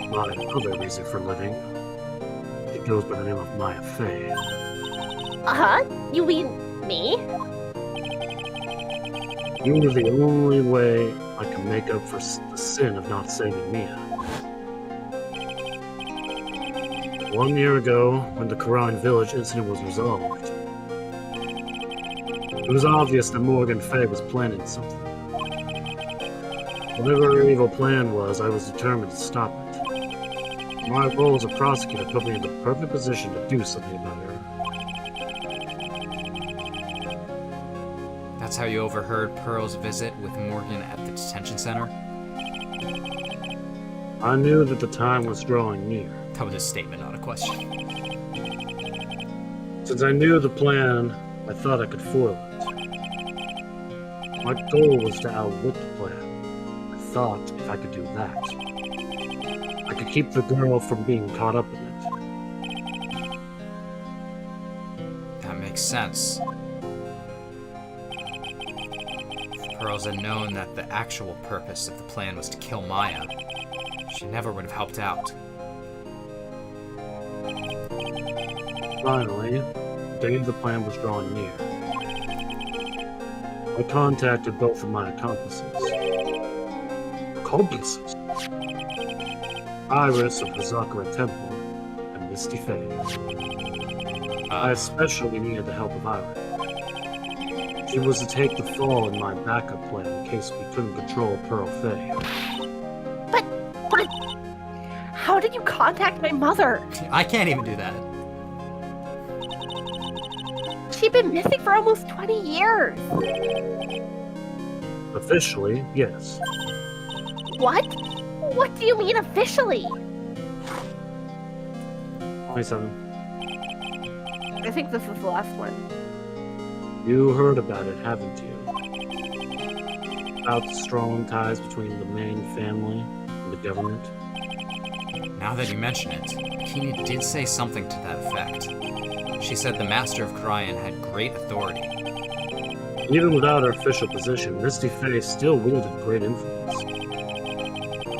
My other reason for living, it goes by the name of Mia Fey. Uh-huh. You mean me? You were the only way I could make up for the sin of not saving Mia. 1 year ago, when the Karine Village incident was resolved, it was obvious that Morgan Fey was planning something. Whatever her evil plan was, I was determined to stop it. My role as a prosecutor put me in the perfect position to do something about her. That's how you overheard Pearl's visit with Morgan at the detention center? I knew that the time was drawing near. That was a statement, not a question. Since I knew the plan I thought I could foil it. My goal was to outwit the plan. I thought if I could do that, I could keep the girl from being caught up in it. That makes sense. If Pearls had known that the actual purpose of the plan was to kill Maya, she never would have helped out. Finally, the day the plan was drawing near, I contacted both of my accomplices. Accomplices? Iris of the Zakura Temple and Misty Faye. I especially needed the help of Iris. She was to take the fall in my backup plan in case we couldn't control Pearl Faye. But how did you contact my mother? I can't even do that. She'd been missing for almost 20 years. Officially, yes. What? What do you mean officially? 27. I think this is the last one. You heard about it, haven't you? About the strong ties between the main family and the government? Now that you mention it, Kina did say something to that effect. She said the Master of Cryan had great authority. Even without her official position, Misty Faye still wielded great influence.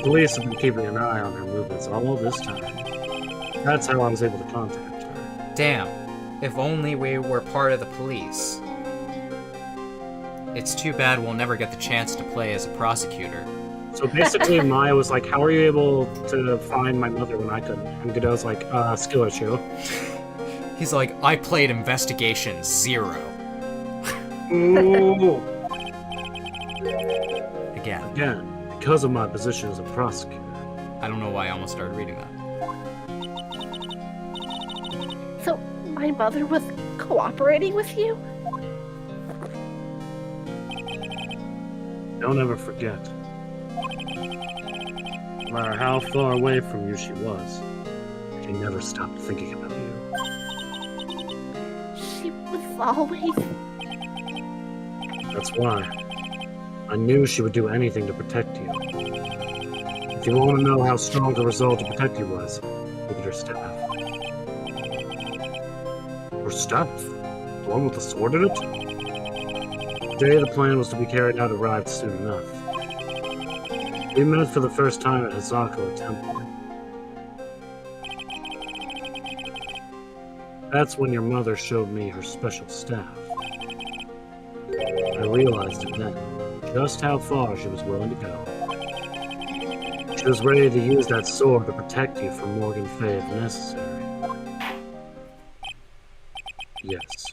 Police have been keeping an eye on her movements all this time. That's how I was able to contact her. Damn, if only we were part of the police. It's too bad we'll never get the chance to play as a prosecutor. So basically, Maya was like, how are you able to find my mother when I couldn't? And Godot's like, skill issue. He's like, I played Investigation 0. Ooh. Again, because of my position as a prosecutor. I don't know why I almost started reading that. So my mother was cooperating with you? Don't ever forget. No matter how far away from you she was, she never stopped thinking about you. She was always... That's why. I knew she would do anything to protect you. If you want to know how strong the resolve to protect you was, look at her staff. Her staff? The one with the sword in it? The day the plan was to be carried out arrived soon enough. We met for the first time at Hazako Temple. That's when your mother showed me her special staff. I realized it then, just how far she was willing to go. She was ready to use that sword to protect you from Morgan Faye if necessary. Yes,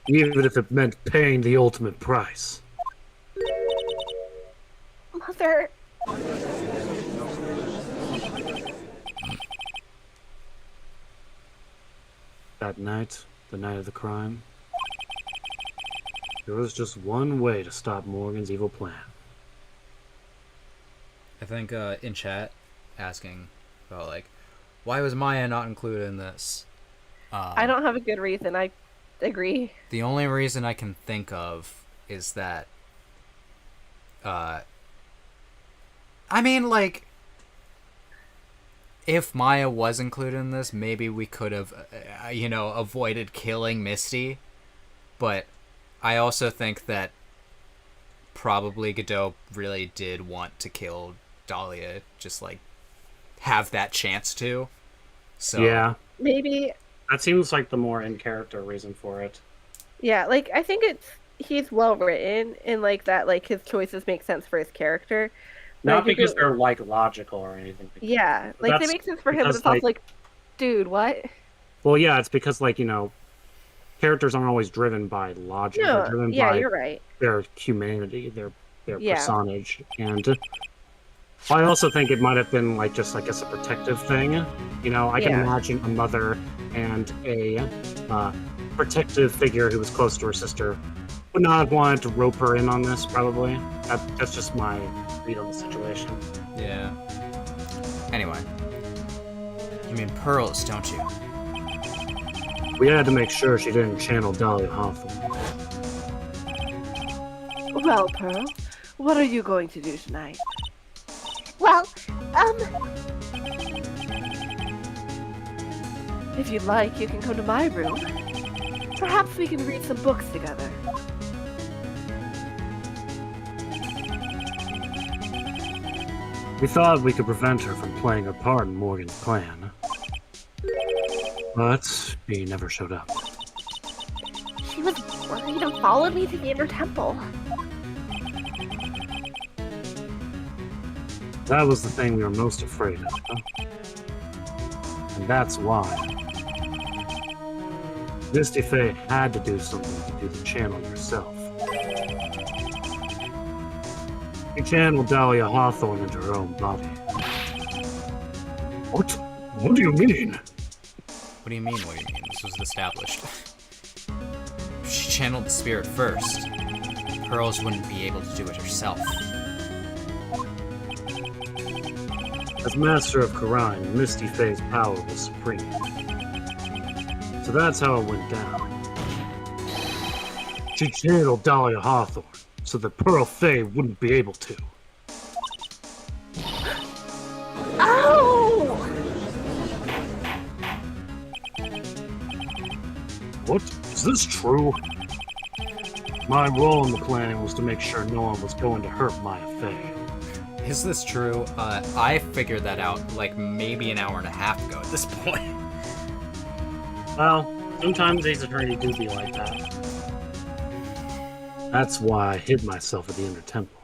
even if it meant paying the ultimate price. Mother... That night, the night of the crime, there was just one way to stop Morgan's evil plan. I think in chat, asking about, like, why was Maya not included in this? I don't have a good reason. I agree. The only reason I can think of is that, I mean, like, if Maya was included in this, maybe we could have, avoided killing Misty. But I also think that probably Godot really did want to kill Dahlia, just, like, have that chance to. So Yeah. Maybe, That seems like the more in-character reason for it. yeah, like, I think he's well written and, like, that, like, his choices make sense for his character. But I Not think because they're, like, logical or anything. yeah, like, they That's make sense for him, but because, it's also like, dude, what? Well, yeah, it's because, like, characters aren't always driven by logic. They're No, driven yeah, by you're right. their humanity, their Yeah. personage. And I also think it might have been, like, just, I guess, a protective thing. I can Yeah. imagine a mother and a protective figure who was close to her sister would not have wanted to rope her in on this, probably. That's just my read on the situation. Yeah. Anyway. You mean pearls, don't you? We had to make sure she didn't channel Dahlia Hawthorne. Well, Pearl, what are you going to do tonight? Well, If you'd like, you can come to my room. Perhaps we can read some books together. We thought we could prevent her from playing her part in Morgan's plan. But he never showed up. she was worried and followed me to the inner temple. That was the thing we were most afraid of, huh? And that's why. Misty Faye had to do something to do the channeling herself. She channeled Dahlia Hawthorne into her own body. What? What do you mean? What do you mean? What do you mean? This was established. She channeled the spirit first. Pearls wouldn't be able to do it herself. As Master of Karine, Misty Faye's power was supreme. So that's how it went down. She channeled Dahlia Hawthorne so that Pearl Faye wouldn't be able to. Oh! What? Is this true? My role in the planning was to make sure no one was going to hurt Maya Faye. Is this true? I figured that out like maybe an hour and a half ago at this point. Well, sometimes Ace Attorney do be like that. That's why I hid myself at the Inner Temple.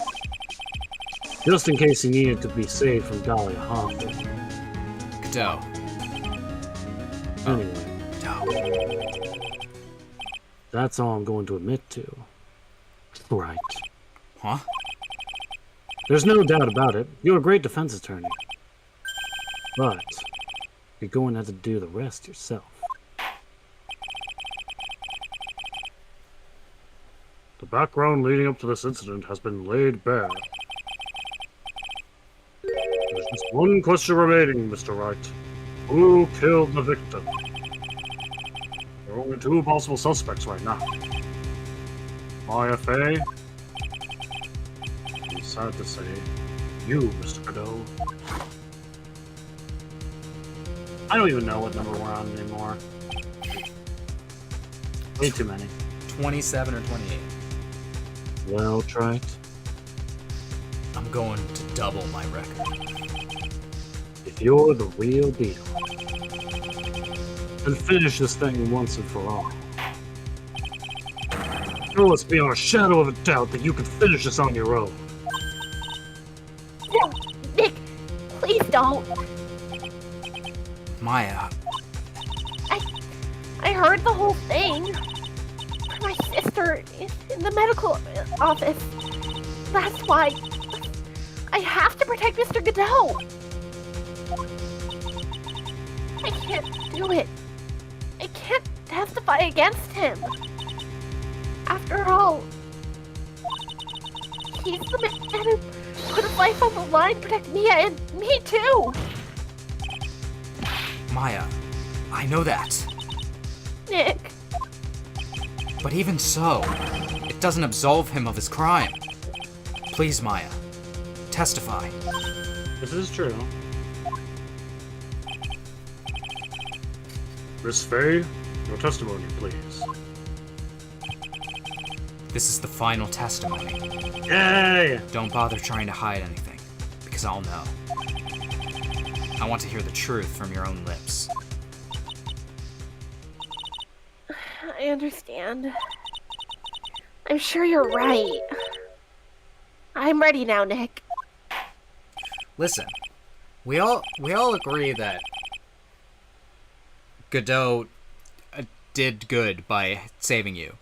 Just in case he needed to be saved from Dahlia Hawthorne. Godot. Anyway, Godot. that's all I'm going to admit to. Right. Huh? There's no doubt about it. You're a great defense attorney. But you're going to have to do the rest yourself. The background leading up to this incident has been laid bare. There's just one question remaining, Mr. Wright. Who killed the victim? There are only two possible suspects right now. Maya Faye. It's sad to say, you, Mr. Godot. I don't even know what number we're on anymore. Way too many. 27 or 28. Well, Trite. I'm going to double my record. If you're the real deal, then finish this thing once and for all. Show us beyond a shadow of a doubt that you can finish this on your own. No, Nick, please don't. Maya, I heard the whole thing. My sister is in the medical office. That's why I have to protect Mr. Godot. I can't do it. I can't testify against him. After all, he's the man who put his life on the line to protect Mia and me too. Maya, I know that. Nick, But even so, it doesn't absolve him of his crime. Please, Maya, testify. This is true. Miss Faye, your testimony, please. This is the final testimony. Yay! Don't bother trying to hide anything, because I'll know. I want to hear the truth from your own lips. I understand. I'm sure you're right. I'm ready now, Nick. Listen, we all agree that Godot did good by saving you.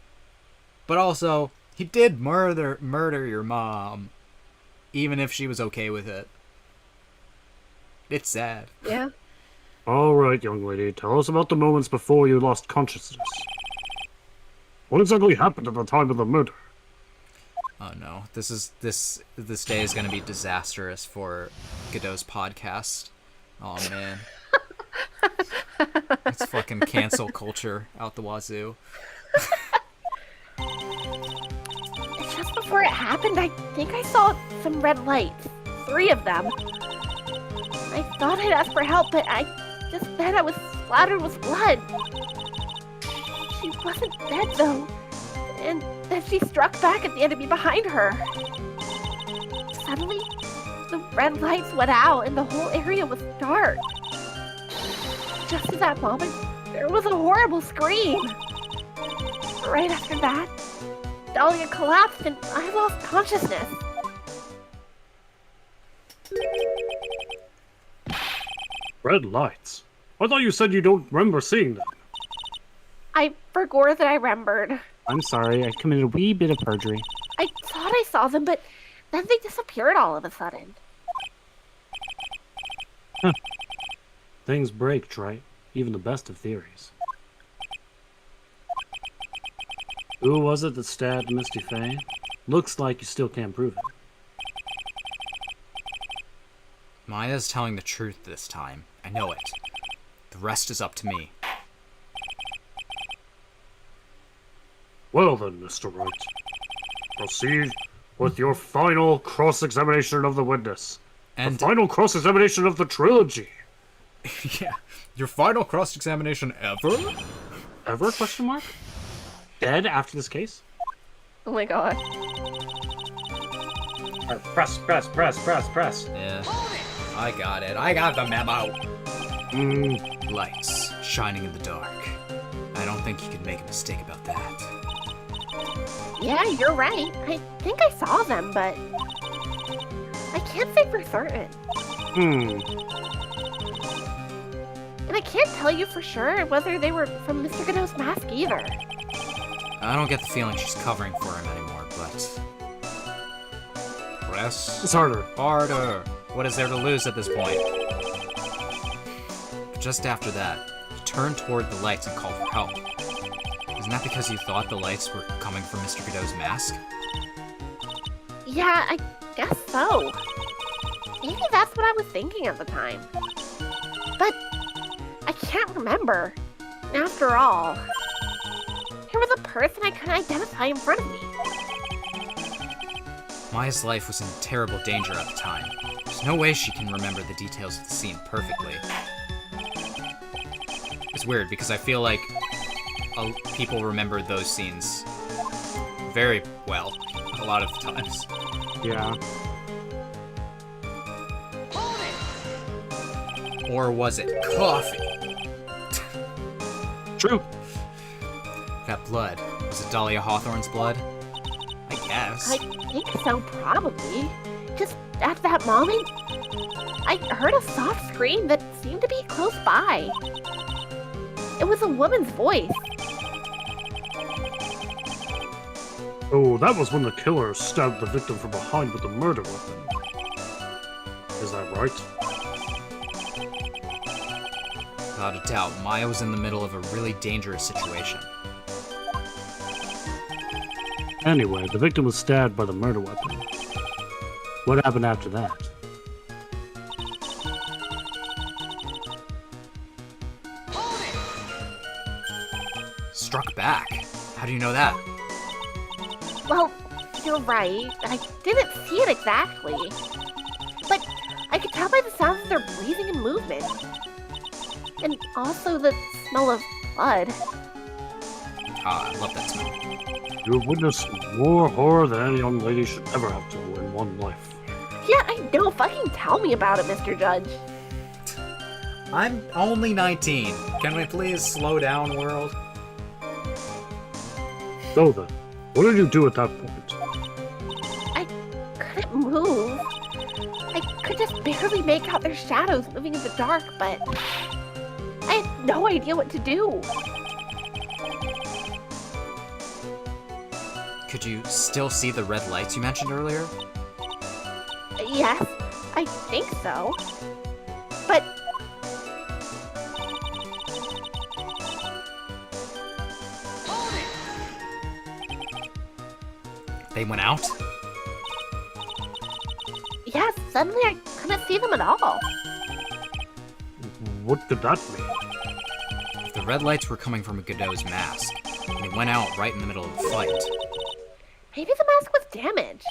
But also, he did murder your mom, even if she was okay with it. It's sad. Yeah. All right, young lady, tell us about the moments before you lost consciousness. What exactly happened at the time of the murder? Oh no, this day is gonna be disastrous for Godot's podcast. Oh man. It's fucking cancel culture out the wazoo. Just before it happened, I think I saw some red lights. 3 of them. I thought I'd ask for help, but then I was splattered with blood. She wasn't dead, though. And then she struck back at the enemy behind her. Suddenly, the red lights went out and the whole area was dark. Just at that moment, there was a horrible scream. Right after that, Dahlia collapsed and I lost consciousness. Red lights? I thought you said you don't remember seeing them. I forgot that I remembered. I'm sorry, I committed a wee bit of perjury. I thought I saw them, but then they disappeared all of a sudden. Things break, right? Even the best of theories. Who was it that stabbed Misty Faye? Looks like you still can't prove it. Maya's telling the truth this time. I know it. The rest is up to me. Well then, Mr. Wright. Proceed with your final cross-examination of the witness. And the final cross-examination of the trilogy. yeah, your final cross-examination ever? Ever? Question mark? Dead after this case? Oh my god. Press. Yeah, I got it. I got the memo. Lights shining in the dark. I don't think you could make a mistake about that. Yeah, you're right. I think I saw them, but I can't say for certain. And I can't tell you for sure whether they were from Mr. Godot's mask either. I don't get the feeling she's covering for him anymore, but... Press It's harder. harder. What is there to lose at this point? But just after that, you turned toward the lights and called for help. Isn't that because you thought the lights were coming from Mr. Godot's mask? Yeah, I guess so. Maybe that's what I was thinking at the time. But I can't remember. After all, there was a person I couldn't identify in front of me. Maya's life was in terrible danger at the time. There's no way she can remember the details of the scene perfectly. It's weird because I feel like people remember those scenes very well a lot of times. Yeah. Or was it coffee? True. That blood. Was it Dahlia Hawthorne's blood? I guess. I think so, probably. Just at that moment, I heard a soft scream that seemed to be close by. It was a woman's voice. Oh, that was when the killer stabbed the victim from behind with a murder weapon. Is that right? Without a doubt, Maya was in the middle of a really dangerous situation. Anyway, the victim was stabbed by the murder weapon. What happened after that? Struck back. How do you know that? Well, you're right. I didn't see it exactly. But I could tell by the sounds of their breathing and movement. And also the smell of blood. Ah, I love that smell. You have witnessed more horror than any young lady should ever have to in one life. Yeah, I know. Fucking tell me about it, Mr. Judge. I'm only 19. Can we please slow down, world? So then, what did you do at that point? I couldn't move. I could just barely make out their shadows moving in the dark, but I had no idea what to do. Could you still see the red lights you mentioned earlier? Yes, I think so. But They went out? yes, suddenly I couldn't see them at all. What could that mean? red lights were coming from Godot's mask, and he went out right in the middle of the fight. Maybe the mask was damaged.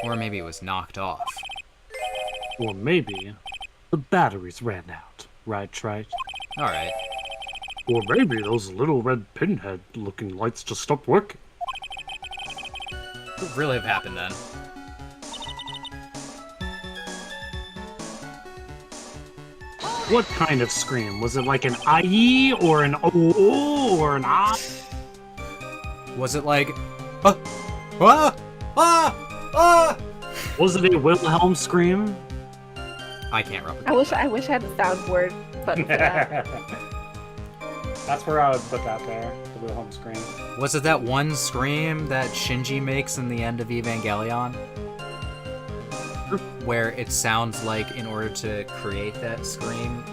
Or maybe it was knocked off. Or maybe the batteries ran out. Right, Trite? Alright. Or maybe those little red pinhead-looking lights just stopped working. What could really have happened then? What kind of scream? Was it like an IE or an OO or an ah? Was it like, ah, ah, ah, ah? Was it a Wilhelm scream? I can't replicate I wish I had the soundboard button for that. That's where I would put that there, the Wilhelm scream. Was it that one scream that Shinji makes in the end of Evangelion? Where it sounds like in order to create that scream,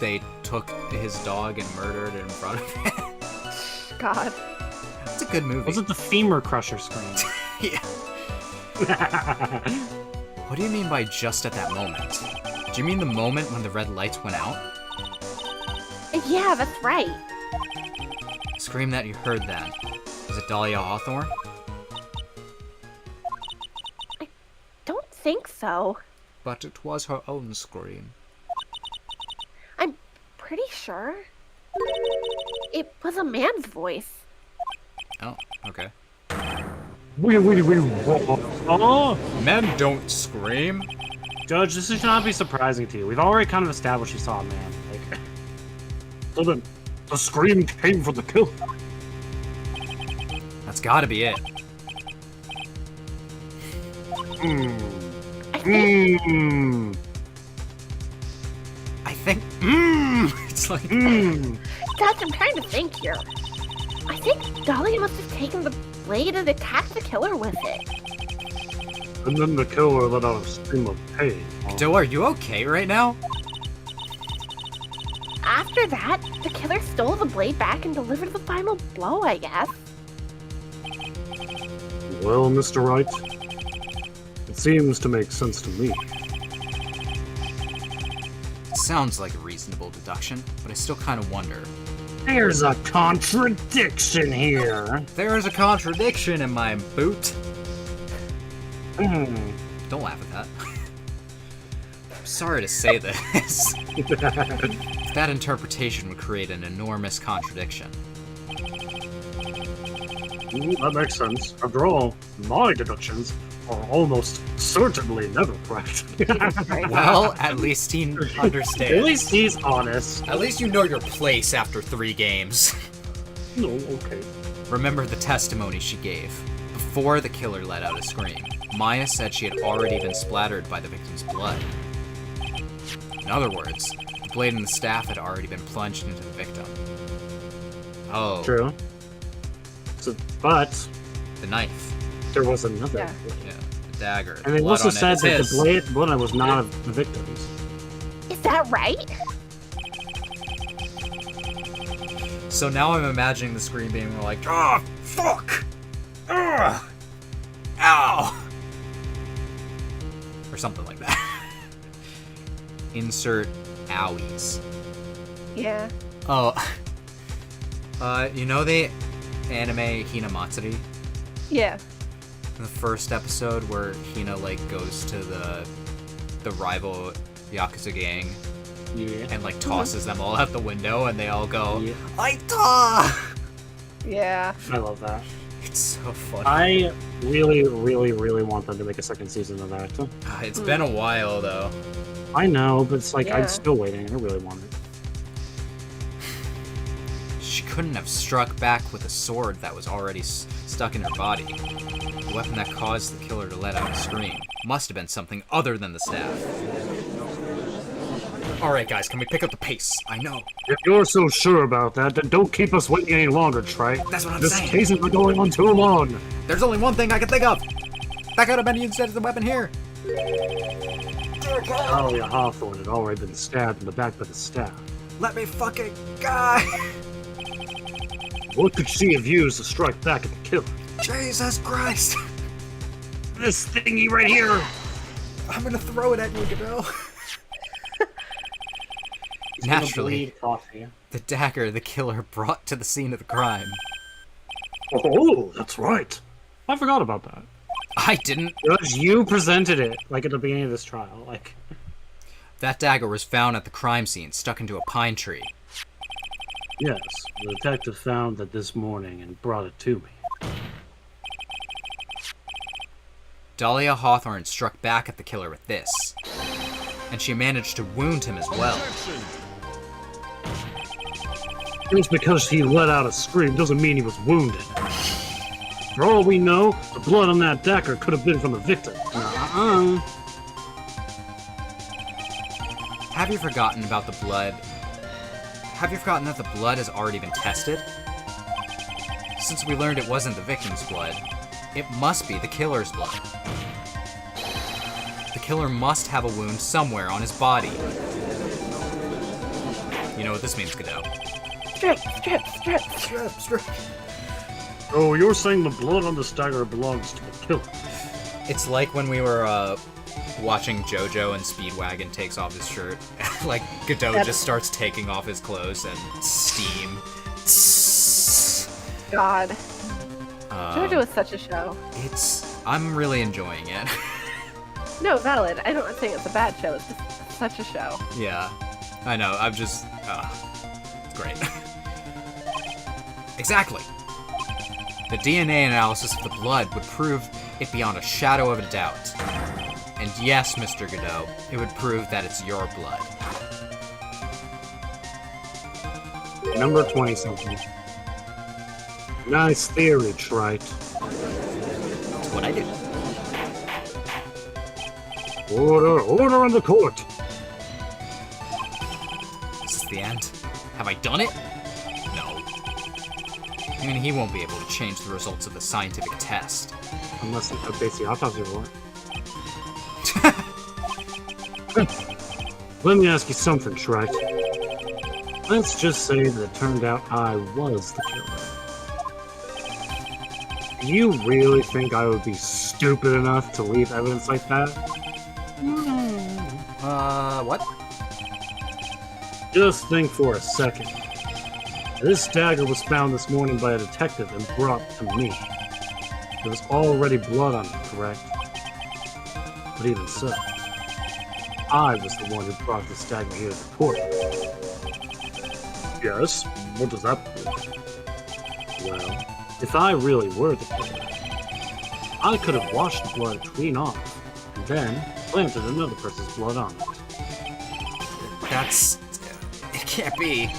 they took his dog and murdered it in front of him. God. It's a good movie. Was it the femur crusher scream? Yeah. What do you mean by just at that moment? Do you mean the moment when the red lights went out? Yeah, that's right. The scream that you heard then. Was it Dahlia Hawthorne? Don't think so. But it was her own scream. I'm pretty sure. It was a man's voice. Oh, okay. Wait, oh! Men don't scream. Judge, this should not be surprising to you. We've already kind of established you saw a man. Like, so then, the scream came from the killer. That's gotta be it. I think. It's like. Dad, I'm trying to think here. I think Dolly must have taken the blade and attacked the killer with it. And then the killer let out a scream of pain. Doe, are you okay right now? After that, the killer stole the blade back and delivered the final blow, I guess. Well, Mr. Wright, it seems to make sense to me. Sounds like a reasonable deduction, but I still kind of wonder. There's a contradiction here. There is a contradiction in my boot. Don't laugh at that. I'm sorry to say this. That interpretation would create an enormous contradiction. That makes sense. After all, my deductions are almost certainly never correct. Well, at least he understands. At least he's honest. At least you know your place after 3 games. No, okay. Remember the testimony she gave. Before the killer let out a scream, Maya said she had already been splattered by the victim's blood. In other words, the blade and the staff had already been plunged into the victim. Oh. True. So, but The knife. there was another. Yeah. Yeah. The dagger. And they blood also on it. said It's that his. the blood was not of the victims. Is that right? So now I'm imagining the scream being more like, ah, fuck! Ugh! Ow! Or something like that. Insert owies. Yeah. Oh. You know the anime Hina Matsuri? Yeah. In the first episode where Hina, like, goes to the rival Yakuza gang Yeah. and, like, tosses them all out the window and they all go, Yeah. Aita! Yeah. I love that. It's so funny. I really, really, really want them to make a second season of that. It's been a while, though. I know, but it's like, Yeah. I'm still waiting. I really want it. She couldn't have struck back with a sword that was already stuck in her body. The weapon that caused the killer to let out a scream must have been something other than the staff. Alright guys, can we pick up the pace? I know. If you're so sure about that, then don't keep us waiting any longer, Trey. That's what I'm This saying. case has been going on too long. There's only one thing I can think of! That could have been used as the weapon here! Dahlia Hawthorne had already been stabbed in the back by the staff. Let me fucking die! What could she have used to strike back at the killer? Jesus Christ! This thingy right here! I'm gonna throw it at you, Godot. He's gonna Naturally, bleed coffee. the dagger the killer brought to the scene of the crime. Oh, that's right. I forgot about that. I didn't. Because you presented it, like, at the beginning of this trial. Like, That dagger was found at the crime scene, stuck into a pine tree. Yes, the detective found that this morning and brought it to me. Dahlia Hawthorne struck back at the killer with this, and she managed to wound him as well. Objection. Just because he let out a scream doesn't mean he was wounded. For all we know, the blood on that dagger could have been from the victim. Have you forgotten about the blood? Have you forgotten that the blood has already been tested? Since we learned it wasn't the victim's blood, it must be the killer's blood. The killer must have a wound somewhere on his body. You know what this means, Godot. Strip. Oh, you're saying the blood on this dagger belongs to the killer? It's like when we were watching JoJo and Speedwagon takes off his shirt. Like, Godot just starts taking off his clothes and steam. God. JoJo is such a show. I'm really enjoying it. No, valid. I'm not saying it's a bad show. It's just such a show. Yeah, I know. I'm just, it's great. Exactly. The DNA analysis of the blood would prove it beyond a shadow of a doubt. And yes, Mr. Godot, it would prove that it's your blood. Number 20-something. Nice theory, Trite. That's what I do. Order in the court. Is this the end? Have I done it? No. I mean, he won't be able to change the results of the scientific test. Unless he updates the autopsy report. Let me ask you something, Trite. Let's just say that it turned out I was the killer. Do you really think I would be stupid enough to leave evidence like that? What? Just think for a second. This dagger was found this morning by a detective and brought to me. There was already blood on it, correct? But even so, I was the one who brought this dagger here to the court. Yes? What does that prove? Well, if I really were the killer, I could have washed the blood clean off, and then planted another person's blood on it. It can't be.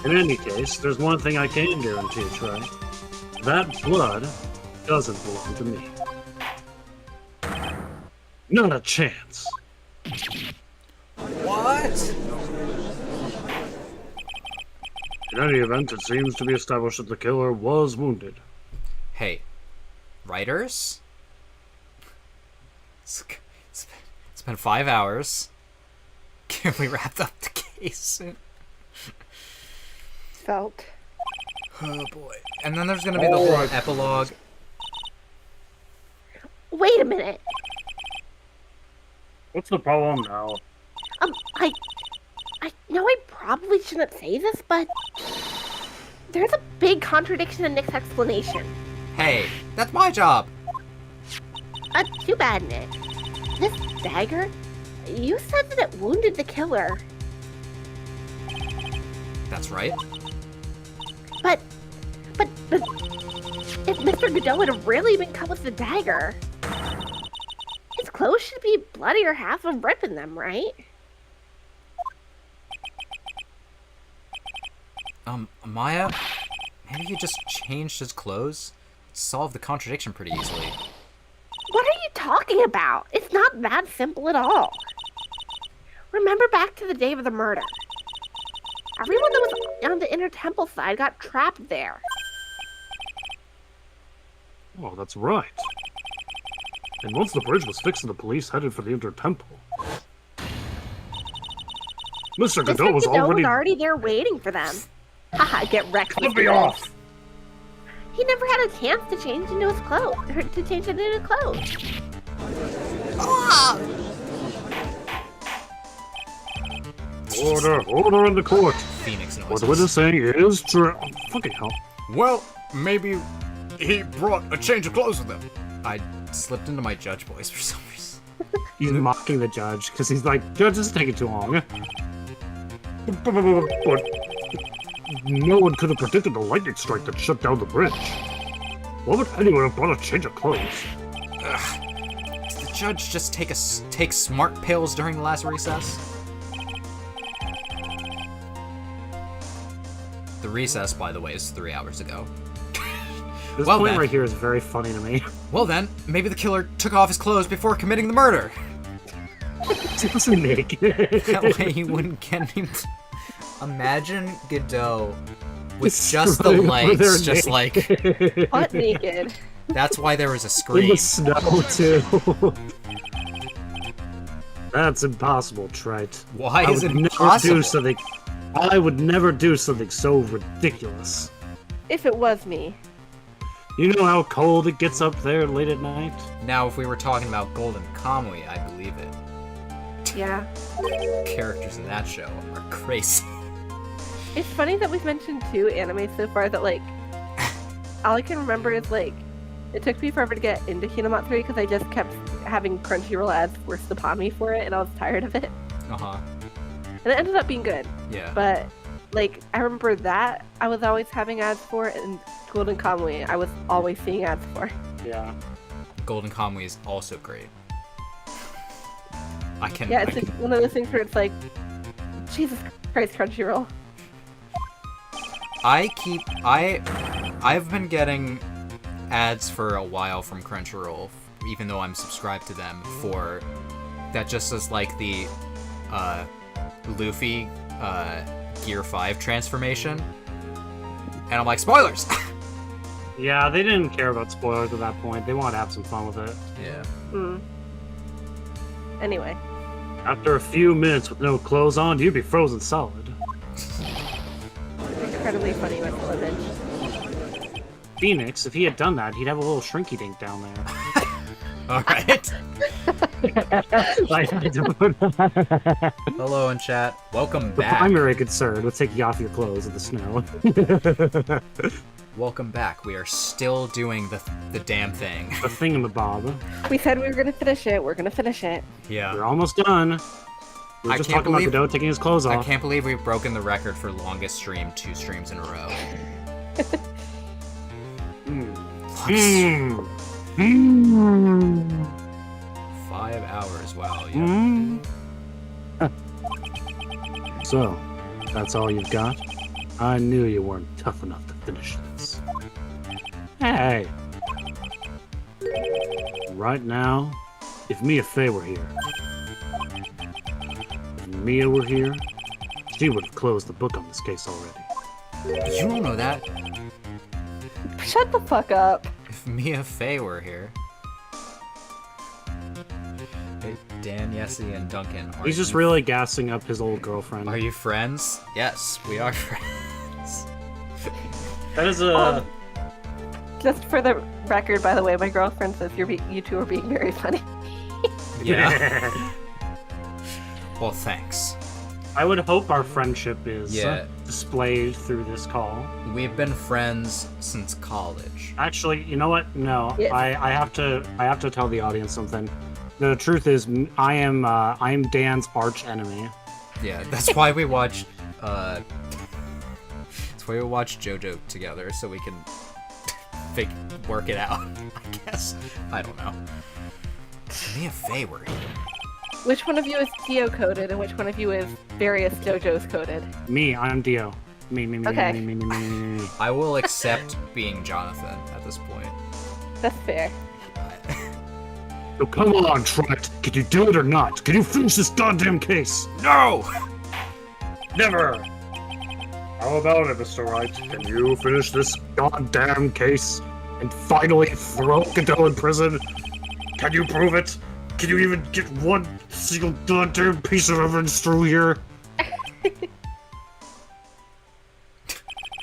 In any case, there's one thing I can guarantee, Trey. That blood doesn't belong to me. Not a chance. What? In any event, it seems to be established that the killer was wounded. Hey, writers? It's been 5 hours. Can we wrap up the case soon? Felt. Oh boy. And then there's gonna be the whole epilogue. Wait a minute. What's the problem now? I know I probably shouldn't say this, but there's a big contradiction in Nick's explanation. Hey, that's my job. Too bad, Nick. This dagger, you said that it wounded the killer. That's right. But if Mr. Godot had really been cut with the dagger, his clothes should be bloody or half a rip in them, right? Maya, maybe he just changed his clothes? Solved the contradiction pretty easily. What are you talking about? It's not that simple at all. Remember back to the day of the murder. Everyone that was on the inner temple side got trapped there. Oh, that's right. And once the bridge was fixed, the police headed for the inner temple. Mr. Godot was already there waiting for them. Haha, get wrecked. Let me off! He never had a chance to change into his clothes, or to change into his clothes. Order in the court. Phoenix What noises. the witness saying is true. Oh, fucking hell. Well, maybe he brought a change of clothes with him. I slipped into my judge voice for some reason. He's mocking the judge because he's like, Judge, this is taking too long. But no one could have predicted the lightning strike that shut down the bridge. Why would anyone have brought a change of clothes? Did the judge just take smart pills during the last recess? The recess, by the way, is 3 hours ago. This Well, point then. right here is very funny to me. Well then, maybe the killer took off his clothes before committing the murder. Just naked. That way he wouldn't get any... Imagine Godot with Just just the running over there legs, just naked. like... Butt naked. That's why there was a In scream. the snow, too. That's impossible, Trite. Why I is would it never impossible? do something. I would never do something so ridiculous. If it was me. You know how cold it gets up there late at night? Now, if we were talking about Golden Kamuy, I believe it. Yeah. Characters in that show are crazy. It's funny that we've mentioned 2 anime so far that, like, all I can remember is, like, it took me forever to get into Hinamatsu because I just kept having Crunchyroll ads forced upon me for it, and I was tired of it. Uh-huh. And it ended up being good. Yeah. But, like, I remember that I was always having ads for, and Golden Kamuy I was always seeing ads for. Yeah. Golden Kamuy is also great. I can... Yeah, it's like one of those things where it's like, Jesus Christ, Crunchyroll. I've been getting ads for a while from Crunchyroll, even though I'm subscribed to them, for that just as like the Luffy Gear 5 transformation. And I'm like, spoilers! Yeah, they didn't care about spoilers at that point. They wanted to have some fun with it. Yeah. Anyway. After a few minutes with no clothes on, you'd be frozen solid. Incredibly funny with Clement. Phoenix, if he had done that, he'd have a little shrinky dink down there. Alright. I had to put Hello in chat. Welcome The back. primary concern was taking off your clothes in the snow. Welcome back. We are still doing the damn thing. The thingamabob. We said we were gonna finish it. We're gonna finish it. Yeah. We're almost done. We were I just can't talking about believe- Godot taking his clothes I off. can't believe we've broken the record for longest stream 2 streams in a row. Mm. Mm. 5 hours, wow. Yeah. So, that's all you've got? I knew you weren't tough enough to finish this. Hey! Right now, if Mia Fey were here, if Mia were here, she would have closed the book on this case already. You don't know that. Shut the fuck up. If Mia Fey were here. Hey, Dan, Yessie, and Duncan. He's just really gassing up his old girlfriend. Are you friends? Yes, we are friends. That is a... Just for the record, by the way, my girlfriend says you 2 are being very funny. Yeah. Well, thanks. I would hope our friendship is Yeah. displayed through this call. We've been friends since college. Actually, you know what? No, Yes. I have to tell the audience something. The truth is, I am Dan's arch enemy. Yeah, that's why we watch. That's why we watch JoJo together, so we can work it out. I guess. I don't know. Mia Fey were here. Which one of you is Dio coded and which one of you is various JoJo's coded? Me, I'm Dio. Me. Okay. Me. I will accept being Jonathan at this point. That's fair. So come on, Trent. Can you do it or not? Can you finish this goddamn case? No! Never. How about it, Mr. Wright? Can you finish this goddamn case and finally throw Godot in prison? Can you prove it? Can you even get one single goddamn piece of evidence through here?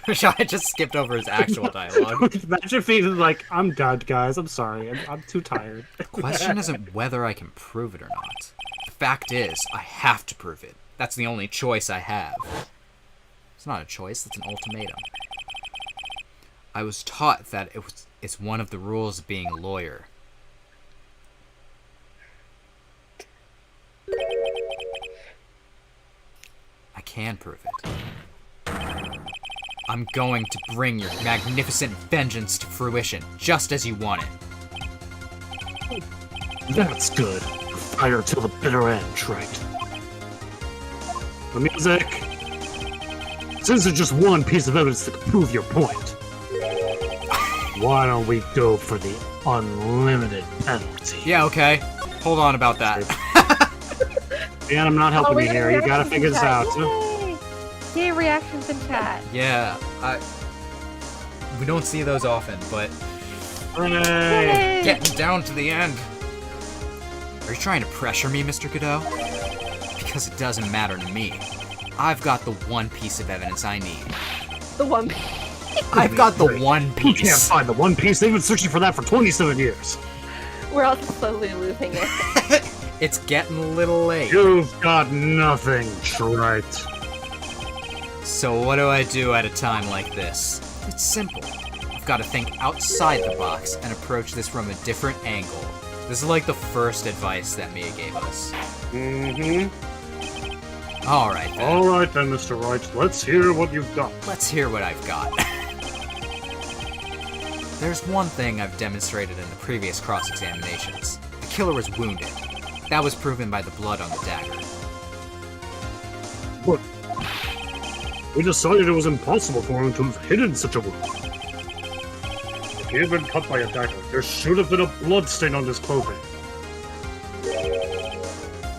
I just skipped over his actual dialogue. Imagine if he was like, I'm done, guys. I'm sorry. I'm too tired. The question isn't whether I can prove it or not. The fact is, I have to prove it. That's the only choice I have. It's not a choice, it's an ultimatum. I was taught that it's one of the rules of being a lawyer. I can prove it. I'm going to bring your magnificent vengeance to fruition, just as you want it. That's good. Fire till the bitter end, right? The music. Since there's just one piece of evidence that can prove your point, why don't we go for the unlimited penalty? Yeah, okay. Hold on about that. Dan, I'm not helping we you got here. You gotta reactions figure in this chat. out. Yay! Yay, reactions in chat. Yeah, we don't see those often, but Hooray! getting down to the end. Are you trying to pressure me, Mr. Godot? Because it doesn't matter to me. I've got the one piece of evidence I need. The one. I've got the one You can't piece. find the One Piece. They've been searching for that for 27 years. We're all slowly losing it. It's getting a little late. You've got nothing, Trite. So what do I do at a time like this? It's simple. I've got to think outside the box and approach this from a different angle. This is like the first advice that Mia gave us. Mm-hmm. Alright then. Alright then, Mr. Wright. Let's hear what you've got. Let's hear what I've got. There's one thing I've demonstrated in the previous cross-examinations. The killer was wounded. That was proven by the blood on the dagger. But we decided it was impossible for him to have hidden such a wound. If he had been cut by a dagger, there should have been a blood stain on his clothing.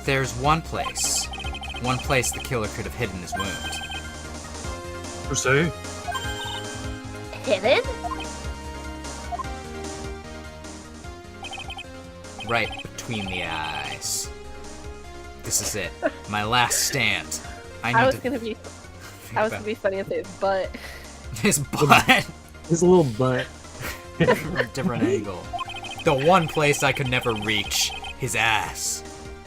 There's one place the killer could have hidden his wound. Per se? Hidden? Right between the eyes. This is it. My last stand. I was to gonna be about funny and say but his butt. His little butt. From a different angle. The one place I could never reach. His ass.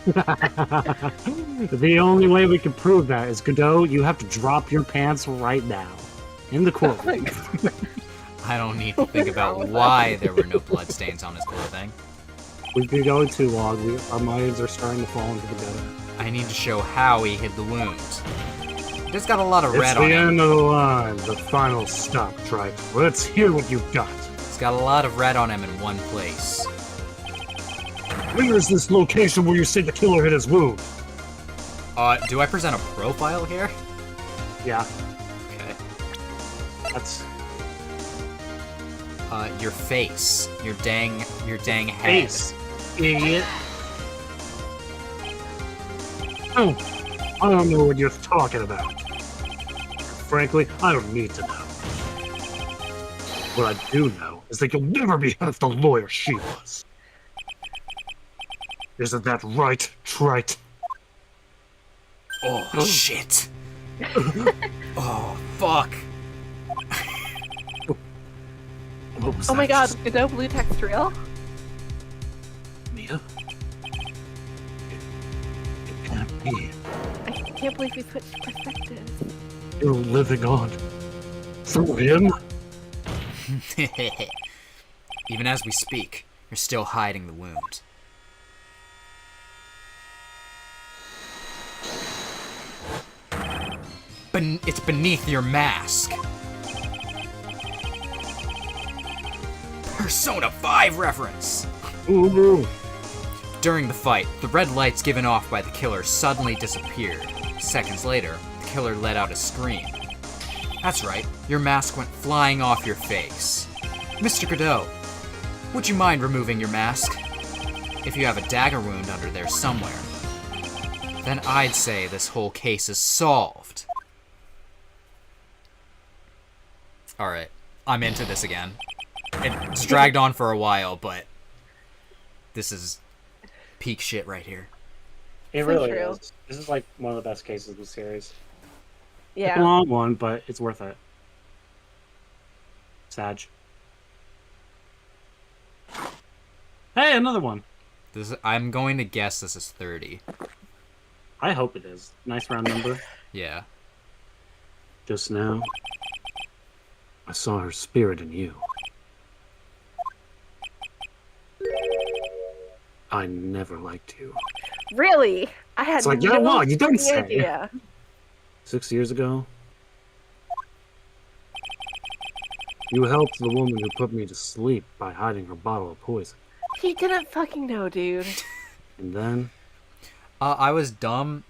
The only way we can prove that is, Godot, you have to drop your pants right now. In the courtroom. I don't need to think about why there were no bloodstains on his clothing. We've been going too long. Our minds are starting to fall into the gutter. I need to show how he hid the wound. He's got a lot of It's red the on him. end of the line, the final stop, Trite. Let's hear what you've got. He's got a lot of red on him in one place. Where is this location where you say the killer hit his wound? Do I present a profile here? Yeah, Okay. that's Your face. Your dang head. face, idiot. Oh, I don't know what you're talking about. Frankly, I don't need to know. What I do know is that you'll never be half the lawyer she was. Isn't that right, Trite? Oh, shit. Oh, fuck. What was oh my that? god, Godot blue text real? Mia? It can't be. I can't believe we switched perspectives. You're living on through him? Even as we speak, you're still hiding the wound. It's beneath your mask. Persona 5 reference! Ooh. During the fight, the red lights given off by the killer suddenly disappeared. Seconds later, the killer let out a scream. That's right, your mask went flying off your face. Mr. Godot, would you mind removing your mask? If you have a dagger wound under there somewhere, then I'd say this whole case is solved. Alright, I'm into this again. It's dragged on for a while, but this is peak shit right here. It So really true. is. This is like one of the best cases of the series. It's a Yeah. long one, but it's worth it. Sag. Hey, another one. I'm going to guess this is 30. I hope it is. Nice round number. Yeah. Just now, I saw her spirit in you. I never liked you. Really? I had It's like, no well, you don't freaking say. idea. 6 years ago, you helped the woman who put me to sleep by hiding her bottle of poison. He didn't fucking know, dude. And then, I was dumb.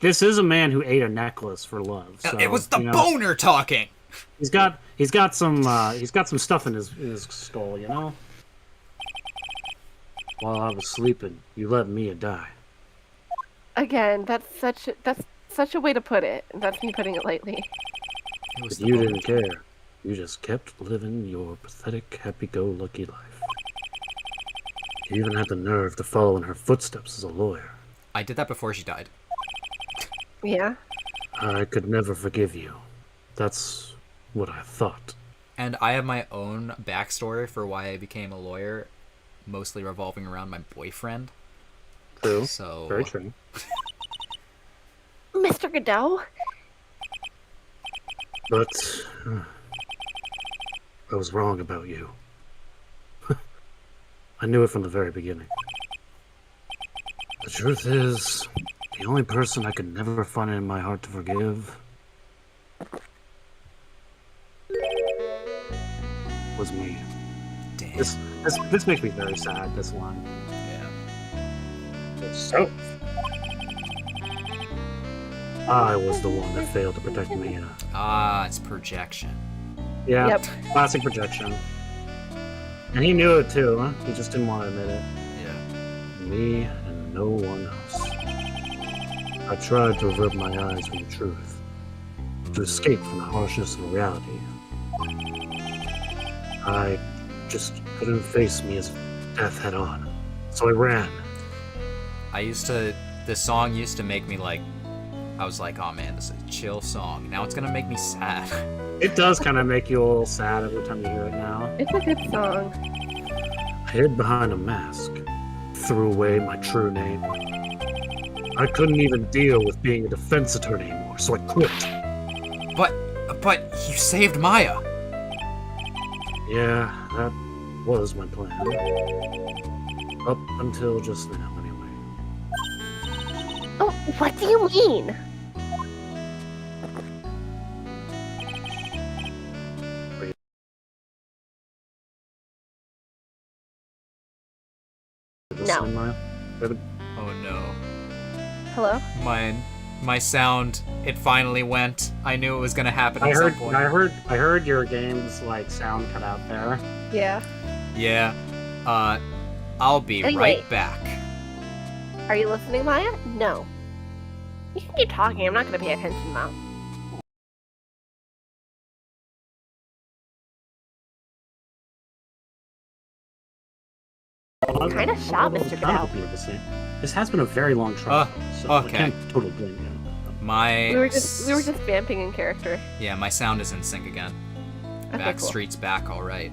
this is a man who ate a necklace for love. So, It was the you know, boner talking. He's got some stuff in his skull, you know. While I was sleeping, you let Mia die. Again, that's such a way to put it. That's me putting it lightly. It was But the you boner didn't care. You just kept living your pathetic, happy-go-lucky life. You even had the nerve to follow in her footsteps as a lawyer. I did that before she died. Yeah. I could never forgive you. That's what I thought. And I have my own backstory for why I became a lawyer, mostly revolving around my boyfriend. True. So Very true. Mr. Godot? But I was wrong about you. I knew it from the very beginning. The truth is, the only person I could never find it in my heart to forgive was me. damn. This makes me very sad, this line. Yeah. So, I was the one that failed to protect Mia. Ah, it's projection. Yeah, Yep. classic projection. And he knew it too, huh? He just didn't want to admit it. Yeah. Me and no one else. I tried to avert my eyes from the truth, to escape from the harshness of reality. I just couldn't face Mia's death head on, so I ran. This song used to make me like, I was like, oh man, this is a chill song. Now it's gonna make me sad. It does kind of make you a little sad every time you hear it now. It's a good song. I hid behind a mask, threw away my true name. I couldn't even deal with being a defense attorney anymore, so I quit. But you saved Maya. Yeah, that was my plan. Up until just now, anyway. Oh, what do you mean? Listening, Maya? Oh no. Hello? My sound, it finally went. I knew it was gonna happen at some point. I heard your game's like sound cut out there. Yeah. Yeah. I'll be Anyway. right back. Are you listening, Maya? No. You can keep talking. I'm not going to pay attention now. Kind of shot, Mr. Godot. This has been a very long trial, so okay. I can't totally blame you. My We were just vamping in character. Yeah, my sound is in sync again. Okay, Backstreet's back, all right.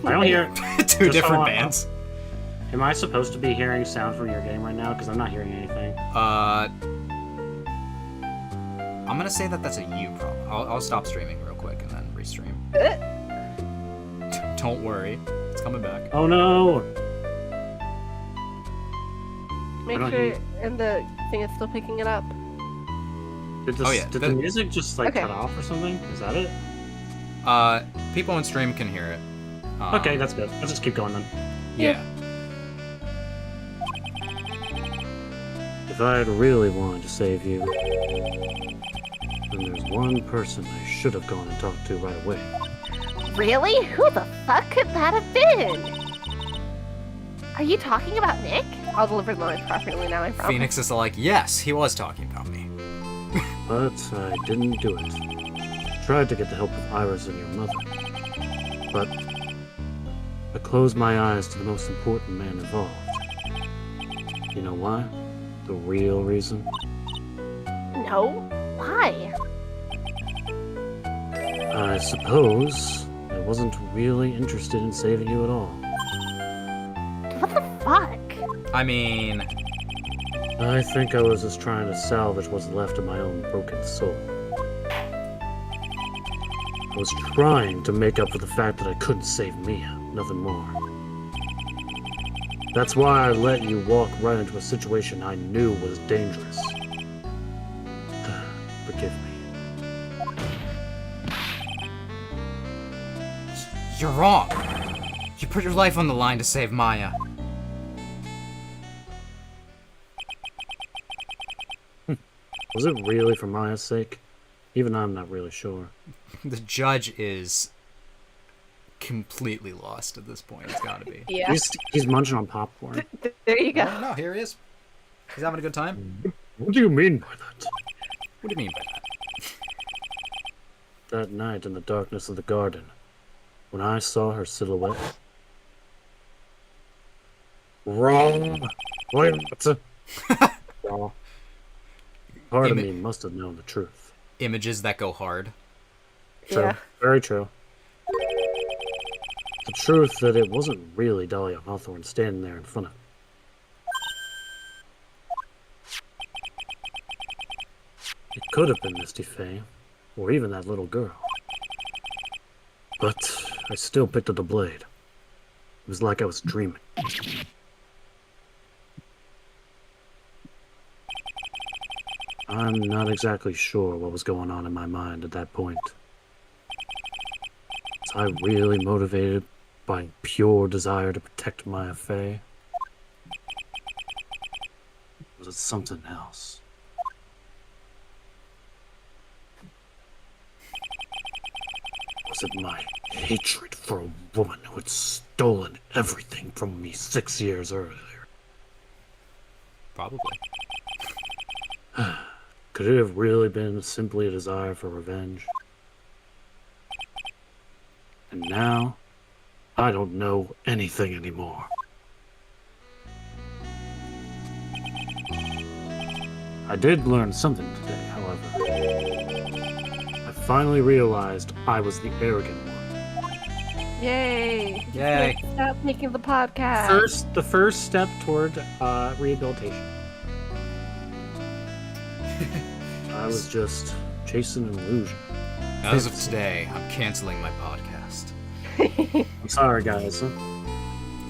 I don't hear. Two Just different so bands. Am I supposed to be hearing sound from your game right now? Because I'm not hearing anything. I'm gonna say that that's a you problem. I'll stop streaming real quick and then restream. Don't worry, it's coming back. Oh no! Make I don't sure hear and the thing is still picking it up. Did the, Oh, yeah, did the music just like Okay. cut off or something? Is that it? People on stream can hear it. Okay, that's good. Let's just keep going then. Yeah. If I had really wanted to save you, then there's one person I should have gone and talked to right away. Really? Who the fuck could that have been? Are you talking about Nick? I'll deliver the lines properly now, I promise. Phoenix is like, yes, he was talking about me. But I didn't do it. Tried to get the help of Iris and your mother. But I closed my eyes to the most important man involved. You know why? The real reason? No. Why? I suppose I wasn't really interested in saving you at all. What the fuck? I mean, I think I was just trying to salvage what's left of my own broken soul. I was trying to make up for the fact that I couldn't save Mia, nothing more. That's why I let you walk right into a situation I knew was dangerous. Forgive me. You're wrong. You put your life on the line to save Maya. Was it really for Maya's sake? Even I'm not really sure. The judge is completely lost at this point. It's gotta be. Yeah. He's munching on popcorn. There you go. No, here he is. He's having a good time. What do you mean by that? What do you mean by that? That night in the darkness of the garden, when I saw her silhouette. Wrong. Wait, what's it? Wrong. Part of me must have known the truth. Images that go hard. True. Yeah. Very true. The truth that it wasn't really Dahlia Hawthorne standing there in front of me. It could have been Misty Faye, or even that little girl. But I still picked up the blade. It was like I was dreaming. I'm not exactly sure what was going on in my mind at that point. Was I really motivated by pure desire to protect Maya Faye? Was it something else? Was it my hatred for a woman who had stolen everything from me 6 years earlier? Probably. Could it have really been simply a desire for revenge? And now, I don't know anything anymore. I did learn something today, however. I finally realized I was the arrogant one. Yay. Yay. Stop making the podcast. The first step toward rehabilitation. I was just chasing an illusion. As of today, I'm canceling my podcast. I'm sorry, guys.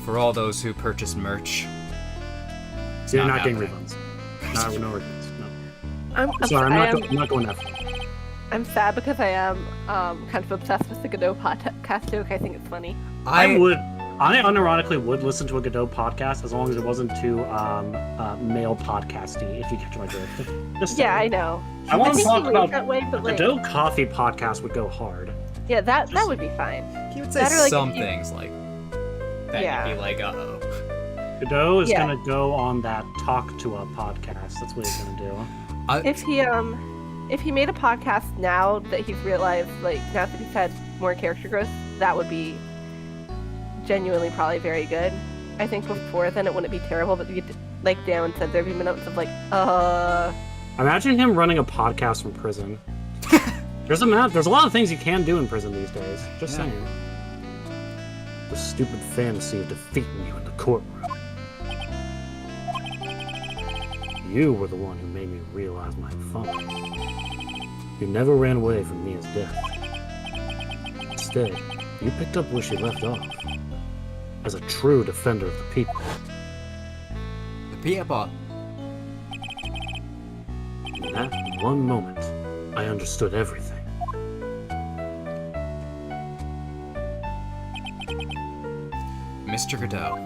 For all those who purchase merch, it's You're not getting happening. refunds. No refunds. No. I'm Sorry, I'm not going that far. I'm sad because I am kind of obsessed with the Godot podcast joke. I think it's funny. I unironically would listen to a Godot podcast as long as it wasn't too male podcasty, if you catch my drift. Just Yeah, I saying. know. I want to think talk he about raised that way, but like, Godot Coffee podcast would go hard. yeah, that would be fine. He would say That or, like, some if you- things like that. Yeah. You'd be like, uh-oh. Godot is Yeah. gonna go on that Talk to a podcast. That's what he's gonna do. If he made a podcast now that he's realized, like, now that he's had more character growth, that would be genuinely probably very good. I think before then it wouldn't be terrible, but like Dan said, there'd be minutes of like, Imagine him running a podcast from prison. There's a lot of things you can do in prison these days. Just Yeah. saying. The stupid fantasy of defeating you in the courtroom. You were the one who made me realize my folly. You never ran away from Mia's death. Instead, you picked up where she left off. As a true defender of the people. The people. In that one moment, I understood everything. Mr. Godot.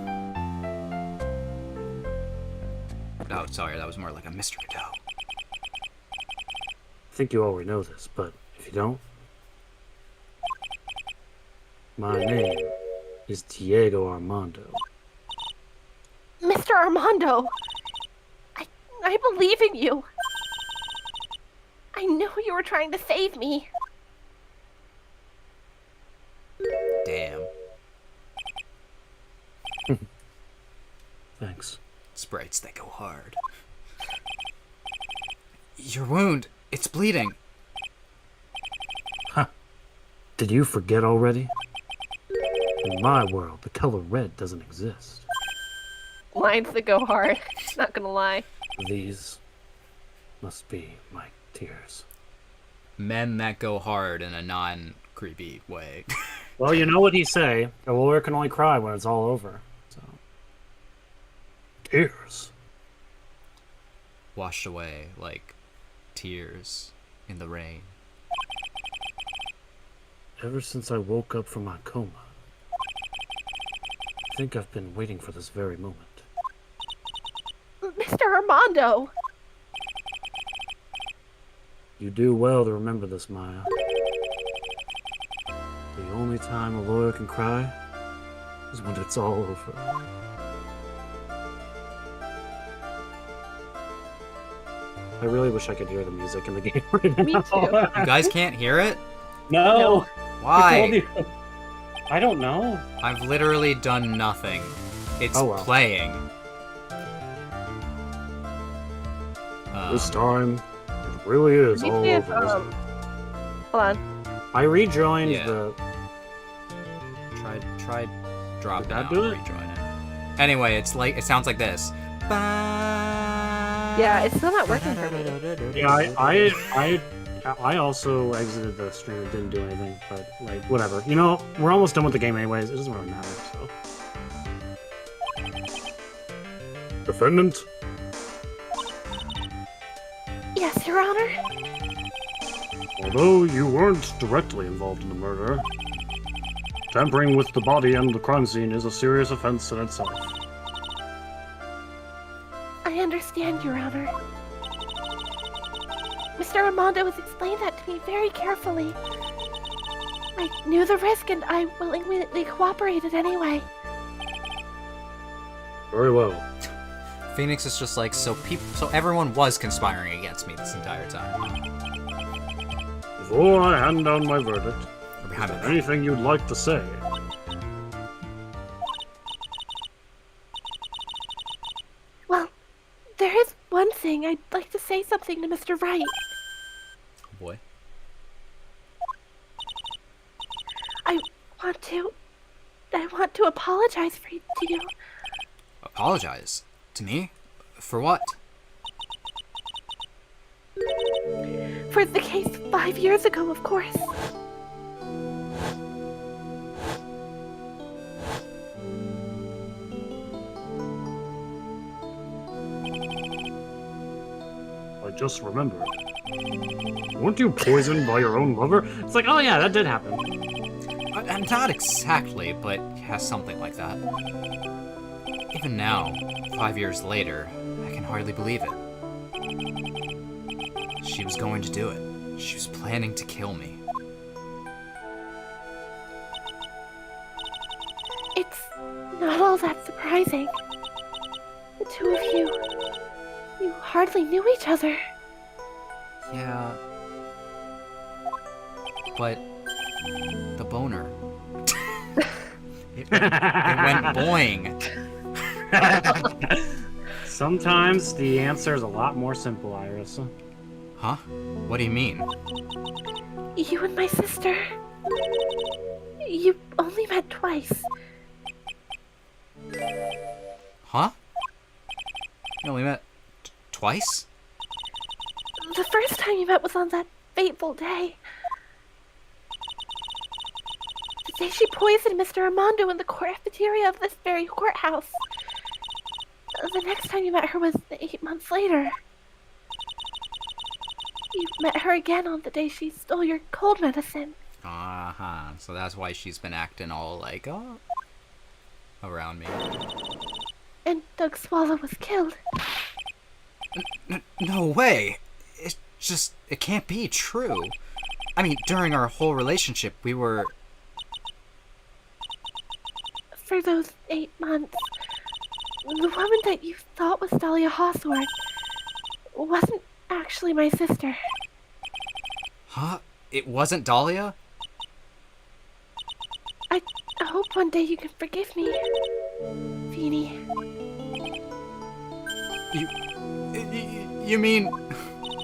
Oh, sorry, that was more like a Mr. Godot. I think you already know this, but if you don't, my name is Diego Armando. Mr. Armando, I believe in you. I knew you were trying to save me. Damn. Thanks. Sprites that go hard. Your wound, it's bleeding. Did you forget already? In my world, the color red doesn't exist. lines that go hard. Not gonna lie. These must be my tears. Men that go hard in a non-creepy way. Well, you know what he say. A lawyer can only cry when it's all over. So. Tears. Washed away like tears in the rain. Ever since I woke up from my coma, I think I've been waiting for this very moment. Mr. Armando! You do well to remember this, Maya. The only time a lawyer can cry is when it's all over. I really wish I could hear the music in the game right now. Me too. You guys can't hear it? No! I told Why? you. I don't know. I've literally done nothing. It's Oh, well. playing. This time, it really is Me all too. over. isn't it? Hold on. I rejoined Yeah. the... Try dropping Did that out, do it? rejoin it. Anyway, it sounds like this. Yeah, it's still not working for me. Yeah, I also exited the stream and didn't do anything, but, like, whatever. You know, we're almost done with the game anyways. It doesn't really matter, so... Defendant? Yes, Your Honor. Although you weren't directly involved in the murder, tampering with the body and the crime scene is a serious offense in itself. I understand, Your Honor. Mr. Armando has explained that to me very carefully. I knew the risk and I willingly cooperated anyway. Very well. Phoenix is just like, so everyone was conspiring against me this entire time. Before I hand down my verdict, Or is behind there my- anything you'd like to say? Well, there is one thing I'd like to say something to Mr. Wright. Oh boy. I want to apologize to you. Apologize? To me? For what? For the case 5 years ago, of course. I just remembered. Weren't you poisoned by your own lover? It's like, oh yeah, that did happen. I'm not exactly, but yeah, something like that. Even now, 5 years later, I can hardly believe it. She was going to do it. She was planning to kill me. It's not all that surprising. The two of you hardly knew each other. Yeah. But the boner. it went boing. Sometimes the answer is a lot more simple, Iris. Huh? What do you mean? You and my sister. You only met twice. Huh? You only met twice? The first time you met was on that fateful day. The day she poisoned Mr. Armando in the cafeteria of this very courthouse. The next time you met her was 8 months later. You met her again on the day she stole your cold medicine. Uh-huh. So that's why she's been acting all like, oh, around me. And Doug Swallow was killed. No way! It just, it can't be true. I mean, during our whole relationship, we were... For those 8 months, the woman that you thought was Dahlia Hawthorne wasn't actually my sister. Huh? It wasn't Dahlia? I hope one day you can forgive me, Feeny. You mean...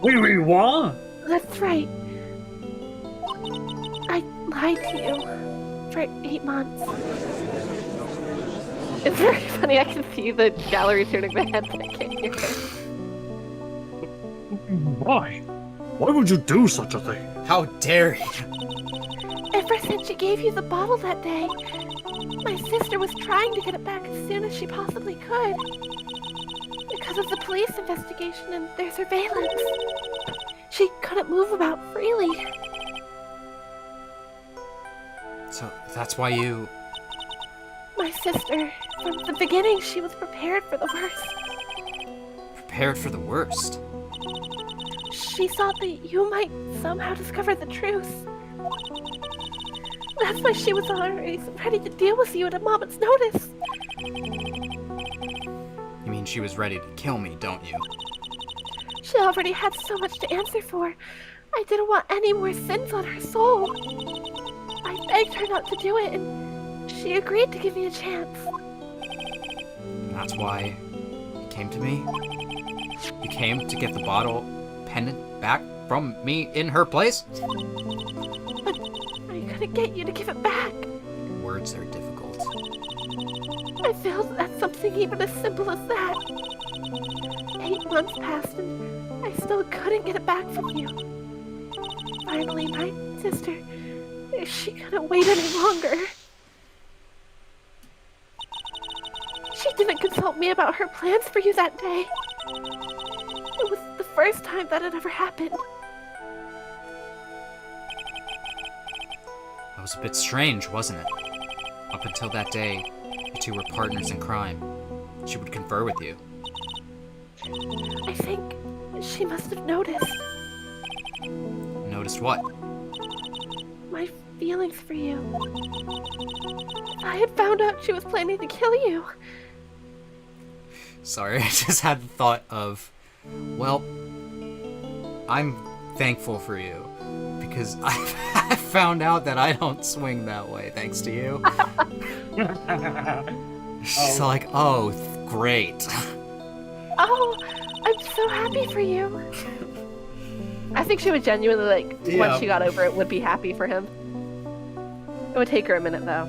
Wait, what? That's right. I lied to you for 8 months. It's very funny. I can see the gallery turning their heads, but I can't hear it. Why? Why would you do such a thing? How dare you? Ever since she gave you the bottle that day, my sister was trying to get it back as soon as she possibly could. Because of the police investigation and their surveillance, she couldn't move about freely. So that's why you... My sister, from the beginning, she was prepared for the worst. prepared for the worst. She thought that you might somehow discover the truth. That's why she was always ready to deal with you at a moment's notice. You mean she was ready to kill me, don't you? She already had so much to answer for. I didn't want any more sins on her soul. I begged her not to do it, and she agreed to give me a chance. That's why you came to me? You came to get the bottle pendant back from me in her place? But I couldn't get you to give it back. Words are difficult. I failed at something even as simple as that. 8 months passed and I still couldn't get it back from you. Finally, my sister, she couldn't wait any longer. She didn't consult me about her plans for you that day. It was the first time that had ever happened. That was a bit strange, wasn't it? Up until that day, you two were partners in crime. She would confer with you. I think she must have noticed Noticed what? my feelings for you. I had found out she was planning to kill you. Sorry, I just had the thought of, well, I'm thankful for you. Because I found out that I don't swing that way, thanks to you. She's like, oh, great. Oh, I'm so happy for you. I think she would genuinely, once she got over it, would be happy for him. It would take her a minute, though.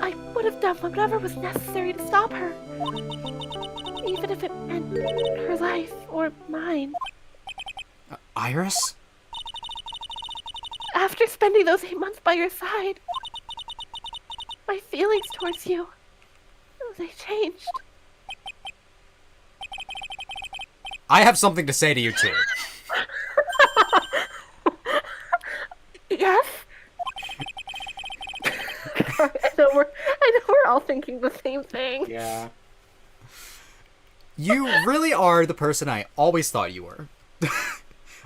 I would have done whatever was necessary to stop her. Even if it meant her life or mine. Iris? After spending those 8 months by your side, my feelings towards you, they changed. I have something to say to you, too. Yes? I know we're all thinking the same thing. Yeah. You really are the person I always thought you were.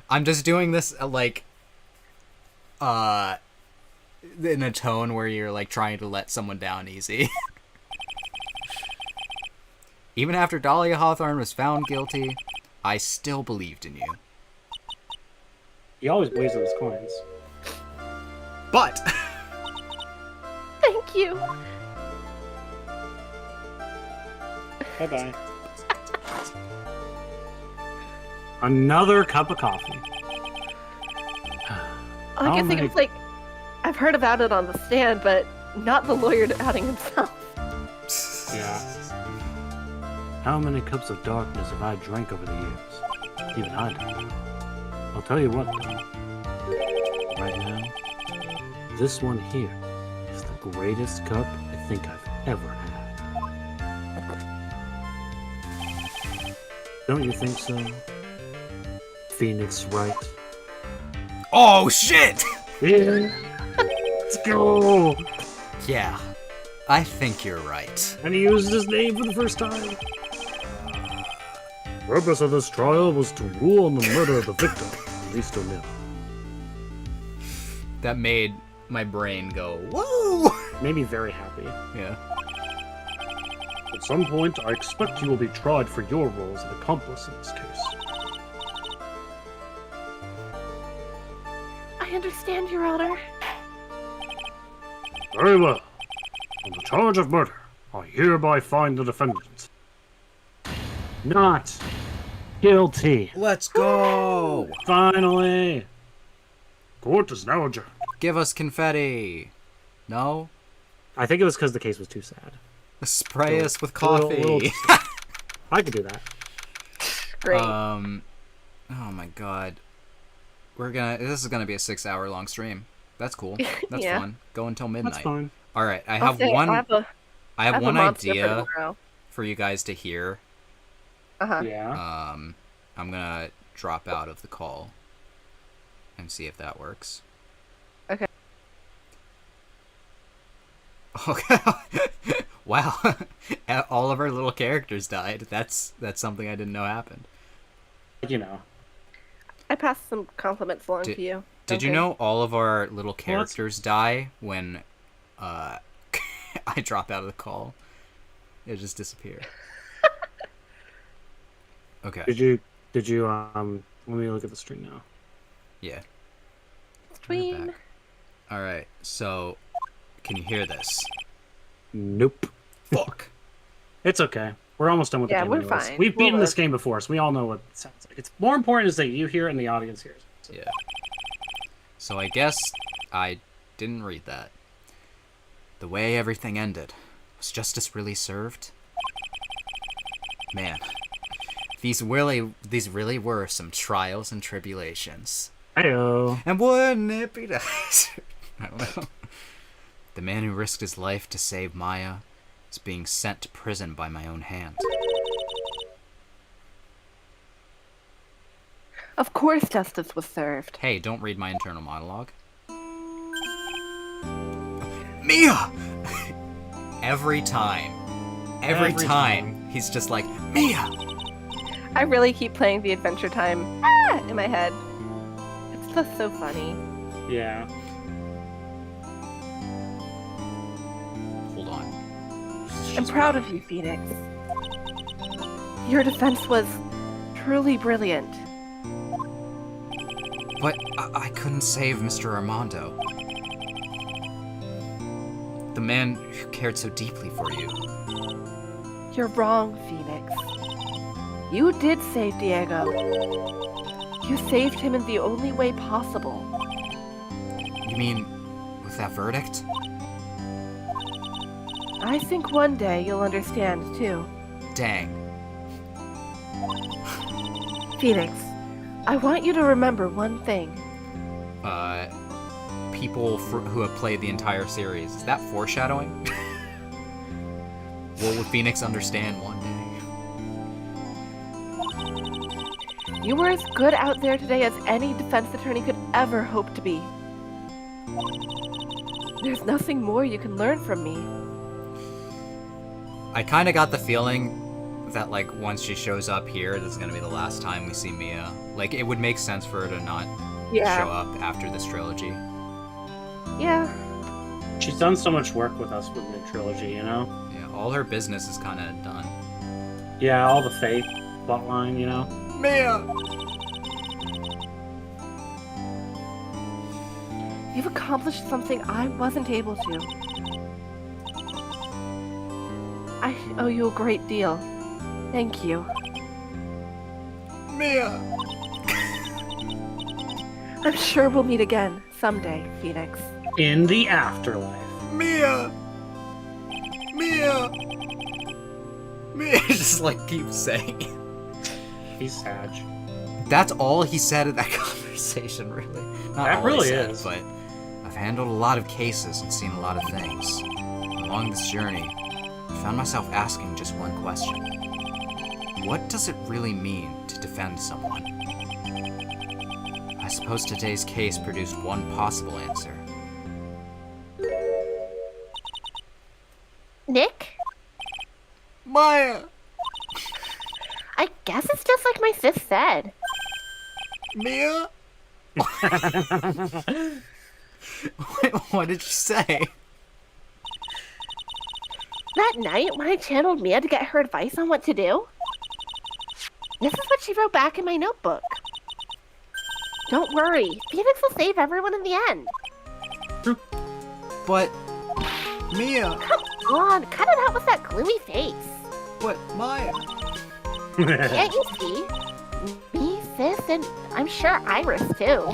I'm just doing this, in a tone where you're, trying to let someone down easy. Even after Dahlia Hawthorne was found guilty, I still believed in you. He always believes in his coins. But... Thank you. Bye-bye. Another cup of coffee. I Oh guess my- it's I've heard about it on the stand, but not the lawyer outing himself. Yeah. How many cups of darkness have I drank over the years? Even I don't know. I'll tell you what, though. Right now, this one here is the greatest cup I think I've ever had. Don't you think so? Phoenix Wright? Oh, shit! Yeah! Let's go! Yeah, I think you're right. And he used his name for the first time. The purpose of this trial was to rule on the murder of the victim, Listo Mill. That made my brain go, whoa! Made me very happy. Yeah. At some point, I expect you will be tried for your role as an accomplice in this case. I understand, Your Honor. Very well. On the charge of murder, I hereby find the defendant not guilty. Let's go! Finally! Court is now adjourned. Give us confetti. No? I think it was because the case was too sad. Spray us with Little- coffee. little- I could do that. Great. Oh my god. This is gonna be a 6-hour long stream. That's cool. That's Yeah. fun. Go until midnight. That's fine. All right, I I'll have say, one. I have a one monster for idea tomorrow. for you guys to hear. Uh-huh. Yeah. I'm gonna drop out of the call and see if that works. Okay. Okay. Wow. All of our little characters died. That's something I didn't know happened. You know. I passed some compliments along to you. Did you Okay. know all of our little characters die when I drop out of the call? It just disappear. Okay. Did you let me look at the stream now. Yeah. Stream. All right. So, can you hear this? Nope. Fuck. It's okay. We're almost done with the Yeah, game. we're anyways. fine. We've We'll beaten this live. game before, so we all know what it sounds like. It's more important is that you hear it and the audience hears it. Yeah. So I guess I didn't read that. The way everything ended. Was justice really served? Man. These really were some trials and tribulations. Heyo. And wouldn't it be nice? I don't know. The man who risked his life to save Maya is being sent to prison by my own hand. Of course justice was served. Hey, don't read my internal monologue. Mia! Every time, he's just like, Mia! I really keep playing the Adventure Time in my head. It's just so funny. Yeah. Hold on. I'm proud of you, Phoenix. Your defense was truly brilliant. But I couldn't save Mr. Armando. The man who cared so deeply for you. You're wrong, Phoenix. You did save Diego. You saved him in the only way possible. You mean, with that verdict? I think one day you'll understand, too. Dang. Phoenix, I want you to remember one thing. People who have played the entire series. Is that foreshadowing? Will Phoenix understand one day? You were as good out there today as any defense attorney could ever hope to be. There's nothing more you can learn from me. I kind of got the feeling that, like, once she shows up here, this is going to be the last time we see Mia. Like, it would make sense for her to not show up after this trilogy. Yeah. She's done so much work with us with the trilogy, you know? Yeah, all her business is kind of done. Yeah, all the Faith plotline, you know? Mia! You've accomplished something I wasn't able to. I owe you a great deal. Thank you. Mia! I'm sure we'll meet again someday, Phoenix. In the afterlife. Mia! Mia! Mia just, like, keeps saying it. He's sad. That's all he said in that conversation, really. Not That all he really said, is. But I've handled a lot of cases and seen a lot of things. Along this journey, I found myself asking just one question. What does it really mean to defend someone? I suppose today's case produced one possible answer. Nick? Maya! I guess it's just like my sis said. Mia? What did you say? That night when I channeled Mia to get her advice on what to do, this is what she wrote back in my notebook. Don't worry, Phoenix will save everyone in the end. But... Mia! Come on, cut it out with that gloomy face. But Maya! Can't you see? Me, sis, and I'm sure Iris too.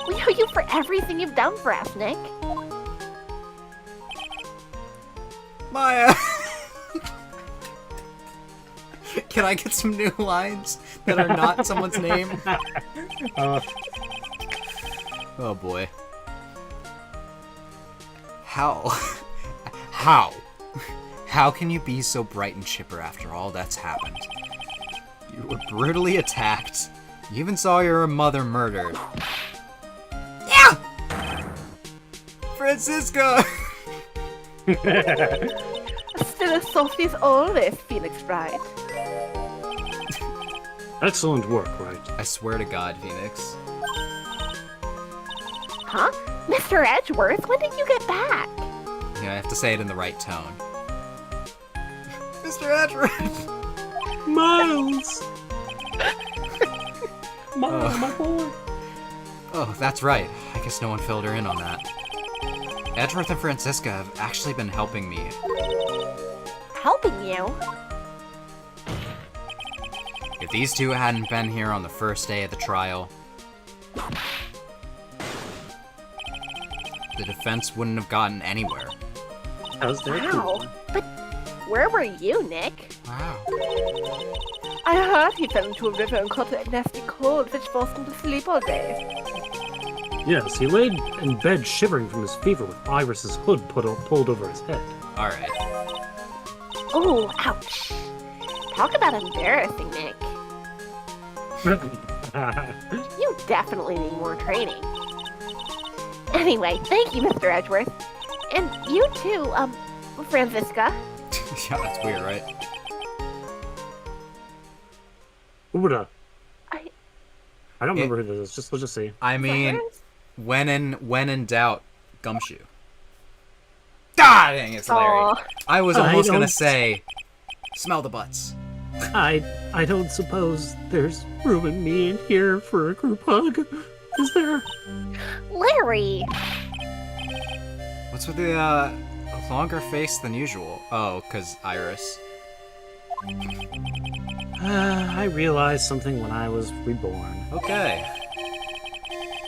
We owe you for everything you've done for us, Nick. Maya! Can I get some new lines that are not someone's name? Oh boy. How? How can you be so bright and chipper after all that's happened? You were brutally attacked. You even saw your mother murdered. Yeah! Francisca! Still as soft as always, Phoenix Bride. Excellent work, right? I swear to God, Phoenix. Huh? Mr. Edgeworth, when did you get back? Yeah, I have to say it in the right tone. Mr. Edgeworth! Miles! My boy! Oh, that's right. I guess no one filled her in on that. Edgeworth and Francisca have actually been helping me. Helping you? If these two hadn't been here on the first day of the trial, the defense wouldn't have gotten anywhere. How's that? Wow. But where were you, Nick? Wow. I heard he fell into a river and caught a nasty cold which forced him to sleep all day. Yes, he laid in bed shivering from his fever with Iris's hood pulled over his head. Alright. Oh, ouch. Talk about embarrassing, Nick. You definitely need more training. Anyway, thank you, Mr. Edgeworth. And you too, Francisca. Yeah, that's weird, right? Uda. I don't remember who this is. Let's just see. I mean, when in doubt, Gumshoe. Ah, dang, it's Larry. Aw. I was I almost gonna don't- say, smell the butts. I don't suppose there's room in me in here for a group hug, is there? Larry! What's with the, longer face than usual? Oh, 'cause Iris. I realized something when I was reborn. Okay.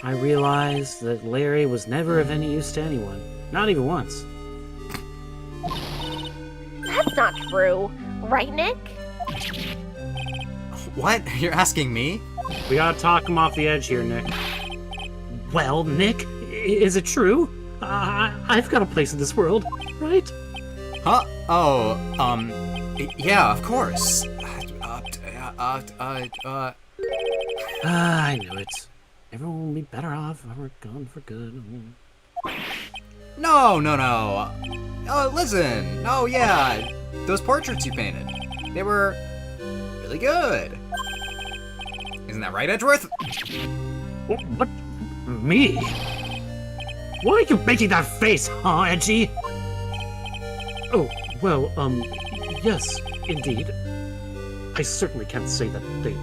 I realized that Larry was never of any use to anyone. Not even once. That's not true. Right, Nick? What? You're asking me? We gotta talk him off the edge here, Nick. Well, Nick, is it true? I've got a place in this world, right? Huh? Oh, yeah, of course. I knew it. Everyone will be better off if we're gone for good. No. Listen. Oh, yeah. Those portraits you painted. They were really good. Isn't that right, Edgeworth? What? Me? Why are you making that face, huh, Edgy? Oh, well, yes, indeed. I certainly can't say that they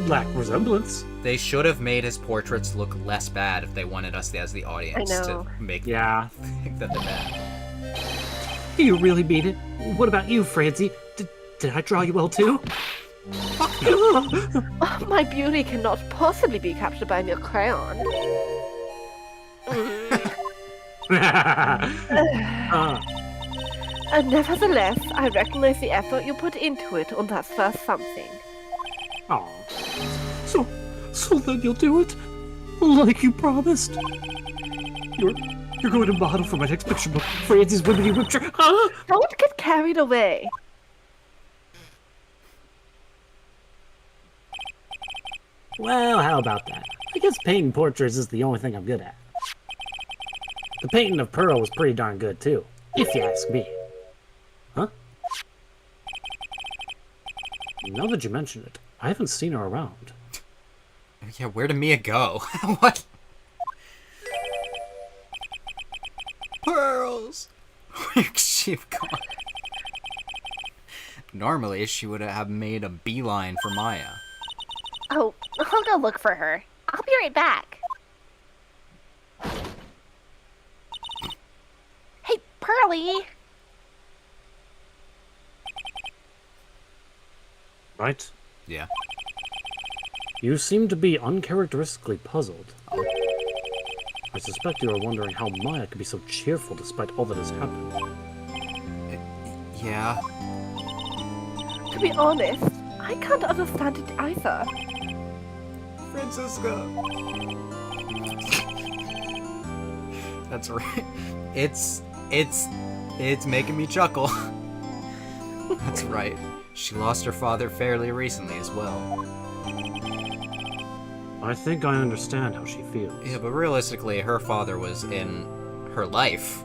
lack resemblance. They should have made his portraits look less bad if they wanted us as the audience I to know. make Yeah. think that they're bad. You really mean it? What about you, Francie? Did I draw you well, too? Oh, my beauty cannot possibly be captured by mere crayon. Nevertheless, I recognize the effort you put into it, and that's worth something. Aw. So then you'll do it? Like you promised? You're going to model for my next picture book, Francie's Women You Picture, huh? Don't get carried away. Well, how about that? I guess painting portraits is the only thing I'm good at. The painting of Pearl was pretty darn good, too, if you ask me. Huh? Now that you mention it, I haven't seen her around. Yeah, where did Mia go? What? Pearls! Where'd she have gone? Normally, she would have made a beeline for Maya. Oh, I'll go look for her. I'll be right back. Hey, Pearly! Right? Yeah. You seem to be uncharacteristically puzzled. I suspect you are wondering how Maya could be so cheerful despite all that has happened. Yeah. To be honest, I can't understand it either. Francisca. That's right. It's making me chuckle. That's right. She lost her father fairly recently as well. I think I understand how she feels. Yeah, but realistically, her father was in her life.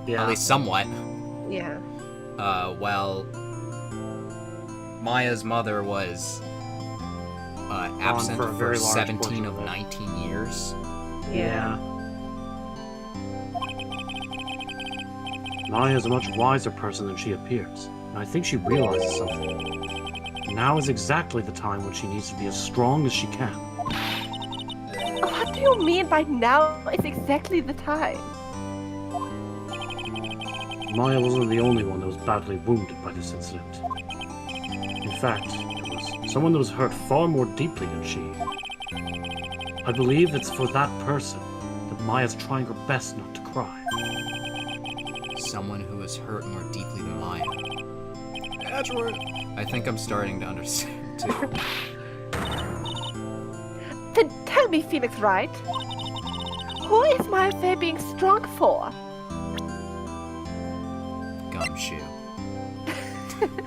Yeah. At least somewhat. Yeah. While Maya's mother was absent for a for very large 17 portion of of it. 19 years. Yeah. Maya is a much wiser person than she appears, and I think she realizes something. Now is exactly the time when she needs to be as strong as she can. What do you mean by now is exactly the time? Maya wasn't the only one that was badly wounded by this incident. In fact, it was someone that was hurt far more deeply than she. I believe it's for that person that Maya's trying her best not to cry. Someone who was hurt more deeply than Maya. That's right. I think I'm starting to understand too. Then tell me, Phoenix Wright. Who is Maya Faye being strong for? Gumshoe.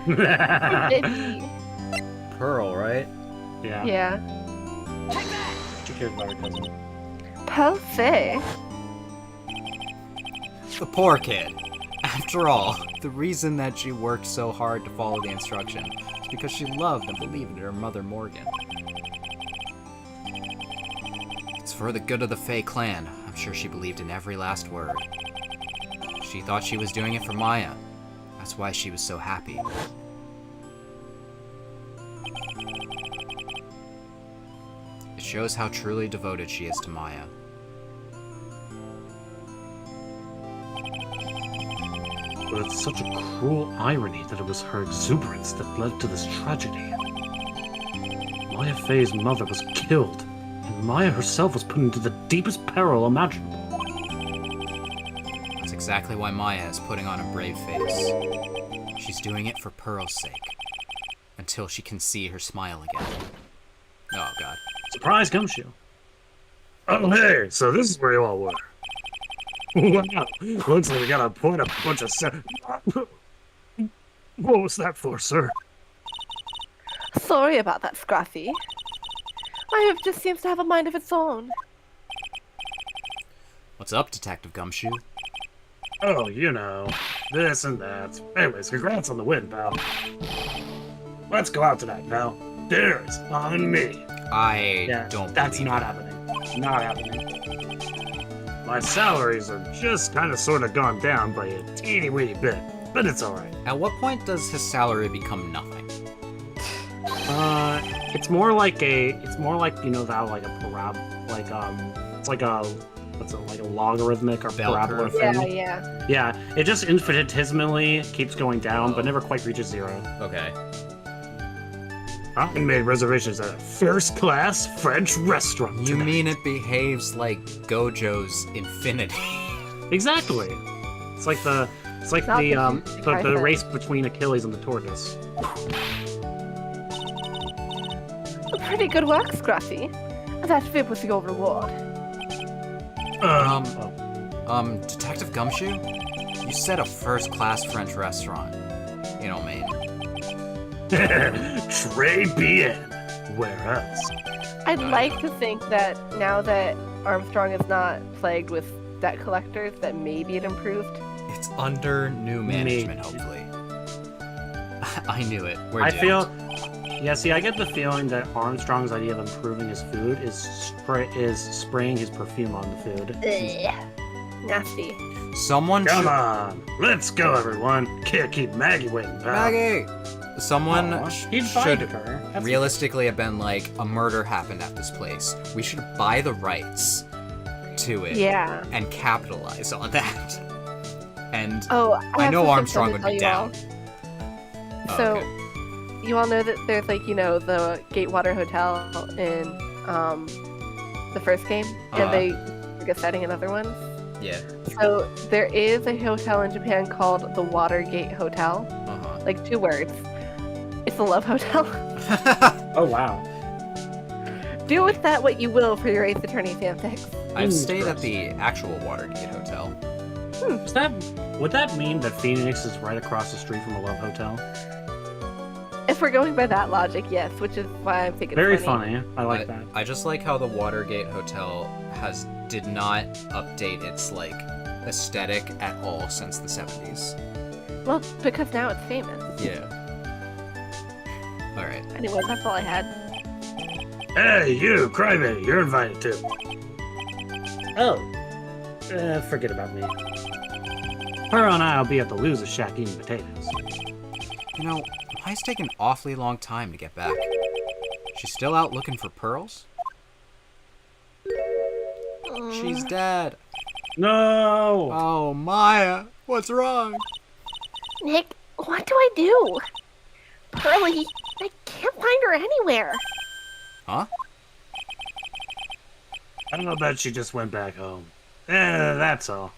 Maybe. Pearl, right? Yeah. Yeah. She cares about her cousin. Pearl Faye? The poor kid. After all, the reason that she worked so hard to follow the instruction is because she loved and believed in her mother Morgan. It's for the good of the Fae clan. I'm sure she believed in every last word. She thought she was doing it for Maya. That's why she was so happy. It shows how truly devoted she is to Maya. But it's such a cruel irony that it was her exuberance that led to this tragedy. Maya Faye's mother was killed, and Maya herself was put into the deepest peril imaginable. That's exactly why Maya is putting on a brave face. She's doing it for Pearl's sake. Until she can see her smile again. Oh, God. Surprise, Gumshoe. Oh, hey, so this is where you all were. Wow, looks like we got a point a bunch of What was that for, sir? Sorry about that, Scruffy. Maya just seems to have a mind of its own. What's up, Detective Gumshoe? Oh, you know, this and that. Anyways, congrats on the win, pal. Let's go out tonight, pal. Dinner's on me. I don't That's believe not that. happening. Not happening. My salaries are just kind of sort of gone down by a teeny-weeny bit, but it's alright. At what point does his salary become nothing? It's more like you know that like it's like a what's it, like a logarithmic or Bell parabola curve. thing. Yeah. Yeah, it just infinitesimally keeps going down, but never quite reaches zero. Okay. I made reservations at a first-class French restaurant. You tonight. mean it behaves like Gojo's Infinity? Exactly. It's like the Not the race between Achilles and the tortoise. Pretty good work, Scruffy. That fib was your reward. Detective Gumshoe? You said a first-class French restaurant. You know what I mean? Très bien. Where else? I'd like to think that now that Armstrong is not plagued with debt collectors, that maybe it improved. It's under new management, hopefully. I knew it. We're I doomed. feel. Yeah, see, I get the feeling that Armstrong's idea of improving his food is spraying his perfume on the food. Ugh. Nasty. Someone Come should... on, let's go, everyone. Can't keep Maggie waiting, pal. Maggie! Someone Aw, should invited her. That's realistically have been like, a murder happened at this place. We should buy the rights to it Yeah. and capitalize on that. And Oh, I have know something Armstrong to would tell be you down. all. Oh, So, okay. you all know that there's like, the Gatewater Hotel in the first game, Uh-huh. and they like a setting in other ones. Yeah. So there is a hotel in Japan called the Watergate Hotel, Uh-huh. like 2 words. It's the Love Hotel. Oh, wow. Do with that what you will for your Ace Attorney fanfics. I've stayed at the actual Watergate Hotel. Would that mean that Phoenix is right across the street from a Love Hotel? If we're going by that logic, yes, which is why I'm thinking Very funny. I like that. I just like how the Watergate Hotel did not update its like aesthetic at all since the 70s. Well, because now it's famous. Yeah. All right. Anyway, that's all I had. Hey, you, Crybaby, you're invited too. Oh. Forget about me. Pearl and I'll be at the loser shack eating potatoes. You know, Mai's taken an awfully long time to get back. She's still out looking for pearls? She's dead. No! Oh, Maya, what's wrong? Nick, what do I do? Pearly, I can't find her anywhere. Huh? I'll bet she just went back home. That's all.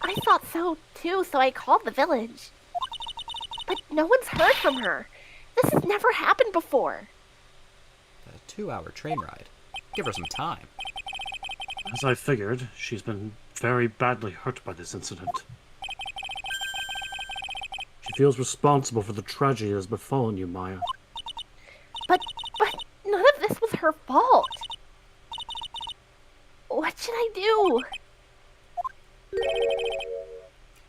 I thought so too, so I called the village. But no one's heard from her. This has never happened before. A 2-hour train ride. Give her some time. As I figured, she's been very badly hurt by this incident. She feels responsible for the tragedy that has befallen you, Maya. But none of this was her fault. What should I do?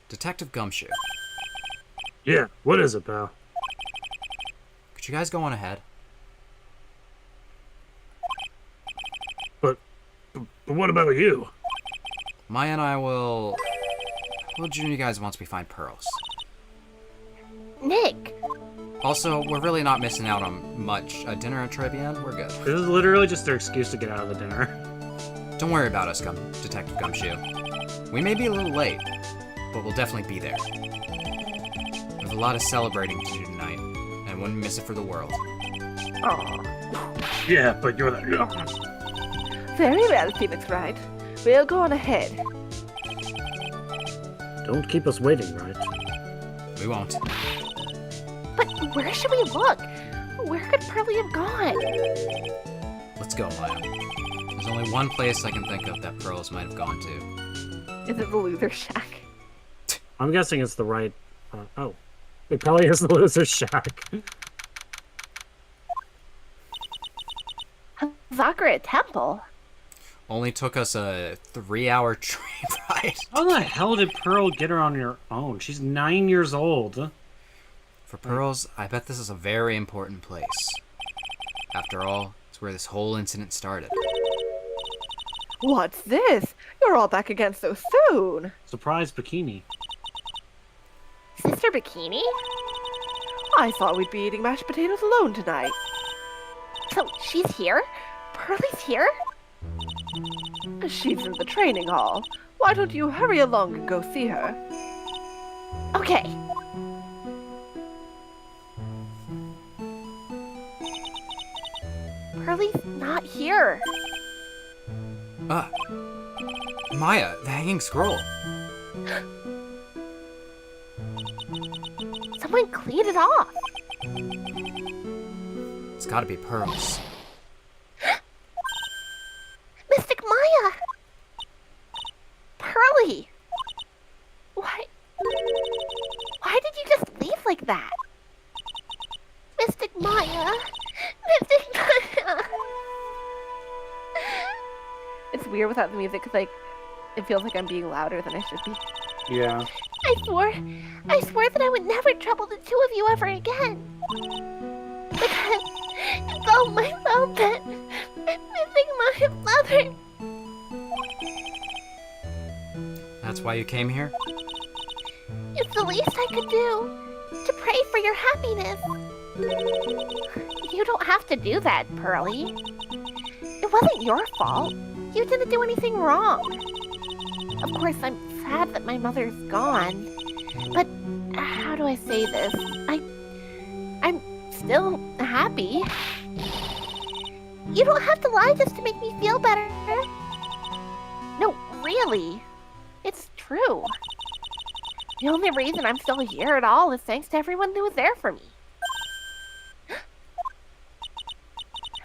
Detective Gumshoe, Yeah, what is it, pal? could you guys go on ahead? But what about you? Maya and I will... We'll join you guys once we find pearls. Nick, Also, we're really not missing out on much. A dinner at Trebian, we're good. This is literally just their excuse to get out of the dinner. Don't worry about us, Detective Gumshoe. We may be a little late, but we'll definitely be there. We have a lot of celebrating to do tonight, and I wouldn't miss it for the world. Aw. Yeah, but you're the... Very well, Phoenix Wright. We'll go on ahead. Don't keep us waiting, right? We won't. but where should we look? Where could Pearly have gone? Let's go, Maya. There's only one place I can think of that pearls might have gone to. Is it the loser shack? I'm guessing it's the right... oh. It probably is the loser shack. Zakura Temple? Only took us a 3-hour train ride. How the hell did Pearl get her on her own? She's 9 years old. For pearls, I bet this is a very important place. After all, it's where this whole incident started. What's this? You're all back again so soon. Surprise bikini. Sister Bikini? I thought we'd be eating mashed potatoes alone tonight. So she's here? Pearly's here? She's in the training hall. Why don't you hurry along and go see her? Okay. Pearly's not here. Maya, the hanging scroll. Someone cleaned it off. It's gotta be pearls. Mystic Maya! Pearly! Why did you just leave like that? Mystic Maya! Mystic Maya! It's weird without the music, 'cause, like, it feels like I'm being louder than I should be. Yeah. I swore that I would never trouble the two of you ever again. Because it's all my fault that Mystic Maya's mother... That's why you came here? It's the least I could do to pray for your happiness. You don't have to do that, Pearly. It wasn't your fault. You didn't do anything wrong. Of course, I'm sad that my mother's gone. But how do I say this? I'm still happy. You don't have to lie just to make me feel better. No, really. It's true. The only reason I'm still here at all is thanks to everyone who was there for me.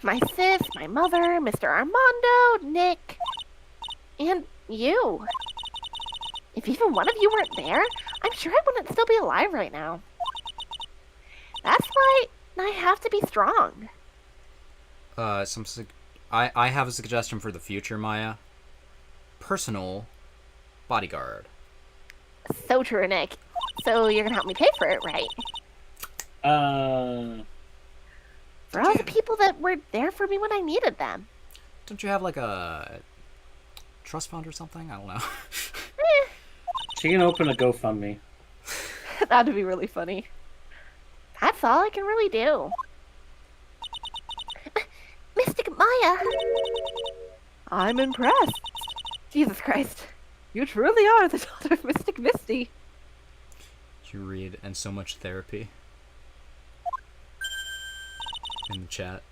My sis, my mother, Mr. Armando, Nick, and you. If even one of you weren't there, I'm sure I wouldn't still be alive right now. That's why I have to be strong. I have a suggestion for the future, Maya. Personal bodyguard. So true, Nick. So you're gonna help me pay for it, right? For all the people that were there for me when I needed them. Don't you have like a trust fund or something? I don't know. She can open a GoFundMe. That'd be really funny. That's all I can really do. Mystic Maya! I'm impressed. Jesus Christ. You truly are the daughter of Mystic Misty. You read and so much therapy in the chat.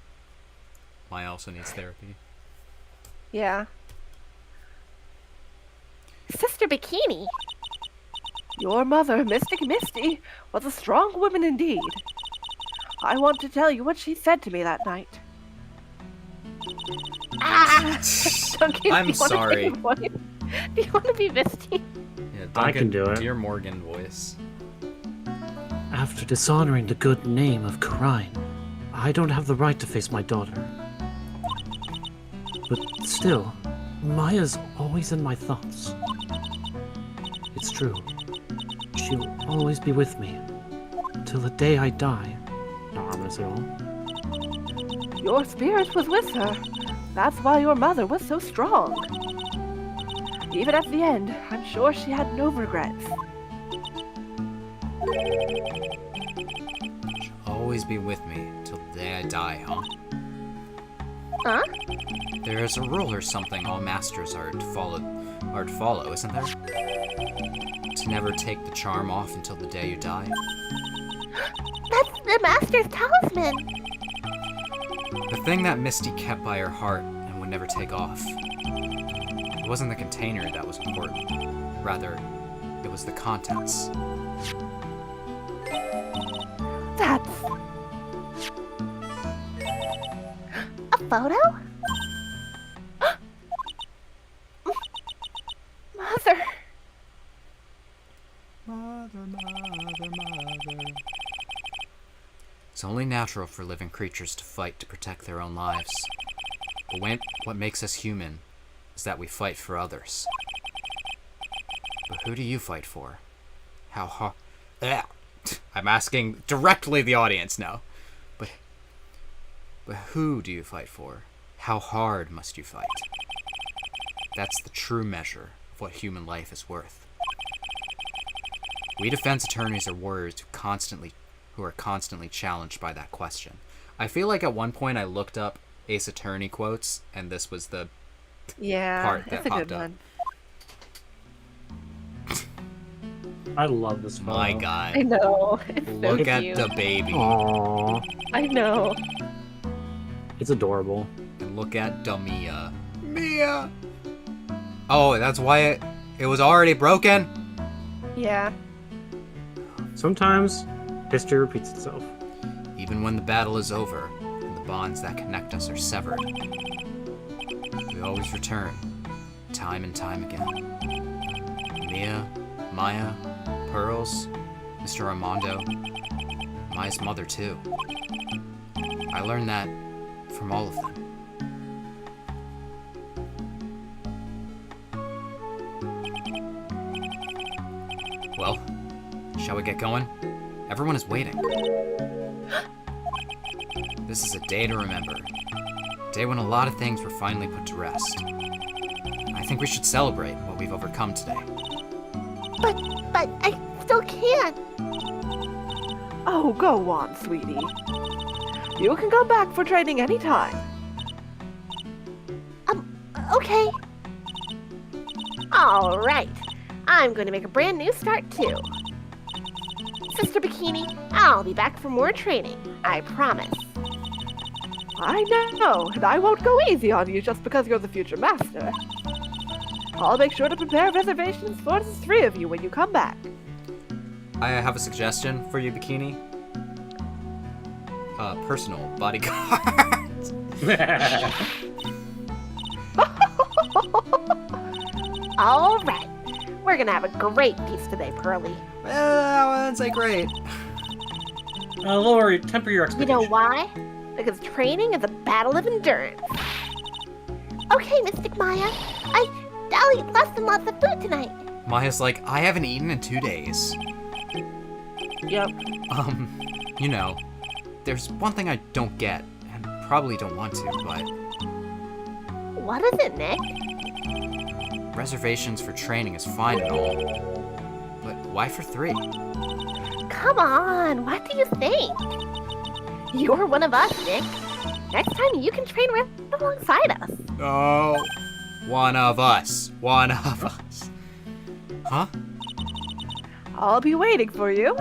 Maya also needs therapy. Yeah. Sister Bikini! Your mother, Mystic Misty, was a strong woman indeed. I want to tell you what she said to me that night. Ah! Duncan, I'm do you wanna sorry. take a voice? Do you want to be Misty? Yeah, I can do it. Dear Morgan voice. After dishonoring the good name of Karine, I don't have the right to face my daughter. But still, Maya's always in my thoughts. It's true. She'll always be with me. Till the day I die. Not ominous at all. Your spirit was with her. That's why your mother was so strong. Even at the end, I'm sure she had no regrets. She'll always be with me till the day I die, huh? Huh? There's a rule or something all masters are to follow, isn't there? To never take the charm off until the day you die. That's the Master's talisman! The thing that Misty kept by her heart and would never take off. It wasn't the container that was important. Rather, it was the contents. That's... A photo? Mother! It's only natural for living creatures to fight to protect their own lives. But what makes us human is that we fight for others. But who do you fight for? How hard... I'm asking directly the audience now. But who do you fight for? How hard must you fight? That's the true measure of what human life is worth. We defense attorneys are warriors who are constantly challenged by that question. I feel like at one point I looked up Ace Attorney quotes, and this was the Yeah, part that it's a popped good up. one. I love this photo. My God. I know. It's so Look at cute. the baby. Aww. I know. It's adorable. And look at the Mia. Mia! Oh, that's why it was already broken? Yeah. Sometimes, history repeats itself. Even when the battle is over, and the bonds that connect us are severed, we always return, time and time again. Mia, Maya, Pearls, Mr. Armando, Maya's mother too. I learned that from all of them. Well, shall we get going? Everyone is waiting. This is a day to remember. A day when a lot of things were finally put to rest. I think we should celebrate what we've overcome today. But I still can't. Oh, go on, sweetie. You can come back for training anytime. Okay. Alright. I'm going to make a brand new start too. Sister Bikini, I'll be back for more training. I promise. I know, and I won't go easy on you just because you're the future master. I'll make sure to prepare reservations for the three of you when you come back. I have a suggestion for you, Bikini. Personal bodyguard. All right. We're gonna have a great feast today, Pearly. Well, I wouldn't say great. Temper your You expectations. know why? Because training is a battle of endurance. Okay, Mystic Maya. I'll eat lots and lots of food tonight. Maya's like, I haven't eaten in 2 days. Yep. You know, there's one thing I don't get, and probably don't want to, but What is it, Nick? reservations for training is fine and all. But why for 3? Come on, what do you think? You're one of us, Nick. Next time you can train right alongside us. Oh, one of us. One of us. Huh? I'll be waiting for you.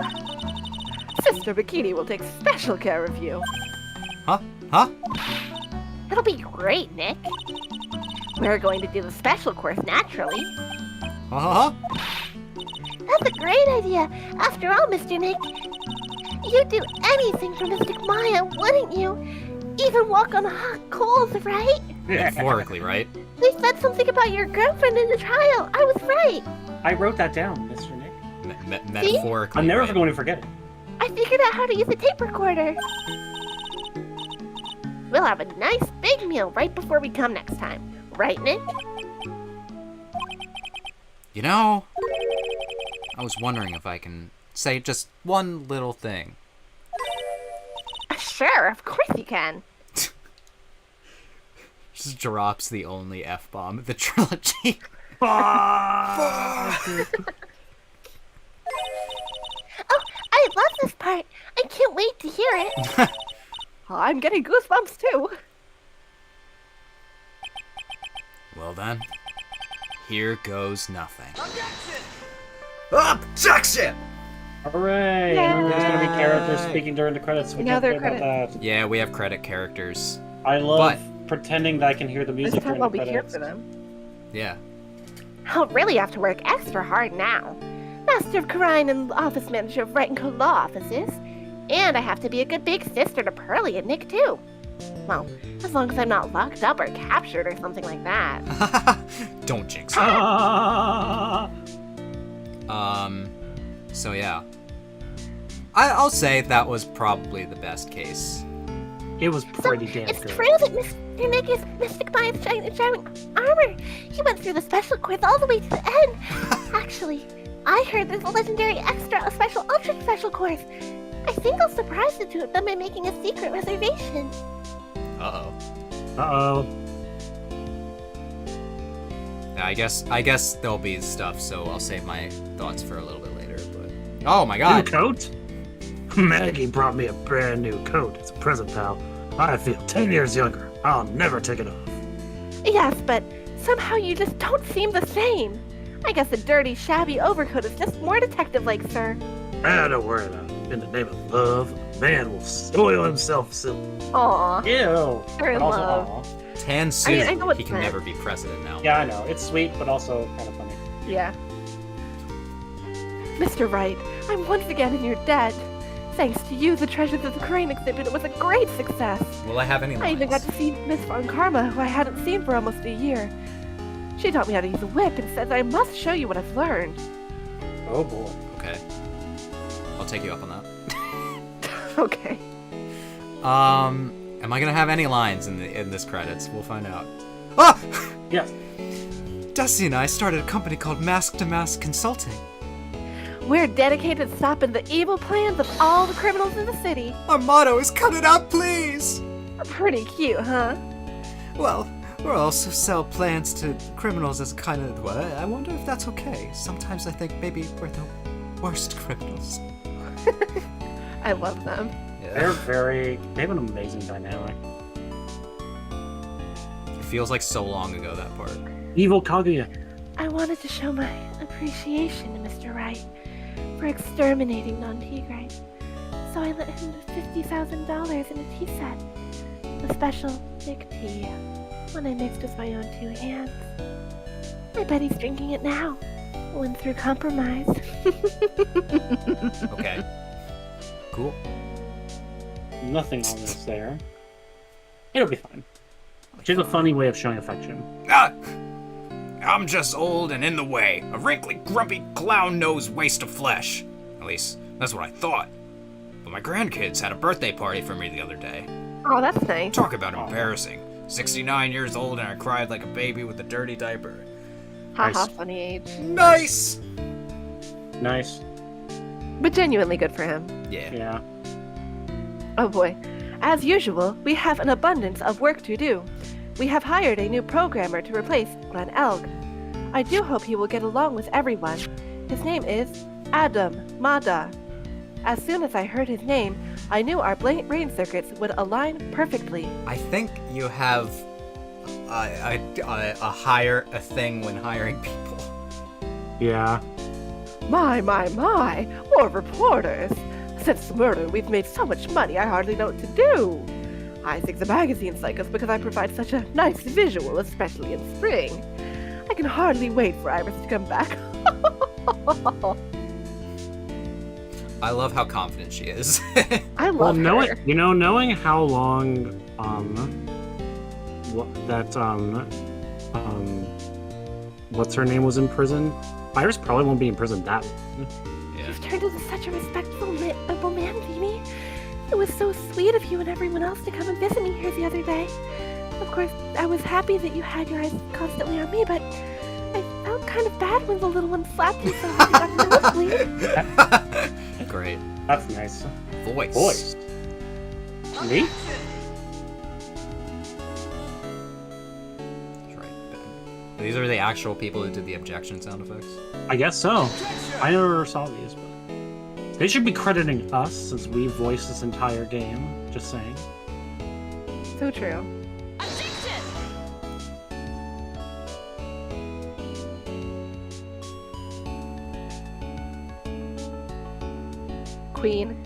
Sister Bikini will take special care of you. Huh? Huh? It'll be great, Nick. We're going to do the special course naturally. Huh? That's a great idea. After all, Mr. Nick, you'd do anything for Mystic Maya, wouldn't you? Even walk on hot coals, right? Metaphorically, right? They said something about your girlfriend in the trial. I was right. I wrote that down, Mr. Nick. Metaphorically. I'm never right? going to forget it. I figured out how to use a tape recorder. We'll have a nice big meal right before we come next time. Right, Nick? You know, I was wondering if I can say just one little thing. Sure, of course you can. Just drops the only F-bomb of the trilogy. Oh, I love this part. I can't wait to hear it. I'm getting goosebumps too. Well then, here goes nothing. Objection! Hooray! And there's going to be characters speaking during the credits. We Now can't they're forget about that. Yeah, we have credit characters. I love pretending that I can hear the This music time during I'll the be here credits. for them. Yeah. I'll really have to work extra hard now. Master of Karine and office manager of Right and Code Law offices. And I have to be a good big sister to Pearly and Nick too. Well, as long as I'm not locked up or captured or something like that. Don't jinx it. Ah! So yeah. I'll say that was probably the best case. It was So, pretty damn it's good. true that Mr. Nick is Mystic Maya's giant armor. He went through the special quiz all the way to the end. Actually, I heard there's a legendary extra, a special, ultra special course. I think I'll surprise the two of them by making a secret reservation. Uh-oh. Uh-oh. Yeah, I guess there'll be stuff, so I'll save my thoughts for a little bit later, but... Oh my New god! coat? Maggie brought me a brand new coat. It's a present, pal. I feel 10 years younger. I'll never take it off. Yes, but somehow you just don't seem the same. I guess a dirty, shabby overcoat is just more detective-like, sir. Ah, don't worry about it. In the name of love, a man will soil himself silly. Aw. Ew. They're in But also, love. aw. Tan suit, I know what's he can meant. never be president now. Yeah, I know. It's sweet, but also kind of funny. Yeah. Mr. Wright, I'm once again in your debt. Thanks to you, the Treasures of the Crane exhibit was a great success. Will I have any lines? I even got to see Miss Von Karma, who I hadn't seen for almost a year. She taught me how to use a whip and says I must show you what I've learned. Oh boy. Okay. I'll take you up on that. Okay. Am I gonna have any lines in this credits? We'll find out. Ah! Yes. Dusty and I started a company called Mask to Mask Consulting. We're dedicated to stopping the evil plans of all the criminals in the city. Our motto is "Cut it out, please." Pretty cute, huh? Well, we'll also sell plans to criminals as a kind of. Well, I wonder if that's okay. Sometimes I think maybe we're the worst criminals. I love them. They have an amazing dynamic. It feels like so long ago, that part. Evil Kaguya. I wanted to show my appreciation to Mr. Wright for exterminating non-Tigray. So I let him $50,000 in a tea set. A special thick tea, one I mixed with my own 2 hands. I bet he's drinking it now. Went through compromise. Okay. Cool. Nothing on this there. It'll be fine. She's a funny way of showing affection. Ah! I'm just old and in the way. A wrinkly, grumpy, clown-nosed waste of flesh. At least, that's what I thought. But my grandkids had a birthday party for me the other day. Oh, that's nice. Talk about embarrassing. 69 years old and I cried like a baby with a dirty diaper. Haha, Nice. funny age. Nice! Nice. But genuinely good for him. Yeah. Yeah. Oh boy. As usual, we have an abundance of work to do. We have hired a new programmer to replace Glenn Elg. I do hope he will get along with everyone. His name is Adam Mada. As soon as I heard his name, I knew our brain circuits would align perfectly. I think you have a thing when hiring people. Yeah. My, more reporters. Since the murder, we've made so much money I hardly know what to do. I think the magazines like us because I provide such a nice visual, especially in spring. I can hardly wait for Iris to come back. I love how confident she is. I love her. knowing how long what's her name was in prison, Iris probably won't be in prison that long. You've turned into such a respectful, noble man, Feeny. It was so sweet of you and everyone else to come and visit me here the other day. Of course, I was happy that you had your eyes constantly on me, but I felt kind of bad when the little one slapped you so hard you got your nose bleed. Great. That's nice. Voice. Me? That's right. These are the actual people who did the objection sound effects. I guess so. I never saw these, but they should be crediting us since we voiced this entire game. Just saying. So true. Queen.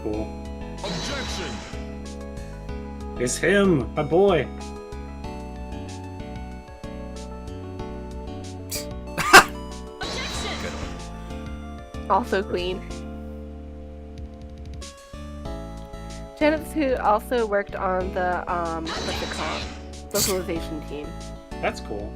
Cool. Objection! It's him, my boy. Also Queen. Janet's who also worked on the, what's it called? Localization team. That's cool.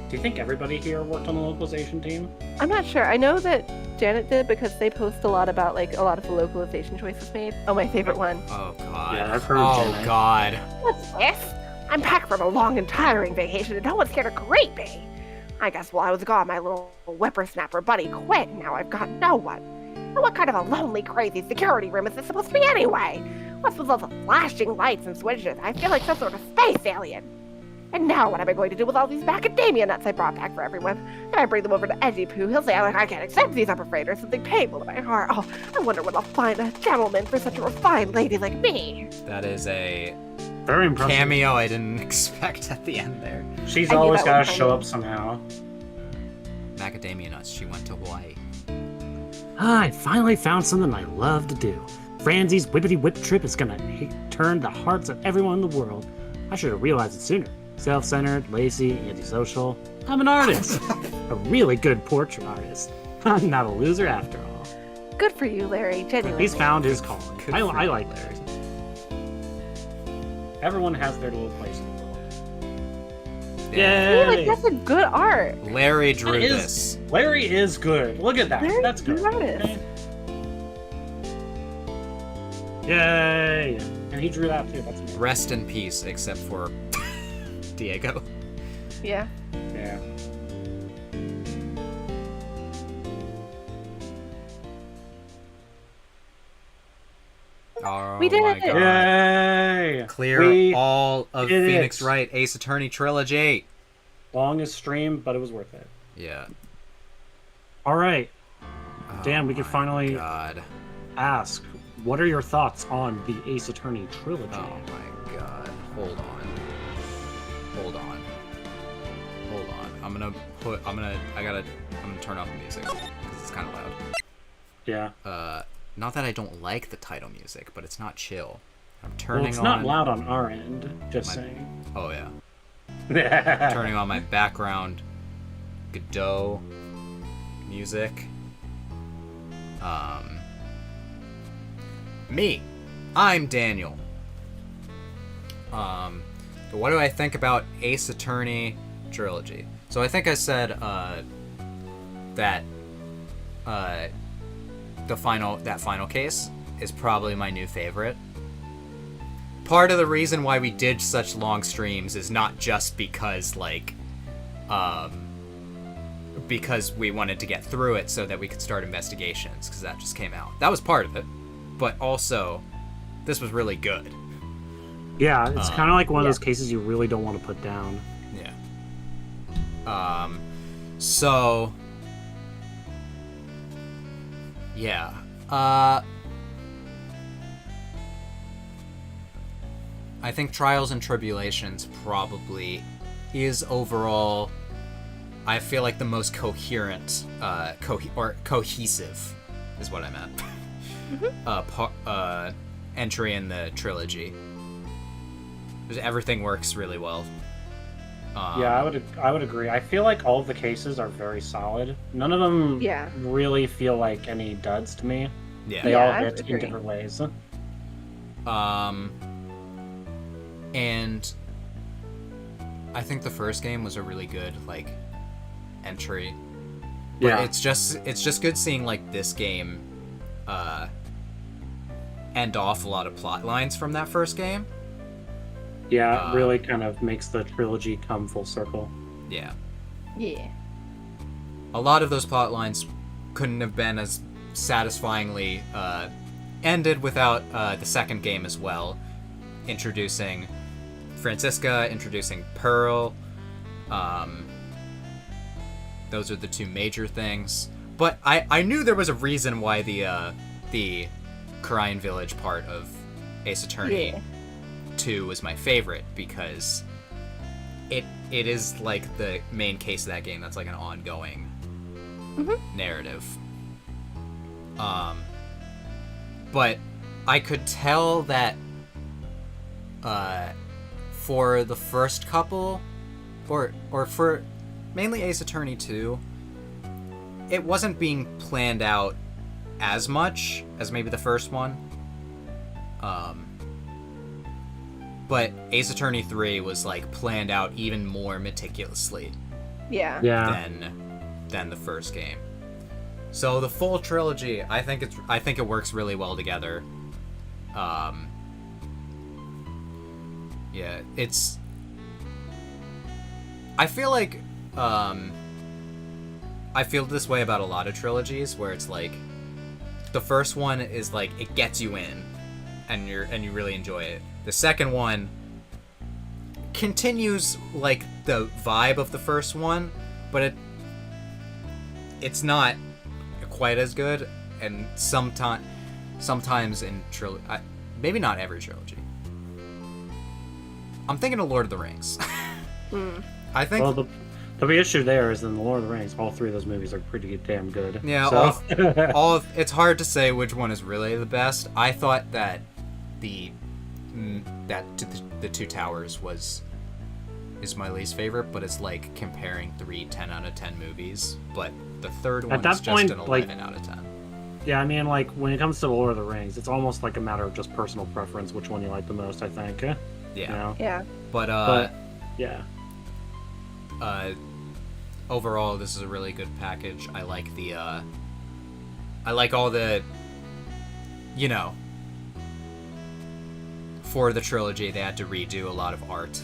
Do you think everybody here worked on the localization team? I'm not sure. I know that Janet did because they post a lot about, like, a lot of the localization choices made. Oh, my favorite one. Oh god. Yeah, I've heard Oh Janet. god. What's this? I'm back from a long and tiring vacation and no one's here to greet me. I guess while I was gone, my little whippersnapper buddy quit, and now I've got no one. And what kind of a lonely, crazy security room is this supposed to be anyway? What's with all the flashing lights and switches? I feel like some sort of space alien. And now what am I going to do with all these macadamia nuts I brought back for everyone? If I bring them over to Edgy Poo, he'll say I can't accept these, I'm afraid, or something painful to my heart. Oh, I wonder when I'll find a gentleman for such a refined lady like me. That is a Very impressive. cameo I didn't expect at the end there. She's I knew always that got to was show coming. up somehow. Macadamia nuts. She went to Hawaii. I finally found something I love to do. Franzie's Whippity Whip trip is gonna turn the hearts of everyone in the world. I should have realized it sooner. Self-centered, lazy, antisocial. I'm an artist. A really good portrait artist. I'm not a loser after all. Good for you, Larry. Genuinely. He's found his calling. Good I for you, like Larry. that. Everyone has their little place in the world. Hey, like, Yay! that's a good art. Larry drew That is- this. Larry is good. Look at that. Larry's That's a good. good artist. Okay. Yay! And he drew that too. That's amazing. Rest in peace, except for Diego. Yeah. Yeah. Oh We did my it. god. Yay! Clear We all of did Phoenix it. Wright Ace Attorney trilogy. Longest stream, but it was worth it. Yeah. All right. Oh Dan, we can my finally God. ask, what are your thoughts on the Ace Attorney trilogy? Oh my god. Hold on. Hold on. Hold on. I'm gonna turn off the music because it's kind of loud. Yeah. Not that I don't like the title music, but it's not chill. I'm Well, turning it's on. not loud on our end. Just My- saying. Oh yeah. Turning on my background Godot music. Me. I'm Daniel. What do I think about Ace Attorney Trilogy? So I think I said that that final case is probably my new favorite. Part of the reason why we did such long streams is not just because because we wanted to get through it so that we could start investigations, because that just came out. That was part of it, but also this was really good. Yeah, it's kind of like one of those cases you really don't want to put down. Yeah. So yeah. I think Trials and Tribulations probably is overall, I feel like, the most coherent, cohesive is what I meant. Entry in the trilogy. Everything works really well. Yeah, I would agree. I feel like all of the cases are very solid. None of them really feel like any duds to me. Yeah. They all hit in different ways. And I think the first game was a really good entry. But Yeah. it's just good seeing this game end off a lot of plot lines from that first game. Yeah, it really kind of makes the trilogy come full circle. Yeah. Yeah. A lot of those plot lines couldn't have been as satisfyingly ended without the second game as well. Introducing Francisca, introducing Pearl. Those are the two major things. But I knew there was a reason why the Korean Village part of Ace Attorney 2 was my favorite, because it is the main case of that game that's an ongoing narrative. But I could tell that for the first couple, or for mainly Ace Attorney 2, it wasn't being planned out as much as maybe the first one. But Ace Attorney 3 was planned out even more meticulously than the first game. So the full trilogy, I think it works really well together. Yeah, it's, I feel like I feel this way about a lot of trilogies, where it's the first one is it gets you in and you really enjoy it. The second one continues the vibe of the first one, but it's not quite as good. And sometimes in trilogy, maybe not every trilogy. I'm thinking of Lord of the Rings. I think. Well, the issue there is in the Lord of the Rings, all three of those movies are pretty damn good. Yeah, so. it's hard to say which one is really the best. I thought that the Two Towers is my least favorite, but it's comparing 3 10 out of 10 movies. But the third one is just an 11 out of 10. Yeah, I mean, when it comes to Lord of the Rings, it's almost a matter of just personal preference, which one you like the most, I think. Yeah. You know? Yeah. But yeah. Overall, this is a really good package. I like all the, for the trilogy, they had to redo a lot of art.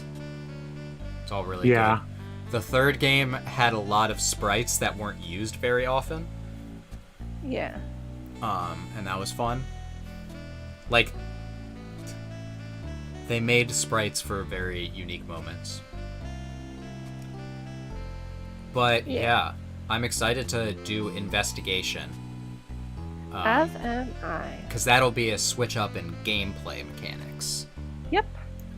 It's all really good. The third game had a lot of sprites that weren't used very often. Yeah. And that was fun. They made sprites for very unique moments. But yeah, I'm excited to do investigation. As am I. Because that'll be a switch up in gameplay mechanics. Yep.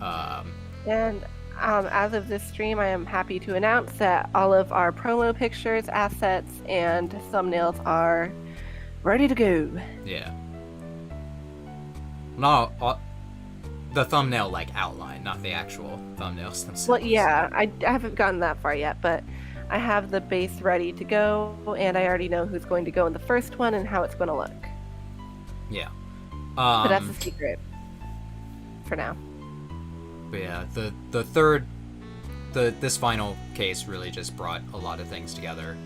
And as of this stream, I am happy to announce that all of our promo pictures, assets, and thumbnails are ready to go. Yeah. No, the thumbnail outline, not the actual thumbnails themselves. Well, yeah, I haven't gotten that far yet, but I have the base ready to go, and I already know who's going to go in the first one and how it's going to look. Yeah. But that's a secret for now. But yeah, the third, this final case really just brought a lot of things together.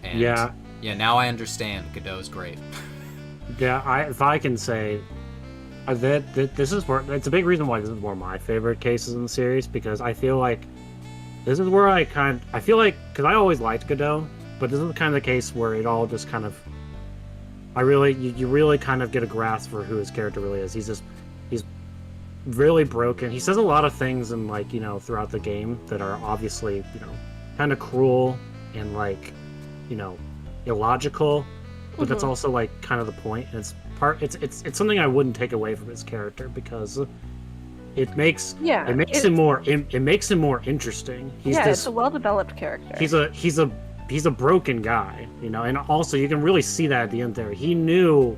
And Yeah. Yeah, now I understand. Godot's great. Yeah, if I can say that this is where it's a big reason why this is one of my favorite cases in the series, because I feel like this is where I feel like, because I always liked Godot, but this is the kind of the case where it all just kind of you really kind of get a grasp for who his character really is. He's really broken. He says a lot of things in, like, you know, throughout the game that are obviously, you know, kind of cruel and, like, you know, illogical, but that's also, like, kind of the point. And it's something I wouldn't take away from his character, because it makes him more interesting. It's a well-developed character. He's a broken guy, you know, and also you can really see that at the end there. He knew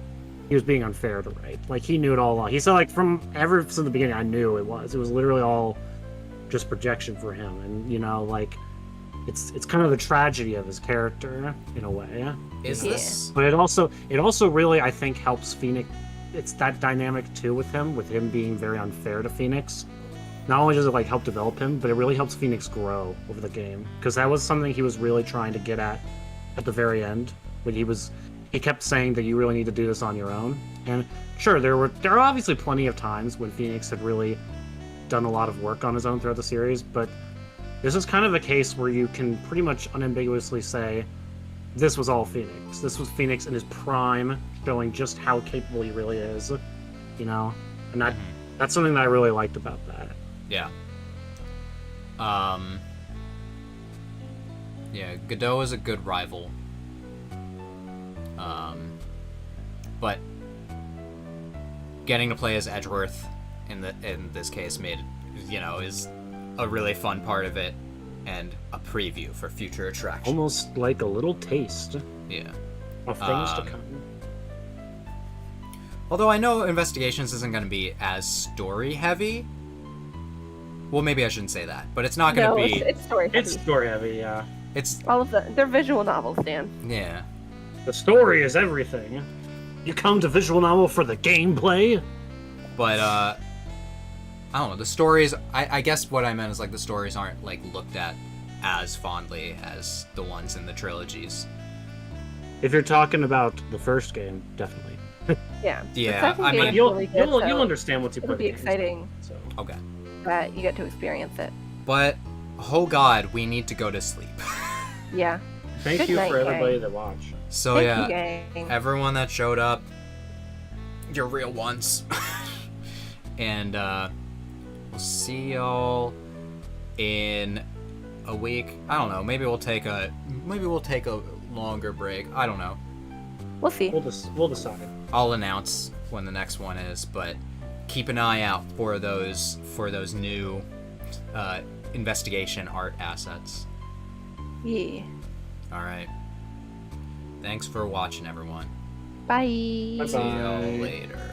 he was being unfair to Ray. Like, he knew it all along. He said, like, ever since the beginning, I knew it was literally all just projection for him. And, you know, like, it's kind of the tragedy of his character in a way. Is this? But it also really, I think, helps Phoenix. It's that dynamic too with him being very unfair to Phoenix. Not only does it, like, help develop him, but it really helps Phoenix grow over the game, because that was something he was really trying to get at the very end, when he kept saying that you really need to do this on your own. And sure, there are obviously plenty of times when Phoenix had really done a lot of work on his own throughout the series, but this is kind of a case where you can pretty much unambiguously say this was all Phoenix. This was Phoenix in his prime, showing just how capable he really is, you know? And that's something that I really liked about that. Yeah. Yeah, Godot is a good rival. But getting to play as Edgeworth in this case is a really fun part of it, and a preview for future attractions. Almost like a little taste. Yeah. Of things to come. Although I know Investigations isn't going to be as story heavy. Well, maybe I shouldn't say that, but it's not going to be. It's story heavy. It's story heavy, yeah. It's all of they're visual novels, Dan. Yeah. The story is everything. You come to visual novel for the gameplay. But I don't know. The stories. I guess what I meant is, like, the stories aren't, like, looked at as fondly as the ones in the trilogies. If you're talking about the first game, definitely. Yeah. Yeah. I mean, you'll understand what's it'll be exciting. So. Okay. That you get to experience it. But oh god, we need to go to sleep. Yeah. Thank Good you night, for everybody gang. that watched. So Thank yeah, you, gang. everyone that showed up, you're real ones. And we'll see y'all in a week. I don't know. Maybe we'll take a longer break. I don't know. We'll see. We'll decide. I'll announce when the next one is, but keep an eye out for those new investigation art assets. Yeah. All right. Thanks for watching, everyone. Bye. Bye-bye. See y'all later.